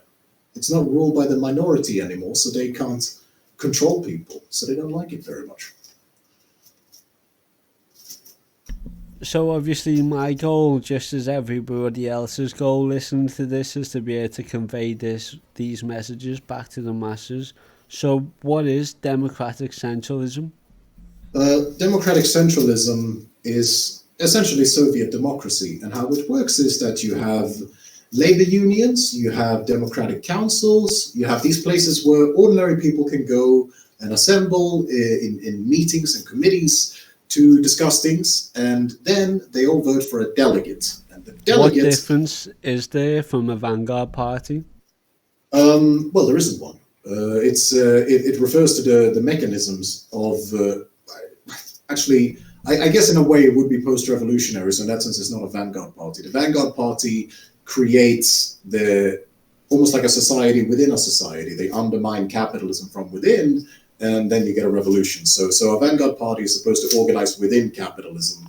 [SPEAKER 4] It's not ruled by the minority anymore, so they can't control people. So they don't like it very much.
[SPEAKER 1] So obviously my goal, just as everybody else's goal listening to this, is to be able to convey these messages back to the masses. So what is democratic centralism?
[SPEAKER 4] Democratic centralism is essentially Soviet democracy. And how it works is that you have labor unions, you have democratic councils, you have these places where ordinary people can go and assemble in meetings and committees to discuss things, and then they all vote for a delegate. And the delegate.
[SPEAKER 1] What difference is there from a vanguard party?
[SPEAKER 4] Well, there isn't one. It refers to the mechanisms of actually. I guess in a way it would be post-revolutionary. So in that sense, it's not a vanguard party. The vanguard party creates almost like a society within a society. They undermine capitalism from within, and then you get a revolution. So a vanguard party is supposed to organize within capitalism.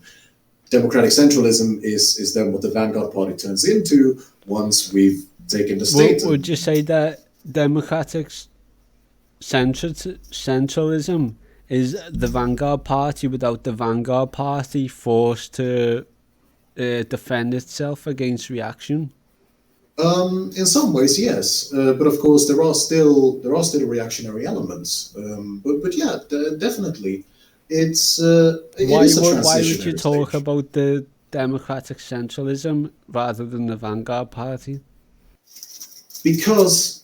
[SPEAKER 4] Democratic centralism is then what the vanguard party turns into once we've taken the state.
[SPEAKER 1] Would you say that democratic centralism is the vanguard party without the vanguard party forced to defend itself against reaction?
[SPEAKER 4] In some ways, yes, but of course there are still reactionary elements. But yeah, definitely, it's
[SPEAKER 1] why would you talk about the democratic centralism rather than the vanguard party?
[SPEAKER 4] Because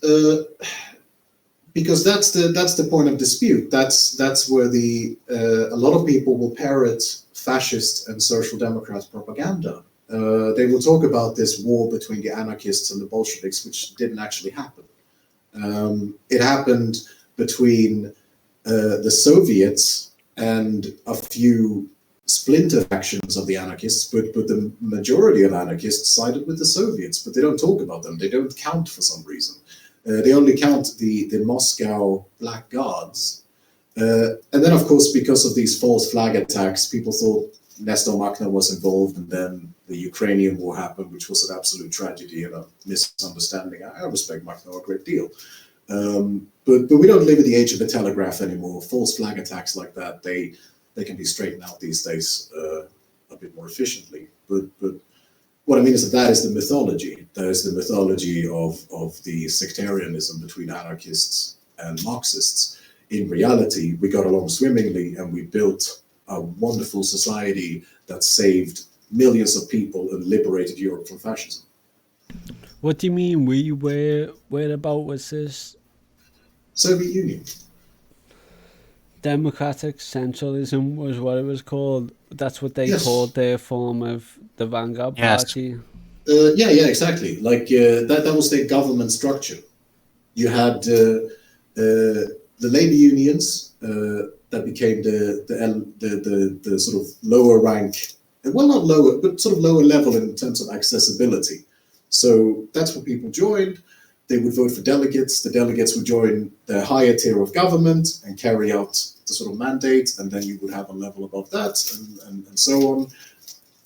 [SPEAKER 4] that's the point of dispute. That's where a lot of people will parrot fascist and social democrat propaganda. They will talk about this war between the anarchists and the Bolsheviks, which didn't actually happen. It happened between the Soviets and a few splinter factions of the anarchists, but the majority of anarchists sided with the Soviets, but they don't talk about them. They don't count for some reason. They only count the Moscow Black Guards. And then, of course, because of these false flag attacks, people thought Nestor Makhno was involved, and then the Ukrainian war happened, which was an absolute tragedy and a misunderstanding. I respect Makhno a great deal. But we don't live in the age of the telegraph anymore. False flag attacks like that, they can be straightened out these days a bit more efficiently. But what I mean is that is the mythology. That is the mythology of the sectarianism between anarchists and Marxists. In reality, we got along swimmingly, and we built a wonderful society that saved millions of people and liberated Europe from fascism.
[SPEAKER 1] What do you mean? Where about was this?
[SPEAKER 4] Soviet Union.
[SPEAKER 1] Democratic centralism was what it was called. That's what they
[SPEAKER 4] Yes.
[SPEAKER 1] called their form of the Vanguard
[SPEAKER 5] Yes.
[SPEAKER 1] Party.
[SPEAKER 4] Yeah, exactly. Like that was their government structure. You had the labor unions that became the sort of lower rank, well, not lower, but sort of lower level in terms of accessibility. So that's what people joined. They would vote for delegates. The delegates would join the higher tier of government and carry out the sort of mandate, and then you would have a level above that, and so on.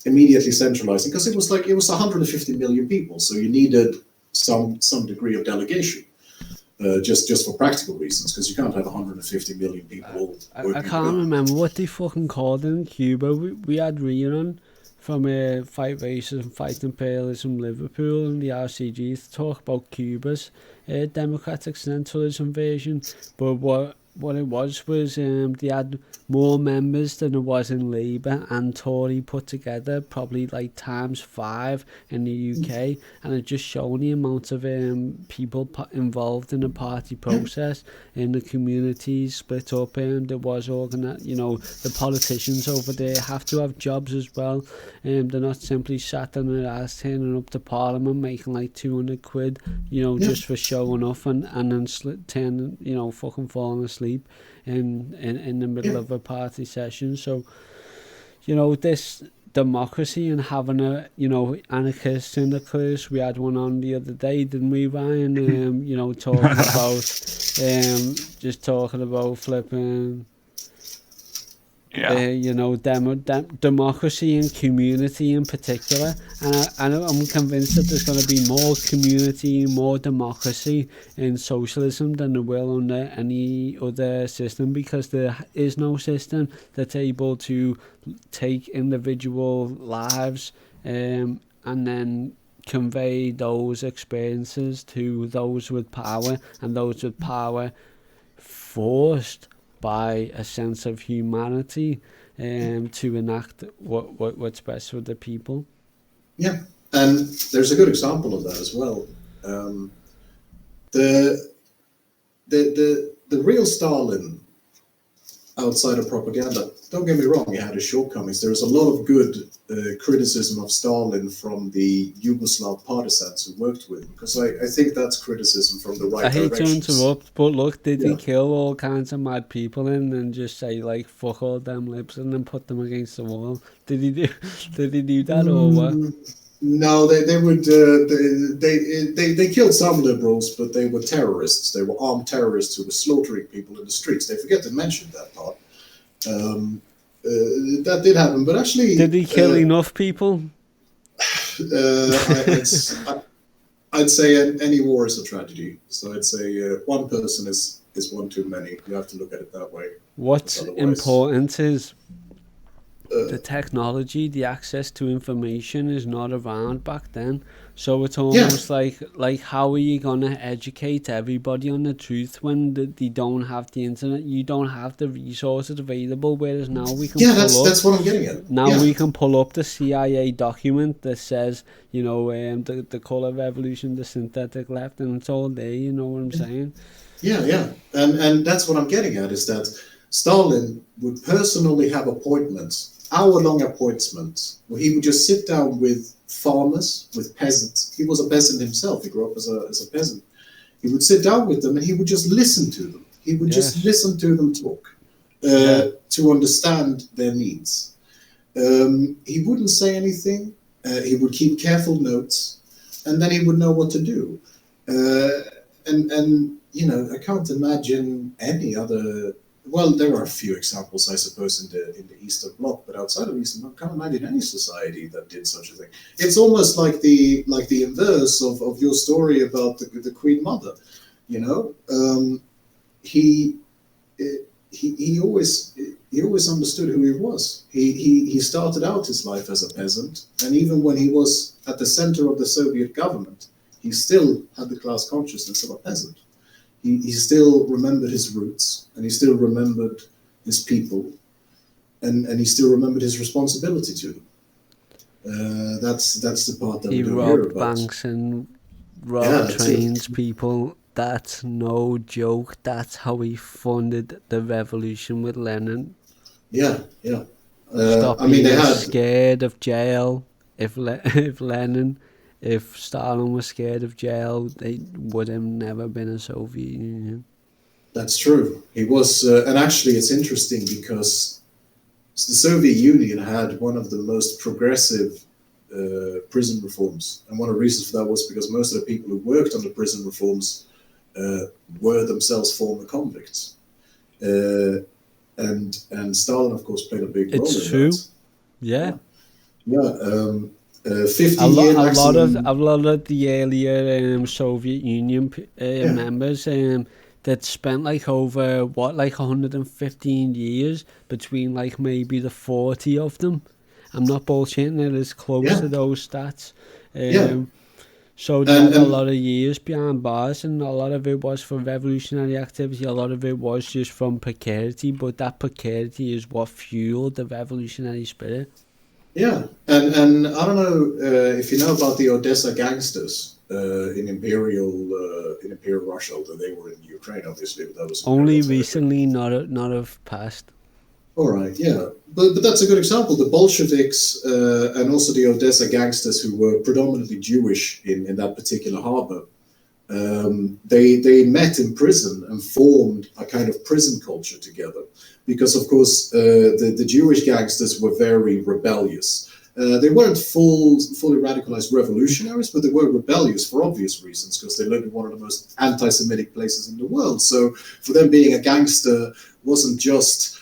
[SPEAKER 4] Immediately centralizing, because it was 150 million people, so you needed some degree of delegation, just for practical reasons, because you can't have 150 million people.
[SPEAKER 1] I can't remember what they fucking called it in Cuba. We had Rerun from Fight Racism, Fight Imperialism Liverpool and the RCG to talk about Cuba's democratic centralism version, but what it was they had more members than it was in Labour and Tory put together, probably like ×5 in the UK, and it just showed the amount of people involved in the party process, in the communities split up, and there was the politicians over there have to have jobs as well, they're not simply sat on their ass turning up to Parliament making like 200 quid, just for showing off and then fucking falling asleep in the middle of a party session. So this democracy and having anarchists in the class, we had one on the other day, didn't we, Ryan? Talking about flipping democracy and community in particular, and I'm convinced that there's going to be more community, more democracy in socialism than there will under any other system, because there is no system that's able to take individual lives and then convey those experiences to those with power, and those with power forced by a sense of humanity to enact what's best for the people.
[SPEAKER 4] Yeah, and there's a good example of that as well. The real Stalin, outside of propaganda, don't get me wrong, he had his shortcomings. There's a lot of good criticism of Stalin from the Yugoslav partisans who worked with him, because I think that's criticism from the right directions.
[SPEAKER 1] I hate to interrupt, but look, did he kill all kinds of mad people and just say like fuck all them libs and then put them against the wall? Did he do that or what?
[SPEAKER 4] No, they would they killed some liberals, but they were terrorists. They were armed terrorists who were slaughtering people in the streets. They forget to mention that part. That did happen, but actually,
[SPEAKER 1] did he kill enough people?
[SPEAKER 4] I'd say any war is a tragedy. So I'd say one person is one too many. You have to look at it that way.
[SPEAKER 1] What's important is the technology, the access to information is not around back then. So it's almost like how are you going to educate everybody on the truth when they don't have the internet? You don't have the resources available, whereas now we can
[SPEAKER 4] that's what I'm getting at.
[SPEAKER 1] Now we can pull up the CIA document that says, the colour revolution, the synthetic left, and it's all there, you know what I'm saying?
[SPEAKER 4] Yeah. And that's what I'm getting at, is that Stalin would personally have appointments, hour-long appointments, where he would just sit down with farmers, with peasants. He was a peasant himself. He grew up as a peasant. He would sit down with them and he would just listen to them. He would just listen to them talk to understand their needs. He wouldn't say anything. He would keep careful notes, and then he would know what to do. And I can't imagine any other. Well, there are a few examples, I suppose, in the Eastern Bloc, but outside of Eastern Bloc, I can't imagine any society that did such a thing. It's almost like the inverse of your story about the Queen Mother. He he always understood who he was. He started out his life as a peasant, and even when he was at the center of the Soviet government, he still had the class consciousness of a peasant. He still remembered his roots, and he still remembered his people, and he still remembered his responsibility to them. That's the part that
[SPEAKER 1] he
[SPEAKER 4] we don't hear
[SPEAKER 1] robbed
[SPEAKER 4] about.
[SPEAKER 1] banks and robbed trains, people. That's no joke. That's how he funded the revolution with Lenin.
[SPEAKER 4] Yeah.
[SPEAKER 1] Stop
[SPEAKER 4] I mean,
[SPEAKER 1] being
[SPEAKER 4] they had
[SPEAKER 1] scared of jail. If Stalin was scared of jail, they would have never been a Soviet Union.
[SPEAKER 4] That's true. He was, and actually, it's interesting because the Soviet Union had one of the most progressive prison reforms, and one of the reasons for that was because most of the people who worked on the prison reforms were themselves former convicts, and Stalin, of course, played a big role.
[SPEAKER 1] It's
[SPEAKER 4] in
[SPEAKER 1] true.
[SPEAKER 4] that.
[SPEAKER 1] Yeah.
[SPEAKER 4] 50-year maximum.
[SPEAKER 1] A lot of the earlier Soviet Union members that spent like over 115 years between like maybe the 40 of them. I'm not bullshitting, it is close to those stats. So they had a lot of years behind bars, and a lot of it was for revolutionary activity, a lot of it was just from precarity, but that precarity is what fueled the revolutionary spirit.
[SPEAKER 4] Yeah, and I don't know if you know about the Odessa gangsters in Imperial Russia, although they were in Ukraine, obviously, but that was
[SPEAKER 1] only recently, not of past.
[SPEAKER 4] All right, yeah, but that's a good example. The Bolsheviks and also the Odessa gangsters, who were predominantly Jewish in that particular harbor, they met in prison and formed a kind of prison culture together. Because, of course, the Jewish gangsters were very rebellious. They weren't fully radicalized revolutionaries, but they were rebellious for obvious reasons, because they lived in one of the most anti-Semitic places in the world. So for them, being a gangster wasn't just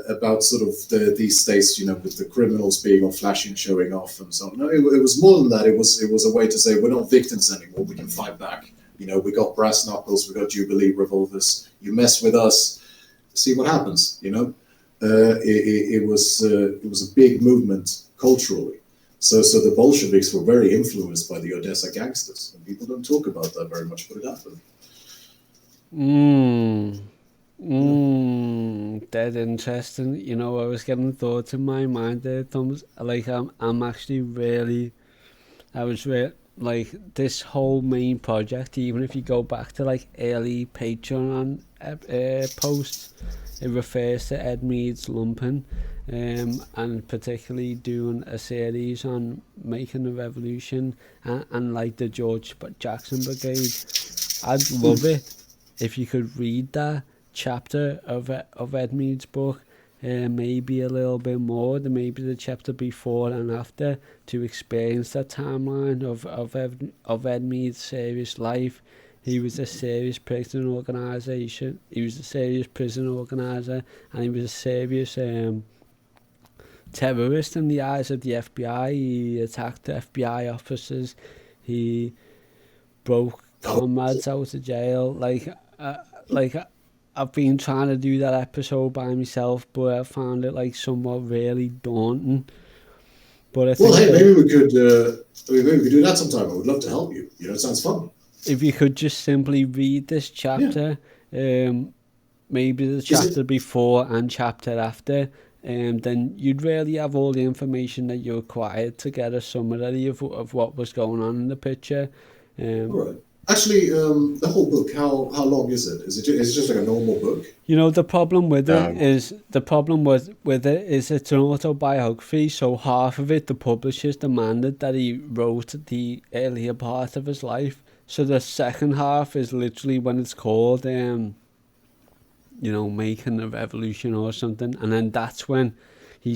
[SPEAKER 4] about sort of these days, with the criminals being all flashy and showing off and so on. No, it was more than that. It was a way to say, we're not victims anymore. We can fight back. We got brass knuckles. We got Jubilee revolvers. You mess with us, see what happens. It was a big movement culturally. So the Bolsheviks were very influenced by the Odessa gangsters, and people don't talk about that very much, but it happened.
[SPEAKER 1] Dead interesting. I was getting thoughts in my mind there, Thomas. Like I'm actually really, like this whole main project. Even if you go back to like early Patreon posts, it refers to Ed Mead's Lumpen, and particularly doing a series on making the revolution and like the George Jackson Brigade. I'd love it if you could read that chapter of Ed Mead's book, maybe a little bit more than maybe the chapter before and after, to experience that timeline of Ed Mead's serious life. He was a serious prison organizer. He was a serious prison organizer, and he was a serious terrorist in the eyes of the FBI. He attacked the FBI officers. He broke comrades out of jail. I've been trying to do that episode by myself, but I found it like somewhat really daunting. But I think
[SPEAKER 4] maybe we could do that sometime. I would love to help you. It sounds fun.
[SPEAKER 1] If you could just simply read this chapter, maybe the chapter before and chapter after, then you'd really have all the information that you required to get a summary of what was going on in the picture.
[SPEAKER 4] All right. Actually, the whole book, how long is it? Is it just like a normal book?
[SPEAKER 1] The problem with it is it's an autobiography. So half of it, the publishers demanded that he wrote the earlier part of his life. So the second half is literally when it's called, making the revolution or something, and then that's when he,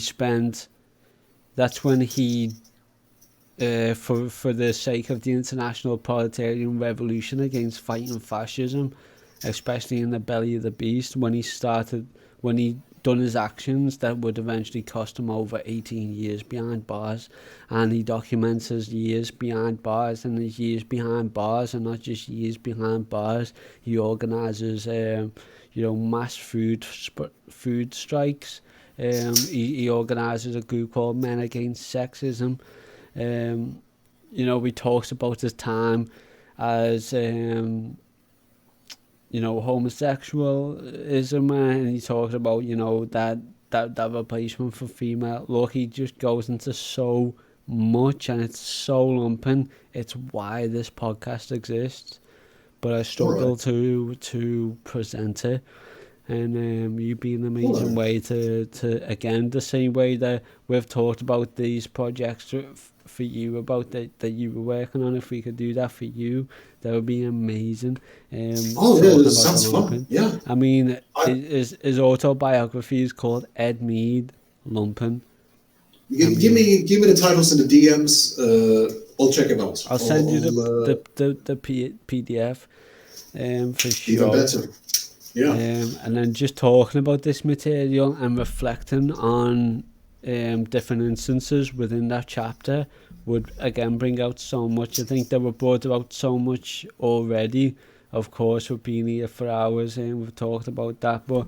[SPEAKER 1] for the sake of the international proletarian revolution against fighting fascism, especially in the belly of the beast, when he done his actions that would eventually cost him over 18 years behind bars, and he documents his years behind bars, and his years behind bars, and not just years behind bars. He organises mass food strikes. He organises a group called Men Against Sexism. He talks about his time as homosexualism, and he talks about that replacement for female. Look, he just goes into so much, and it's so lumpen. It's why this podcast exists, but I struggle to present it. And you've been an amazing way to again, the same way that we've talked about these projects for you, about that you were working on. If we could do that for you, that would be amazing.
[SPEAKER 4] Sounds fun. Yeah,
[SPEAKER 1] I mean, his autobiography is called Ed Mead Lumpen.
[SPEAKER 4] Give me the titles in the DMs. I'll check them out.
[SPEAKER 1] I'll send you the PDF. For sure.
[SPEAKER 4] Even better. Yeah.
[SPEAKER 1] And then just talking about this material and reflecting on different instances within that chapter would again bring out so much. I think that we've brought out so much already. Of course, we've been here for hours and we've talked about that. But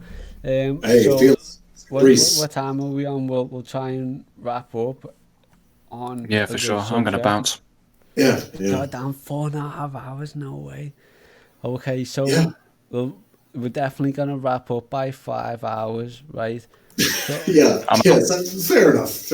[SPEAKER 1] what time are we on? We'll try and wrap up on.
[SPEAKER 5] Yeah, for sure. I'm gonna bounce.
[SPEAKER 4] Yeah.
[SPEAKER 1] Goddamn, 4.5 hours, no way. Okay, so we're definitely gonna wrap up by 5 hours, right? So,
[SPEAKER 4] fair enough.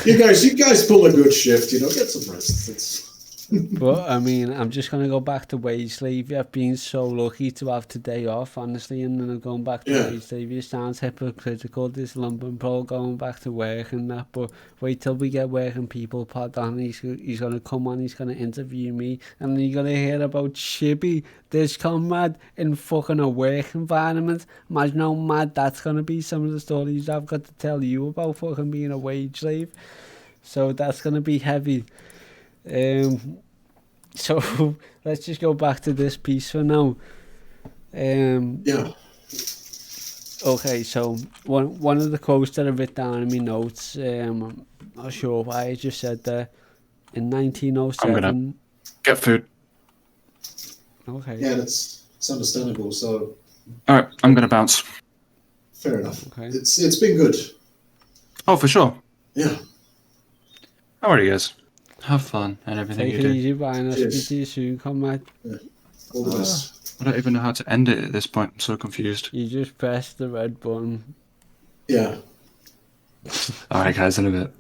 [SPEAKER 4] Yeah, you guys pull a good shift. Get some rest.
[SPEAKER 1] But I mean, I'm just gonna go back to wage slavery. I've been so lucky to have today off, honestly, and then I'm going back to wage slavery. It sounds hypocritical, this Lumpen Pro going back to work and that, but wait till we get Working People pod on. He's gonna come on, he's gonna interview me, and then you're gonna hear about Shibby, this comrade in fucking a work environment. Imagine how mad that's gonna be. Some of the stories I've got to tell you about fucking being a wage slave. So that's gonna be heavy. So let's just go back to this piece for now. Okay, so one of the quotes that I wrote down in my notes, I'm not sure why I just said that. In 1907.
[SPEAKER 5] I'm gonna get food.
[SPEAKER 1] Okay.
[SPEAKER 4] Yeah, it's understandable. So.
[SPEAKER 5] All right, I'm gonna bounce.
[SPEAKER 4] Fair enough.
[SPEAKER 1] Okay.
[SPEAKER 4] It's been good.
[SPEAKER 5] Oh, for sure.
[SPEAKER 4] Yeah.
[SPEAKER 5] Alrighty, guys. Have fun and everything
[SPEAKER 1] Take
[SPEAKER 5] you
[SPEAKER 1] it
[SPEAKER 5] do.
[SPEAKER 1] easy, Brian. I'll speak to you soon, comrade.
[SPEAKER 4] Yeah. All the best.
[SPEAKER 5] I don't even know how to end it at this point. I'm so confused.
[SPEAKER 1] You just press the red button.
[SPEAKER 4] Yeah.
[SPEAKER 5] Alright, guys, in a bit.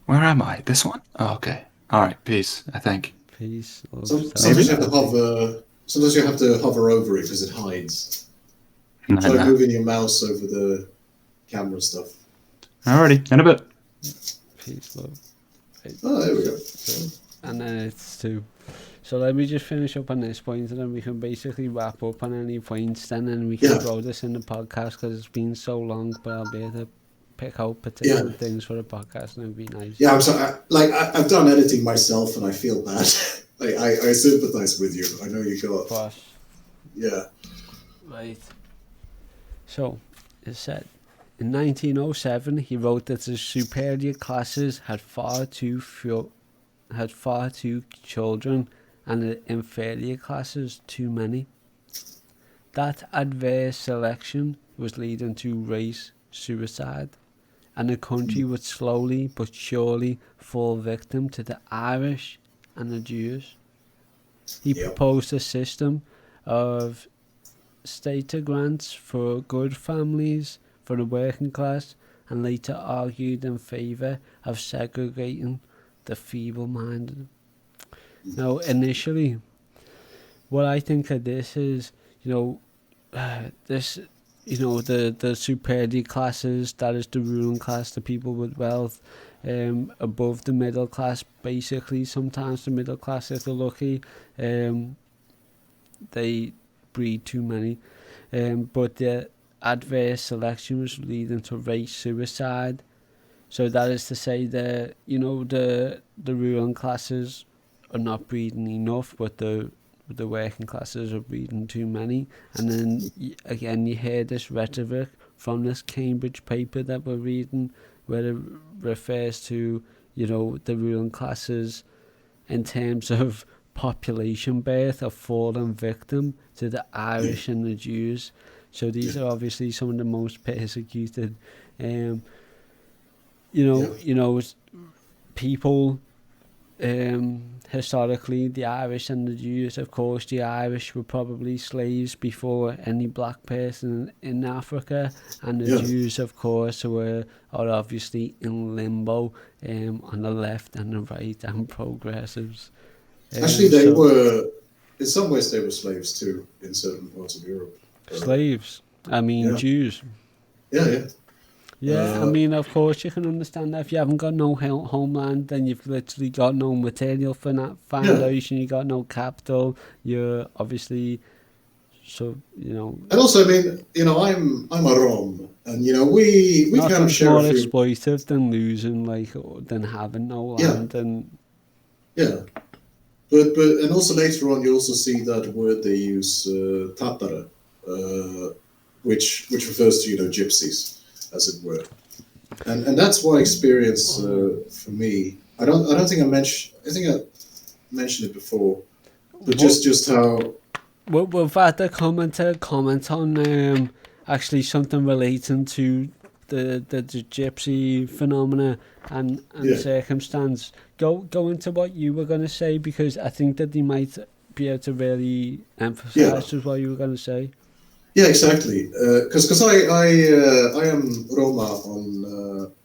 [SPEAKER 5] Where am I? This one? Oh, okay. Alright, peace, I think.
[SPEAKER 1] Peace.
[SPEAKER 4] Sometimes you have to hover. Sometimes you have to hover over it because it hides. Try moving your mouse over the camera stuff.
[SPEAKER 5] Alrighty, in a bit.
[SPEAKER 1] Peace, love.
[SPEAKER 4] Oh, there we go.
[SPEAKER 1] And then it's 2. So let me just finish up on this point, and then we can basically wrap up on any points. Then and we can throw this in the podcast because it's been so long. But I'll be able to pick out particular things for the podcast, and it'd be nice.
[SPEAKER 4] Yeah, I'm sorry. I've done editing myself, and I feel bad. I sympathise with you. I know you got.
[SPEAKER 1] Gosh.
[SPEAKER 4] Yeah.
[SPEAKER 1] Right. So it said. In 1907, he wrote that the superior classes had far too children, and the inferior classes too many. That adverse selection was leading to race suicide, and the country would slowly but surely fall victim to the Irish and the Jews. He proposed a system of stater grants for good families for the working class, and later argued in favour of segregating the feeble-minded. Now, initially, what I think of this is, the superior classes, that is the ruling class, the people with wealth, above the middle class, basically. Sometimes the middle class, if they're lucky, they breed too many. But the adverse selection was leading to race suicide. So that is to say that, the ruling classes are not breeding enough, but the working classes are breeding too many. And then, again, you hear this rhetoric from this Cambridge paper that we're reading, where it refers to, the ruling classes in terms of population birth have fallen victim to the Irish and the Jews. So these are obviously some of the most persecuted, people. Historically, the Irish and the Jews, of course, the Irish were probably slaves before any black person in Africa, and the Jews, of course, are obviously in limbo on the left and the right, and progressives.
[SPEAKER 4] Actually, they were, in some ways, they were slaves too in certain parts of Europe.
[SPEAKER 1] Slaves? I mean, Jews.
[SPEAKER 4] Yeah.
[SPEAKER 1] Yeah, I mean, of course, you can understand that if you haven't got no homeland, then you've literally got no material for that foundation, you got no capital, you're obviously, And
[SPEAKER 4] also, I mean, I'm a Rom, and, we kind of share
[SPEAKER 1] more
[SPEAKER 4] a few...
[SPEAKER 1] exploitive than losing, than having no land, and...
[SPEAKER 4] Yeah. But and also later on, you also see that word they use, Tatara, which refers to, gypsies, as it were, and that's why experience for me. I think I mentioned it before, but just how.
[SPEAKER 1] We've had a comment on actually something relating to the gypsy phenomena and circumstance. Go into what you were going to say, because I think that they might be able to really emphasize just what you were going to say.
[SPEAKER 4] Yeah, exactly. Because I am Roma on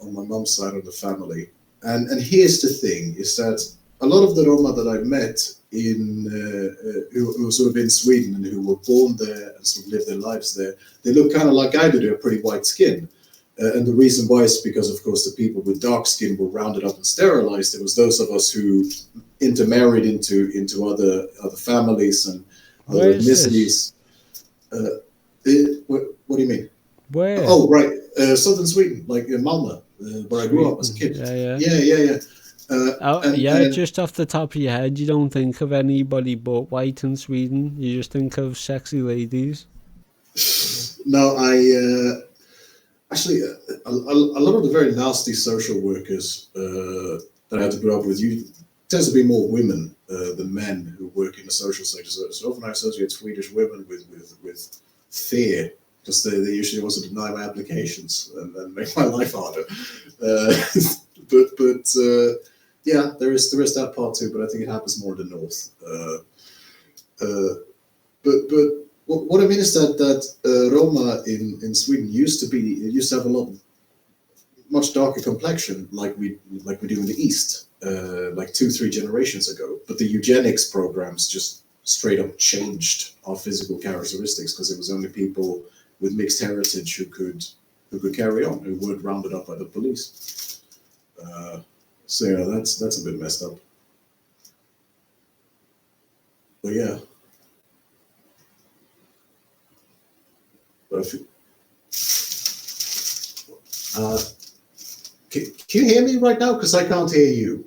[SPEAKER 4] my mom's side of the family, and here's the thing: is that a lot of the Roma that I met who were sort of in Sweden and who were born there and sort of lived their lives there, they look kind of like I do. They have pretty white skin, and the reason why is because, of course, the people with dark skin were rounded up and sterilized. It was those of us who intermarried into other families and other ethnicities. What do you mean?
[SPEAKER 1] Where?
[SPEAKER 4] Oh, right, southern Sweden, like in Malmö, where I grew up as a kid.
[SPEAKER 1] Yeah. Just off the top of your head, you don't think of anybody but white in Sweden. You just think of sexy ladies.
[SPEAKER 4] No, I actually a lot of the very nasty social workers that I had to grow up with, tends to be more women than men who work in the social sector. So often I associate Swedish women with fear, because they usually also deny my applications and make my life harder. But there is that part too. But I think it happens more in the north. But what I mean is that Roma in Sweden used to have a much darker complexion, like we do in the East, like 2-3 generations ago. But the eugenics programs just straight up changed our physical characteristics, because it was only people with mixed heritage who could carry on, who weren't rounded up by the police. So yeah, that's a bit messed up. But yeah. But can you hear me right now? Because I can't hear you.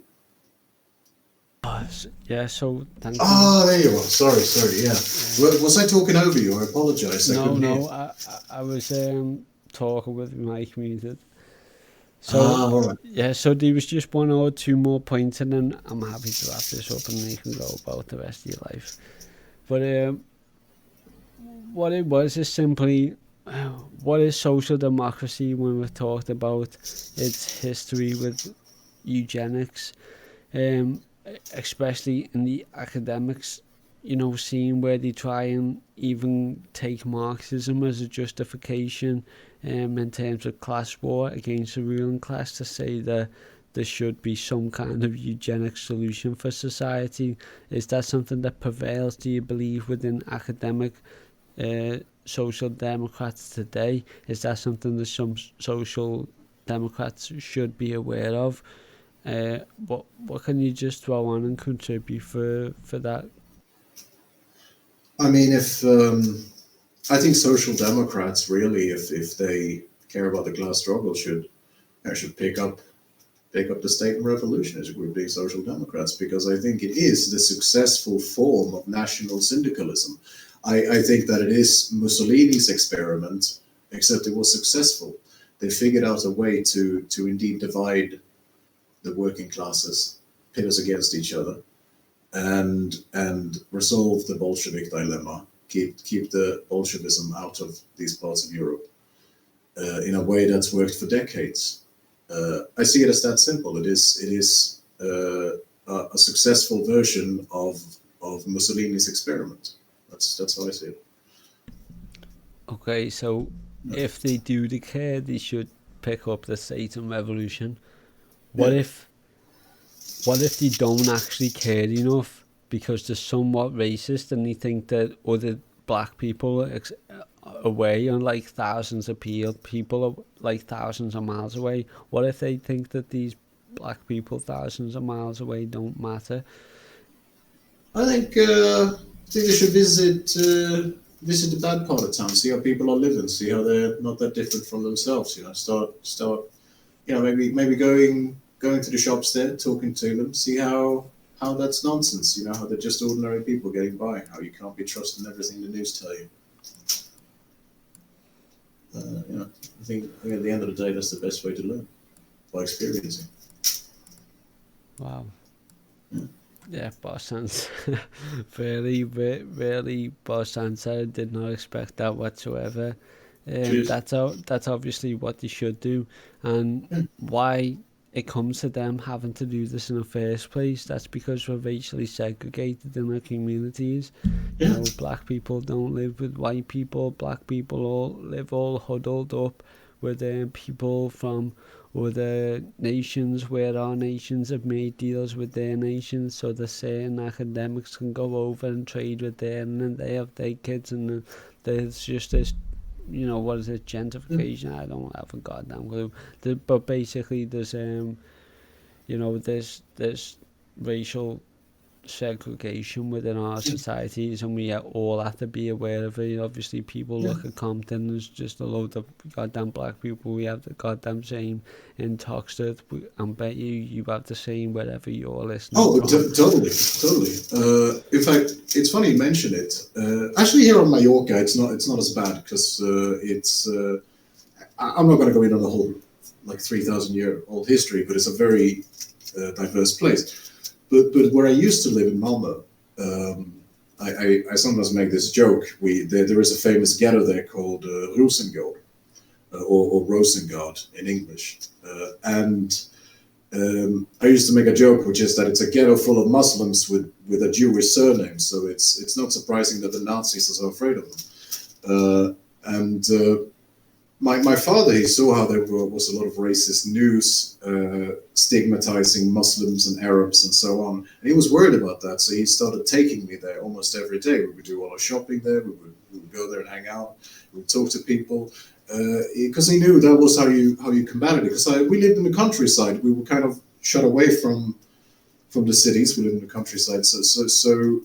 [SPEAKER 1] Yeah, so thank you.
[SPEAKER 4] Ah, there you are. Sorry, yeah. Was I talking over you? I apologize.
[SPEAKER 1] No, I was talking with my mic muted. So,
[SPEAKER 4] all right.
[SPEAKER 1] Yeah, so there was just 1 or 2 more points, and then I'm happy to wrap this up and you can go about the rest of your life. But what it was is simply, what is social democracy when we've talked about its history with eugenics, especially in the academics, scene where they try and even take Marxism as a justification in terms of class war against the ruling class, to say that there should be some kind of eugenic solution for society. Is that something that prevails, do you believe, within academic social democrats today? Is that something that some social democrats should be aware of? What can you just throw on and contribute for that?
[SPEAKER 4] I mean, I think social democrats really, if they care about the class struggle, should pick up the state and revolution as would be social democrats, because I think it is the successful form of national syndicalism. I think that it is Mussolini's experiment, except it was successful. They figured out a way to indeed divide the working classes, pit us against each other, and resolve the Bolshevik dilemma, keep the Bolshevism out of these parts of Europe in a way that's worked for decades. I see it as that simple. It is a successful version of Mussolini's experiment. That's how I see it.
[SPEAKER 1] Okay, so if they do declare they should pick up the Satan Revolution, what if they don't actually care enough because they're somewhat racist and they think that other black people away on like thousands of people are like thousands of miles away? What if they think that these black people thousands of miles away don't matter?
[SPEAKER 4] I think they should visit the bad part of town, see how people are living, see how they're not that different from themselves. You know, start. You know, maybe going to the shops there, talking to them, see how that's nonsense. You know, how they're just ordinary people getting by. How you can't be trusting everything the news tell you. You know, I think at the end of the day, that's the best way to learn, by experiencing.
[SPEAKER 1] Wow. Yeah, boss answer. really boss answer. I did not expect that whatsoever. That's obviously what they should do, and why it comes to them having to do this in the first place. That's because we're racially segregated in our communities. You know, black people don't live with white people. Black people all live all huddled up with people from other nations, where our nations have made deals with their nations, so the certain academics can go over and trade with them, and they have their kids, and there's just this, you know, what is it, gentrification? I don't have a goddamn clue. But basically, there's you know, there's racial segregation within our societies, and we all have to be aware of it. Obviously, people look at Compton, there's just a load of goddamn black people. We have the goddamn same in Toxteth. I bet you have the same wherever you're listening.
[SPEAKER 4] Oh, totally. In fact, it's funny you mention it. Actually, here on Mallorca, it's not as bad because I'm not going to go in on the whole like 3,000-year-old history, but it's a very diverse place. But where I used to live in Malmö, I sometimes make this joke. There is a famous ghetto there called Rosengård, or Rosengard in English. And I used to make a joke, which is that it's a ghetto full of Muslims with a Jewish surname. So it's not surprising that the Nazis are so afraid of them. My father, he saw how there was a lot of racist news stigmatizing Muslims and Arabs and so on. And he was worried about that. So he started taking me there almost every day. We would do all our shopping there. We would go there and hang out. We would talk to people. Because he knew that was how you combated it. Because we lived in the countryside. We were kind of shut away from the cities. We lived in the countryside. So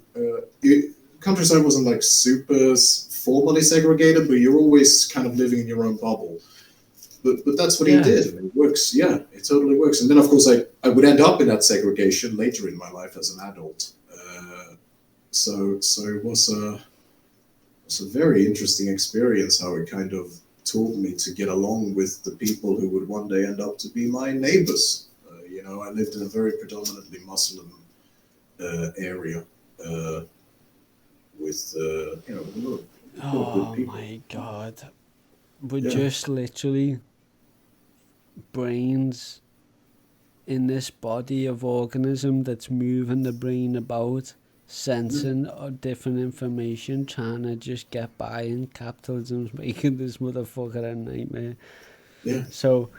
[SPEAKER 4] countryside wasn't like super formally segregated, but you're always kind of living in your own bubble. But that's what he did, and it works. Yeah, it totally works. And then, of course, I would end up in that segregation later in my life as an adult. So it was a very interesting experience, how it kind of taught me to get along with the people who would one day end up to be my neighbors. You know, I lived in a very predominantly Muslim area with, you know, a lot of
[SPEAKER 1] oh my God. We're just literally brains in this body of organism that's moving the brain about, sensing different information, trying to just get by, and capitalism's making this motherfucker a nightmare.
[SPEAKER 4] Yeah.
[SPEAKER 1] So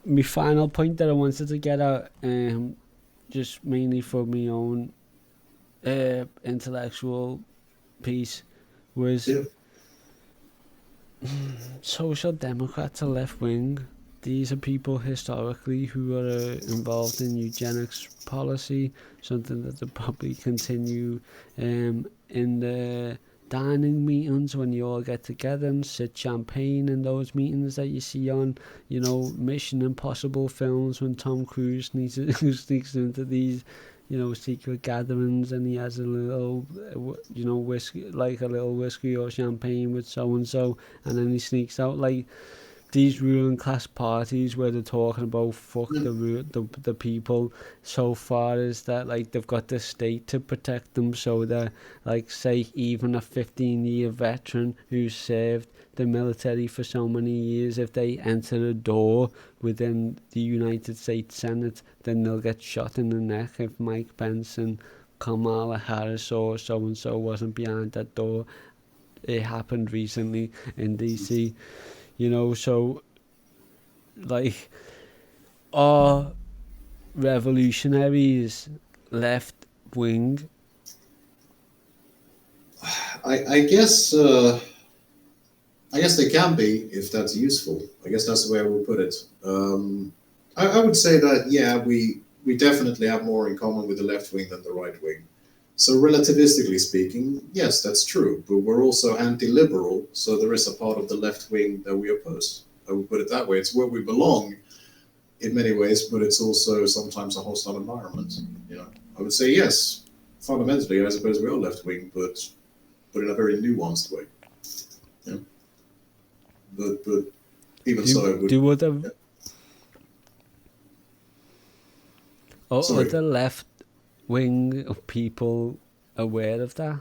[SPEAKER 1] my final point that I wanted to get out, just mainly for my own intellectual piece, was social democrats are left wing. These are people historically who are involved in eugenics policy, something that they'll probably continue in the dining meetings when you all get together and sip champagne in those meetings that you see on, you know, Mission Impossible films, when Tom Cruise sneaks into these, you know, secret gatherings, and he has a little, you know, whiskey, like a little whiskey or champagne with so and so, and then he sneaks out. Like, these ruling class parties where they're talking about fuck the people so far is that like they've got the state to protect them, so that like say even a 15-year veteran who's served the military for so many years, if they enter a door within the United States Senate, then they'll get shot in the neck if Mike Pence and Kamala Harris or so and so wasn't behind that door. It happened recently in DC. You know, so like, are revolutionaries left wing?
[SPEAKER 4] I guess they can be, if that's useful. I guess that's the way I would put it. I would say that we definitely have more in common with the left wing than the right wing. So relativistically speaking, yes, that's true. But we're also anti-liberal, so there is a part of the left wing that we oppose. I would put it that way. It's where we belong in many ways, but it's also sometimes a hostile environment. You know, I would say yes, fundamentally, I suppose we are left wing, but in a very nuanced way. Yeah. But even so, I would.
[SPEAKER 1] Are the left wing of people aware of that?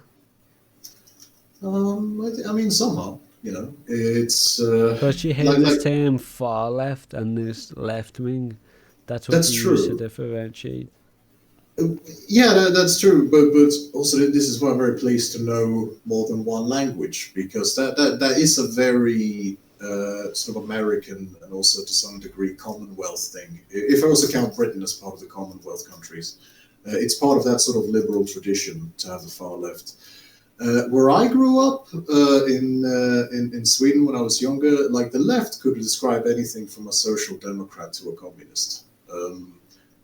[SPEAKER 4] I mean, somehow, you know, it's.
[SPEAKER 1] But you hear this term far left and this left wing. That's what you use to differentiate.
[SPEAKER 4] Yeah, that's true. But also, this is why I'm very pleased to know more than one language, because that is a very sort of American and also to some degree Commonwealth thing. If I also count Britain as part of the Commonwealth countries, it's part of that sort of liberal tradition to have the far left. Where I grew up in Sweden when I was younger, like the left could describe anything from a social democrat to a communist.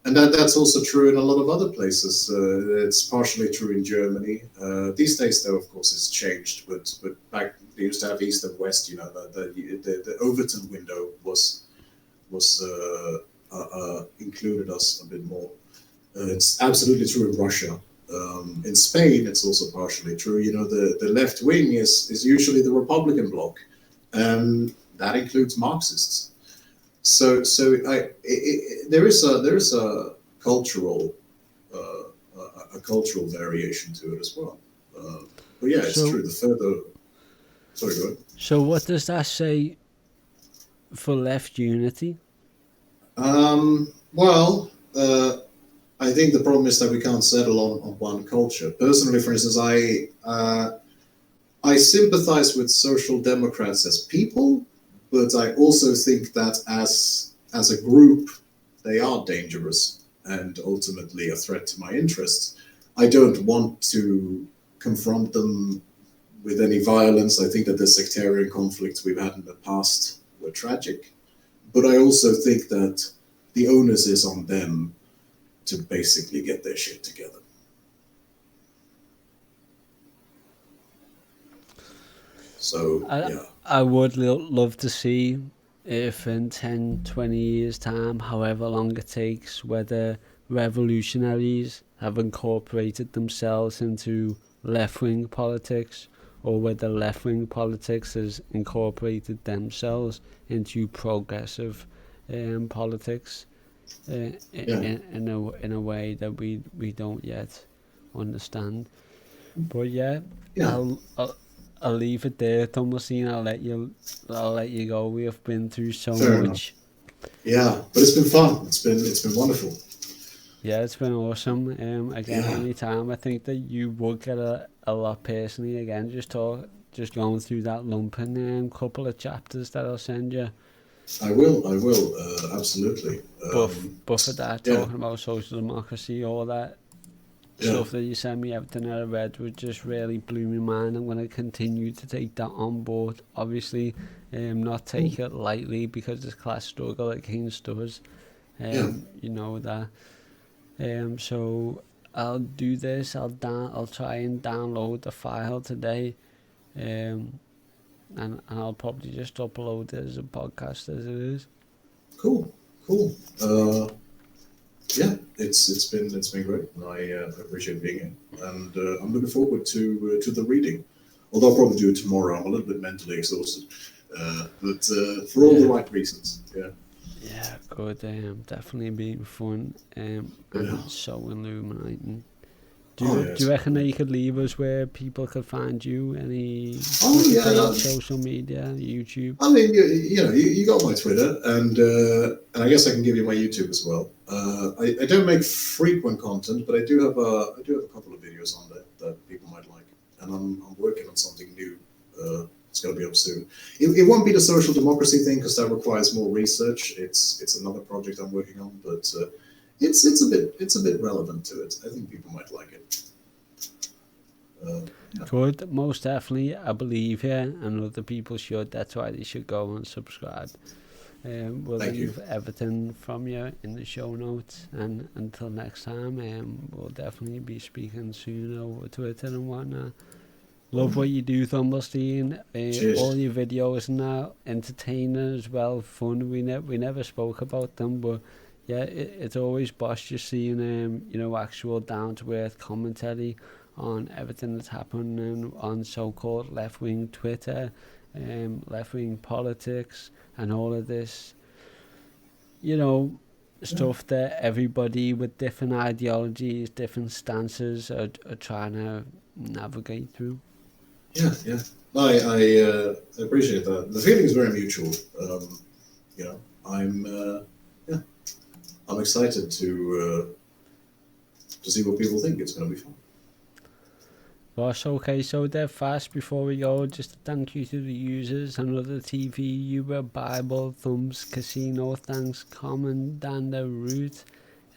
[SPEAKER 4] And that's also true in a lot of other places. It's partially true in Germany. These days, though, of course, it's changed. But back they used to have East and West. You know, the Overton window was included us a bit more. It's absolutely true in Russia. In Spain, it's also partially true. You know, the left wing is usually the Republican bloc, and that includes Marxists. So there is a cultural variation to it as well. But yeah, it's true. Sorry, go ahead.
[SPEAKER 1] So what does that say for left unity?
[SPEAKER 4] Well, I think the problem is that we can't settle on one culture. Personally, for instance, I sympathize with social democrats as people, but I also think that as a group, they are dangerous and ultimately a threat to my interests. I don't want to confront them with any violence. I think that the sectarian conflicts we've had in the past were tragic. But I also think that the onus is on them to basically get their shit together. So, yeah.
[SPEAKER 1] I would love to see if in 10, 20 years' time, however long it takes, whether revolutionaries have incorporated themselves into left-wing politics, or whether left-wing politics has incorporated themselves into progressive politics in a way that we don't yet understand. But yeah. I'll leave it there, Thumblesteen. I'll let you go. We have been through so much.
[SPEAKER 4] Yeah, but it's been fun. It's been wonderful.
[SPEAKER 1] Yeah, it's been awesome. Again, anytime. I think that you would get a lot personally. Again, just going through that Lumpen couple of chapters that I'll send you.
[SPEAKER 4] I will. Absolutely.
[SPEAKER 1] But for that, talking about social democracy, all that stuff that you sent me, everything that I read would just really blew my mind. I'm going to continue to take that on board. Obviously, not take it lightly because it's class struggle against us. You know that. So I'll do this. I'll try and download the file today, and I'll probably just upload it as a podcast as it is.
[SPEAKER 4] Cool. Yeah, it's been great. I appreciate being here, and I'm looking forward to the reading. Although I'll probably do it tomorrow. I'm a little bit mentally exhausted. but for all the right reasons. Yeah.
[SPEAKER 1] Yeah, good. Definitely been fun. And so illuminating. Do you reckon that you could leave us where people could find you? Any social media, YouTube?
[SPEAKER 4] I mean, you got my Twitter, and I guess I can give you my YouTube as well. I don't make frequent content, but I do have a couple of videos on there that people might like, and I'm working on something new. It's going to be up soon. It won't be the social democracy thing because that requires more research. It's another project I'm working on, but it's a bit relevant to it. I think people might like it.
[SPEAKER 1] Good, most definitely. I believe here, and other people should. That's why they should go and subscribe. We'll leave everything from you in the show notes, and until next time, we'll definitely be speaking soon over Twitter and whatnot. Love what you do, Thumblesteen. All your videos now, entertaining as well, fun. We never spoke about them, but yeah, it's always boss just seeing actual down to earth commentary on everything that's happening on so-called left-wing Twitter, left-wing politics, and all of this, stuff that everybody with different ideologies, different stances are trying to navigate through.
[SPEAKER 4] Yeah. I appreciate that. The feeling is very mutual. I'm excited to see what people think. It's going to be fun.
[SPEAKER 1] Boss, okay, so they're fast before we go. Just a thank you to the users, Another TV, Uber, Bible, Thumbs, Casino, Thanks, Commander, Root,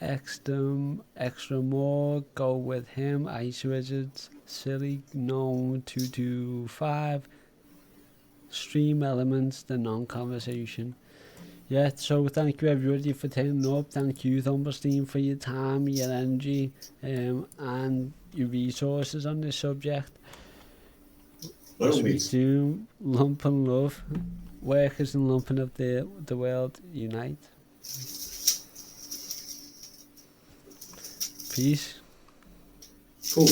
[SPEAKER 1] Extra More, Go With Him, Ice Wizards, Silly, Gnome, 225, Stream Elements, The Non-Conversation. Yeah, so thank you everybody for turning up. Thank you, Thumblesteen, for your time, your energy, and your resources on this subject. Sweet Doom, Lumpen Love, workers and Lumpen of the world unite. Peace.
[SPEAKER 4] Cool.